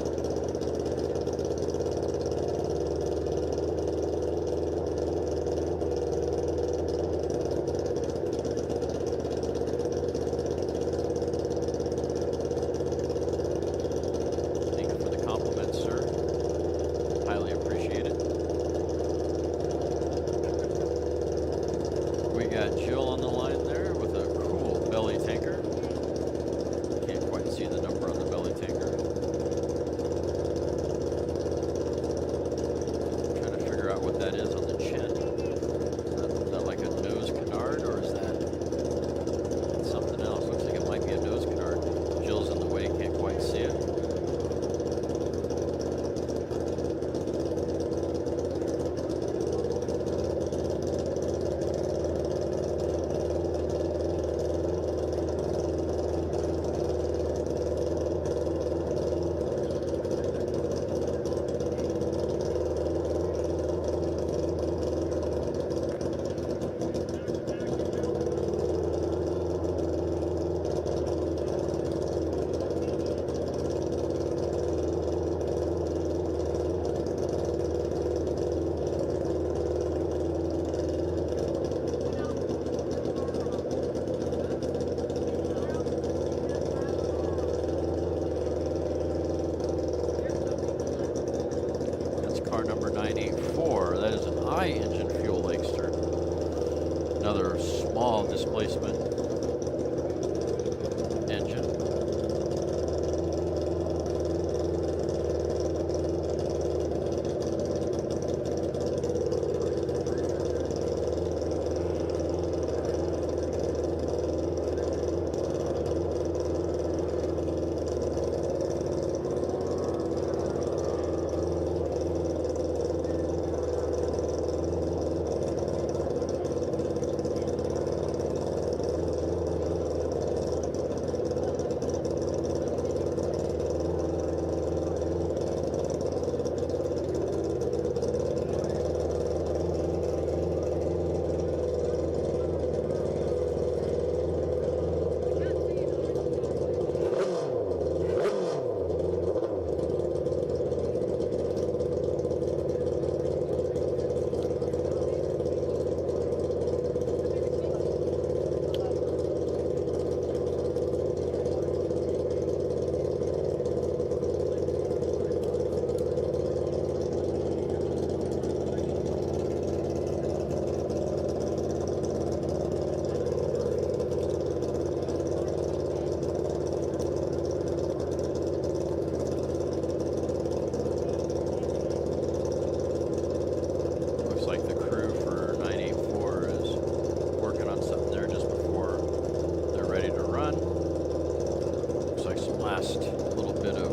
last little bit of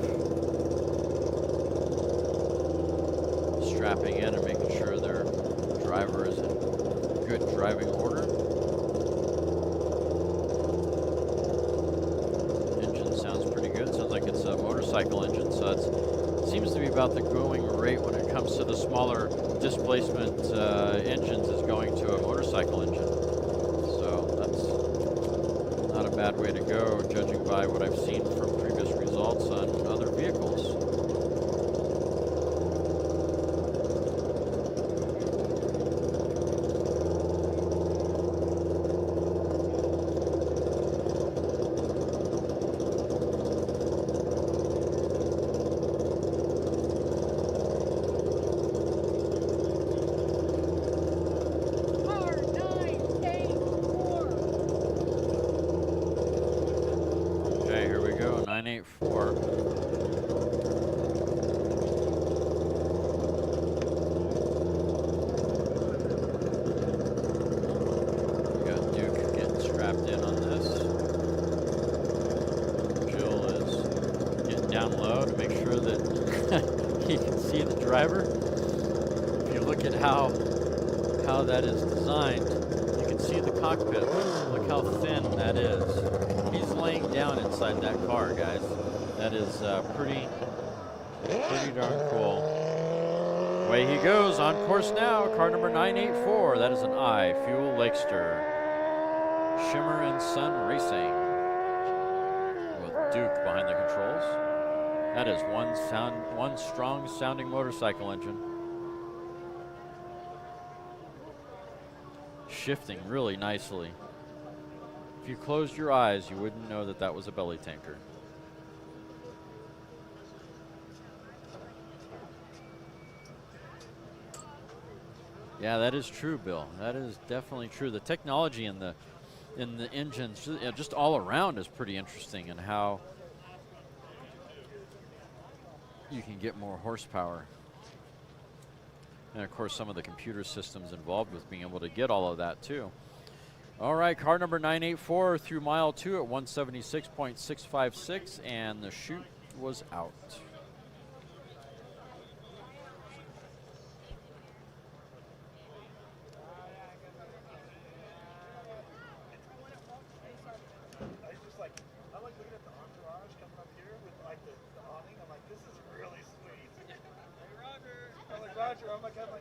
strapping in and making sure their driver is in good driving order. Engine sounds pretty good. Sounds like it's a motorcycle engine, so it seems to be about the going rate when it comes to the smaller displacement engines is going to a motorcycle engine. So that's not a bad way to go, judging by what I've seen from previous results on other vehicles. Okay, here we go, 984. We got Duke getting strapped in on this. Jill is getting down low to make sure that he can see the driver. If you look at how that is designed, you can see the cockpit. Look how thin that is. He's laying down inside that car, guys. That is pretty darn cool. Away he goes, on course now, car number 984. That is an I-Fuel Lakester. Shimmer and Sun Racing. With Duke behind the controls. That is one strong sounding motorcycle engine. Shifting really nicely. If you closed your eyes, you wouldn't know that that was a belly tanker. Yeah, that is true, Bill. That is definitely true. The technology in the engines, just all around, is pretty interesting, and how you can get more horsepower. And of course, some of the computer systems involved with being able to get all of that too. All right, car number 984 through mile 2 at 176.656, and the chute was out. I like looking at the entourage coming up here with like the awning. I'm like, this is really sweet. Hey, Roger. I'm like, Roger, I'm like getting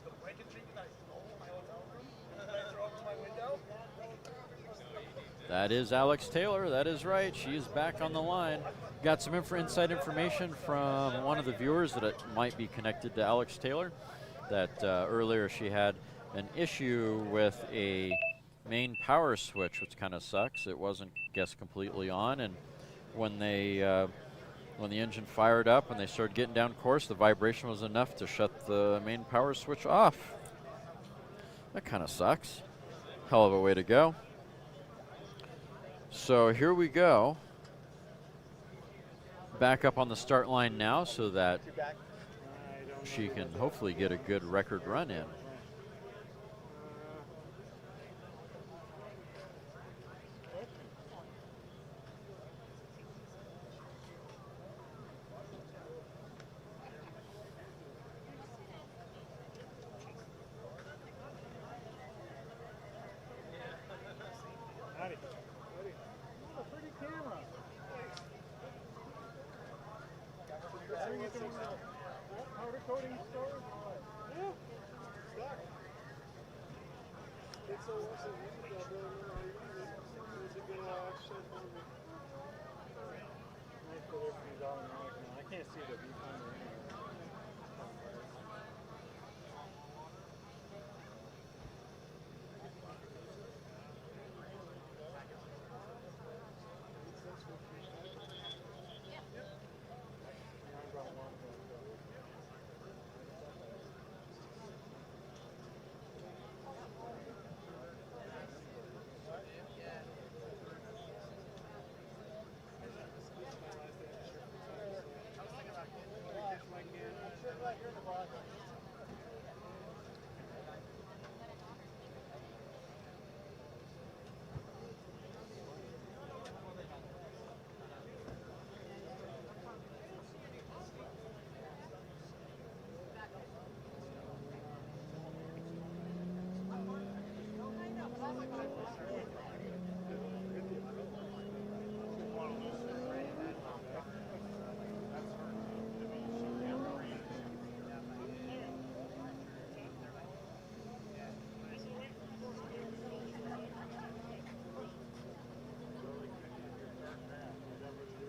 the blanket treatment that I stole in my hotel room. And I throw up to my window. That is Alex Taylor. That is right. She is back on the line. Got some inside information from one of the viewers that it might be connected to Alex Taylor. That earlier she had an issue with a main power switch, which kind of sucks. It wasn't, guess, completely on, and when the engine fired up and they started getting down course, the vibration was enough to shut the main power switch off. That kind of sucks. Hell of a way to go. So here we go. Back up on the start line now so that she can hopefully get a good record run in. I can't see the viewfinder anyway.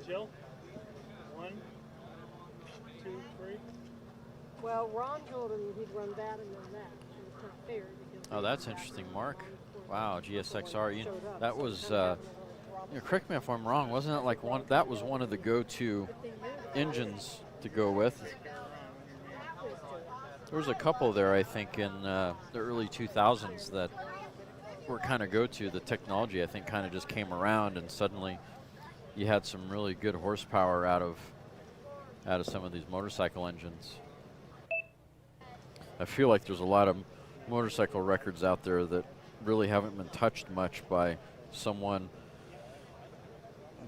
Jill? 1, 2, 3. Well, Ron told him he'd run that and then that. And it's not fair because Oh, that's interesting, Mark. Wow, GSXR. That was, correct me if I'm wrong, wasn't it like one, that was one of the go-to engines to go with? There was a couple there, I think, in the early 2000s that were kind of go-to. The technology, I think, kind of just came around, and suddenly you had some really good horsepower out of some of these motorcycle engines. I feel like there's a lot of motorcycle records out there that really haven't been touched much by someone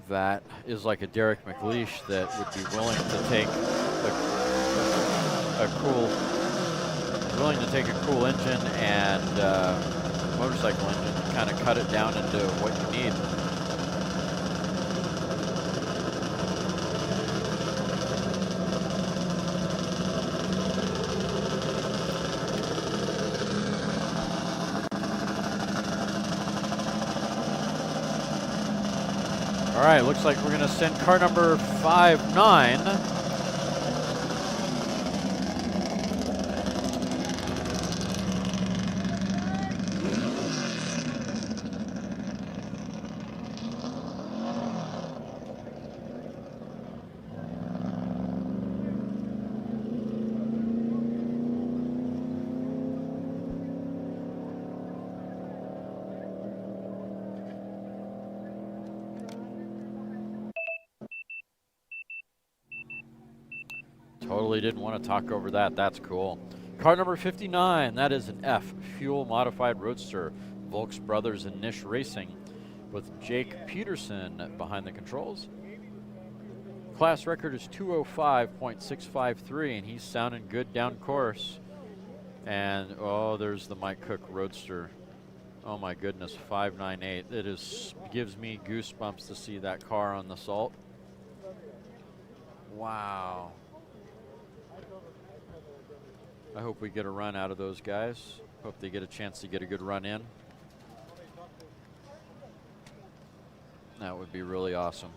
that is like a Derek McLeish that would be willing to take a cool engine and motorcycle engine and kind of cut it down into what you need. All right, looks like we're going to send car number 59. Totally didn't want to talk over that. That's cool. Car number 59, that is an F fuel modified roadster, Volks Brothers and Nish Racing, with Jake Peterson behind the controls. Class record is 205.653, and he's sounding good down course. And oh, there's the Mike Cook Roadster. Oh my goodness, 598. It gives me goosebumps to see that car on the salt. Wow. I hope we get a run out of those guys. Hope they get a chance to get a good run in. That would be really awesome.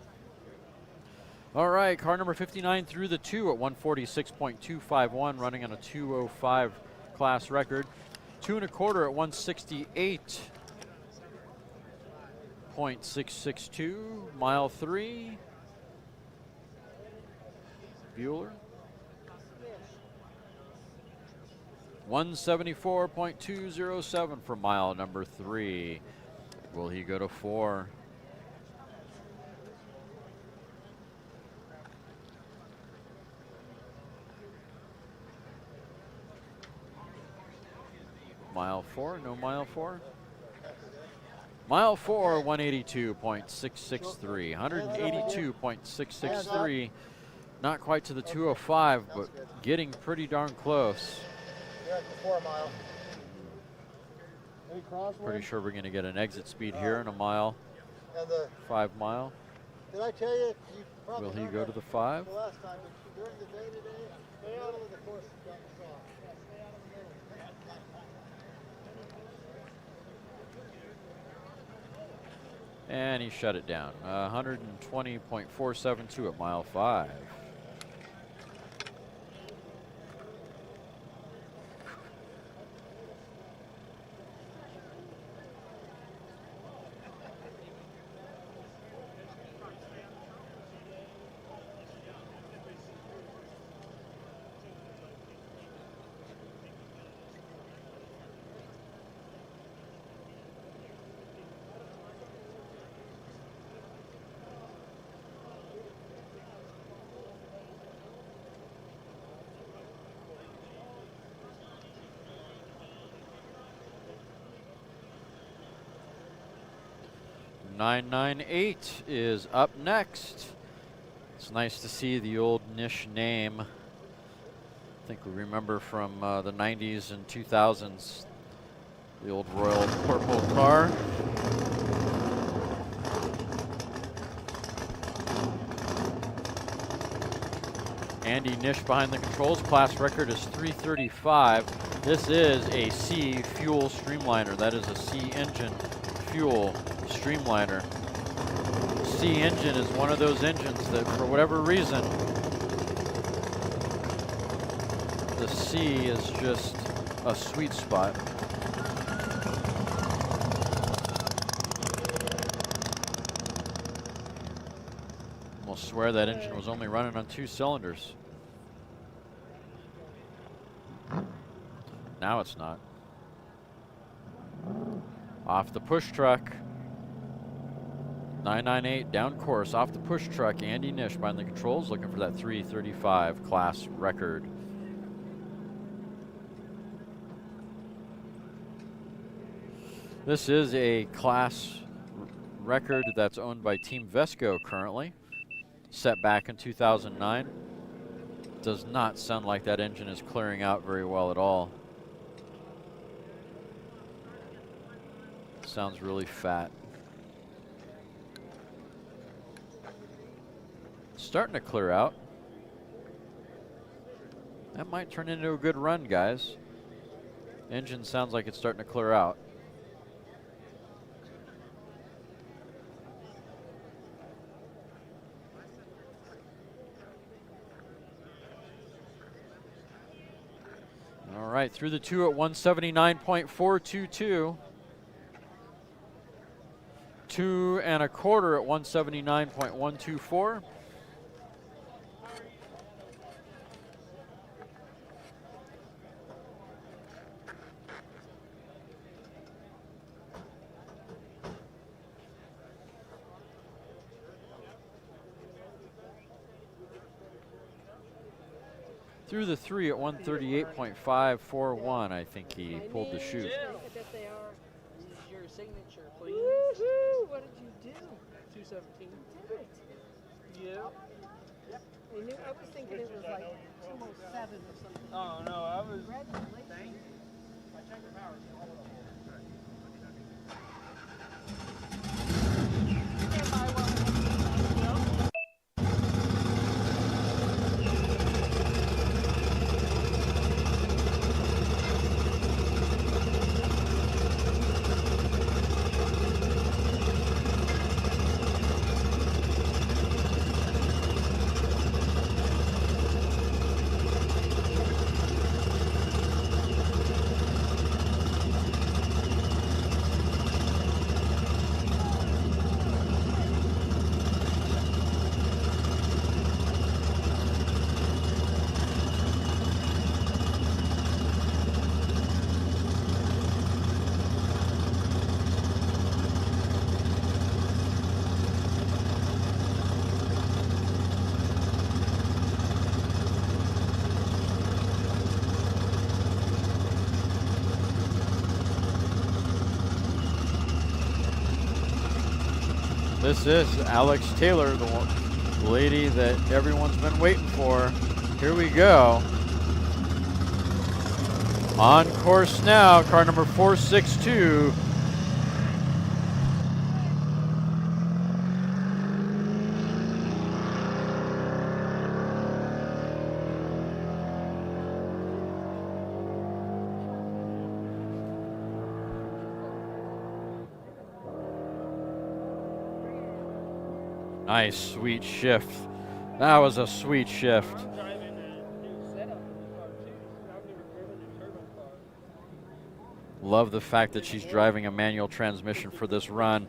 All right, car number 59 through the 2 at 146.251, running on a 205 class record. 2 1/4 at 168.662, mile 3. Bueller. 174.207 for mile number 3. Will he go to 4? Mile 4, no mile 4. Mile 4, 182.663, 182.663. Not quite to the 205, but getting pretty darn close. You're at the 4 mile. Any crosswind? Pretty sure we're going to get an exit speed here in a mile. And the 5 mile. Did I tell you? Will he go to the 5? The last time, but during the day today, stay out of the course. And he shut it down. 120.472 at mile 5. .998 is up next. It's nice to see the old Nish name. I think we remember from the 90s and 2000s, the old Royal purple car. Andy Nish behind the controls. Class record is 335. This is a C fuel streamliner. That is a C engine fuel streamliner. C engine is one of those engines that, for whatever reason, the C is just a sweet spot. We'll swear that engine was only running on 2 cylinders. Now it's not. Off the push truck. 998 down course off the push truck. Andy Nish behind the controls looking for that 335 class record. This is a class record that's owned by Team Vesco currently. Set back in 2009. Does not sound like that engine is clearing out very well at all. Sounds really fat. Starting to clear out. That might turn into a good run, guys. Engine sounds like it's starting to clear out. All right, through the 2 at 179.422. 2 1/4 at 179.124. Through the 3 at 138.541, I think he pulled the chute. I bet they are. This is your signature, please. Woohoo! What did you do? 217. Did it? Yeah. I was thinking it was like 207 or something. Oh, no, I was. Congratulations. This is Alex Taylor, the lady that everyone's been waiting for. Here we go. On course now, car number 462. Nice, sweet shift. That was a sweet shift. Love the fact that she's driving a manual transmission for this run.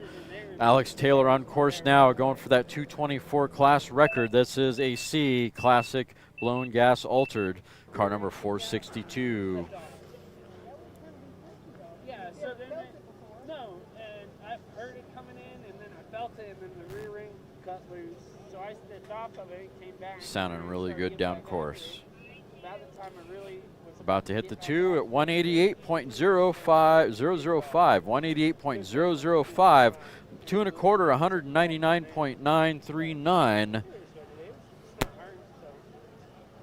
Alex Taylor on course now, going for that 224 class record. This is a C Classic blown gas altered, car number 462. Yeah, so then, no, and I heard it coming in, and then I felt it, and then the rear ring got loose. So I stepped off of it, came back. Sounding really good down course. About the time I really was About to hit the 2 at 188.005. 188.005. 2 1/4, 199.939.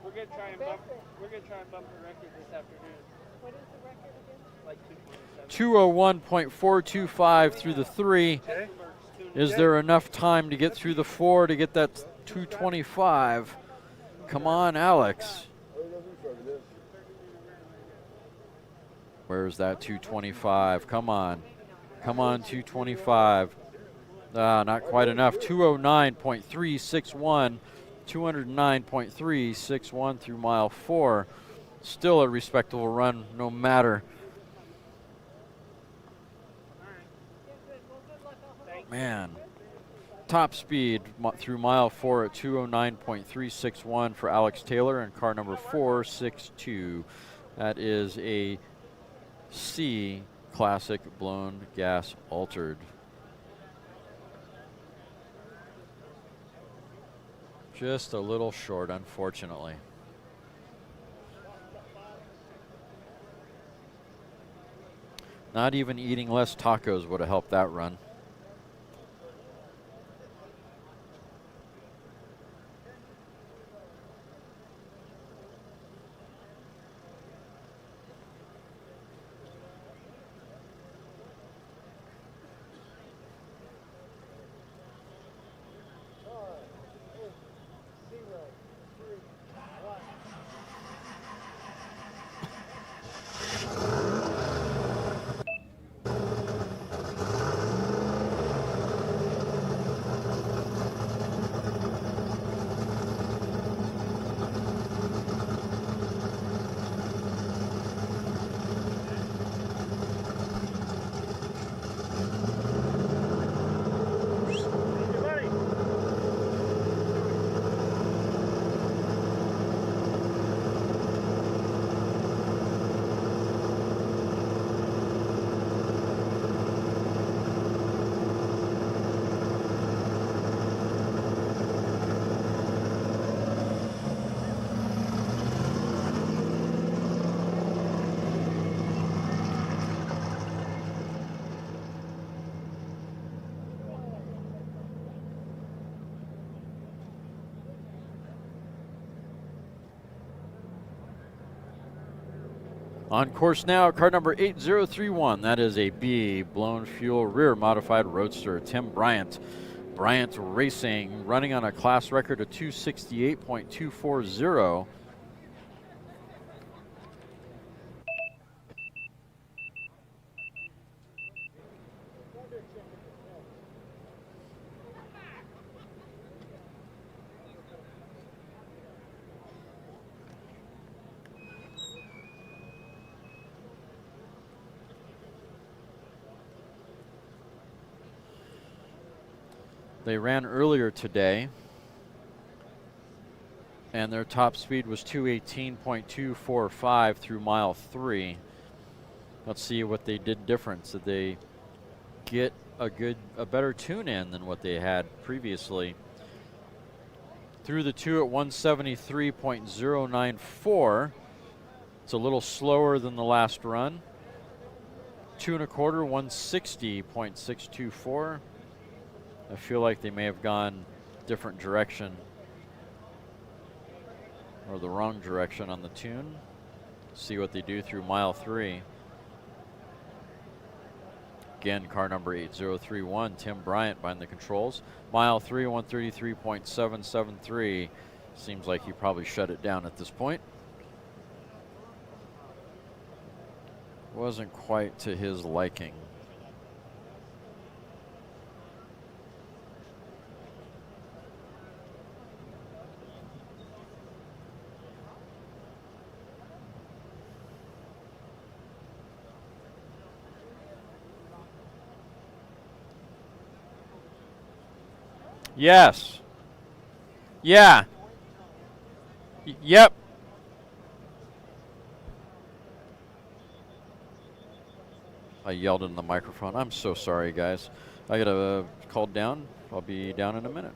We're gonna try and bump the record this afternoon. What is the record again? Like 227. 201.425 through the 3. Is there enough time to get through the 4 to get that 225? Come on, Alex. Where's that 225? Come on. Come on, 225. Not quite enough. 209.361. 209.361 through mile 4. Still a respectable run, no matter. Man. Top speed through mile 4 at 209.361 for Alex Taylor and car number 462. That is a C Classic blown gas altered. Just a little short, unfortunately. Not even eating less tacos would have helped that run. On course now, car number 8031. That is a B blown fuel rear modified roadster. Tim Bryant. Bryant Racing running on a class record of 268.240. They ran earlier today, and their top speed was 218.245 through mile 3. Let's see what they did different. Did they get a better tune in than what they had previously? Through the 2 at 173.094. It's a little slower than the last run. 2 1/4, 160.624. I feel like they may have gone different direction or the wrong direction on the tune. See what they do through mile 3. Again, car number 8031, Tim Bryant behind the controls. Mile 3, 133.773. Seems like he probably shut it down at this point. Wasn't quite to his liking. Yes. Yeah. Yep. I yelled in the microphone. I'm so sorry, guys. I got called down. I'll be down in a minute.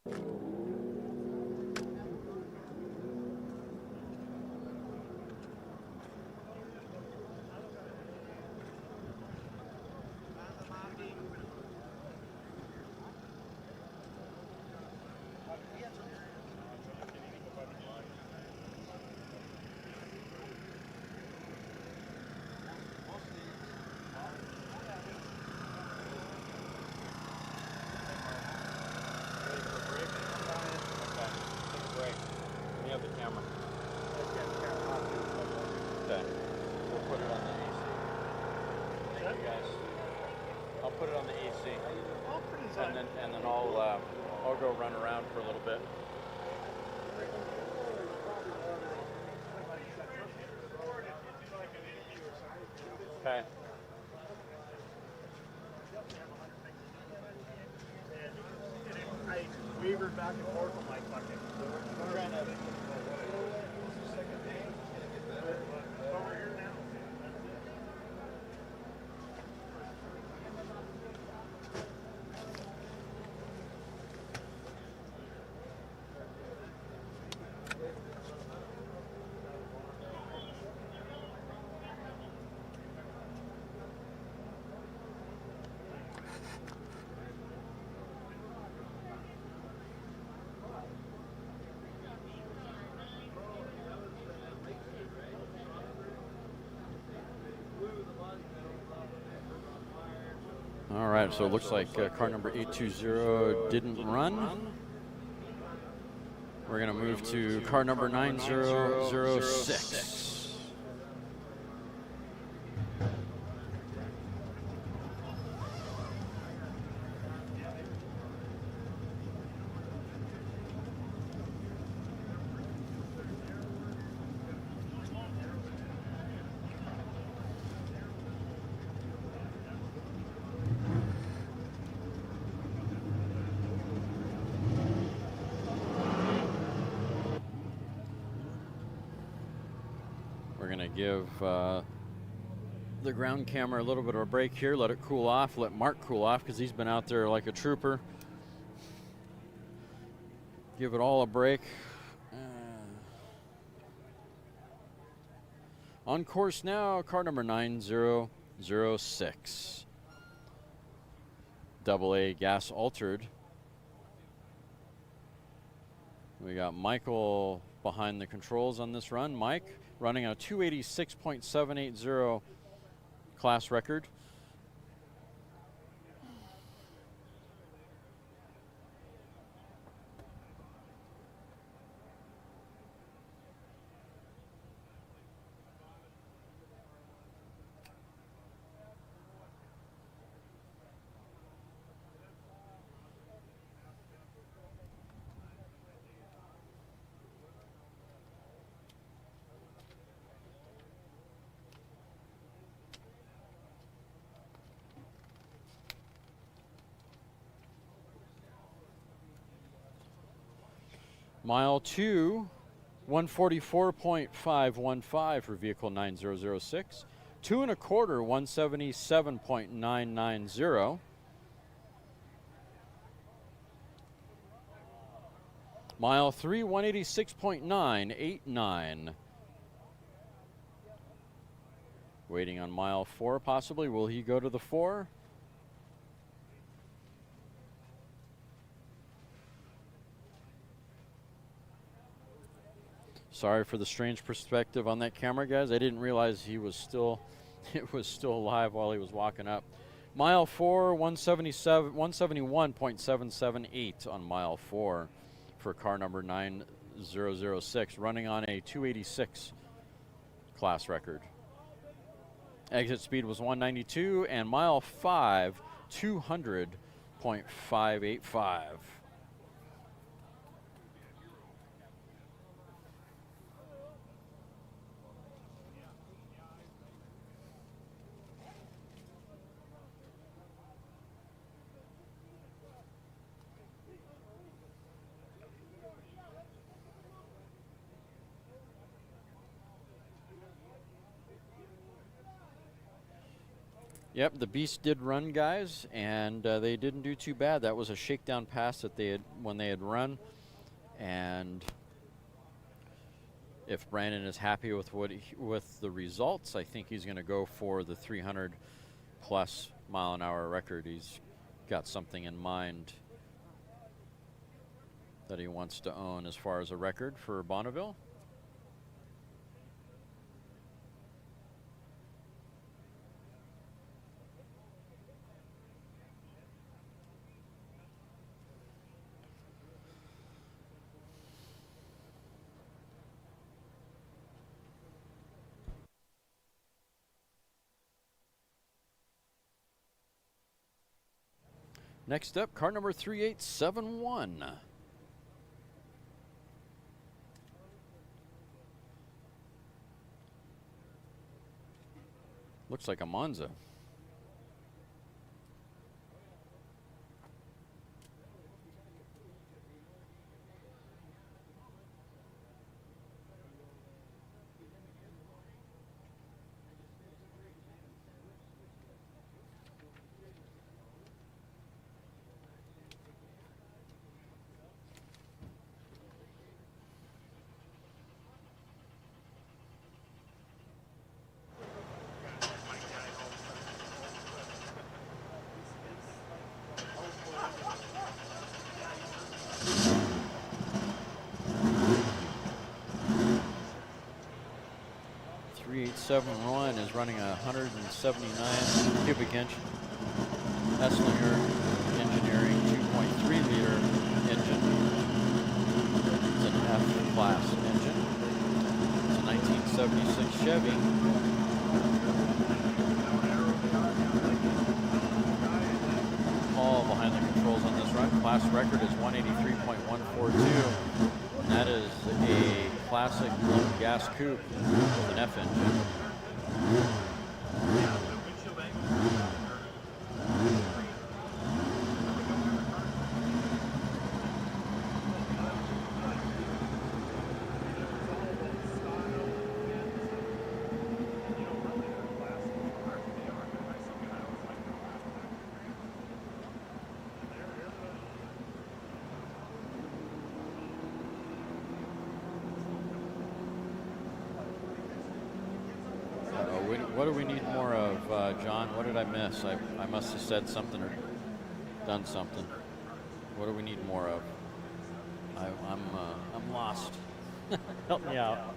Put it on the AC, and then I'll go run around for a little bit. Okay. I wavered back and forth on my fucking. I'm trying to. Over here now. All right, so it looks like car number 820 didn't run. We're going to move to car number 9006. We're going to give the ground camera a little bit of a break here, let it cool off, let Mark cool off because he's been out there like a trooper. Give it all a break. On course now, car number 9006. AA gas altered. We got Michael behind the controls on this run. Mike running a 286.780 class record. Mile 2, 144.515 for vehicle 9006. 2 1/4, 177.990. Mile 3, 186.989. Waiting on mile 4 possibly. Will he go to the 4? Sorry for the strange perspective on that camera, guys. I didn't realize he was still, it was still alive while he was walking up. Mile 4, 171.778 on mile 4 for car number 9006, running on a 286 class record. Exit speed was 192, and mile 5, 200.585. Yep, the Beast did run, guys, and they didn't do too bad. That was a shakedown pass that they had when they had run, and if Brandon is happy with with the results, I think he's going to go for the 300+ mile-an-hour record. He's got something in mind that he wants to own as far as a record for Bonneville. Next up, car number 3871. Looks like a Monza. .7 is running a 179 cubic inch Esslinger Engineering 2.3 liter engine. It's an F-class engine. It's a 1976 Chevy. Paul behind the controls on this run. Class record is 183.142. And that is a classic gas coupe with an F engine. What do we need more of, John? What did I miss? I must have said something or done something. What do we need more of? I'm lost. Help me out.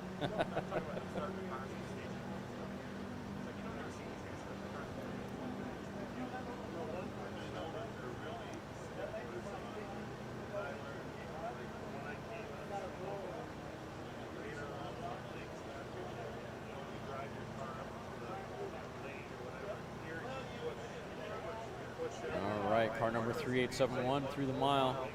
All right, car number 3871 through the mile.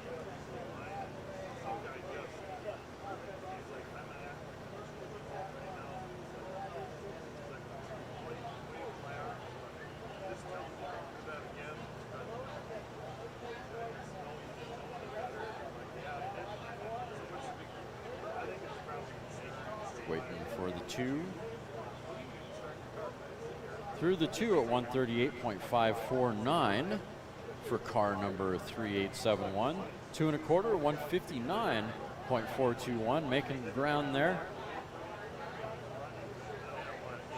Waiting for the two. Through the two at 138.549 for car number 3871. 2 1/4, 159.421, making ground there.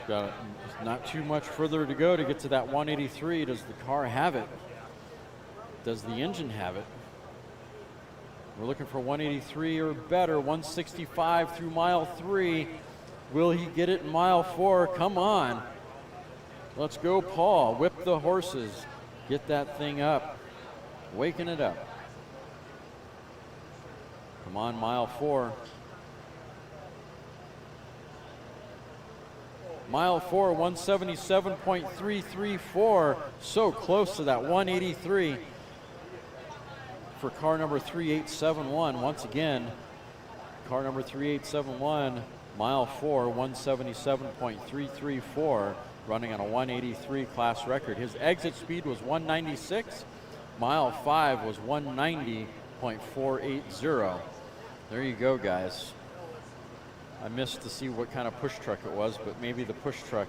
Got not too much further to go to get to that 183. Does the car have it? Does the engine have it? We're looking for 183 or better. 165 through mile 3. Will he get it in mile 4? Come on. Let's go, Paul. Whip the horses. Get that thing up. Waking it up. Come on, mile 4. Mile 4, 177.334. So close to that 183 for car number 3871. Once again, car number 3871, mile 4, 177.334. Running on a 183 class record. His exit speed was 196. Mile 5 was 190.480. There you go, guys. I missed to see what kind of push truck it was, but maybe the push truck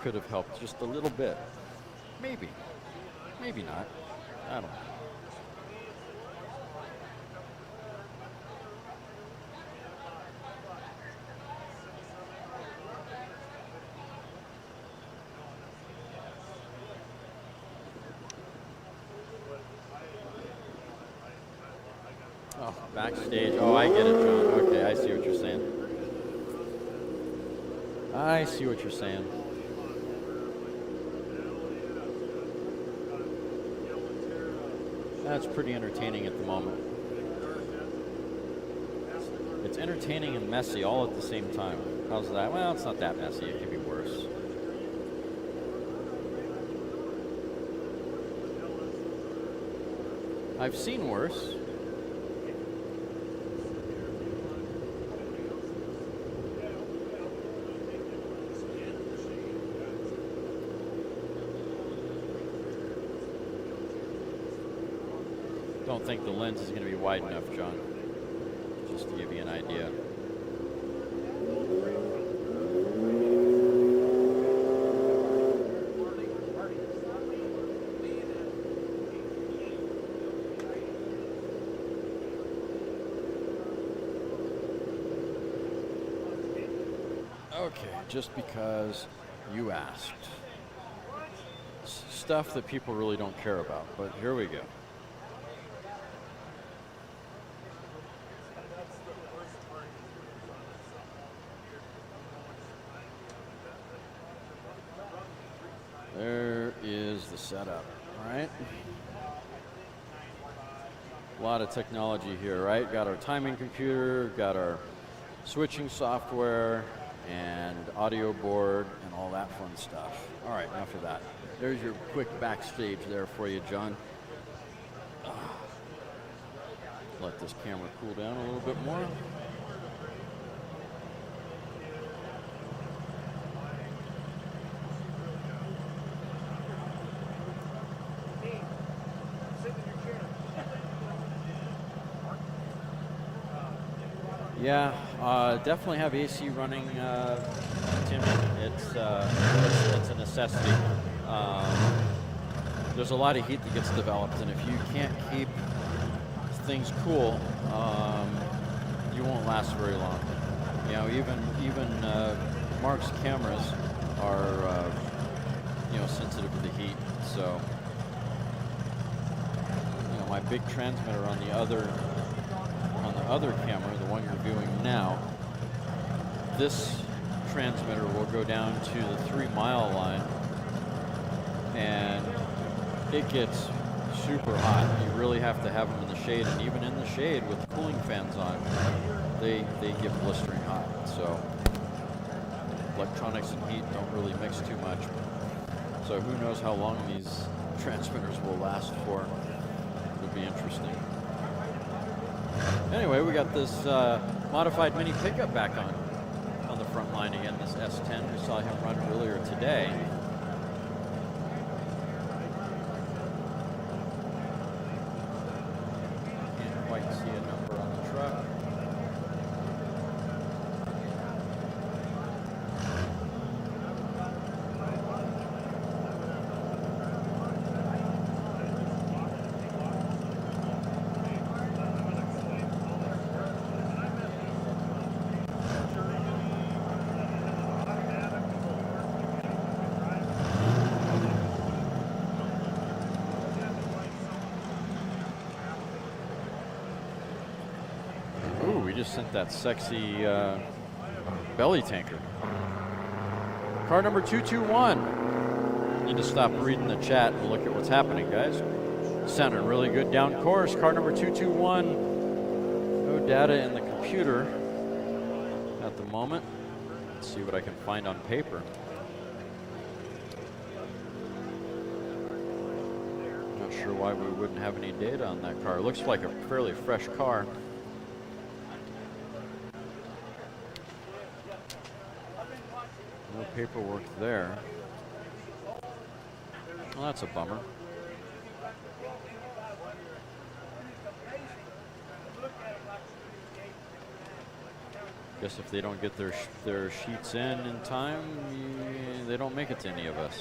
could have helped just a little bit. Maybe. Maybe not. I don't know. Oh, backstage. Oh, I get it, John. Okay, I see what you're saying. I see what you're saying. That's pretty entertaining at the moment. It's entertaining and messy all at the same time. How's that? Well, it's not that messy. It could be worse. I've seen worse. Don't think the lens is going to be wide enough, John. Just to give you an idea. Okay, just because you asked. Stuff that people really don't care about, but here we go. There is the setup, all right? A lot of technology here, right? Got our timing computer, got our switching software, and audio board, and all that fun stuff. All right, enough of that. There's your quick backstage there for you, John. Let this camera cool down a little bit more. Yeah, definitely have AC running, Tim. It's a necessity. There's a lot of heat that gets developed, and if you can't keep things cool, you won't last very long. You know, even Mark's cameras are sensitive to the heat. So, my big transmitter on the other camera, the one you're viewing now, this transmitter will go down to the 3 mile line, and it gets super hot. You really have to have them in the shade, and even in the shade with cooling fans on, they get blistering hot. So electronics and heat don't really mix too much. So who knows how long these transmitters will last for. It'll be interesting. Anyway, we got this modified mini pickup back on the front line again, this S10. We saw him run earlier today. Can't quite see a number on the truck. Sent that sexy belly tanker. Car number 221. Need to stop reading the chat and look at what's happening, guys. Sounding really good down course. Car number 221. No data in the computer at the moment. Let's see what I can find on paper. Not sure why we wouldn't have any data on that car. It looks like a fairly fresh car. No paperwork there. Well, that's a bummer. Guess if they don't get their sheets in time, they don't make it to any of us.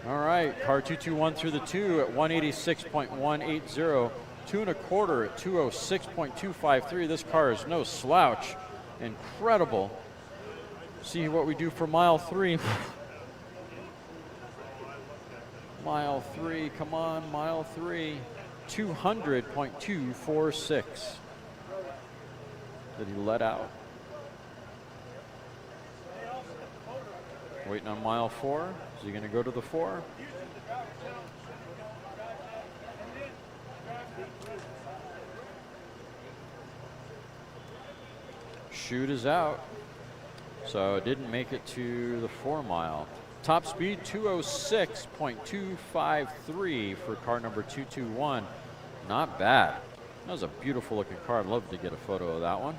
All right, car 221 through the 2 at 186.180. 2 1/4 at 206.253. This car is no slouch. Incredible. See what we do for mile 3. Mile 3, come on, mile 3. 200.246. Did he let out? Waiting on mile 4. Is he going to go to the 4? Chute is out. So it didn't make it to the 4 mile. Top speed 206.253 for car number 221. Not bad. That was a beautiful looking car. I'd love to get a photo of that one.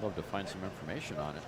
Love to find some information on it.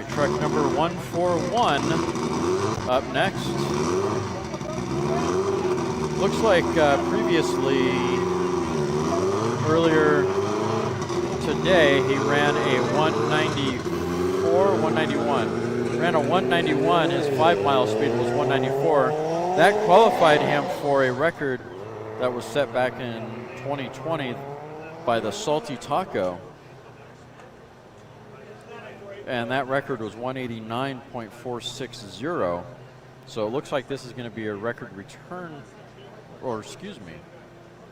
Truck number 141 up next. Looks like previously, earlier today, he ran a 194, 191. Ran a 191, his 5 mile speed was 194. That qualified him for a record that was set back in 2020 by the Salty Taco. And that record was 189.460. So it looks like this is going to be a record return, or excuse me.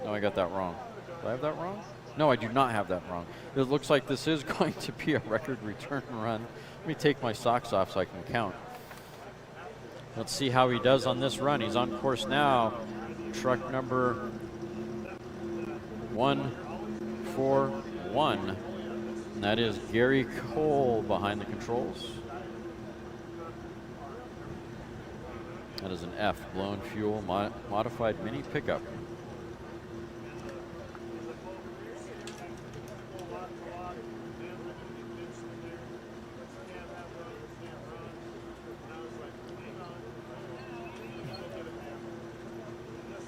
No, I got that wrong. Do I have that wrong? No, I do not have that wrong. It looks like this is going to be a record return run. Let me take my socks off so I can count. Let's see how he does on this run. He's on course now. Truck number 141. And that is Gary Cole behind the controls. That is an F, blown fuel, modified mini pickup.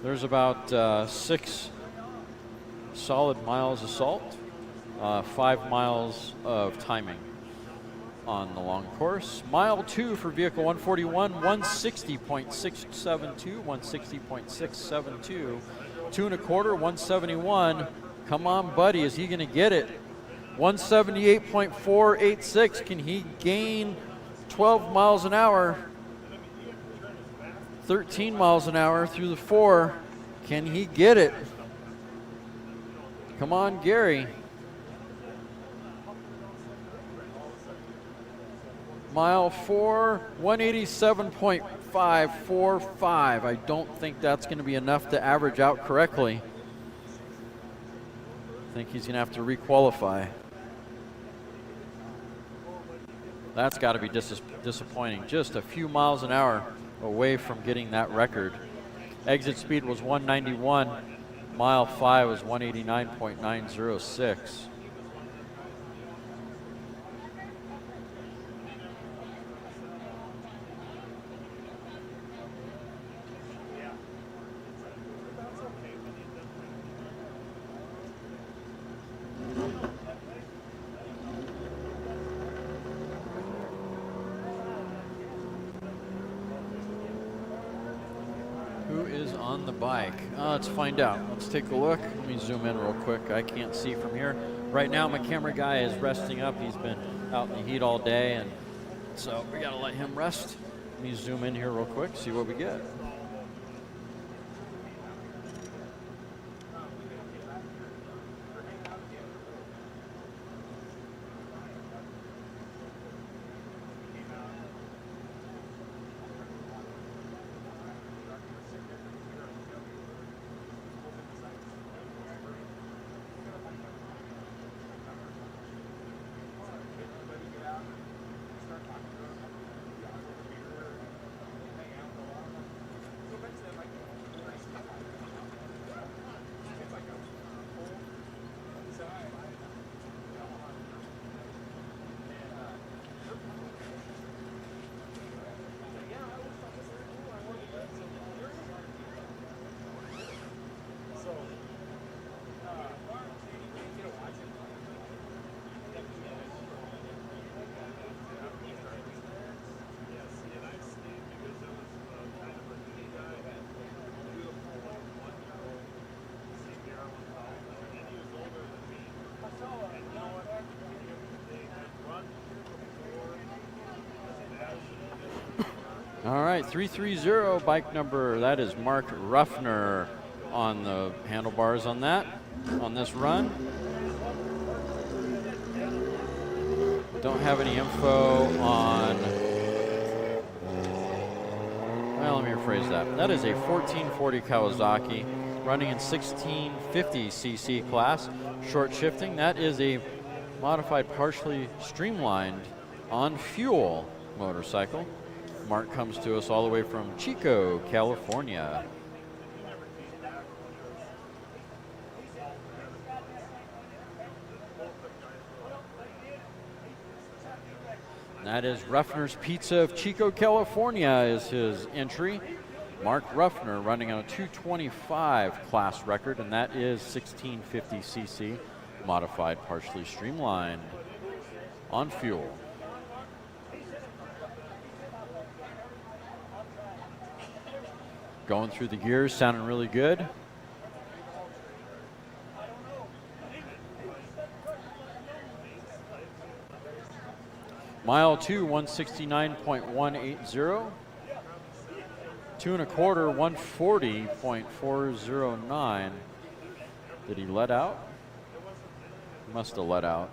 There's about 6 solid miles of salt. 5 miles of timing on the long course. Mile 2 for vehicle 141, 160.672, 160.672. 2 1/4, 171. Come on, buddy, is he going to get it? 178.486. Can he gain 12 miles an hour? 13 miles an hour through the 4. Can he get it? Come on, Gary. Mile 4, 187.545. I don't think that's going to be enough to average out correctly. I think he's going to have to requalify. That's got to be disappointing. Just a few miles an hour away from getting that record. Exit speed was 191. Mile 5 was 189.906. Who is on the bike? Let's find out. Let's take a look. Let me zoom in real quick. I can't see from here. Right now, my camera guy is resting up. He's been out in the heat all day, and so we gotta let him rest. Let me zoom in here real quick, see what we get. All right, 330 bike number. That is Mark Ruffner on the handlebars on that, on this run. Don't have any info on, well, let me rephrase that. That is a 1440 Kawasaki running in 1650 cc class, short shifting. That is a modified, partially streamlined on fuel motorcycle. Mark comes to us all the way from Chico, California. That is Ruffner's Pizza of Chico, California is his entry. Mark Ruffner running on a 225 class record, and that is 1650 cc, modified, partially streamlined on fuel. Going through the gears, sounding really good. Mile 2, 169.180. 2 1/4, 140.409. Did he let out? Must have let out.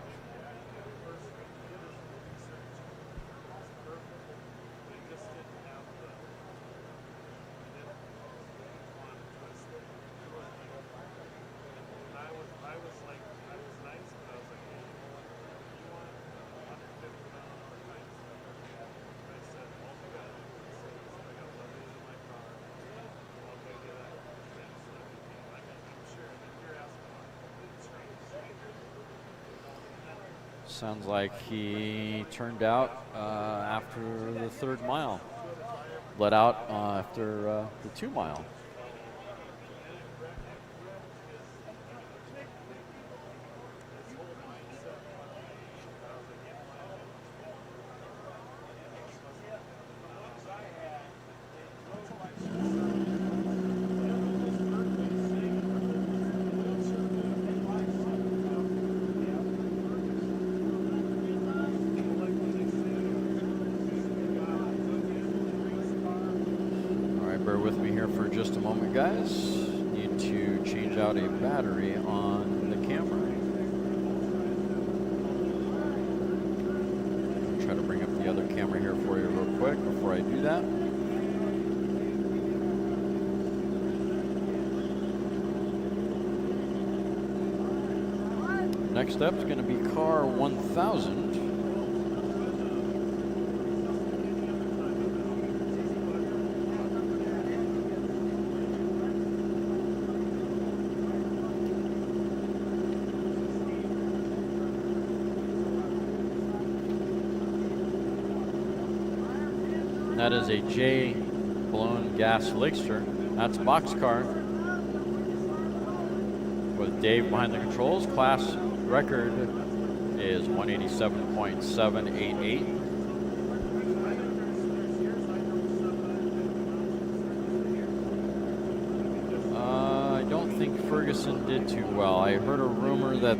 Sounds like he turned out after the 3rd mile. Let out after the 2 mile. Bear with me here for just a moment, guys. Need to change out a battery on the camera. Try to bring up the other camera here for you real quick before I do that. Next up is going to be car 1000. That is a J blown gas Lakester. That's boxcar. With Dave behind the controls, class record is 187.788. I don't think Ferguson did too well. I heard a rumor that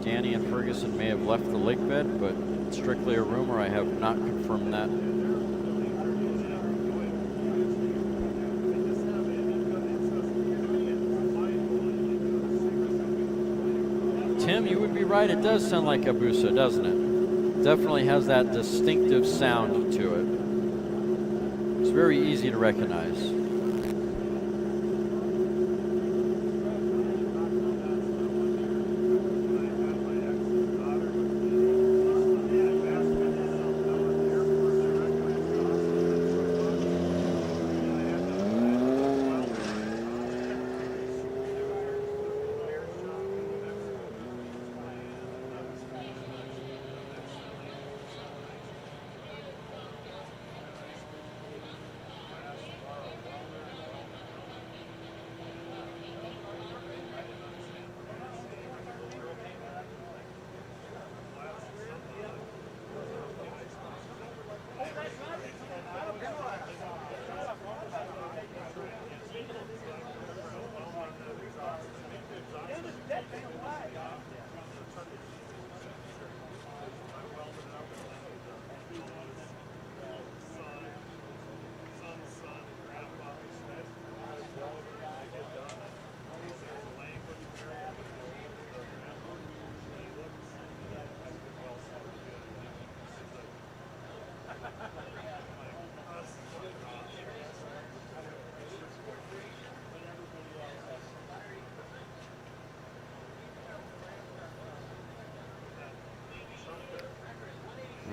Danny and Ferguson may have left the lake bed, but it's strictly a rumor. I have not confirmed that. Tim, you would be right. It does sound like a Busa, doesn't it? Definitely has that distinctive sound to it. It's very easy to recognize.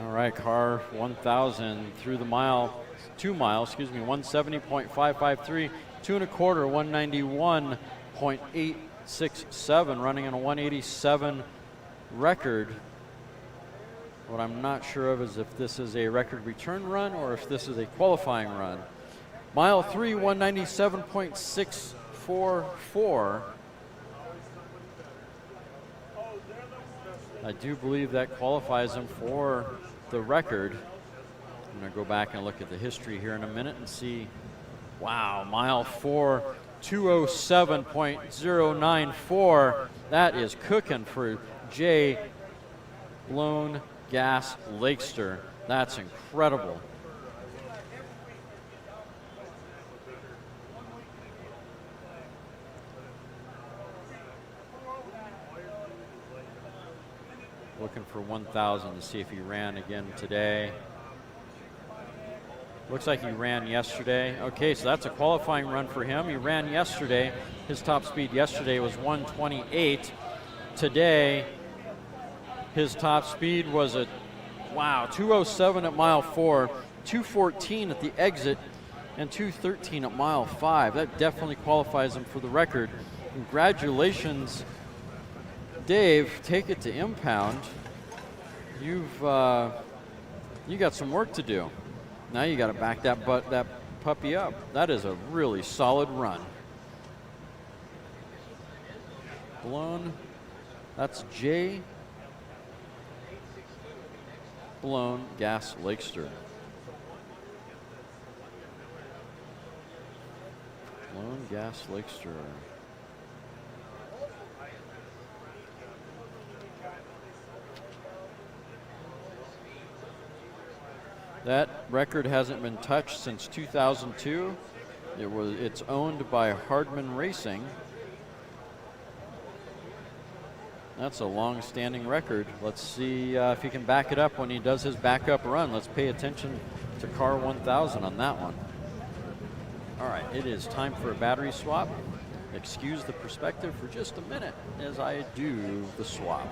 All right, car 1,000 through the mile, 2 miles, excuse me, 170.553, 2 1/4, 191.867, running on a 187 record. What I'm not sure of is if this is a record return run or if this is a qualifying run. Mile 3, 197.644. I do believe that qualifies him for the record. I'm going to go back and look at the history here in a minute and see. Wow, mile 4, 207.094. That is cooking for J blown gas Lakester. That's incredible. Looking for 1,000 to see if he ran again today. Looks like he ran yesterday. Okay, so that's a qualifying run for him. He ran yesterday. His top speed yesterday was 128. Today, his top speed was a, wow, 207 at mile 4, 214 at the exit, and 213 at mile 5. That definitely qualifies him for the record. Congratulations, Dave. Take it to impound. You got some work to do. Now you got to back that puppy up. That is a really solid run. Blown. That's J blown gas Lakester. Blown gas Lakester. That record hasn't been touched since 2002. It's owned by Hardman Racing. That's a long-standing record. Let's see if he can back it up when he does his backup run. Let's pay attention to car 1,000 on that one. All right, it is time for a battery swap. Excuse the perspective for just a minute as I do the swap.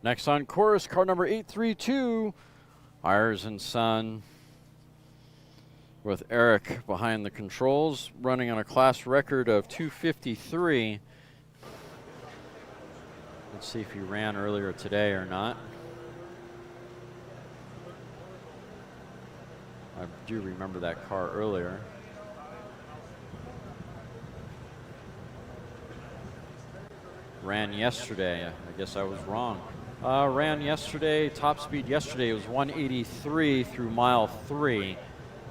Next on course, car number 832, Ayers and Son, with Eric behind the controls, running on a class record of 2:53. Let's see if he ran earlier today or not. I do remember that car earlier. Ran yesterday. I guess I was wrong. Ran yesterday. Top speed yesterday was 183 through mile 3.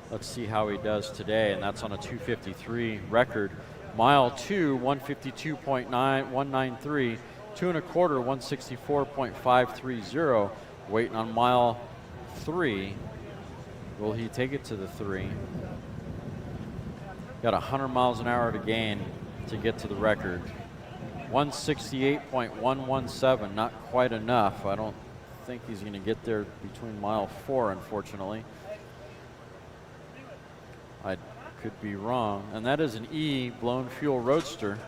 Let's see how he does today, and that's on a 2:53 record. Mile 2, 152.193. 2 1/4, 164.530. Waiting on mile 3. Will he take it to the 3? Got 100 miles an hour to gain to get to the record. 168.117, not quite enough. I don't think he's going to get there between mile 4, unfortunately. I could be wrong. And that is an E blown fuel roadster.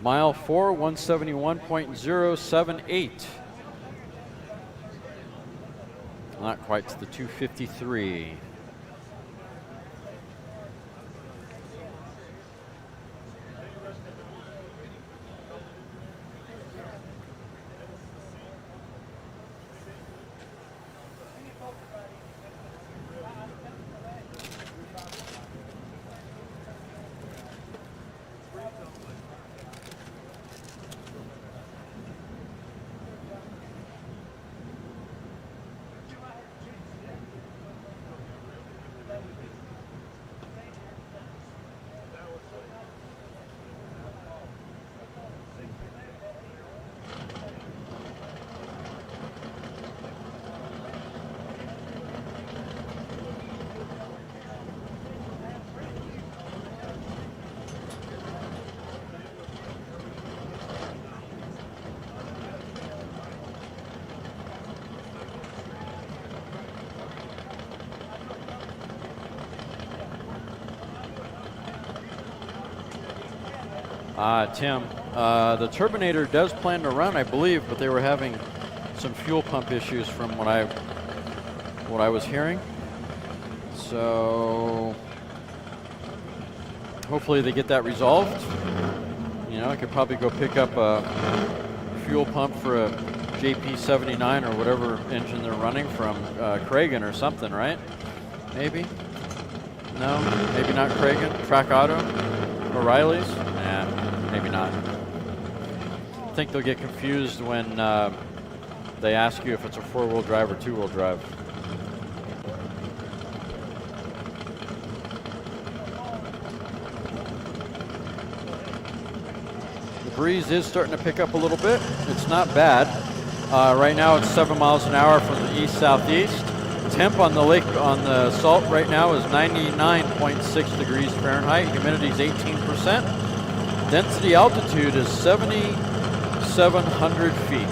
Mile 4, 171.078. Not quite to the 2:53. Tim, the Turbinator does plan to run, I believe, but they were having some fuel pump issues from what I was hearing. So hopefully they get that resolved. You know, I could probably go pick up a fuel pump for a JP79 or whatever engine they're running from Cragen or something, right? Maybe? No, maybe not Cragen. Track Auto? O'Reilly's? Nah, maybe not. I think they'll get confused when they ask you if it's a four-wheel drive or two-wheel drive. The breeze is starting to pick up a little bit. It's not bad. Right now it's 7 miles an hour from the east-southeast. Temp on the lake, on the salt right now is 99.6 degrees Fahrenheit. Humidity is 18%. Density altitude is 7,700 feet.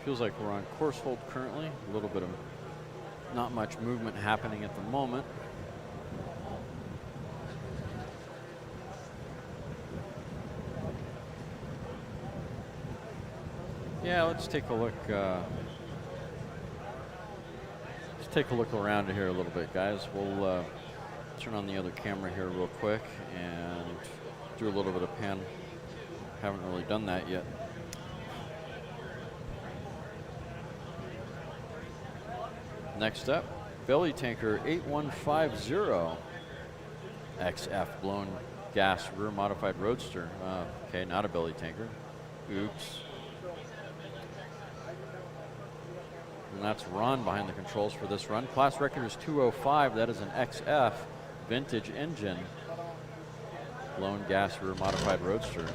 Feels like we're on course hold currently. A little bit of not much movement happening at the moment. Yeah, let's take a look. Let's take a look around here a little bit, guys. We'll turn on the other camera here real quick and do a little bit of pan. Haven't really done that yet. Next up, belly tanker 8150 XF blown gas rear modified roadster. Okay, not a belly tanker. Oops. And that's Ron behind the controls for this run. Class record is 205. That is an XF vintage engine blown gas rear modified roadster.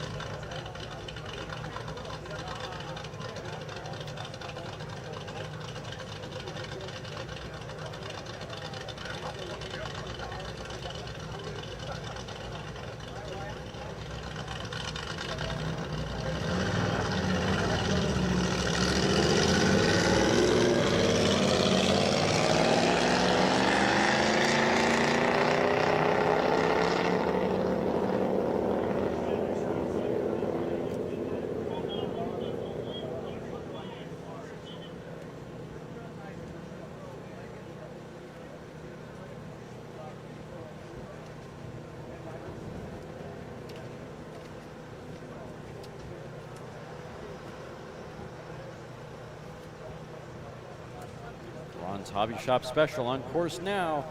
Ron's Hobby Shop Special on course now.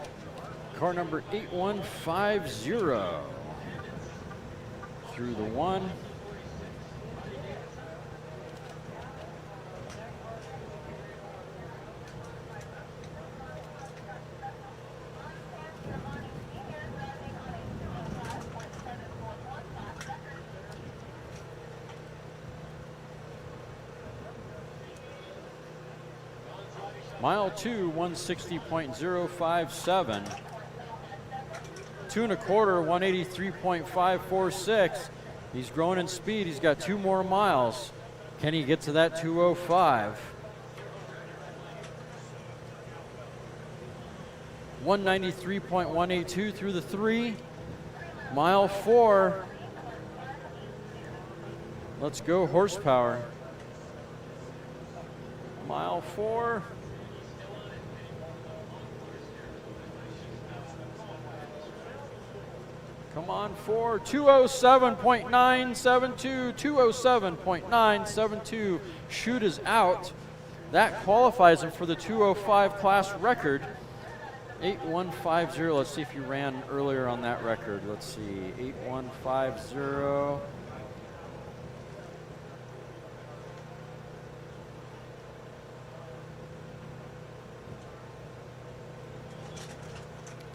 Car number 8150 through the one. Mile 2, 160.057. 2 1/4, 183.546. He's growing in speed. He's got 2 more miles. Can he get to that 205? 193.182 through the 3. Mile 4. Let's go horsepower. Mile 4. Come on, 4. 207.972. 207.972. Chute is out. That qualifies him for the 205 class record. 8150. Let's see if you ran earlier on that record. Let's see. 8150.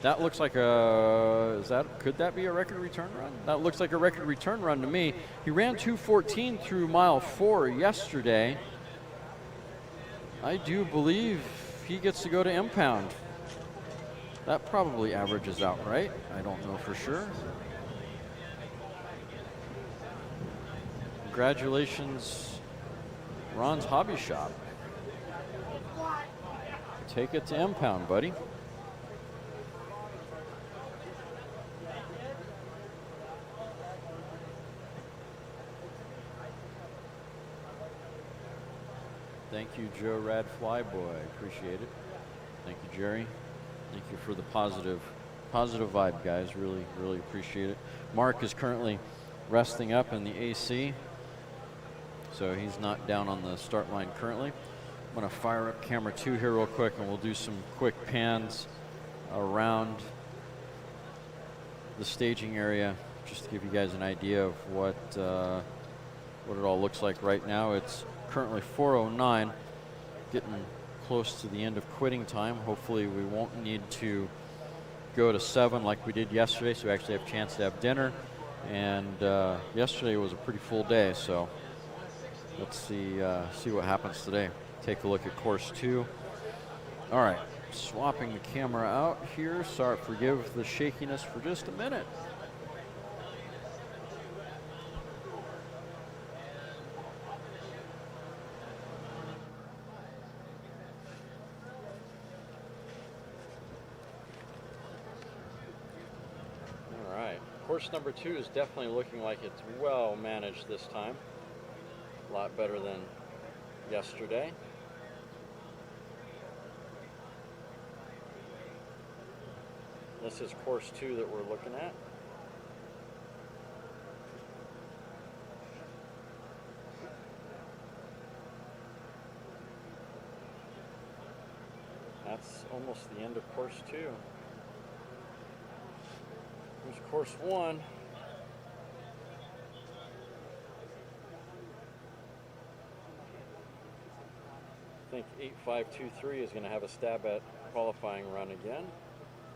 That looks like a, could that be a record return run? That looks like a record return run to me. He ran 2:14 through mile 4 yesterday. I do believe he gets to go to impound. That probably averages out, right? I don't know for sure. Congratulations, Ron's Hobby Shop. Take it to impound, buddy. Thank you, Joe Rad Flyboy. Appreciate it. Thank you, Jerry. Thank you for the positive vibe, guys. Really, really appreciate it. Mark is currently resting up in the AC, so he's not down on the start line currently. I'm going to fire up camera 2 here real quick, and we'll do some quick pans around the staging area, just to give you guys an idea of what it all looks like right now. It's currently 4:09, getting close to the end of quitting time. Hopefully we won't need to go to 7 like we did yesterday, so we actually have a chance to have dinner. And yesterday was a pretty full day, so let's see what happens today. Take a look at course 2. All right, swapping the camera out here. Sorry, forgive the shakiness for just a minute. course number 2 is definitely looking like it's well managed this time. A lot better than yesterday. This is course 2 that we're looking at. That's almost the end of course 2. Here's course 1. I think 8523 is going to have a stab at qualifying run again.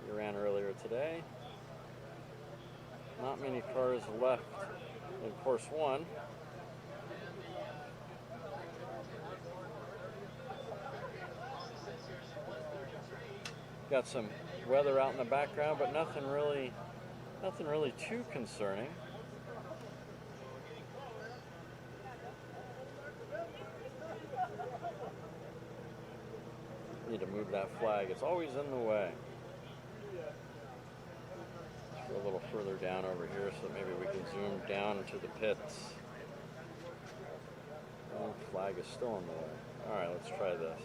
He ran earlier today. Not many cars left in course 1. Got some weather out in the background, but nothing really too concerning. Need to move that flag. It's always in the way. Let's go a little further down over here so maybe we can zoom down to the pits. Oh, flag is still in the way. All right, let's try this.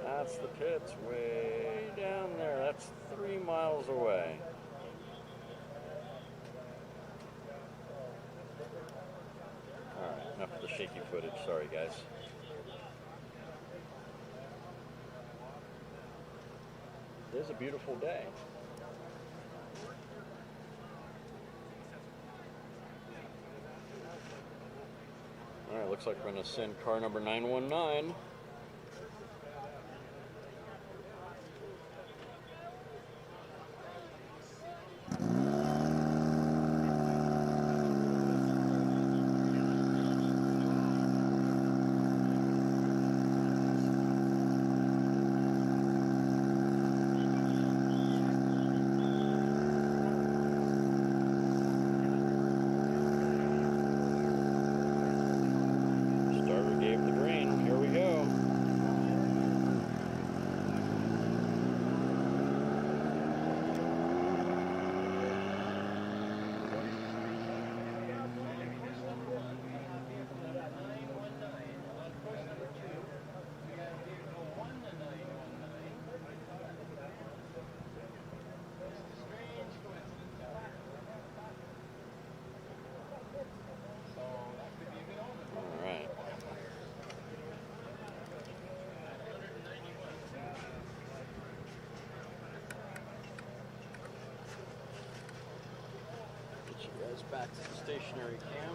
That's the pits way down there. That's 3 miles away. All right, enough of the shaky footage. Sorry, guys. It is a beautiful day. All right, looks like we're going to send car number 919. Back to the stationary cam.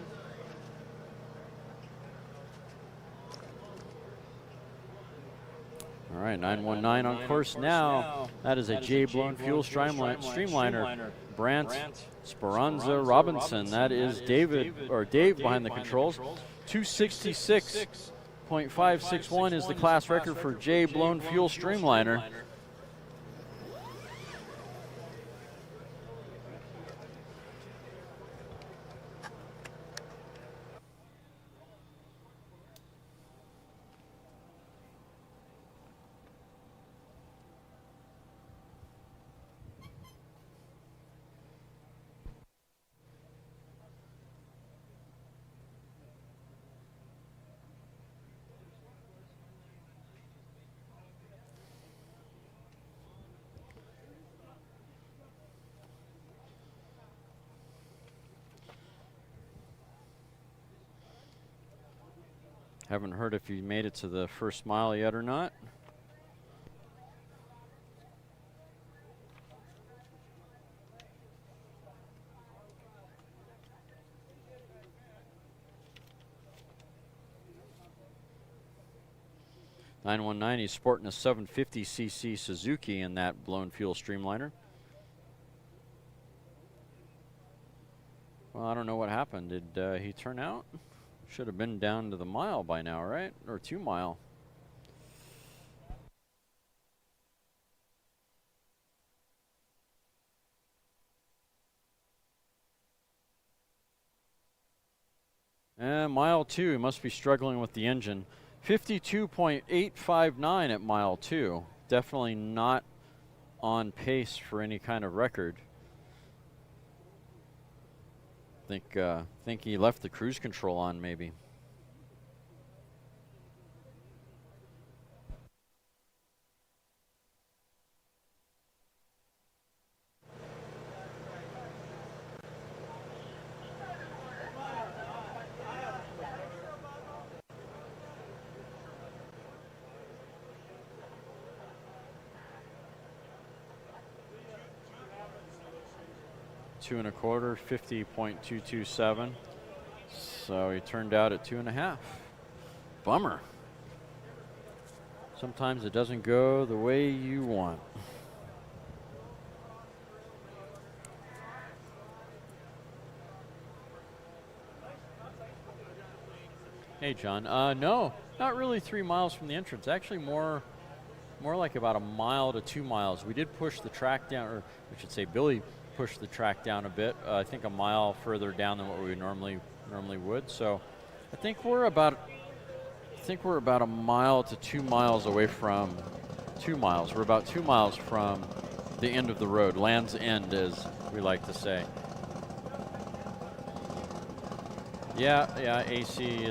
All right, 919 on course now. That is a J Blown Fuel Streamliner. Brant Speranza Robinson. That is Dave behind the controls. 266.561 is the class record for J Blown Fuel Streamliner. Haven't heard if you made it to the first mile yet or not. He's sporting a 750cc Suzuki in that blown fuel streamliner. Well, I don't know what happened. Did he turn out? Should have been down to the mile by now, right? Or 2 mile. And mile 2, he must be struggling with the engine. 52.859 at mile 2. Definitely not on pace for any kind of record. Think he left the cruise control on maybe. Two and a quarter, 50.227. So he turned out at 2.5. Bummer. Sometimes it doesn't go the way you want. Hey, John. No, not really 3 miles from the entrance. Actually, more like about a mile to 2 miles. We did push the track down, or I should say, Billy pushed the track down a bit. I think a mile further down than what we normally would. So, I think we're about a mile to 2 miles away from 2 miles. We're about 2 miles from the end of the road, Land's End, as we like to say. Yeah, AC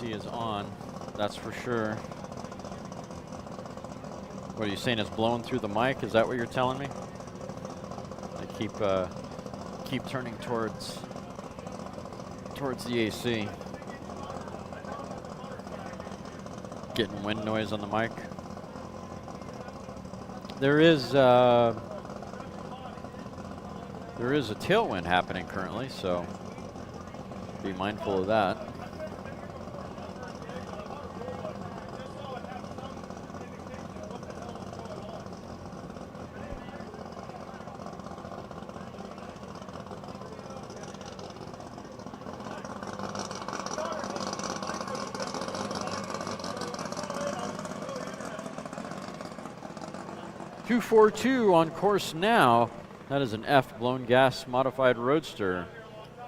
is on, that's for sure. What are you saying, it's blowing through the mic? Is that what you're telling me? I keep turning towards the AC. Getting wind noise on the mic. There is a tailwind happening currently, so be mindful of that. .242 on course now. That is an F blown gas modified roadster.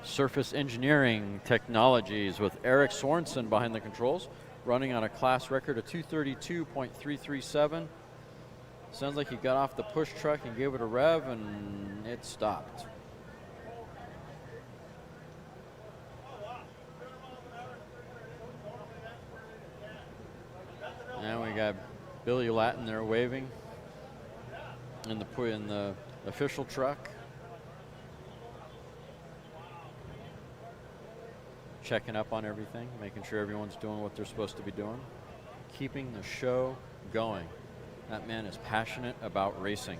Surface Engineering Technologies with Eric Sorensen behind the controls, running on a class record of 232.337. Sounds like he got off the push truck and gave it a rev and it stopped. And we got Billy Latin there waving in the official truck. Checking up on everything, making sure everyone's doing what they're supposed to be doing. Keeping the show going. That man is passionate about racing.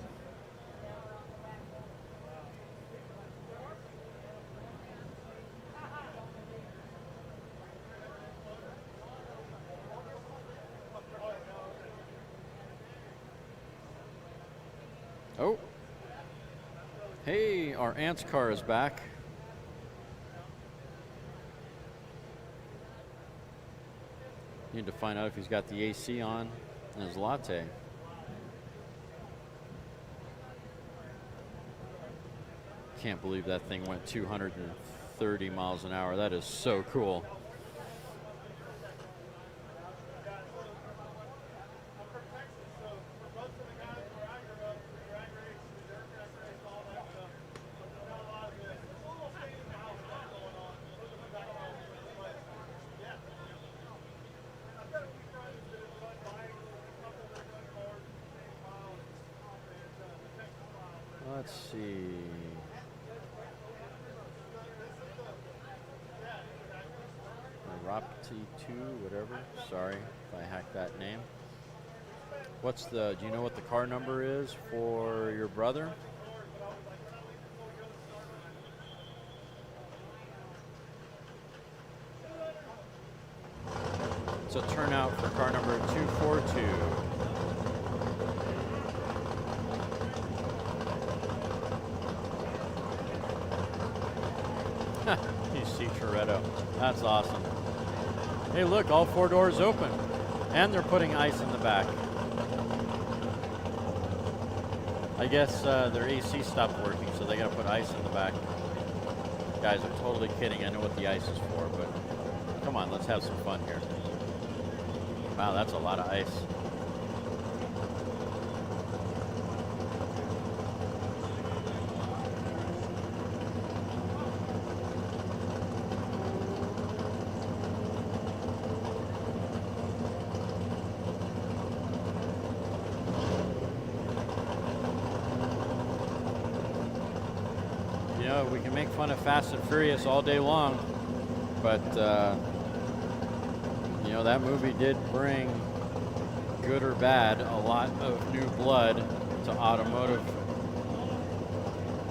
Oh. Hey, our aunt's car is back. Need to find out if he's got the AC on in his latte. Can't believe that thing went 230 miles an hour. That is so cool. Let's see. Rapti2, whatever. Sorry if I hacked that name. Do you know what the car number is for your brother? It's a turnout for car number 242. You see Toretto. That's awesome. Hey, look, all 4 doors open. And they're putting ice in the back. I guess their AC stopped working, so they got to put ice in the back. Guys, I'm totally kidding. I know what the ice is for, but come on, let's have some fun here. Wow, that's a lot of ice. You know, we can make fun of Fast and Furious all day long, but you know, that movie did bring, good or bad, a lot of new blood to automotive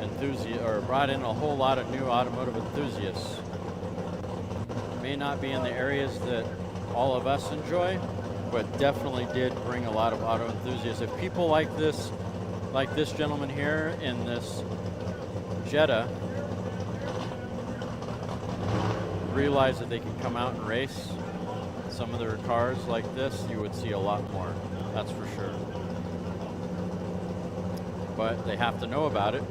enthusiasts, or brought in a whole lot of new automotive enthusiasts. May not be in the areas that all of us enjoy, but definitely did bring a lot of auto enthusiasts. If people like this gentleman here in this Jetta, realize that they can come out and race some of their cars like this, you would see a lot more, that's for sure. But they have to know about it.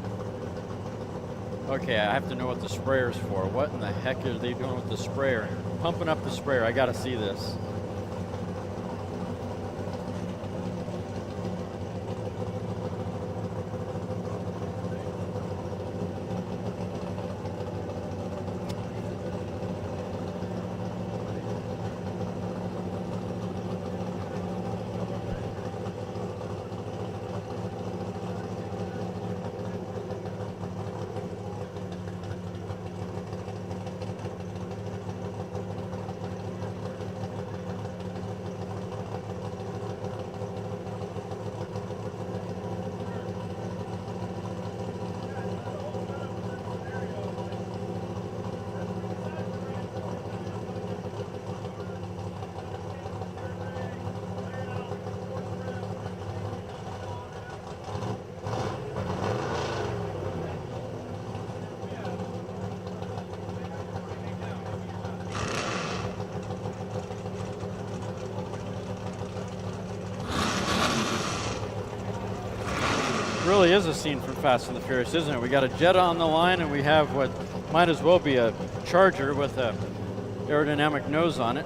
Okay, I have to know what the sprayer's for. What in the heck are they doing with the sprayer? Pumping up the sprayer, I gotta see this. Really is a scene from Fast and the Furious, isn't it? We got a Jetta on the line, and we have what might as well be a Charger with a aerodynamic nose on it.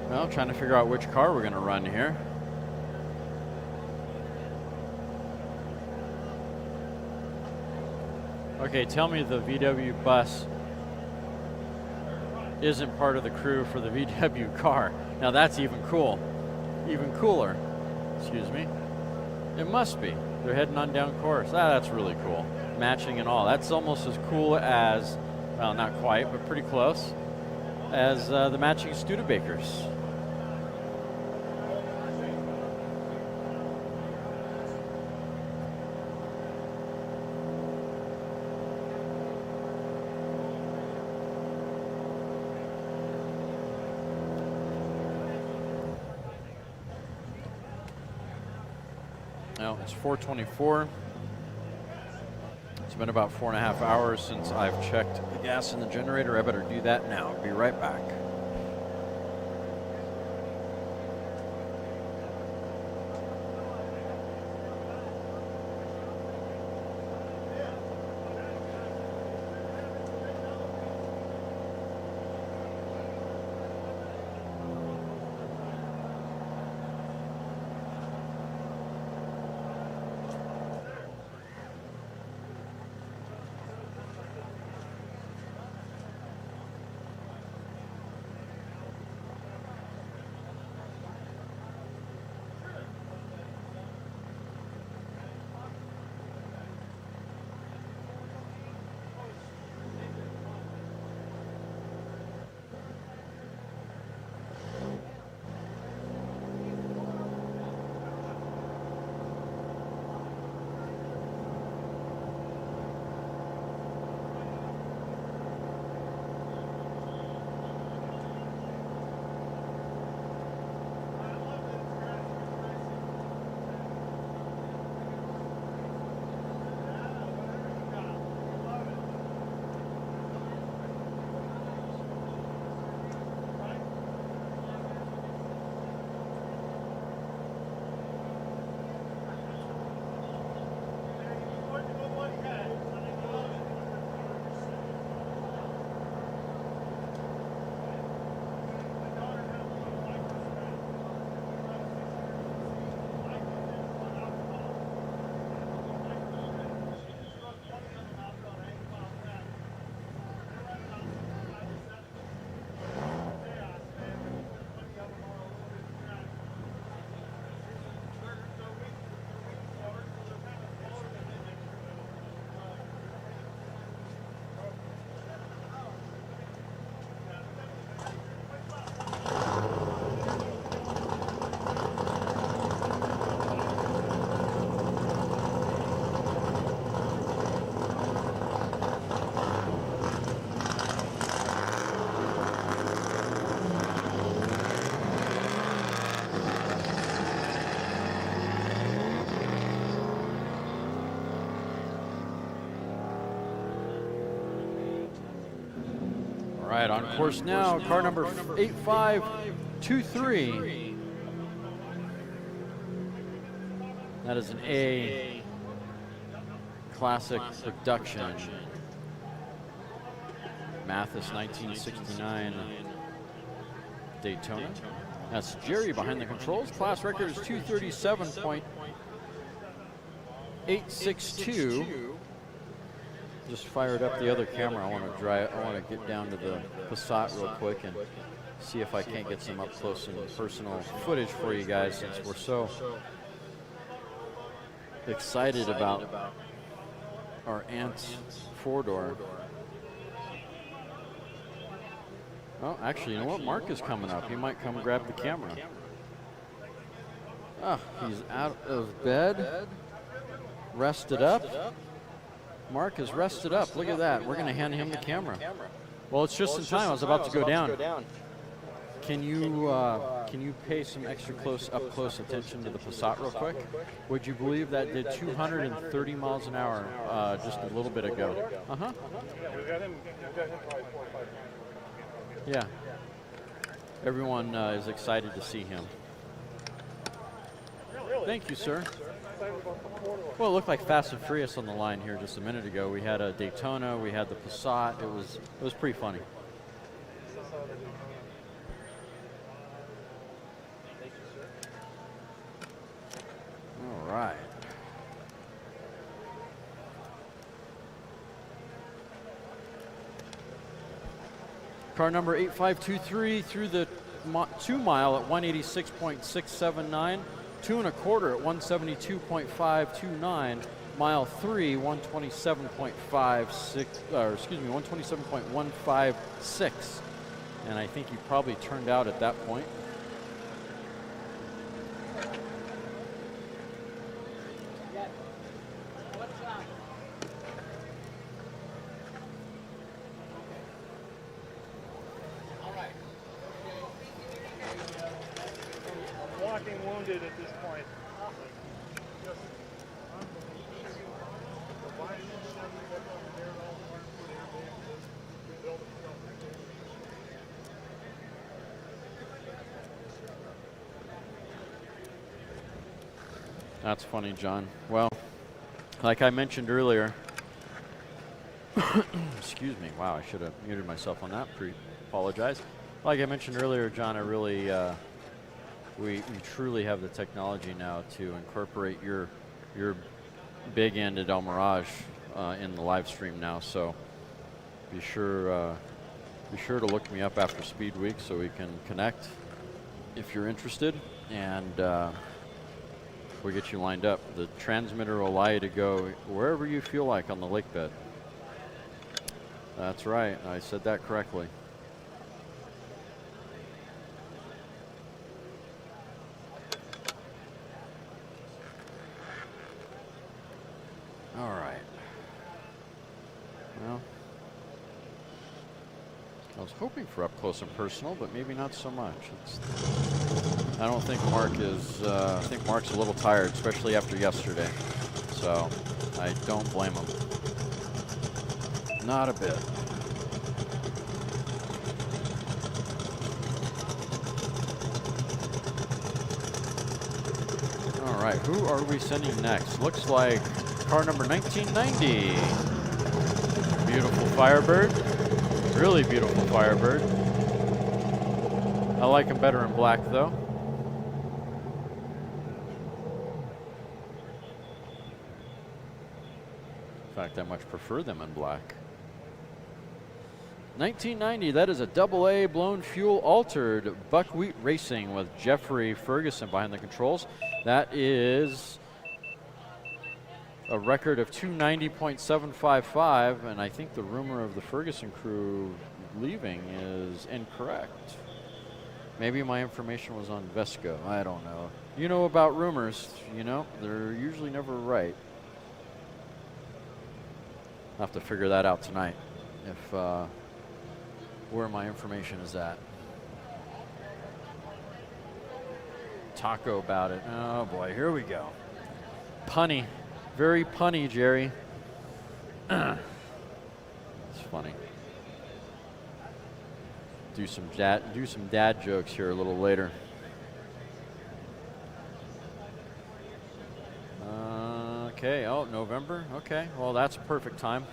Well, trying to figure out which car we're going to run here. Okay, tell me the VW bus isn't part of the crew for the VW car. Now that's even cool. Even cooler. Excuse me. It must be. They're heading on down course. That's really cool. Matching and all. That's almost as cool as, well, not quite, but pretty close, as the matching Studebakers. Now it's 4:24. It's been about 4.5 hours since I've checked the gas in the generator. I better do that now. Be right back. right, on course now, car number 8523. That is an A Classic Production. Mathis 1969 Daytona. That's Jerry behind the controls. Class record is 237.862. Just fired up the other camera. I want to get down to the Passat real quick and see if I can't get some up close and personal footage for you guys, since we're so excited about our aunt's four-door. Oh, actually, you know what? Mark is coming up. He might come grab the camera. Ah, he's out of bed, rested up. Mark is rested up. Look at that. We're going to hand him the camera. Well, it's just in time. I was about to go down. Can you pay some extra up close attention to the Passat real quick? Would you believe that did 230 miles an hour just a little bit ago? Uh-huh. Yeah. Everyone is excited to see him. Thank you, sir. Well, it looked like Fast and Furious on the line here just a minute ago. We had a Daytona, we had the Passat. It was pretty funny. All right. Car number 8523 through the 2 mile at 186.679. 2 1/4 at 172.529. Mile 3, 127.56, or excuse me, 127.156. And I think he probably turned out at that point. Walking wounded at this point. That's funny, John. Well, like I mentioned earlier, excuse me, wow, I should have muted myself on that, apologize. Like I mentioned earlier, John, I really, we truly have the technology now to incorporate your big end at El Mirage in the live stream now, so be sure to look me up after Speedweek so we can connect if you're interested, and we'll get you lined up. The transmitter will allow you to go wherever you feel like on the lake bed. That's right, I said that correctly. All right. Well, I was hoping for up close and personal, but maybe not so much. I don't think Mark is, I think Mark's a little tired, especially after yesterday. So I don't blame him. Not a bit. All right, who are we sending next? Looks like car number 1990. Beautiful Firebird. Really beautiful Firebird. I like him better in black, though. In fact, I much prefer them in black. 1990, that is a AA blown fuel altered buckwheat racing with Jeffrey Ferguson behind the controls. That is a record of 290.755, and I think the rumor of the Ferguson crew leaving is incorrect. Maybe my information was on Vesco. I don't know. You know about rumors, you know, they're usually never right. I'll have to figure that out tonight, if where my information is at. Taco about it. Oh boy, here we go. Punny. Very punny, Jerry. It's funny. do some dad jokes here a little later. Okay, oh, November. Okay, well, that's a perfect time.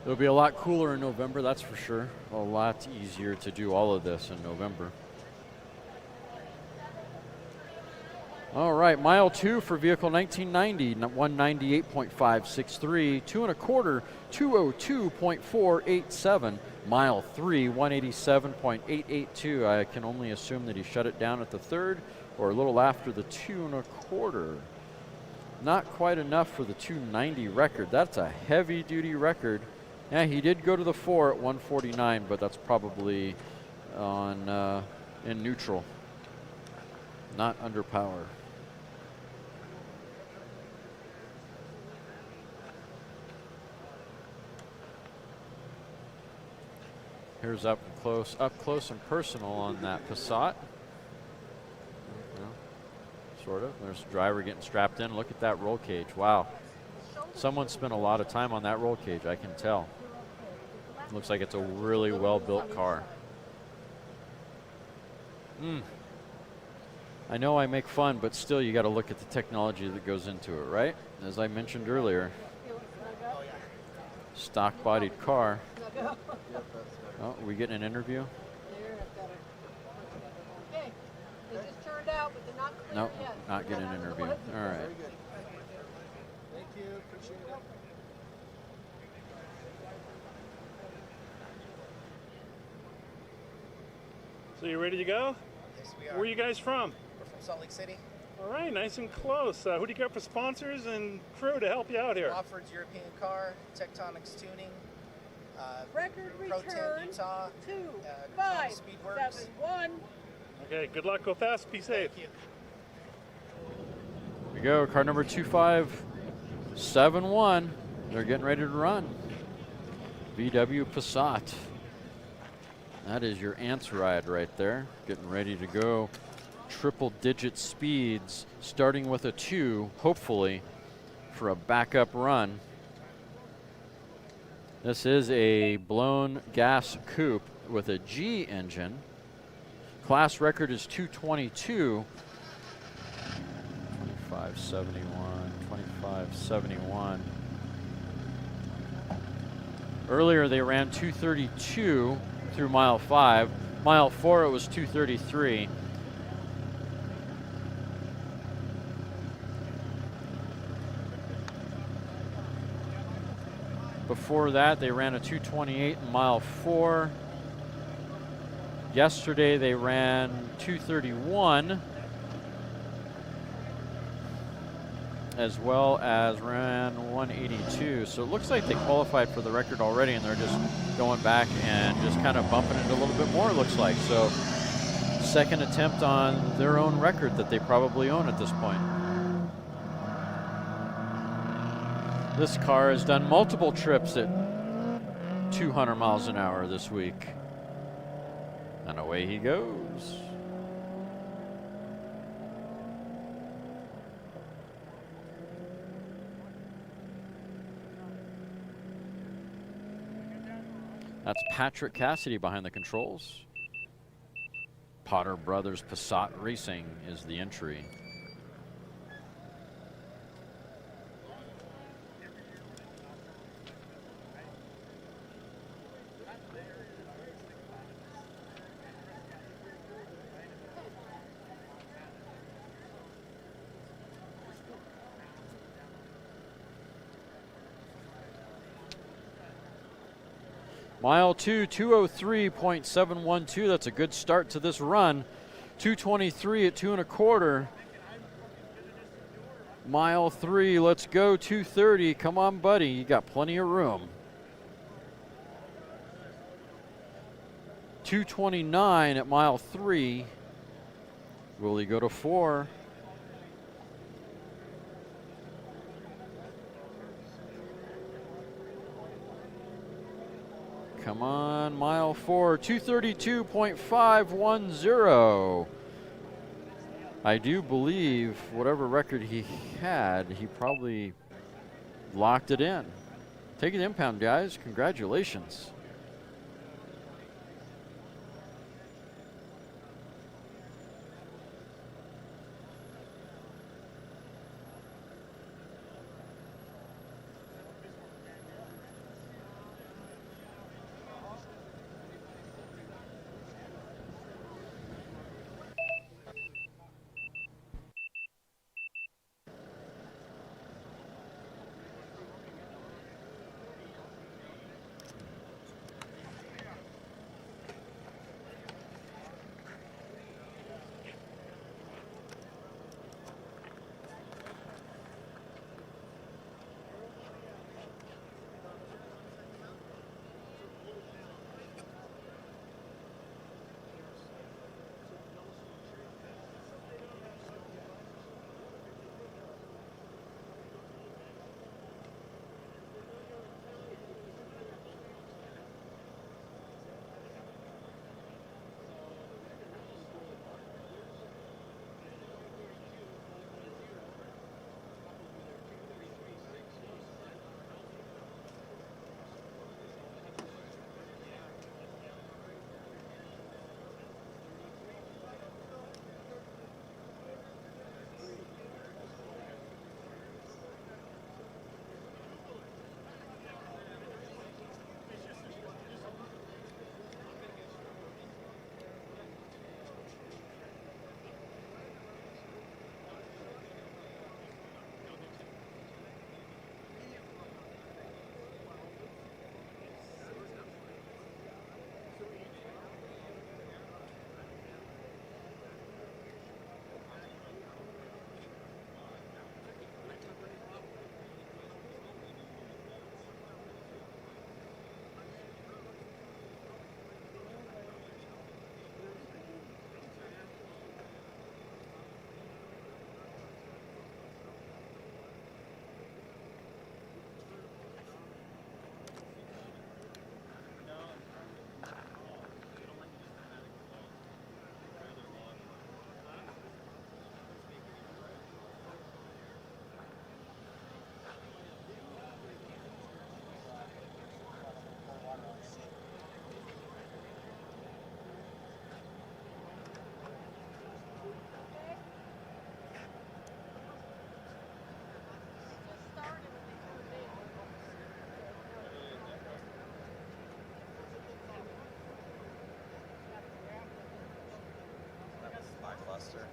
It'll be a lot cooler in November, that's for sure. A lot easier to do all of this in November. All right, mile 2 for vehicle 1990, 198.563, 2 1/4, 202.487. Mile 3, 187.882. I can only assume that he shut it down at the 3rd or a little after the 2 1/4. Not quite enough for the 290 record. That's a heavy duty record. Yeah, he did go to the 4 at 149, but that's probably on in neutral, not under power. Here's up close and personal on that Passat. Sort of. There's the driver getting strapped in. Look at that roll cage. Wow. Someone spent a lot of time on that roll cage, I can tell. Looks like it's a really well-built car. I know I make fun, but still you got to look at the technology that goes into it, right? As I mentioned earlier, stock-bodied car. Oh, are we getting an interview? Nope, not getting an interview. All right. Thank you. Appreciate it. So you ready to go? Yes, we are. Where are you guys from? We're from Salt Lake City. All right, nice and close. Who do you got for sponsors and crew to help you out here? Wofford's European Car, Tectonics Tuning, Record Pro 10 return Utah, 2571. Okay, good luck. Go fast. Be safe. Thank you. Here we go. Car number 2571. They're getting ready to run. VW Passat. That is your ants ride right there. Getting ready to go. Triple-digit speeds, starting with a 2, hopefully, for a backup run. This is a blown gas coupe with a G engine. Class record is 222. 2571. Earlier they ran 232 through mile 5. Mile 4 it was 233. Before that, they ran a 228 in mile 4. Yesterday, they ran 231, as well as ran 182. So it looks like they qualified for the record already, and they're just going back and just kind of bumping it a little bit more, it looks like. So second attempt on their own record that they probably own at this point. This car has done multiple trips at 200 miles an hour this week. And away he goes. That's Patrick Cassidy behind the controls. Potter Brothers Passat Racing is the entry. Mile 2, 203.712. That's a good start to this run. 223 at 2 1/4. Mile 3, let's go. 230. Come on, buddy. You got plenty of room. 229 at mile 3. Will he go to 4? Come on, mile 4, 232.510. I do believe whatever record he had, he probably locked it in. Take an impound, guys. Congratulations. Roadster.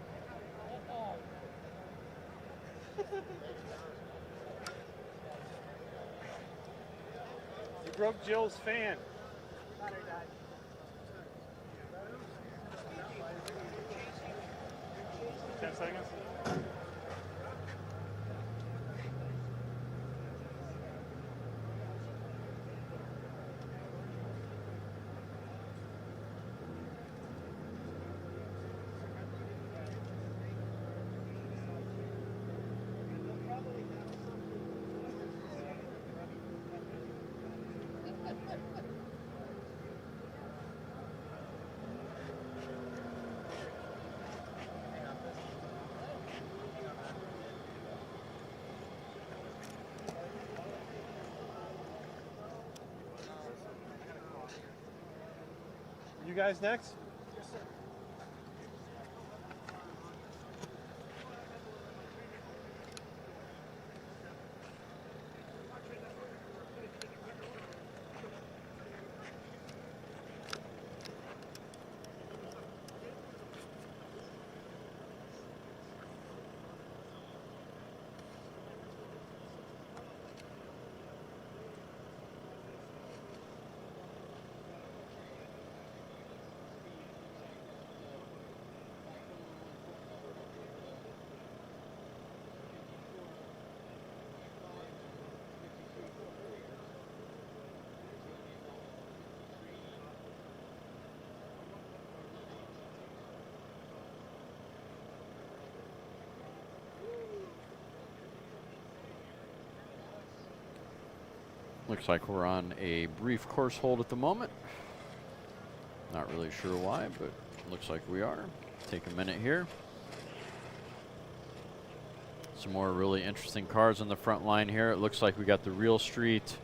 You broke Jill's fan. 10 seconds. You guys next? Yes, sir. Looks like we're on a brief course hold at the moment. Not really sure why, but looks like we are. Take a minute here. Some more really interesting cars on the front line here. It looks like we got the Real Street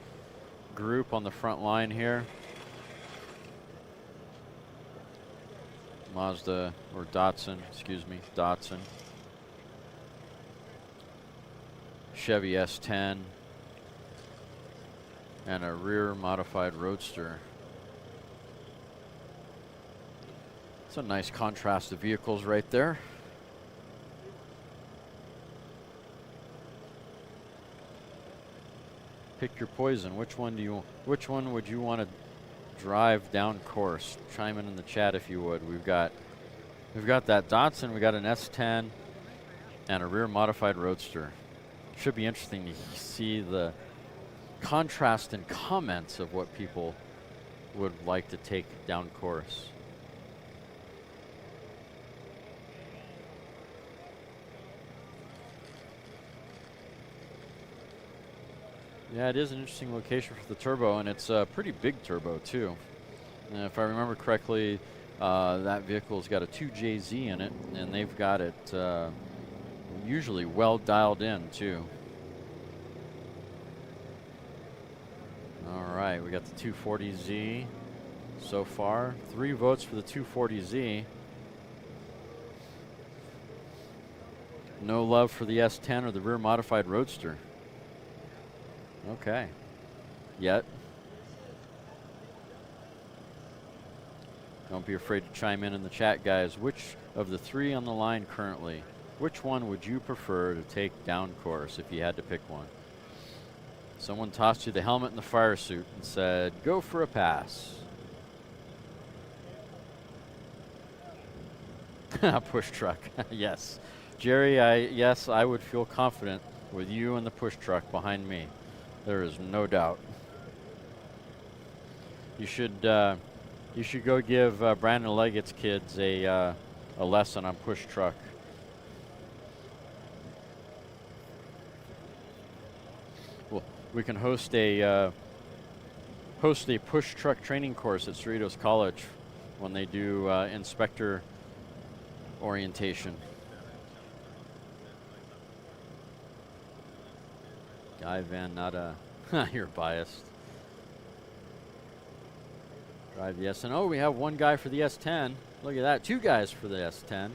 group on the front line here. Mazda, or Datsun, excuse me, Datsun. Chevy S10. And a rear modified Roadster. It's a nice contrast of vehicles right there. Pick your poison. Which one would you want to drive down course? Chime in the chat if you would. We've got that Datsun, we got an S10 and a rear modified Roadster. Should be interesting to see the contrast and comments of what people would like to take down course. Yeah, it is an interesting location for the turbo, and it's a pretty big turbo too. And if I remember correctly, that vehicle's got a 2JZ in it, and they've got it usually well dialed in too. All right, we got the 240Z so far. 3 votes for the 240Z. No love for the S10 or the rear modified Roadster. Okay. Yet. Don't be afraid to chime in the chat, guys. Which of the 3 on the line currently, which one would you prefer to take down course if you had to pick one? Someone tossed you the helmet and the fire suit and said, go for a pass. Push truck, yes. Jerry, yes, I would feel confident with you and the push truck behind me. There is no doubt. You should go give Brandon Leggett's kids a lesson on push truck. We can host a push truck training course at Cerritos College when they do inspector orientation. Guy Van Natta, you're biased. Drive the S10. Oh, we have one guy for the S10. Look at that, 2 guys for the S10.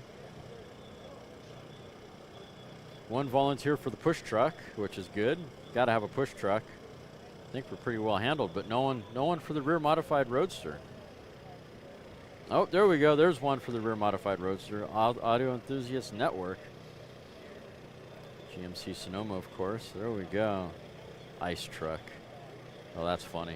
One volunteer for the push truck, which is good. Got to have a push truck. I think we're pretty well handled, but no one for the rear modified Roadster. Oh, there we go. There's one for the rear modified Roadster. Audio Enthusiast Network. GMC Sonoma, of course. There we go. Ice truck. Oh, that's funny.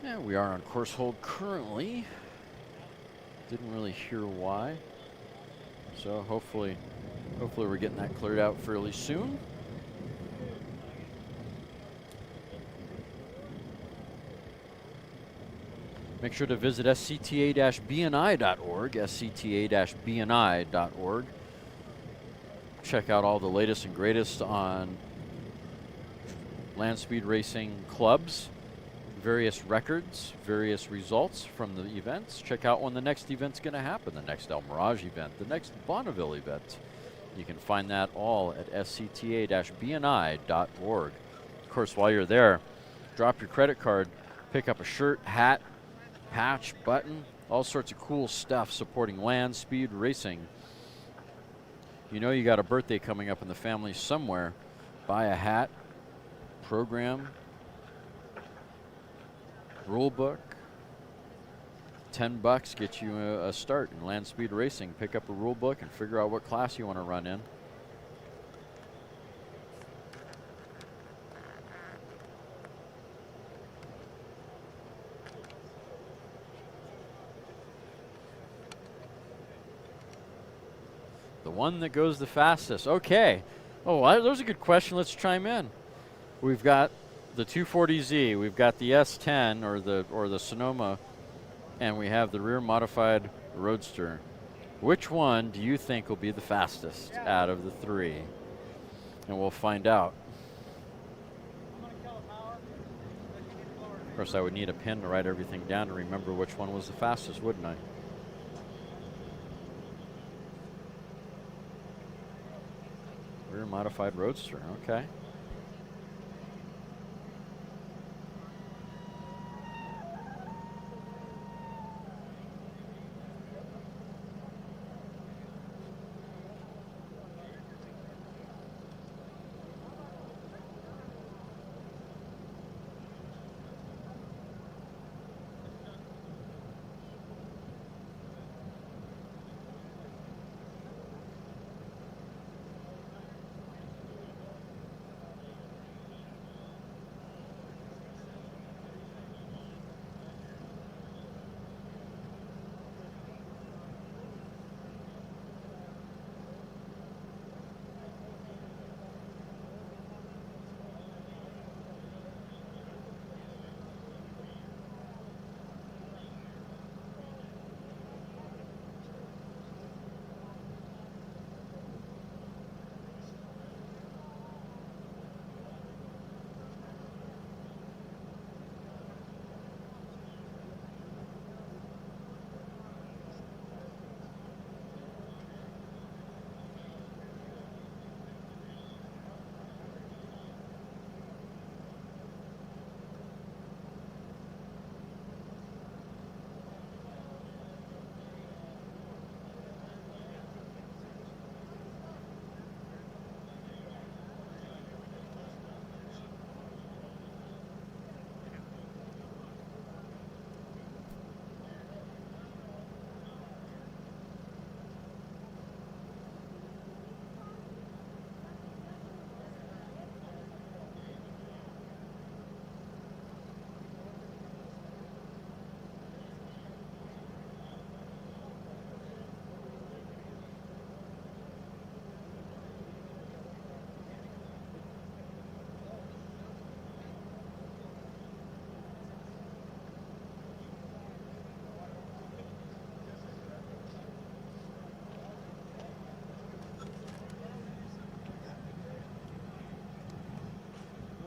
Yeah, we are on course hold currently. Didn't really hear why. So hopefully we're getting that cleared out fairly soon. Make sure to visit scta-bni.org, scta-bni.org. Check out all the latest and greatest on land speed racing clubs, various records, various results from the events. Check out when the next event's going to happen, the next El Mirage event, the next Bonneville event. You can find that all at scta-bni.org. Of course, while you're there, drop your credit card, pick up a shirt, hat, patch, button, all sorts of cool stuff supporting land speed racing. You know you got a birthday coming up in the family somewhere. Buy a hat, program, rule book. $10 gets you a start in land speed racing. Pick up a rule book and figure out what class you want to run in. The one that goes the fastest. Okay. Oh, that was a good question. Let's chime in. We've got the 240Z, we've got the S10 or the Sonoma, and we have the rear modified Roadster. Which one do you think will be the fastest out of the three? And we'll find out. Of course, I would need a pen to write everything down to remember which one was the fastest, wouldn't I? Rear modified Roadster, okay.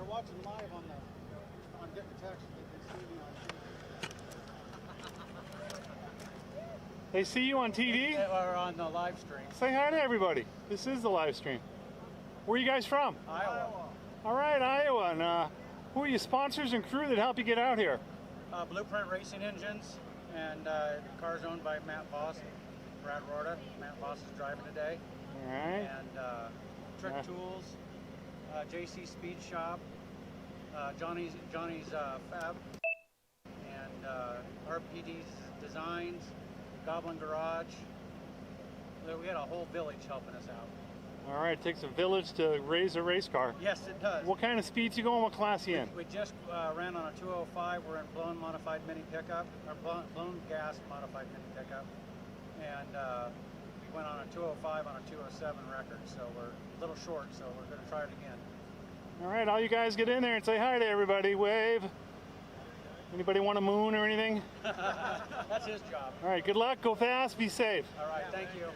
Watching live on Get the Text, they see you on TV. Or on the live stream. Say hi to everybody. This is the live stream. Where are you guys from? Iowa. All right, Iowa. And who are your sponsors and crew that help you get out here? Blueprint Racing Engines, and cars owned by Matt Voss, Brad Rorta. Matt Voss is driving today. All right. And Trick Tools, JC Speed Shop, Johnny's Fab, and RPD's Designs, Goblin Garage. We had a whole village helping us out. All right, it takes a village to raise a race car. Yes, it does. What kind of speeds you going? What class you in? We just ran on a 205. We're in blown modified mini pickup, or blown gas modified mini pickup, and we went on a 205 on a 207 record. So we're a little short. So we're going to try it again. All right, all you guys get in there and say hi to everybody. Wave. Anybody want a moon or anything? That's his job. All right, good luck. Go fast. Be safe. All right, thank you.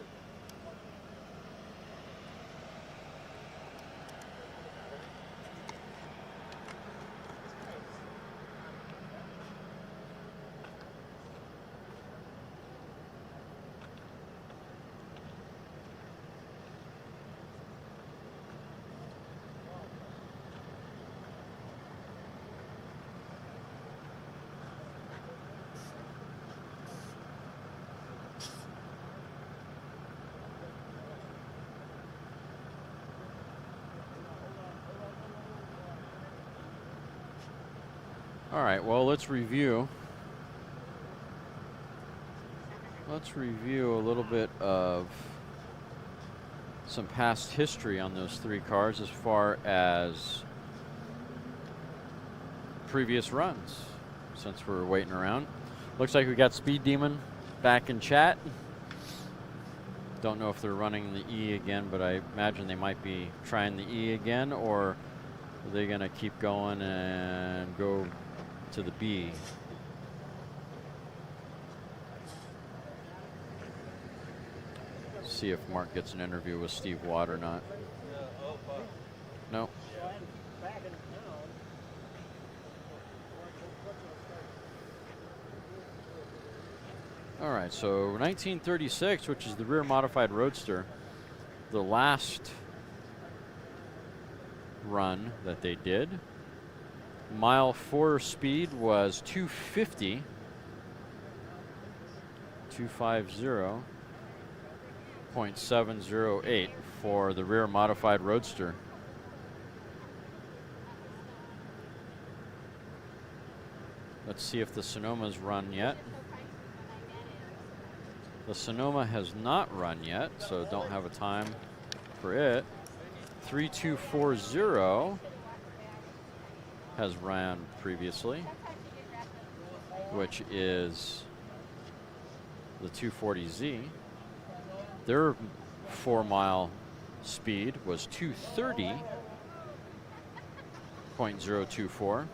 All right, well, let's review. Let's review a little bit of some past history on those three cars as far as previous runs, since we're waiting around. Looks like we got Speed Demon back in chat. Don't know if they're running the E again, but I imagine they might be trying the E again, or are they going to keep going and go to the B? See if Mark gets an interview with Steve Watt or not. No. All right, so 1936, which is the rear modified roadster, the last run that they did. Mile 4 speed was 250. 250.708 for the rear modified roadster. Let's see if the Sonoma's run yet. The Sonoma has not run yet, so don't have a time for it. 3240 has ran previously, which is the 240Z. Their 4-mile speed was 230.024.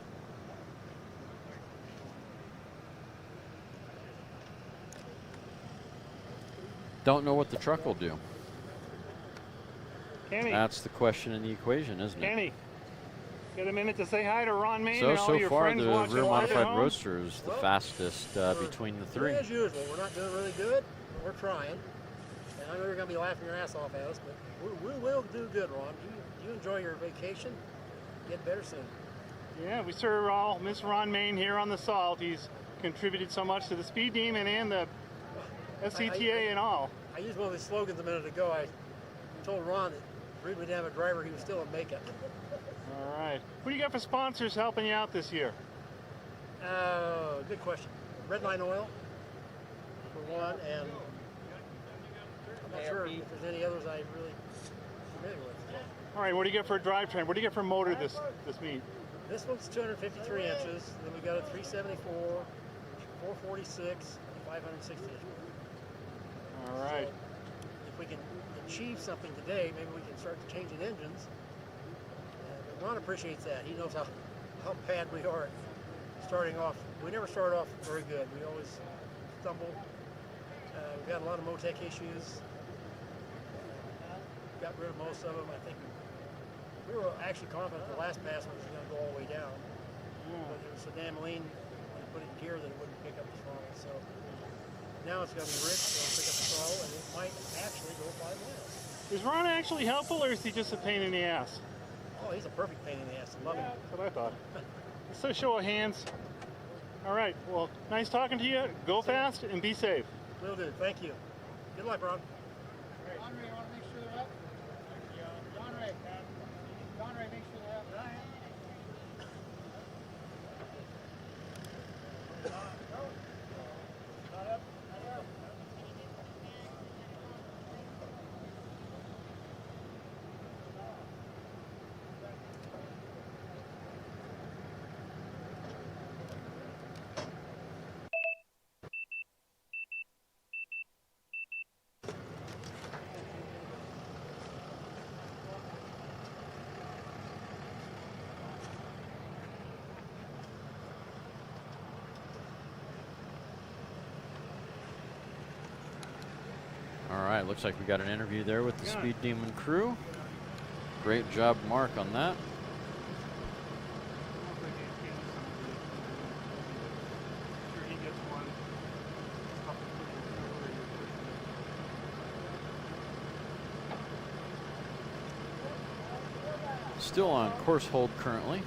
Don't know what the truck will do. Kenny. That's the question in the equation, isn't it? Kenny, get a minute to say hi to Ron Main So and all your far, friends the watching rear live at modified home. roadster is the fastest between the three. As usual, we're not doing really good, but we're trying. And I know you're going to be laughing your ass off at us, but we will do good, Ron. You enjoy your vacation. Get better soon. Yeah, we sure all miss Ron Main here on the Salt. He's contributed so much to the Speed Demon and the SCTA and all. I used one of his slogans a minute ago. I told Ron that if we didn't have a driver, he was still a make-up. All right. What do you got for sponsors helping you out this year? Good question. Redline Oil, for one, and I'm not sure if there's any others I'm really familiar with. All right, what do you get for a drivetrain? What do you get for a motor this meet? This one's 253 inches. Then we got a 374, 446, and 560 inch. All right. So if we can achieve something today, maybe we can start changing engines. Ron appreciates that. He knows how bad we are at starting off. We never start off very good. We always stumble. We've got a lot of Motec issues. Got rid of most of them. I think we were actually confident the last pass was going to go all the way down. But it was so damn lean when you put it in gear that it wouldn't pick up the throttle. So now it's going to be rich. It'll pick up the throttle, and it might actually go 5 miles. Is Ron actually helpful, or is he just a pain in the ass? Oh, he's a perfect pain in the ass. I love him. That's what I thought. Let's a show of hands. All right. Well, nice talking to you. Go fast and be safe. Will do. Thank you. Good luck, Ron. John Ray, I want to make sure they're up. John Ray, Conrad, make sure they're out. All right, looks like we got an interview there with the Speed Demon crew. Great job, Mark, on that. Still on course hold currently.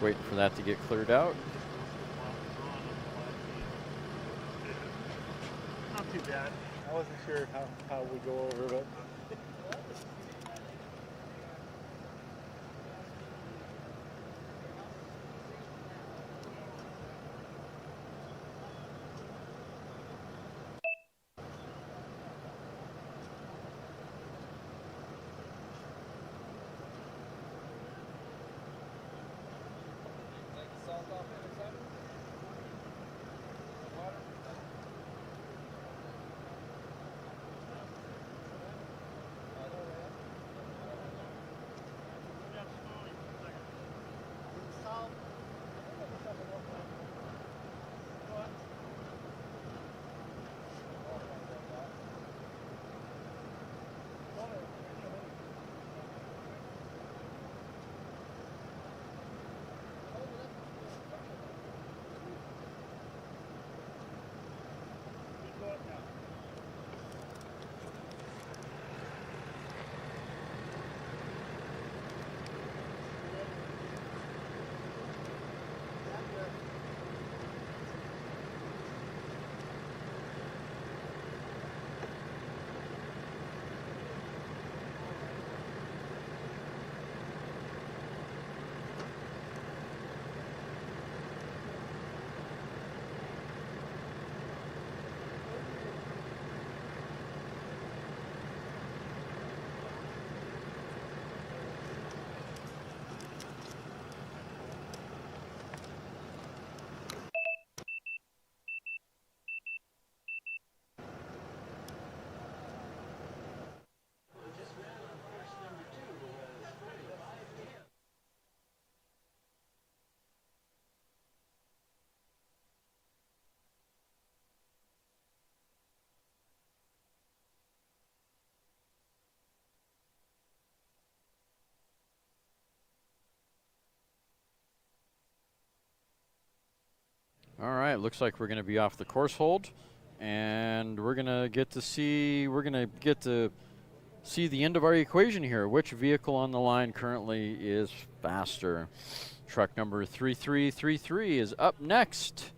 Waiting for that to get cleared out. Not too bad. I wasn't sure how we go over it. All right, looks like we're going to be off the course hold, and we're going to get to see the end of our equation here. Which vehicle on the line currently is faster? Truck number 3333 is up next.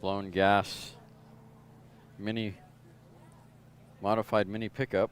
Blown gas, modified mini pickup.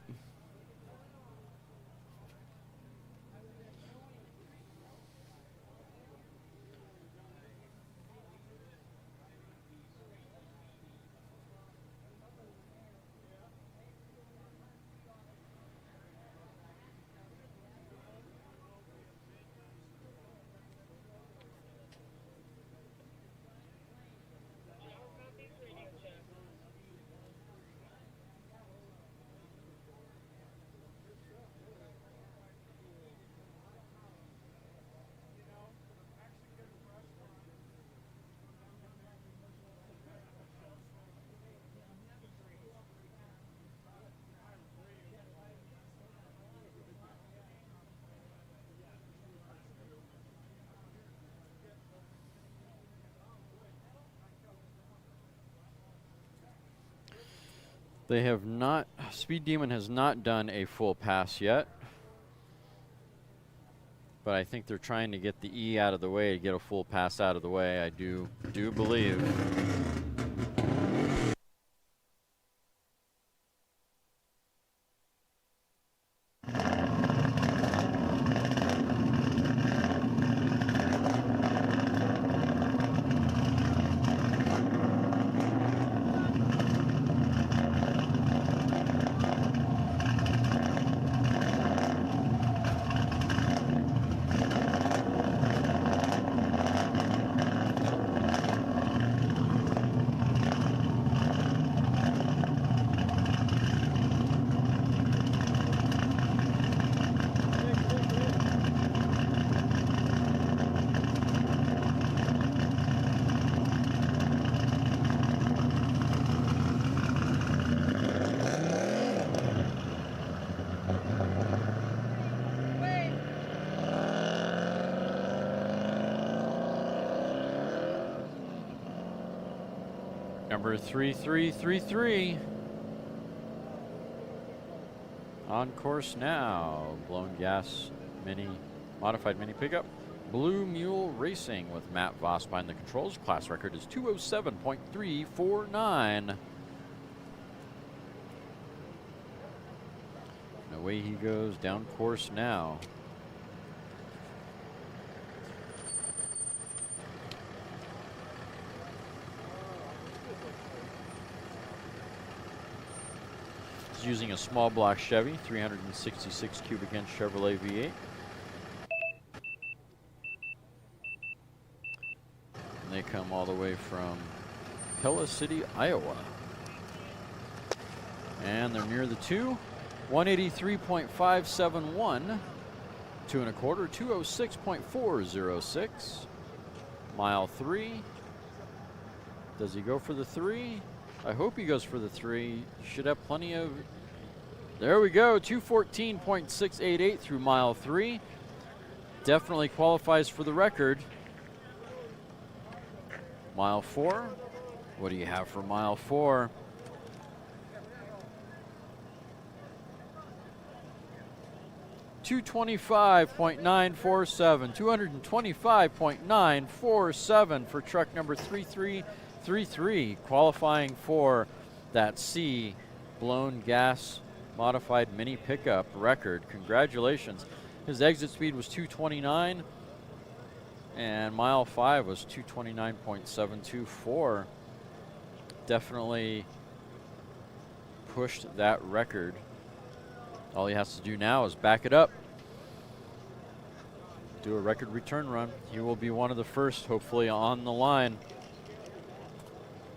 They have not, Speed Demon has not done a full pass yet. But I think they're trying to get the E out of the way to get a full pass out of the way. I do believe. Number 3333 on course now. Blown gas mini, modified mini pickup. Blue Mule Racing with Matt Voss behind the controls. Class record is 207.349. And away he goes down course now. Using a small block Chevy, 366 cubic inch Chevrolet V8. And they come all the way from Pella City, Iowa. And they're near the 2. 183.571. 2 1/4, 206.406. Mile 3. Does he go for the 3? I hope he goes for the 3. Should have plenty of. There we go, 214.688 through mile 3. Definitely qualifies for the record. Mile 4. What do you have for mile 4? $225.947. 225.947 for truck number 3333, qualifying for that C blown gas modified mini pickup record. Congratulations. His exit speed was 229 and mile 5 was 229.724. Definitely pushed that record. All he has to do now is back it up, do a record return run. He will be one of the first, hopefully, on the line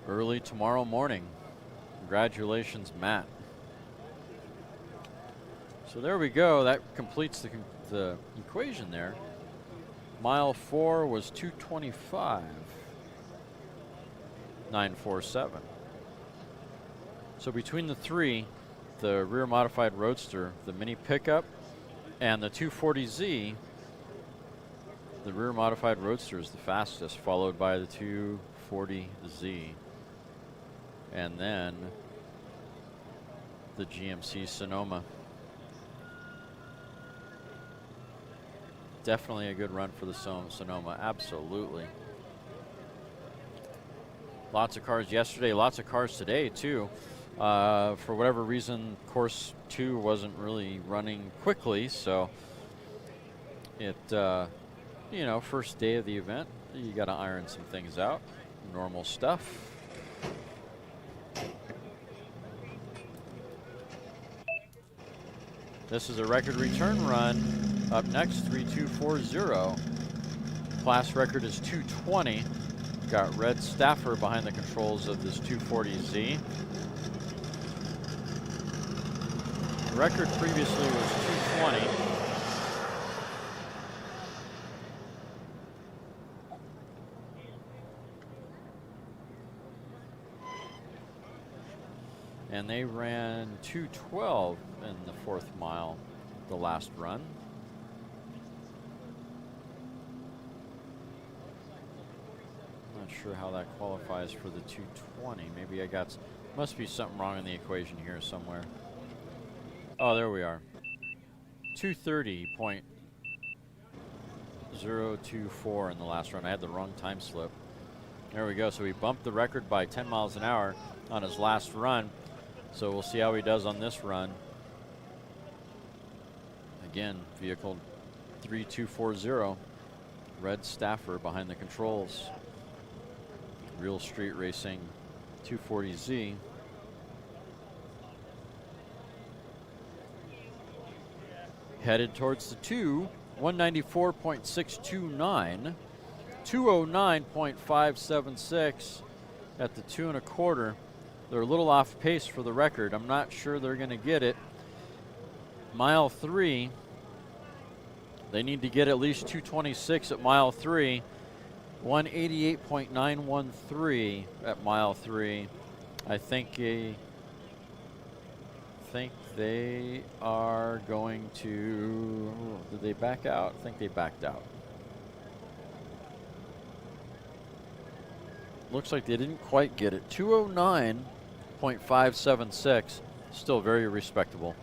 early tomorrow morning. Congratulations, Matt. So there we go. That completes the equation there. Mile 4 was 225.947. So between the 3, the rear modified Roadster, the mini pickup, and the 240Z, the rear modified Roadster is the fastest, followed by the 240Z. And then the GMC Sonoma. Definitely a good run for the Sonoma, absolutely. Lots of cars yesterday, lots of cars today too. For whatever reason, course 2 wasn't really running quickly, so it, you know, first day of the event, you got to iron some things out. Normal stuff. This is a record return run. Up next, 3240. Class record is 220. Got Red Staffer behind the controls of this 240Z. Record previously was 220. And they ran 212 in the 4th mile, the last run. Not sure how that qualifies for the 220. Maybe I got, must be something wrong in the equation here somewhere. Oh, there we are. 230.0. 024 in the last run. I had the wrong time slip. There we go. So he bumped the record by 10 miles an hour on his last run. So we'll see how he does on this run. Again, vehicle 3240. Red Staffer behind the controls. Real Street Racing 240Z. Headed towards the 2, 194.629, 209.576 at the 2 1/4. They're a little off pace for the record. I'm not sure they're going to get it. Mile 3, they need to get at least 226 at mile 3, 188.913 at mile 3. I think they are going to, did they back out? I think they backed out. Looks like they didn't quite get it. 209.576, still very respectable.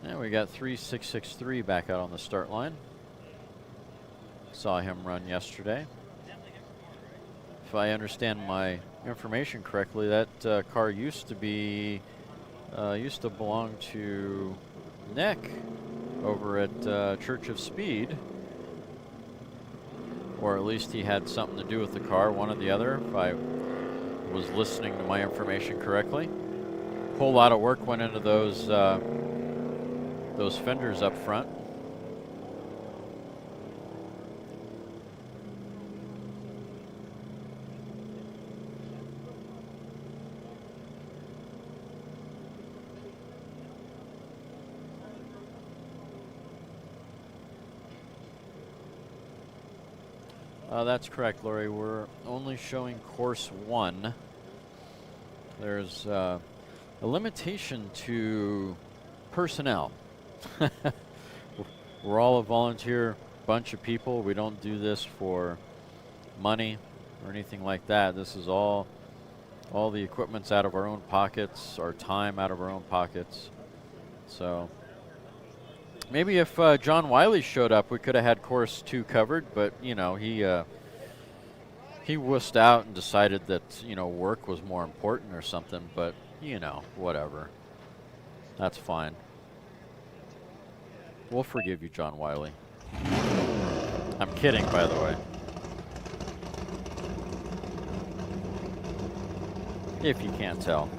And we got 3663 back out on the start line. Saw him run yesterday. If I understand my information correctly, that car used to belong to Nick over at Church of Speed, or at least he had something to do with the car, one or the other, if I was listening to my information correctly. Whole lot of work went into those fenders up front. That's correct, Lori. We're only showing course 1. There's a limitation to personnel. We're all a volunteer bunch of people. We don't do this for money or anything like that. This is all the equipment's out of our own pockets, our time out of our own pockets. So maybe if John Wiley showed up, we could have had course 2 covered, but you know, he wussed out and decided that, you know, work was more important or something, but you know, whatever. That's fine. We'll forgive you, John Wiley. I'm kidding, by the way. If you can't tell.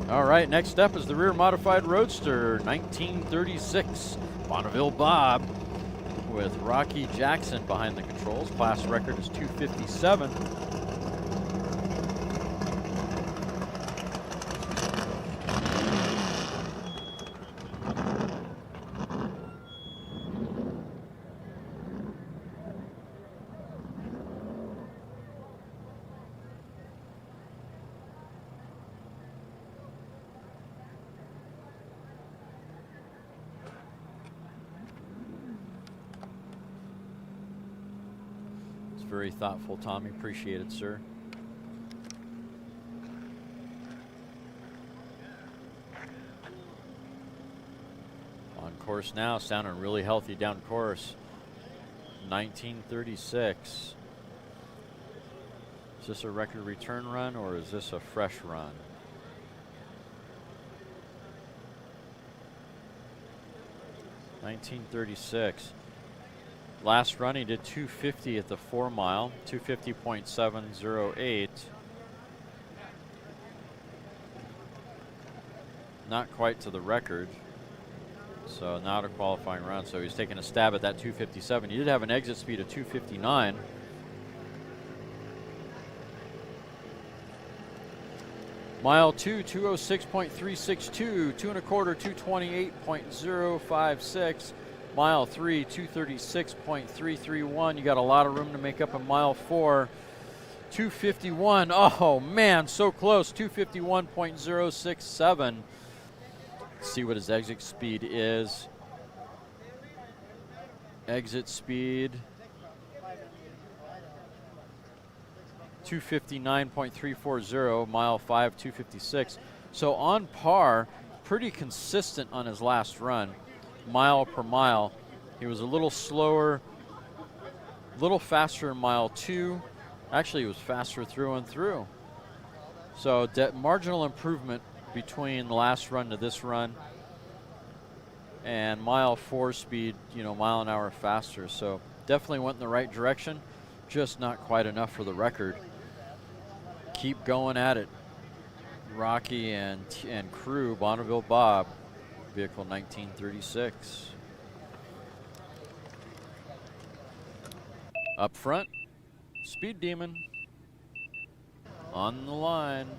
All right, next up is the rear modified Roadster 1936 Bonneville Bob with Rocky Jackson behind the controls. Class record is 257. Very thoughtful, Tommy. Appreciate it, sir. course now, sounding really healthy down course. 1936. Is this a record return run or is this a fresh run? $19.36. Last run he did 250 at the 4 mile, 250.708. Not quite to the record. So not a qualifying run. So he's taking a stab at that 257. He did have an exit speed of 259. Mile 2, 206.362, 2 1/4, 228.056. Mile 3, 236.331. You got a lot of room to make up in mile 4. 251. Oh man, so close. 251.067. See what his exit speed is. Exit speed 259.340, mile 5, 256. So on par, pretty consistent on his last run, mile per mile. He was a little slower, a little faster in mile 2. Actually, he was faster through and through. So marginal improvement between the last run to this run, and mile 4 speed, mile an hour faster. So definitely went in the right direction, just not quite enough for the record. Keep going at it. Rocky and crew, Bonneville Bob, vehicle 1936. Up front, Speed Demon on the line.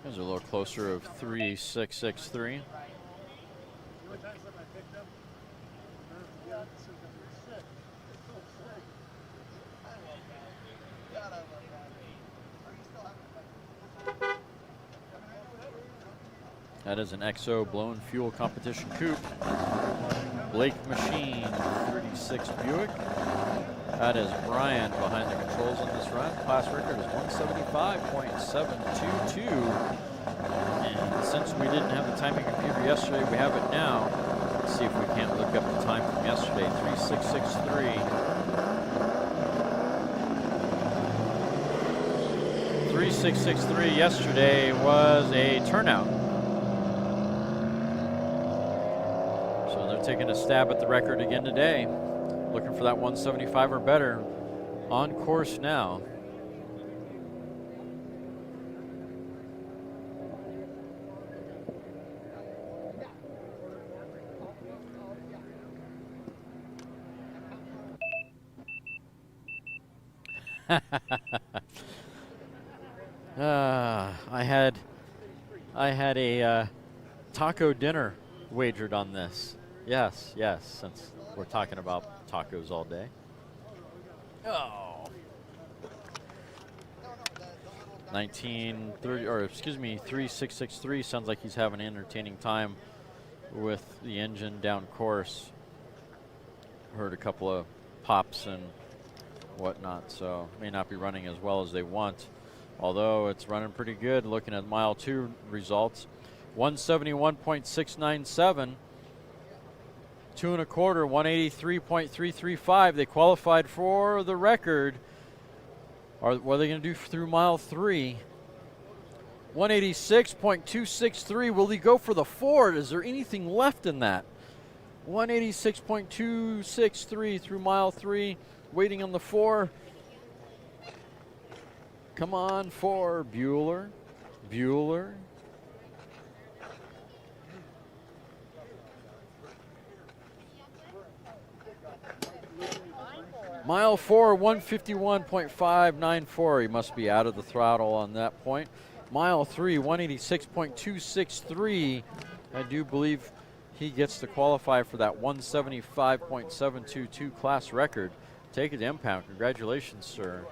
There's a little closer of 3663. That is an XO blown fuel competition coupe. Blake Machine 36 Buick. That is Brian behind the controls on this run. Class record is 175.722. And since we didn't have the timing computer yesterday, we have it now. Let's see if we can't look up the time from yesterday. 3663. 3663 yesterday was a turnout. So they're taking a stab at the record again today. Looking for that 175 or better. On course now. I had a taco dinner wagered on this. Yes, since we're talking about tacos all day. Oh. 3663 sounds like he's having an entertaining time with the engine down course. Heard a couple of pops and whatnot, so may not be running as well as they want. Although it's running pretty good. Looking at mile 2 results, 171.697. 2 1/4, 183.335. They qualified for the record. What are they going to do through mile 3? 186.263. Will he go for the 4? Is there anything left in that? 186.263 through mile 3. Waiting on the 4. Come on, 4. Bueller. Mile 4, 151.594. He must be out of the throttle on that point. Mile 3, 186.263. I do believe he gets to qualify for that 175.722 class record. Take it to impound. Congratulations, sir.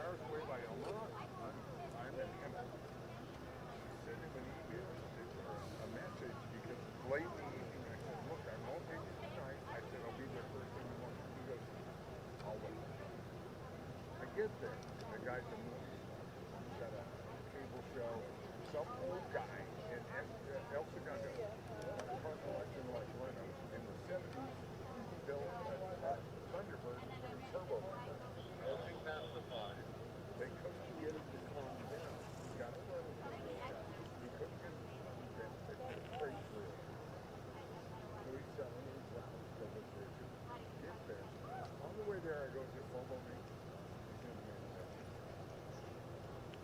Lately, there. The guy's a movie. He's got a cable show. Some old guy in El Segundo, car collection like Leno, in the 70s, built a Thunderbird with a turbo motor. They couldn't get it to calm down. He got it running. He couldn't get it to calm down. They put a crate through it. So he's selling his house to the bridges. Get there. On the way there, I go, just follow me. He's in there.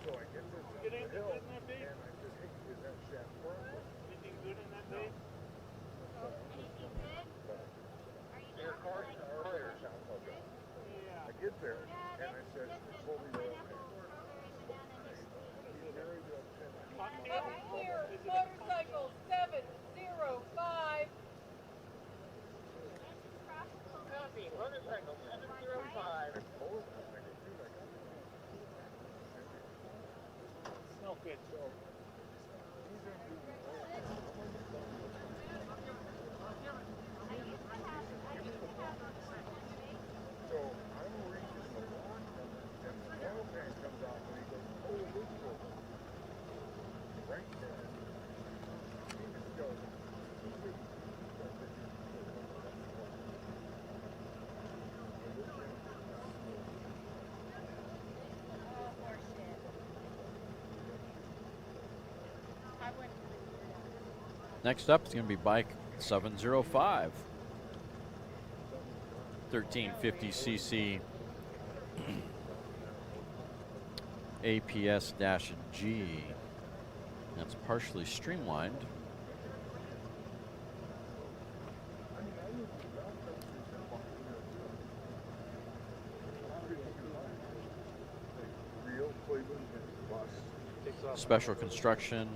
So I get this up the hill, and I said, hey, is that shaft broken? Anything good in that babe? Your car's earlier. I get there, and I said, pull me to Up here, motorcycle 705. Copy, motorcycle 705. Smell good. So I'm reaching the lawn and the oil pan comes off and he goes, oh, this was right there. He just goes, Next up is going to be bike 705. 1350cc APS-G. That's partially streamlined. Special construction,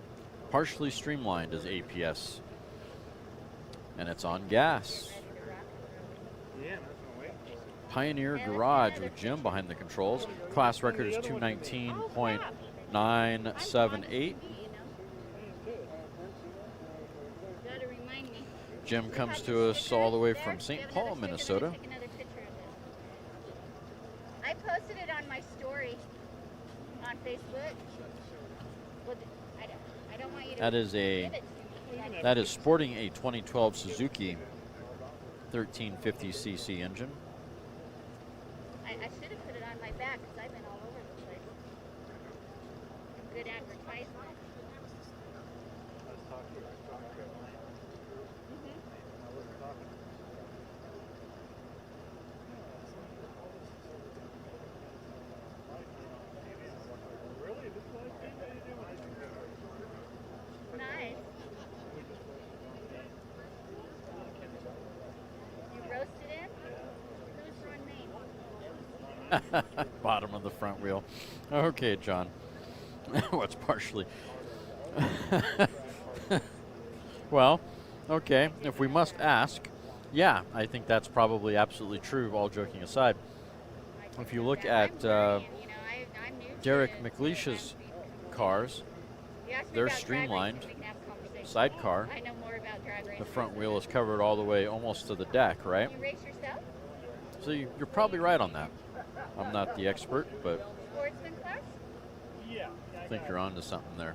partially streamlined as APS. And it's on gas. Yeah, Pioneer Garage with Jim behind the controls. Class record is 219.978. Jim comes to us all the way from St. Paul, Minnesota. I posted it on my story on Facebook. Well, I don't want you to That is give it to me. that is sporting a 2012 Suzuki 1350cc engine. I should have put it on my back because I've been all over the place. Good advertisement. Nice. You roasted it? Who's run main? Bottom of the front wheel. Okay, John. What's partially? Well, okay. If we must ask, yeah, I think that's probably absolutely true, all joking aside. If you look at Derek McLeish's cars, they're streamlined. Sidecar. I know more about drag racing. The front wheel is covered all the way almost to the deck, right? You race yourself? So you're probably right on that. I'm not the expert, but Sportsman class? Yeah. I think you're on to something there.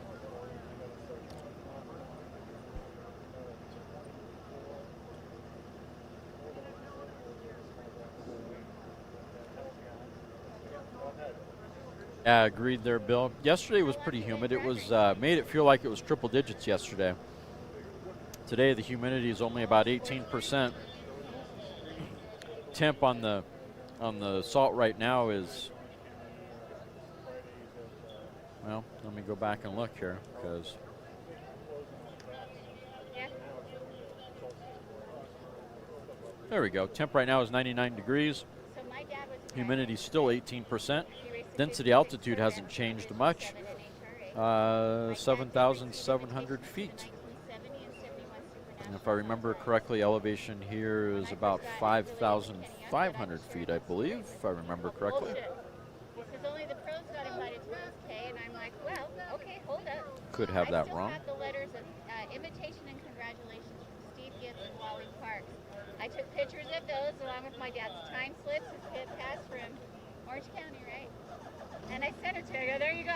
Yeah, agreed there, Bill. Yesterday was pretty humid. It was made it feel like it was triple digits yesterday. Today the humidity is only about 18%. Temp on the salt right now is, well, let me go back and look here because there we go. Temp right now is 99 degrees. Humidity still 18%. Density altitude hasn't changed much. 7,700 feet. And if I remember correctly, elevation here is about 5,500 feet, I believe, if I remember correctly. Because only the pros got invited to this, Kay, and I'm like, well, okay, hold up. Could have that wrong. I still have the letters of invitation and congratulations from Steve Gibbs and Wally Parks. I took pictures of those along with my dad's time slips, his pit pass from Orange County, right? And I sent it to her. I go, there you go.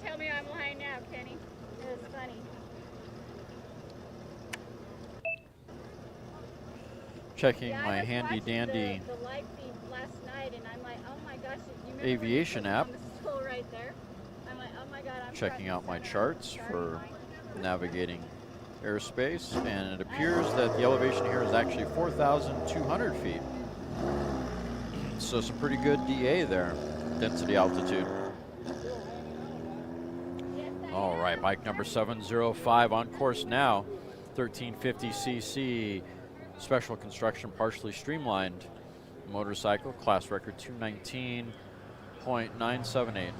Tell me I'm lying now, Kenny. It was funny. Checking Yeah, my I was handy watching dandy the live feed last night, and I'm like, oh my gosh, you remember aviation when you app. put it on the stool right there? I'm like, oh my god, I'm Checking out my pressing charts center. for navigating airspace, and it appears that the elevation here is actually 4,200 feet. So some pretty good DA there, density altitude. All right, bike number 705 on course now. 1350cc, special construction, partially streamlined motorcycle, class record 219.978.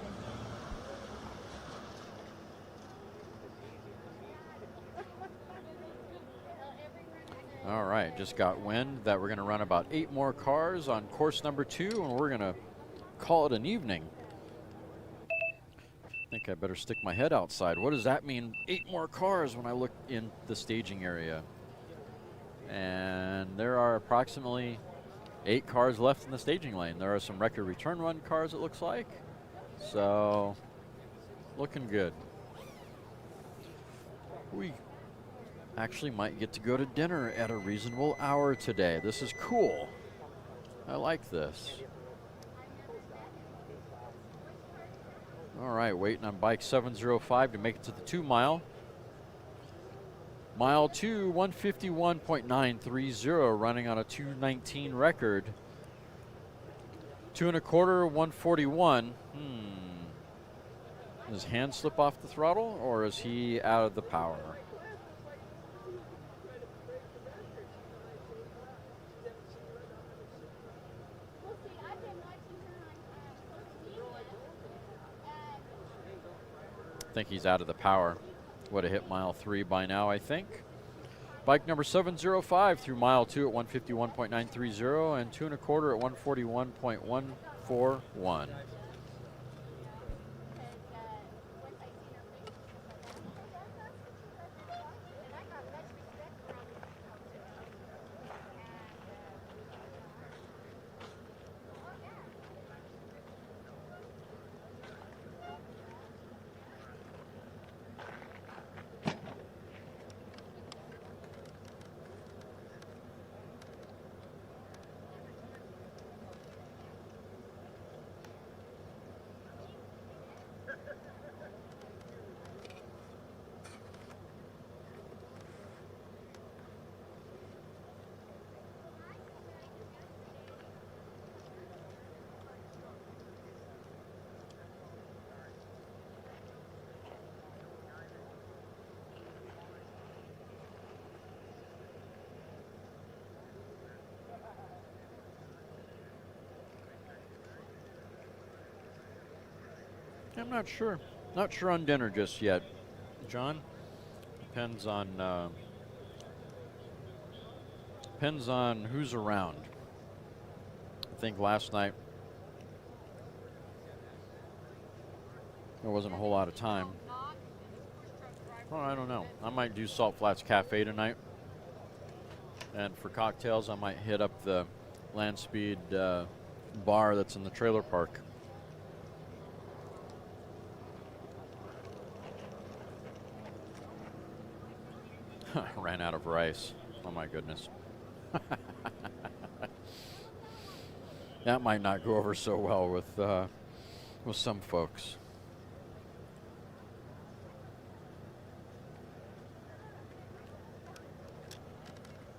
All right, just got wind that we're going to run about 8 more cars on course number 2, and we're going to call it an evening. I think I better stick my head outside. What does that mean, 8 more cars, when I look in the staging area? And there are approximately 8 cars left in the staging lane. There are some record return run cars, it looks like. So, looking good. We actually might get to go to dinner at a reasonable hour today. This is cool. I like this. All right, waiting on bike 705 to make it to the 2 mile. Mile 2, 151.930, running on a 219 record. 2 1/4, 141. Does his hand slip off the throttle, or is he out of the power? I think he's out of the power. Would have hit mile 3 by now, I think. Bike number 705 through mile 2 at 151.930 and 2 1/4 at 141.141. I'm not sure. Not sure on dinner just yet, John. Depends on who's around. I think last night there wasn't a whole lot of time. Oh, I don't know. I might do Salt Flats Cafe tonight. And for cocktails, I might hit up the Land Speed bar that's in the trailer park. Ran out of rice. Oh my goodness. That might not go over so well with some folks.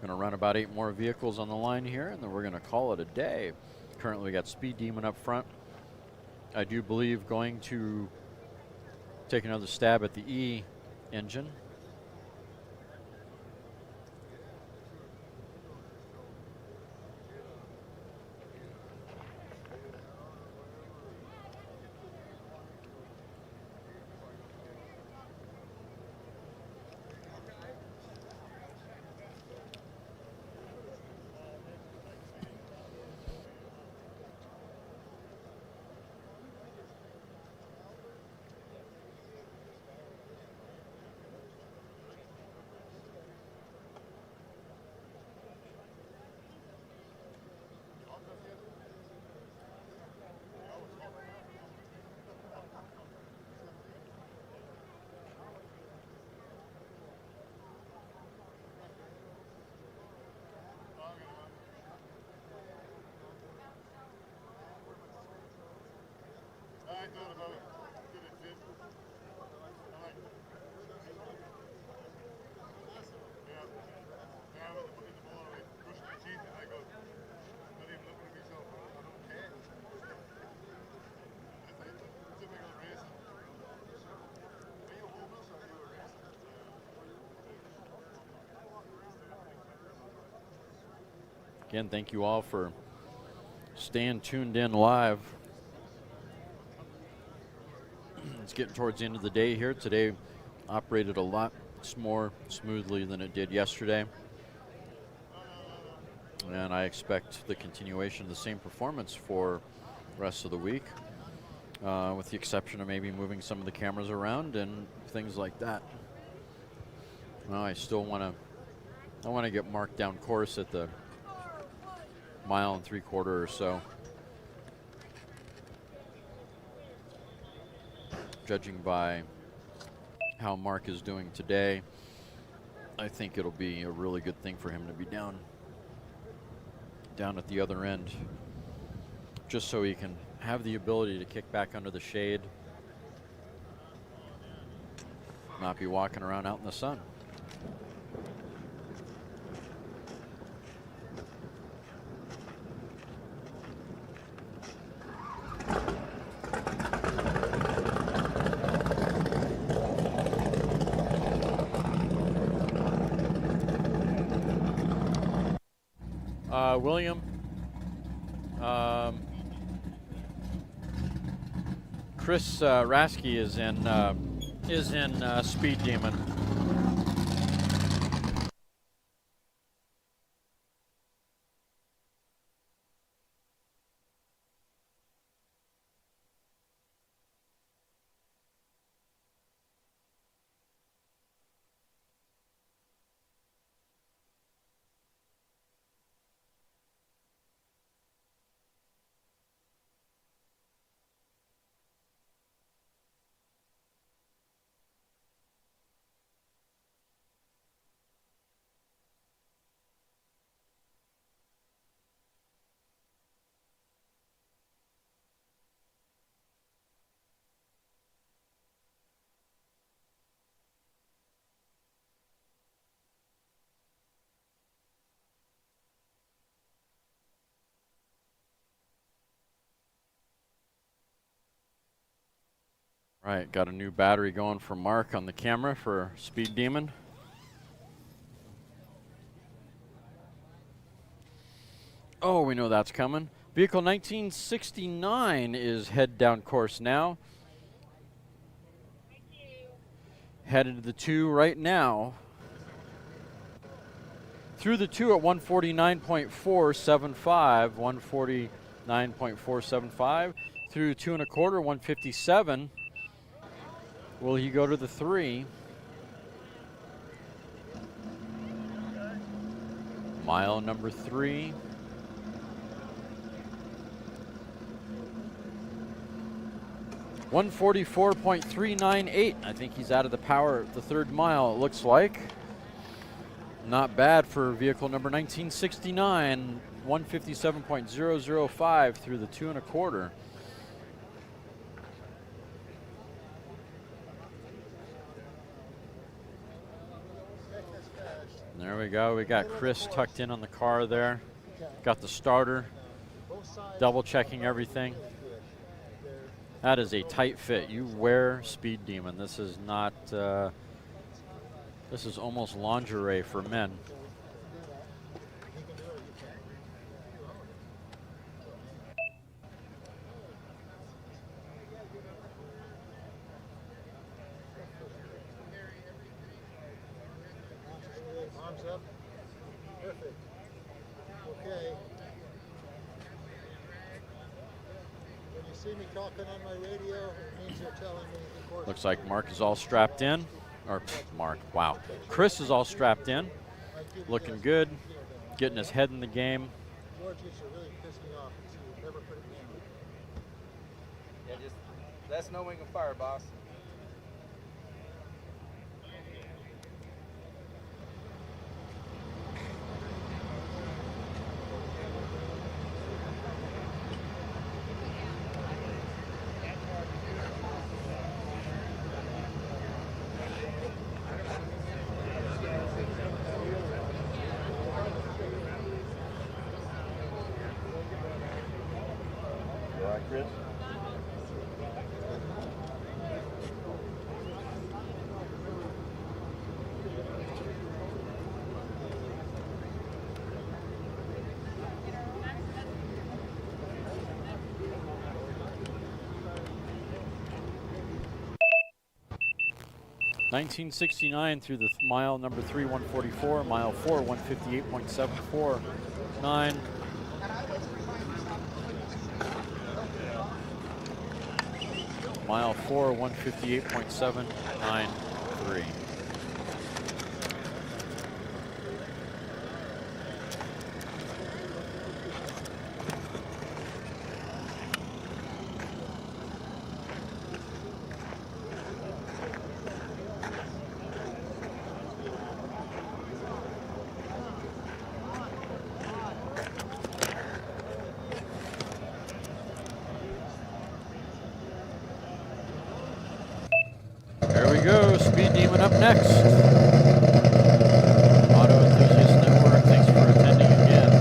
Going to run about 8 more vehicles on the line here, and then we're going to call it a day. Currently, we got Speed Demon up front. I do believe going to take another stab at the E engine. thought about it. Did it fit? I like it. Yeah. Now in the ball, I pushed my teeth and I go, not even looking at myself. I don't care. It's typical racing. Are you homeless or are you a racer? Again, thank you all for staying tuned in live. It's getting towards the end of the day here. Today operated a lot more smoothly than it did yesterday. And I expect the continuation of the same performance for the rest of the week, with the exception of maybe moving some of the cameras around and things like that. Well, I still want to get Mark down course at the 1 3/4 or so. Judging by how Mark is doing today, I think it'll be a really good thing for him to be down at the other end, just so he can have the ability to kick back under the shade, not be walking around out in the sun. William, Chris Rasky is in Speed Demon. Right, got a new battery going for Mark on the camera for Speed Demon. Oh, we know that's coming. Vehicle 1969 is head down course now. Headed to the 2 right now. Through the 2 at 149.475, 149.475. Through 2 1/4, 157. Will he go to the 3? Mile number 3. .398. I think he's out of the power at the 3rd mile, it looks like. Not bad for vehicle number 1969. 157.005 through the 2 1/4. There we go. We got Chris tucked in on the car there. Got the starter. Double checking everything. That is a tight fit. You wear Speed Demon. This is not, this is almost lingerie for men. Arms up. Perfect. Okay. When you see me talking on my radio, it means you're telling me the course. Looks like Mark is all strapped in. Or Mark, wow. Chris is all strapped in. Looking good. Getting his head in the game. George used to really piss me off. He would never put it in. Yeah, just that's no wing of fire, boss. Chris. $19.69 through the mile number 3, 144, mile 4, 158.749. Mile 4, 158.793. There we go, Speed Demon up next. Auto Enthusiast Network, thanks for attending again.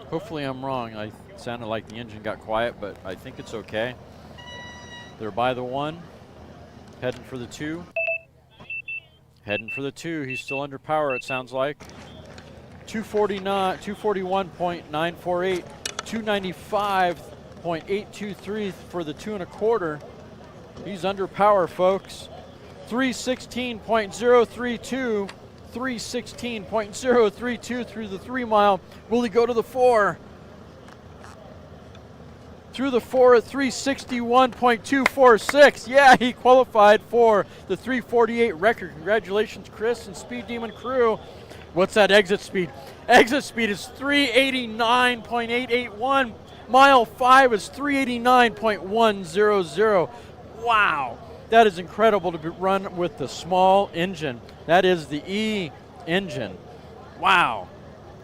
Hopefully I'm wrong. I sounded like the engine got quiet, but I think it's okay. They're by the 1, heading for the 2. Heading for the 2. He's still under power, it sounds like. 241.948, 295.823 for the 2 1/4. He's under power, folks. 316.032. 316.032 through the 3 mile. Will he go to the 4? Through the 4 at 361.246. Yeah, he qualified for the 348 record. Congratulations, Chris and Speed Demon crew. What's that exit speed? Exit speed is 389.881. Mile 5 is 389.100. Wow. That is incredible to run with the small engine. That is the E engine. Wow.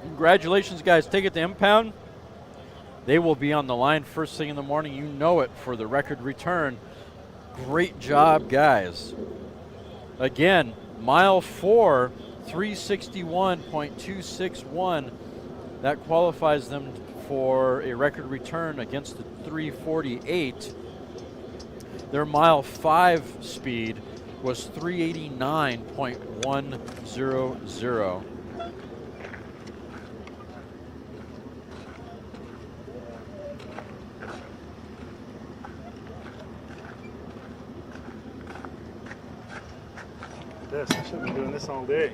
Congratulations, guys. Take it to impound. They will be on the line first thing in the morning. You know it, for the record return. Great job, guys. Again, mile 4, 361.261. That qualifies them for a record return against the 348. Their mile 5 speed was 389.100. This, I should have been doing this all day.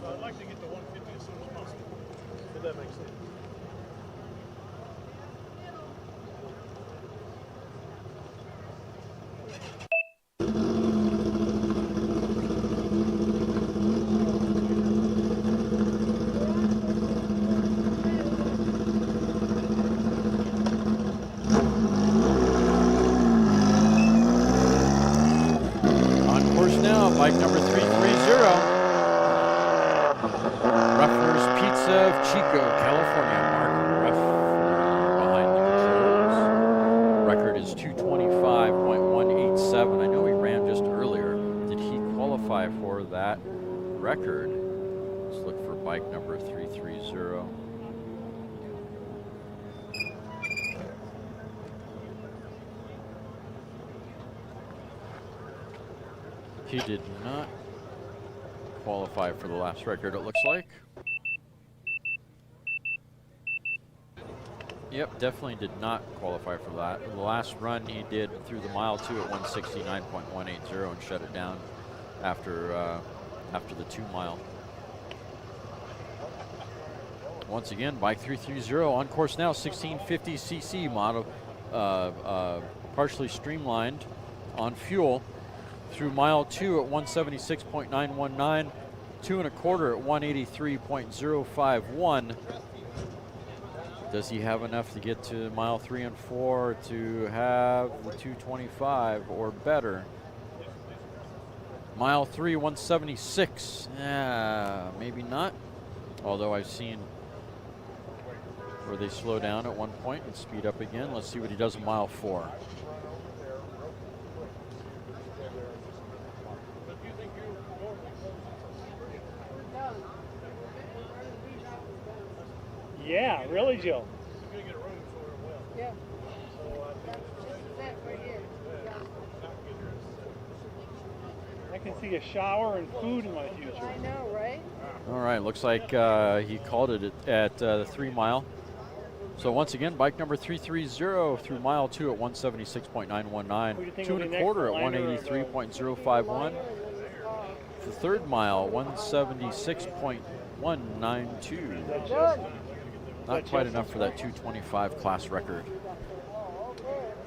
So I'd like to get to 150 as soon as possible. record. Let's look for bike number 330. He did not qualify for the last record, it looks like. Yep, definitely did not qualify for that. The last run he did through the mile 2 at 169.180 and shut it down after the 2 mile. Once again, bike 330 on course now, 1650cc model, partially streamlined on fuel through mile 2 at 176.919, 2 1/4 at 183.051. Does he have enough to get to mile 3 and 4 to have the 225 or better? Mile 3, 176. Maybe not. Although I've seen where they slow down at one point and speed up again. Let's see what he does in mile 4. Yeah, really, Jill? Yeah. I can see a shower and food in my future. I know, right? All right, looks like he called it at the 3 mile. So once again, bike number 330 through mile 2 at 176.919, 2 1/4 at 183.051. The 3rd mile, 176.192. Not quite enough for that 225 class record.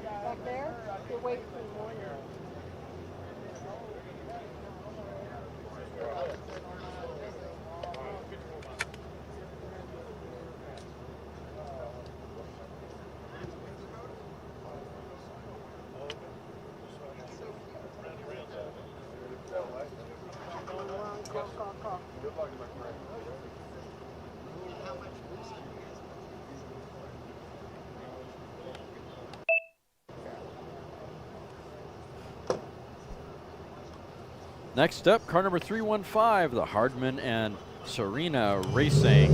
Back there, you're waiting for more. Next up, car number 315, the Hardman and Serena Racing.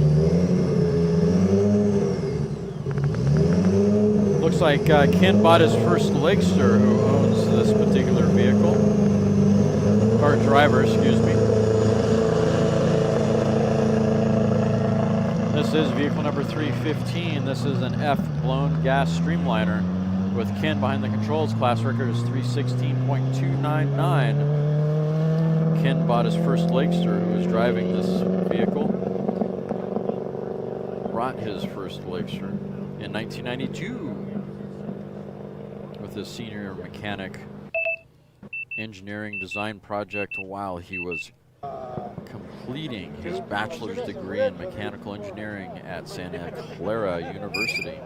Looks like Ken bought his first Legster, who owns this particular vehicle. Or driver, excuse me. This is vehicle number 315. This is an F blown gas streamliner with Ken behind the controls. Class record is 316.299. Ken bought his first Legster, who was driving this vehicle. Brought his first Legster in 1992 with his senior mechanic engineering design project while he was completing his bachelor's degree in mechanical engineering at Santa Clara University.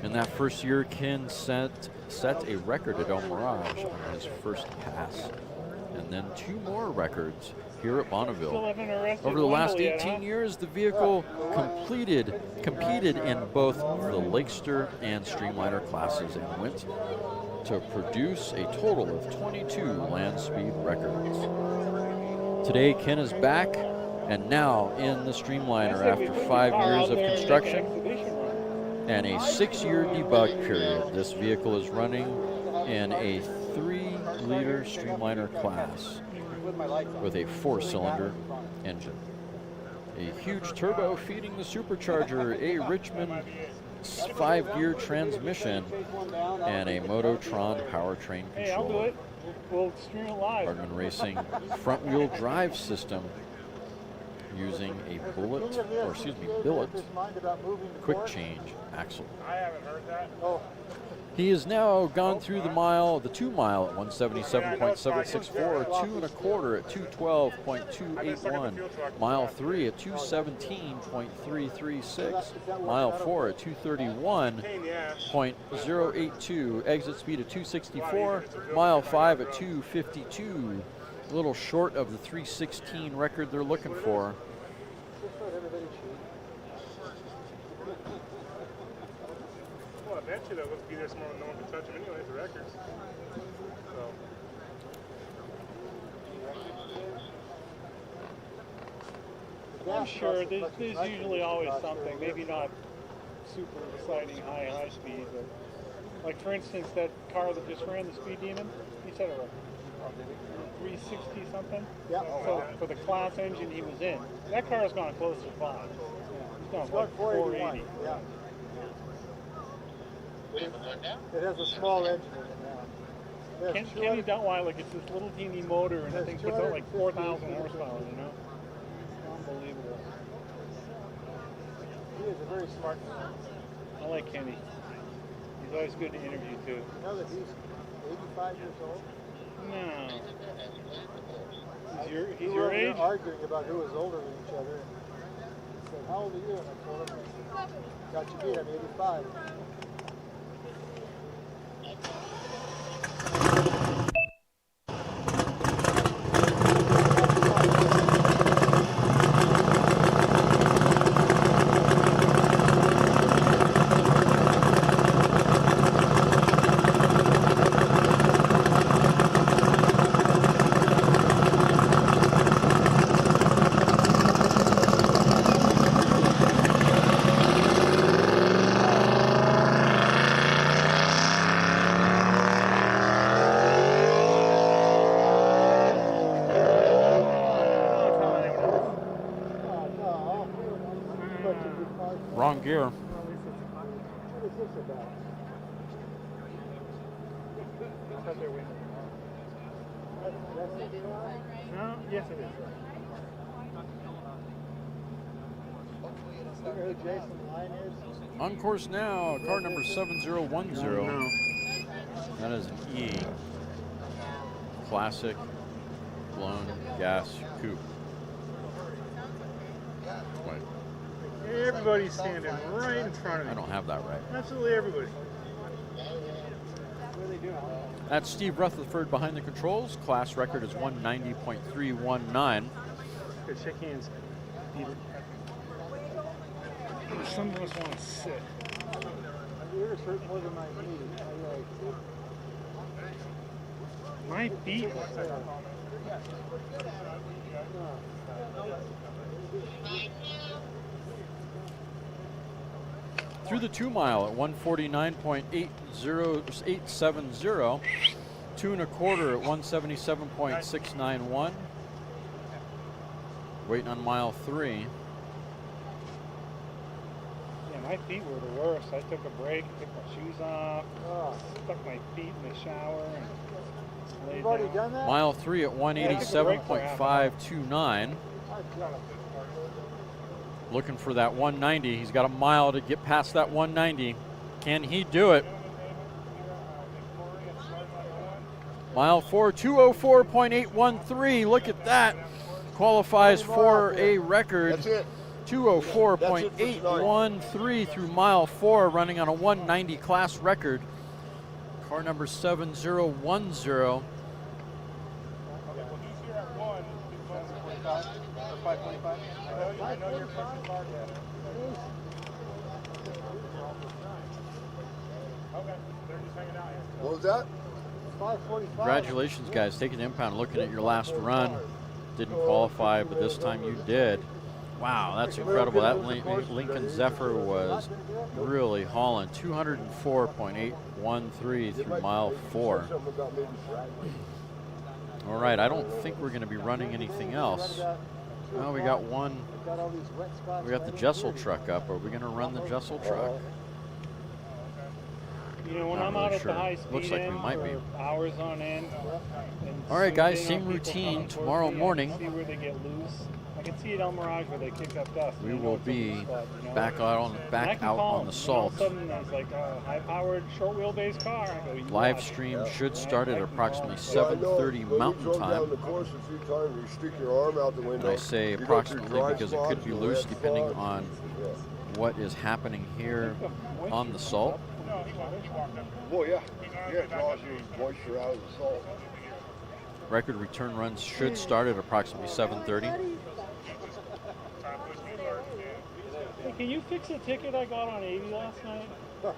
In that first year, Ken set a record at El Mirage on his first pass, and then 2 more records here at Bonneville. Over the last 18 years, the vehicle competed in both the Legster and Streamliner classes and went to produce a total of 22 land speed records. Today, Ken is back and now in the Streamliner after 5 years of construction and a 6-year debug period. This vehicle is running in a 3-liter Streamliner class with a 4-cylinder engine. A huge turbo feeding the supercharger, a Richmond 5-gear transmission, and a Mototron powertrain controller. Hardman Racing front-wheel drive system using a billet quick change axle. I haven't heard that. He has now gone through the 2 mile at 177.764, 2 1/4 at 212.281, mile 3 at 217.336, mile 4 at 231.082, exit speed at 264, mile 5 at 252, a little short of the 316 record they're looking for. Well, eventually they'll be there small and no one can touch them anyway, the records. So. I'm sure there's usually always something. Maybe not super exciting high speed, but like for instance that car that just ran the Speed Demon, he said it was 360 something. Yeah. So for the class engine he was in, that car has gone close to 5. Yeah. It's gone It's like 480. Yeah. It has a small engine in it now. Kenny Duntweiler, like it's this little teeny motor, and I think puts out like 4,000 horsepower. You know, unbelievable. He is a very smart man. I like Kenny. He's always good to interview too. You know that he's 85 years old? No. He's We your were age? arguing about who was older than each other. He said, "How old are you?" And I told him, "Got you beat. I'm 85." Wrong gear. What is this about? No, yes it is. You know who Jason Line is? On course now, car number 7010. That is an E. Classic blown gas coupe. Wait, Everybody's standing right in front of me. I don't have that right. Absolutely everybody. What are they doing? That's Steve Rutherford behind the controls. Class record is 190.319. Good, shake hands. Some of us want to sit. My ears hurt more than my knee. My feet. Through the 2 mile at 149.80870. 2 1/4 at 177.691. Waiting on mile 3. Yeah, my feet were the worst. I took a break, took my shoes off, stuck my feet in the shower, and laid You've already down. done that? Mile 3 at 187.529. Looking for that 190. He's got a mile to get past that 190. Can he do it? Mile 4, 204.813. Look at that. Qualifies for a record. 204.813 through mile 4, running on a 190 class record. Car number 7010. I know you're pushing hard yet. Okay, they're just hanging out here. What was that? 5:45. Congratulations, guys. Taking the impound, looking at your last run. Didn't qualify, but this time you did. Wow, that's incredible. That Lincoln Zephyr was really hauling. 204.813 through mile 4. All right, I don't think we're going to be running anything else. Well, we got one. We got the Jessel truck up. Are we going to run the Jessel truck? You know, when Not I'm really out at sure. the high speed Looks like we end might be. for hours on end. and All right, guys, zoom in same on people routine coming towards tomorrow me, morning. I can see where they get loose. I can see at El Mirage where they kick up dust. We and I know will it's a loose be spot, you know? back out on And I back can out call on the them, and salt. all of a sudden, there's like a high-powered, short wheelbase car. I go, you Live watch. stream should start at approximately Yeah, I know. 7:30 When Mountain you drove time. down the course a few times, you stick your arm out the And window. I say you go through approximately dry because it spots could be and loose wet depending spots. on what is happening here on the salt. Well, yeah. Yeah, it draws your moisture out of the salt. Record return runs should start at approximately 7:30. Hey, can you fix a ticket I got on 80 last night? So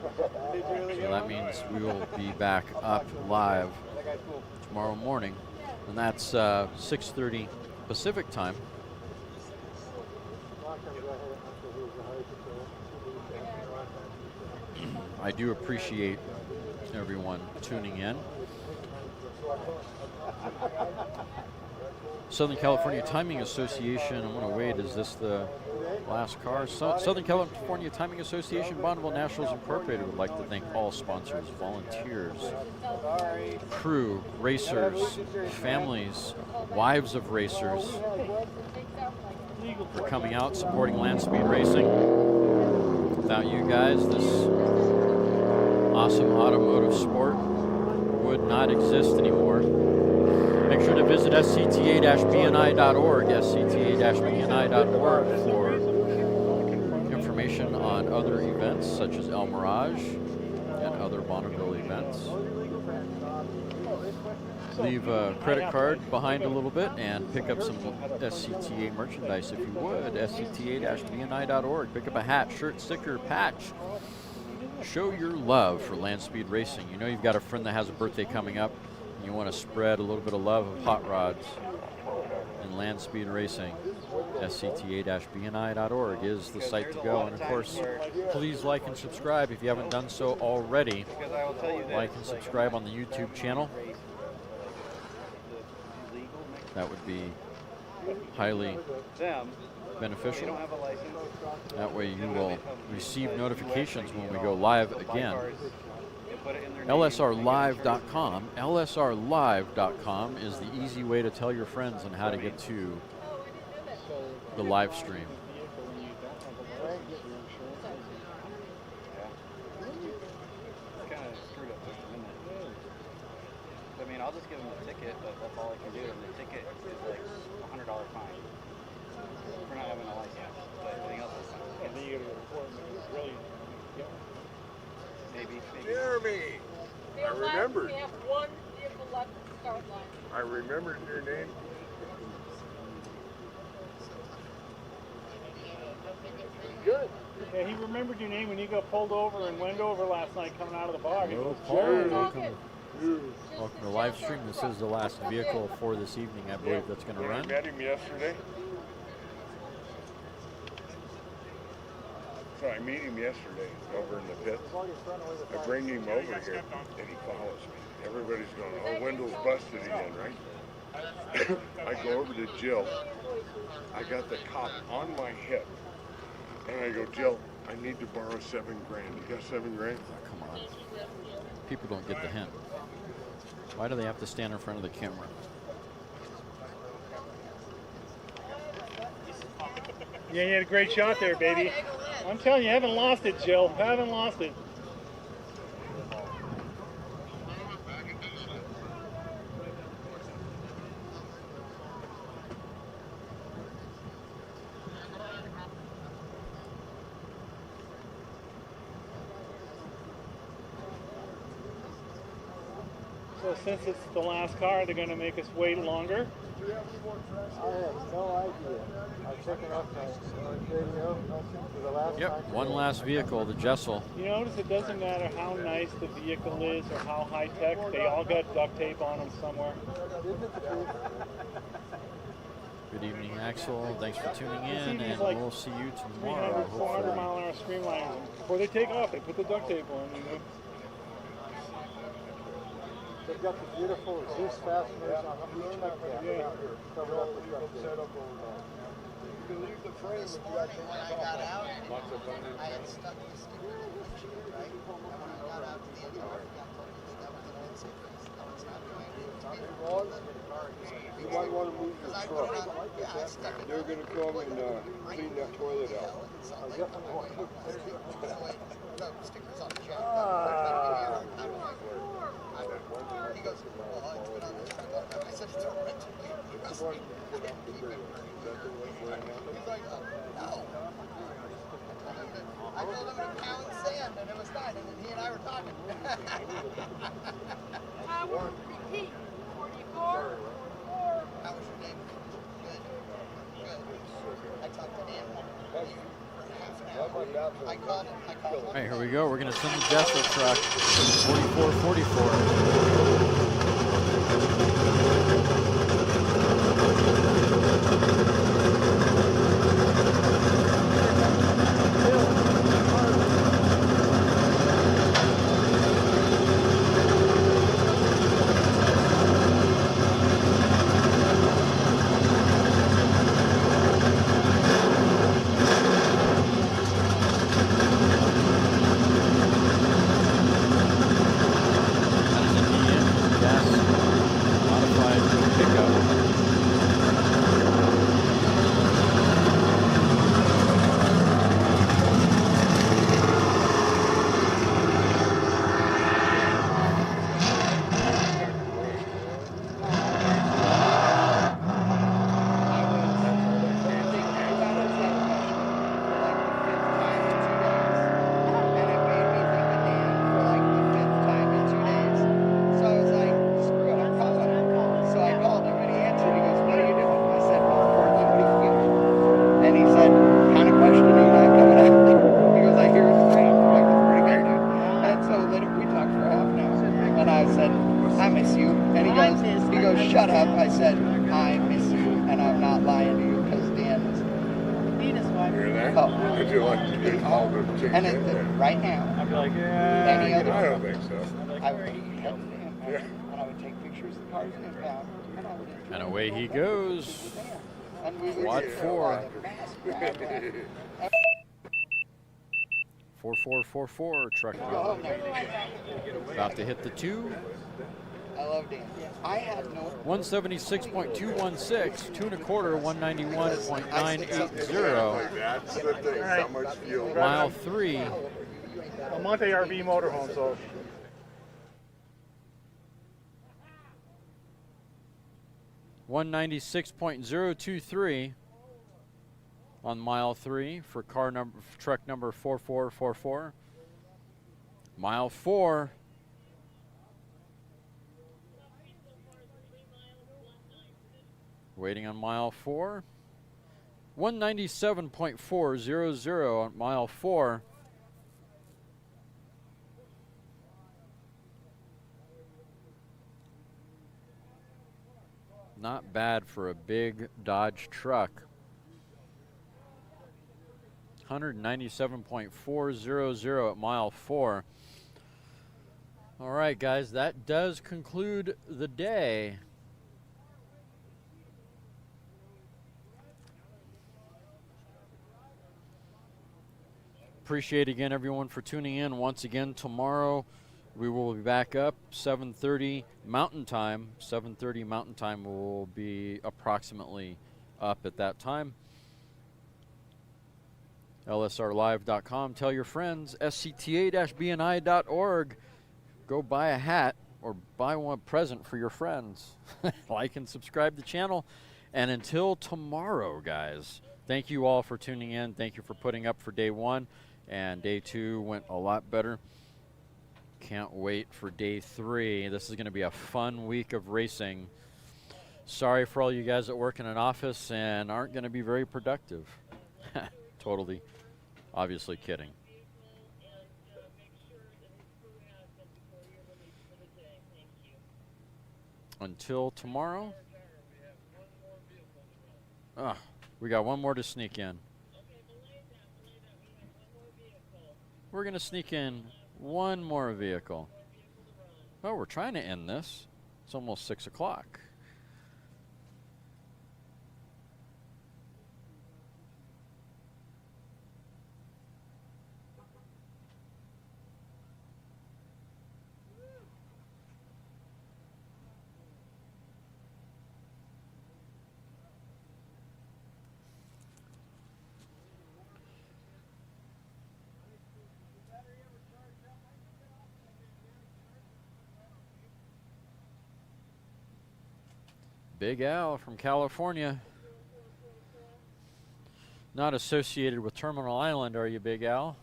that means we will be back up live tomorrow morning, and that's 6:30 Pacific time. I do appreciate everyone tuning in. Southern California Timing Association, I'm going to wait, is this the last car? Southern California Timing Association, Bonneville Nationals Incorporated would like to thank all sponsors, volunteers, crew, racers, families, wives of racers for coming out, supporting Land Speed Racing. Without you guys, this awesome automotive sport would not exist anymore. Make sure to visit scta-bni.org, scta-bni.org for information on other events such as El Mirage and other Bonneville events. Leave a credit card behind a little bit and pick up some SCTA merchandise if you would. scta-bni.org. Pick up a hat, shirt, sticker, patch. Show your love for Land Speed Racing. You know you've got a friend that has a birthday coming up. You want to spread a little bit of love of hot rods and Land Speed Racing. scta-bni.org is the site to go. And of course, please like and subscribe if you haven't done so already. Like and subscribe on the YouTube channel. That would be highly beneficial. That way you will receive notifications when we go live again. LSRlive.com. LSRlive.com is the easy way to tell your friends on how to get to the live stream. I mean, I'll just give them a ticket, but that's all I can do. And the ticket is like $100 fine for not having a license. But everything else is fine. And then you go to the report and really, maybe. Jeremy, I remembered. We have one vehicle left at the start line. I remembered your name. Good. Yeah, he remembered your name when you got pulled over in Wendover last night coming out of the bar. Hello, Paul. Welcome to the live stream. This is the last vehicle for this evening, I believe, that's going to run. I met him yesterday. So I meet him yesterday over in the pits. I bring him over here and he follows me. Everybody's going, oh, Wendell's busted again, right? I go over to Jill. I got the cop on my hip. And I go, Jill, I need to borrow $7,000. You got $7,000? Oh, come on. People don't get the hint. Why do they have to stand in front of the camera? Yeah, you had a great shot there, baby. I'm telling you, I haven't lost it, Jill. I haven't lost it. So since it's the last car, they're going to make us wait longer. I have no idea. I'm checking off my radio for the last time. One last vehicle, the Jessel. You notice it doesn't matter how nice the vehicle is or how high-tech, they all got duct tape on them somewhere. Good evening, Axel. Thanks for tuning in, and like we'll see you 300, tomorrow, 400 mile an hour streamliners. Before they take off, they put the duct tape on, you know. They've got the beautiful Zeus fasteners on each truck cab. Yeah. Cover up the truck set up over there. You can leave the frame if you got When I got out, I had stuck the sticker in the windshield, right? And when I got out to the end of it, I forgot to put that was an unsafe place. No, it's not going You might want to move your truck. They're going to come and clean that toilet out. Stickers on the jack. He goes, well, it's been on the truck. I said, it's a rental. He's like, no. I told him in pound sand and it was fine, and then he and I were talking. Power, repeat, 44. How was your day? Good. Good. I talked to Dan for half an hour. I called him. All right, here we go. We're going to send the Jessel truck 4444. I feel like you didn't all the change And in. right now, I'd be like, yeah. any other, I don't think so. I would head to the impound, and I would take pictures of the cars in the impound, and I would enjoy And away he goes. Quad 4. 4444 truck number. About to hit the 2. I love Dan. I had no 176.216, 2 1/4, 191.980. That's the thing. How much fuel? Mile 3. A Monte RV motorhome, so. $196.023 on mile 3 for truck number 4444. Mile 4. Waiting on mile 4. 197.400 on mile 4. Not bad for a big Dodge truck. 197.400 at mile 4. All right, guys, that does conclude the day. Appreciate again everyone for tuning in. Once again, tomorrow we will be back up 7:30 Mountain Time. 7:30 Mountain Time will be approximately up at that time. lsrlive.com. Tell your friends. scta-bni.org. Go buy a hat or buy one present for your friends. Like and subscribe to the channel. And until tomorrow, guys, thank you all for tuning in. Thank you for putting up for day 1. And day 2 went a lot better. Can't wait for day 3. This is going to be a fun week of racing. Sorry for all you guys that work in an office and aren't going to be very productive. Totally, obviously kidding. Until tomorrow. We got one more to sneak in. We're going to sneak in one more vehicle. Oh, we're trying to end this. It's almost 6 o'clock. Big Al from California. Not associated with Terminal Island, are you, Big Al?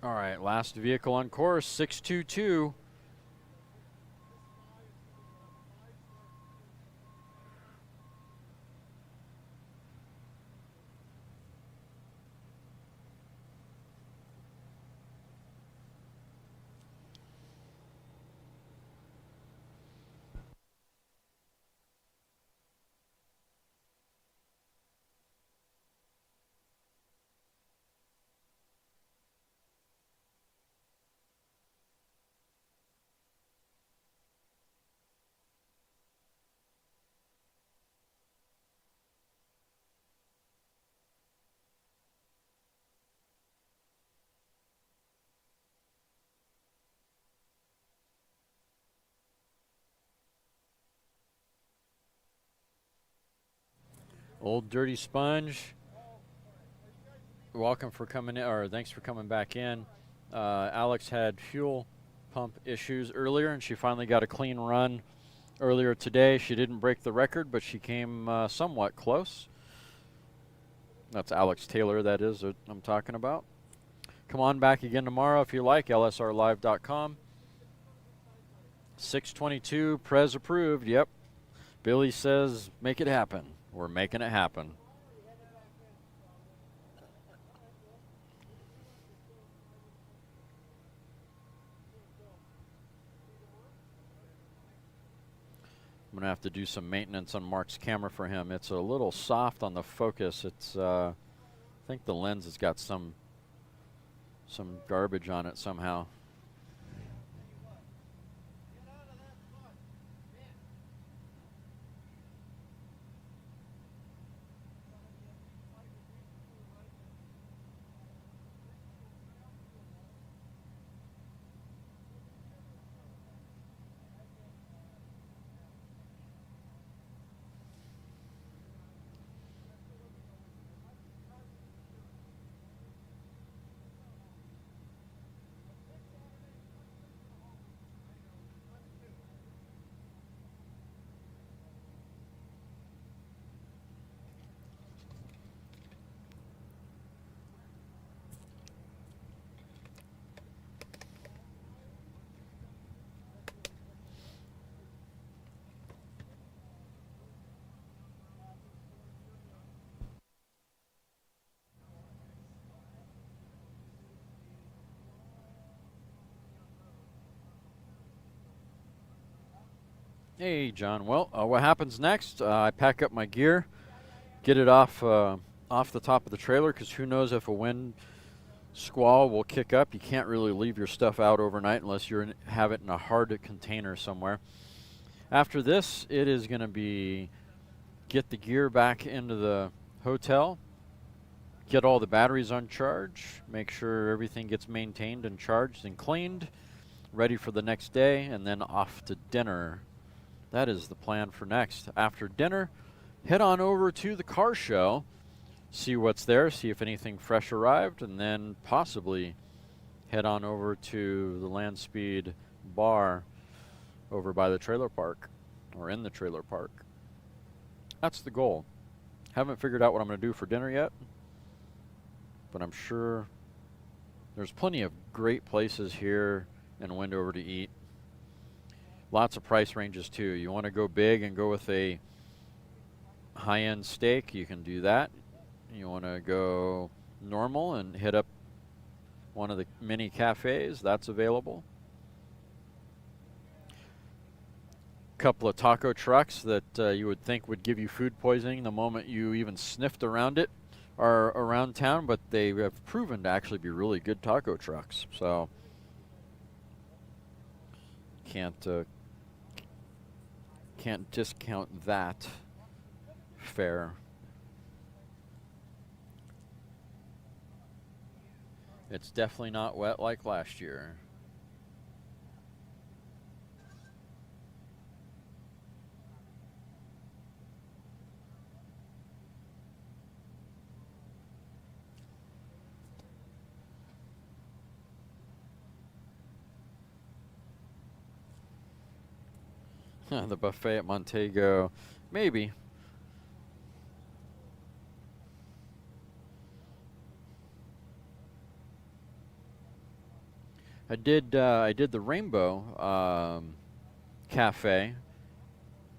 All right, last vehicle on course, 622. Old Dirty Sponge, welcome for coming in, or thanks for coming back in. Alex had fuel pump issues earlier, and she finally got a clean run earlier today. She didn't break the record, but she came somewhat close. That's Alex Taylor, that is, that I'm talking about. Come on back again tomorrow if you like, lsrlive.com. 622, Prez approved, yep. Billy says, make it happen. We're making it happen. I'm gonna have to do some maintenance on Mark's camera for him. It's a little soft on the focus. It's I think the lens has got some garbage on it somehow. Hey, John. Well, what happens next? I pack up my gear, get it off the top of the trailer, because who knows if a wind squall will kick up. You can't really leave your stuff out overnight unless you have it in a hard container somewhere. After this, it is going to be get the gear back into the hotel, get all the batteries on charge, make sure everything gets maintained and charged and cleaned, ready for the next day, and then off to dinner. That is the plan for next. After dinner, head on over to the car show, see what's there, see if anything fresh arrived, and then possibly head on over to the Land Speed bar over by the trailer park, or in the trailer park. That's the goal. Haven't figured out what I'm going to do for dinner yet, but I'm sure there's plenty of great places here in Wendover to eat. Lots of price ranges too. You want to go big and go with a high-end steak, you can do that. You want to go normal and hit up one of the mini cafes, that's available. Couple of taco trucks that you would think would give you food poisoning the moment you even sniffed around it are around town, but they have proven to actually be really good taco trucks. So can't discount that fare. It's definitely not wet like last year. The buffet at Montego, maybe. I did the Rainbow Cafe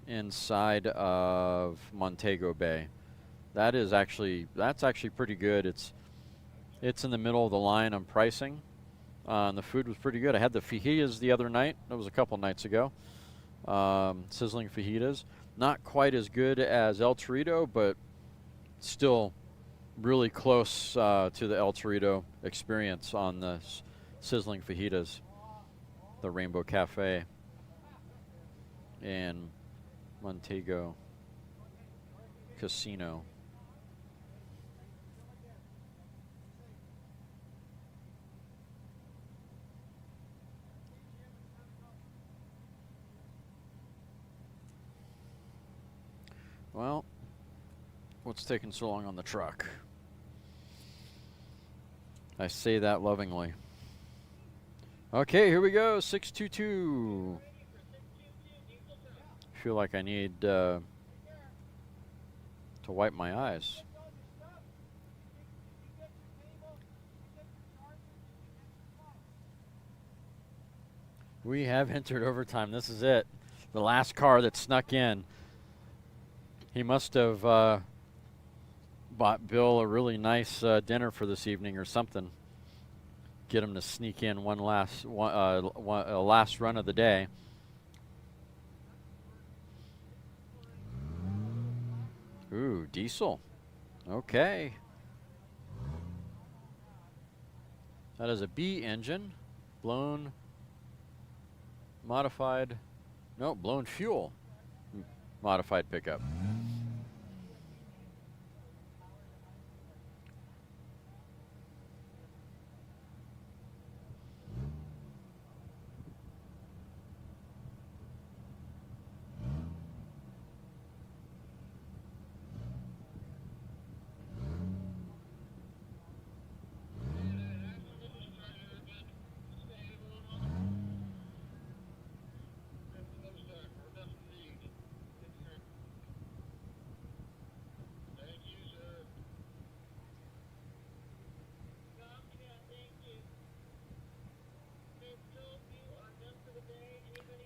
inside of Montego Bay. That's actually pretty good. It's in the middle of the line on pricing. And the food was pretty good. I had the fajitas the other night. That was a couple nights ago. Sizzling fajitas. Not quite as good as El Torito, but still really close to the El Torito experience on the sizzling fajitas. The Rainbow Cafe in Montego Casino. Well, what's taking so long on the truck? I say that lovingly. Okay, here we go, 622. Feel like I need to wipe my eyes. We have entered overtime. This is it. The last car that snuck in. He must have bought Bill a really nice dinner for this evening or something. Get him to sneak in one last run of the day. Ooh, diesel. Okay. That is a B engine. Blown, modified, no, blown fuel. Modified pickup.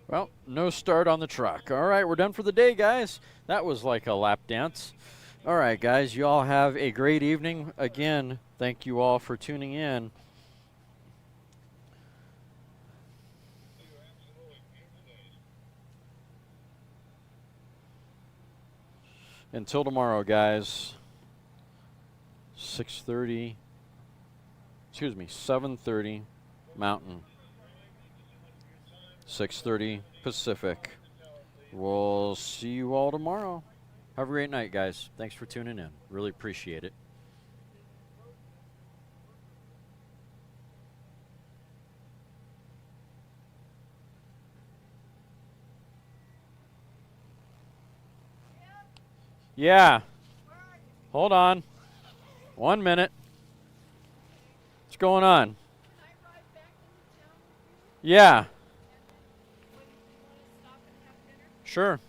Well, no start on the truck. All right, we're done for the day, guys. That was like a lap dance. All right, guys, you all have a great evening. Again, thank you all for tuning in. Until tomorrow, guys. 7:30 Mountain. 6:30 Pacific. We'll see you all tomorrow. Have a great night, guys. Thanks for tuning in. Really appreciate it. Yeah. Hold on. 1 minute. What's going on? Yeah. Sure.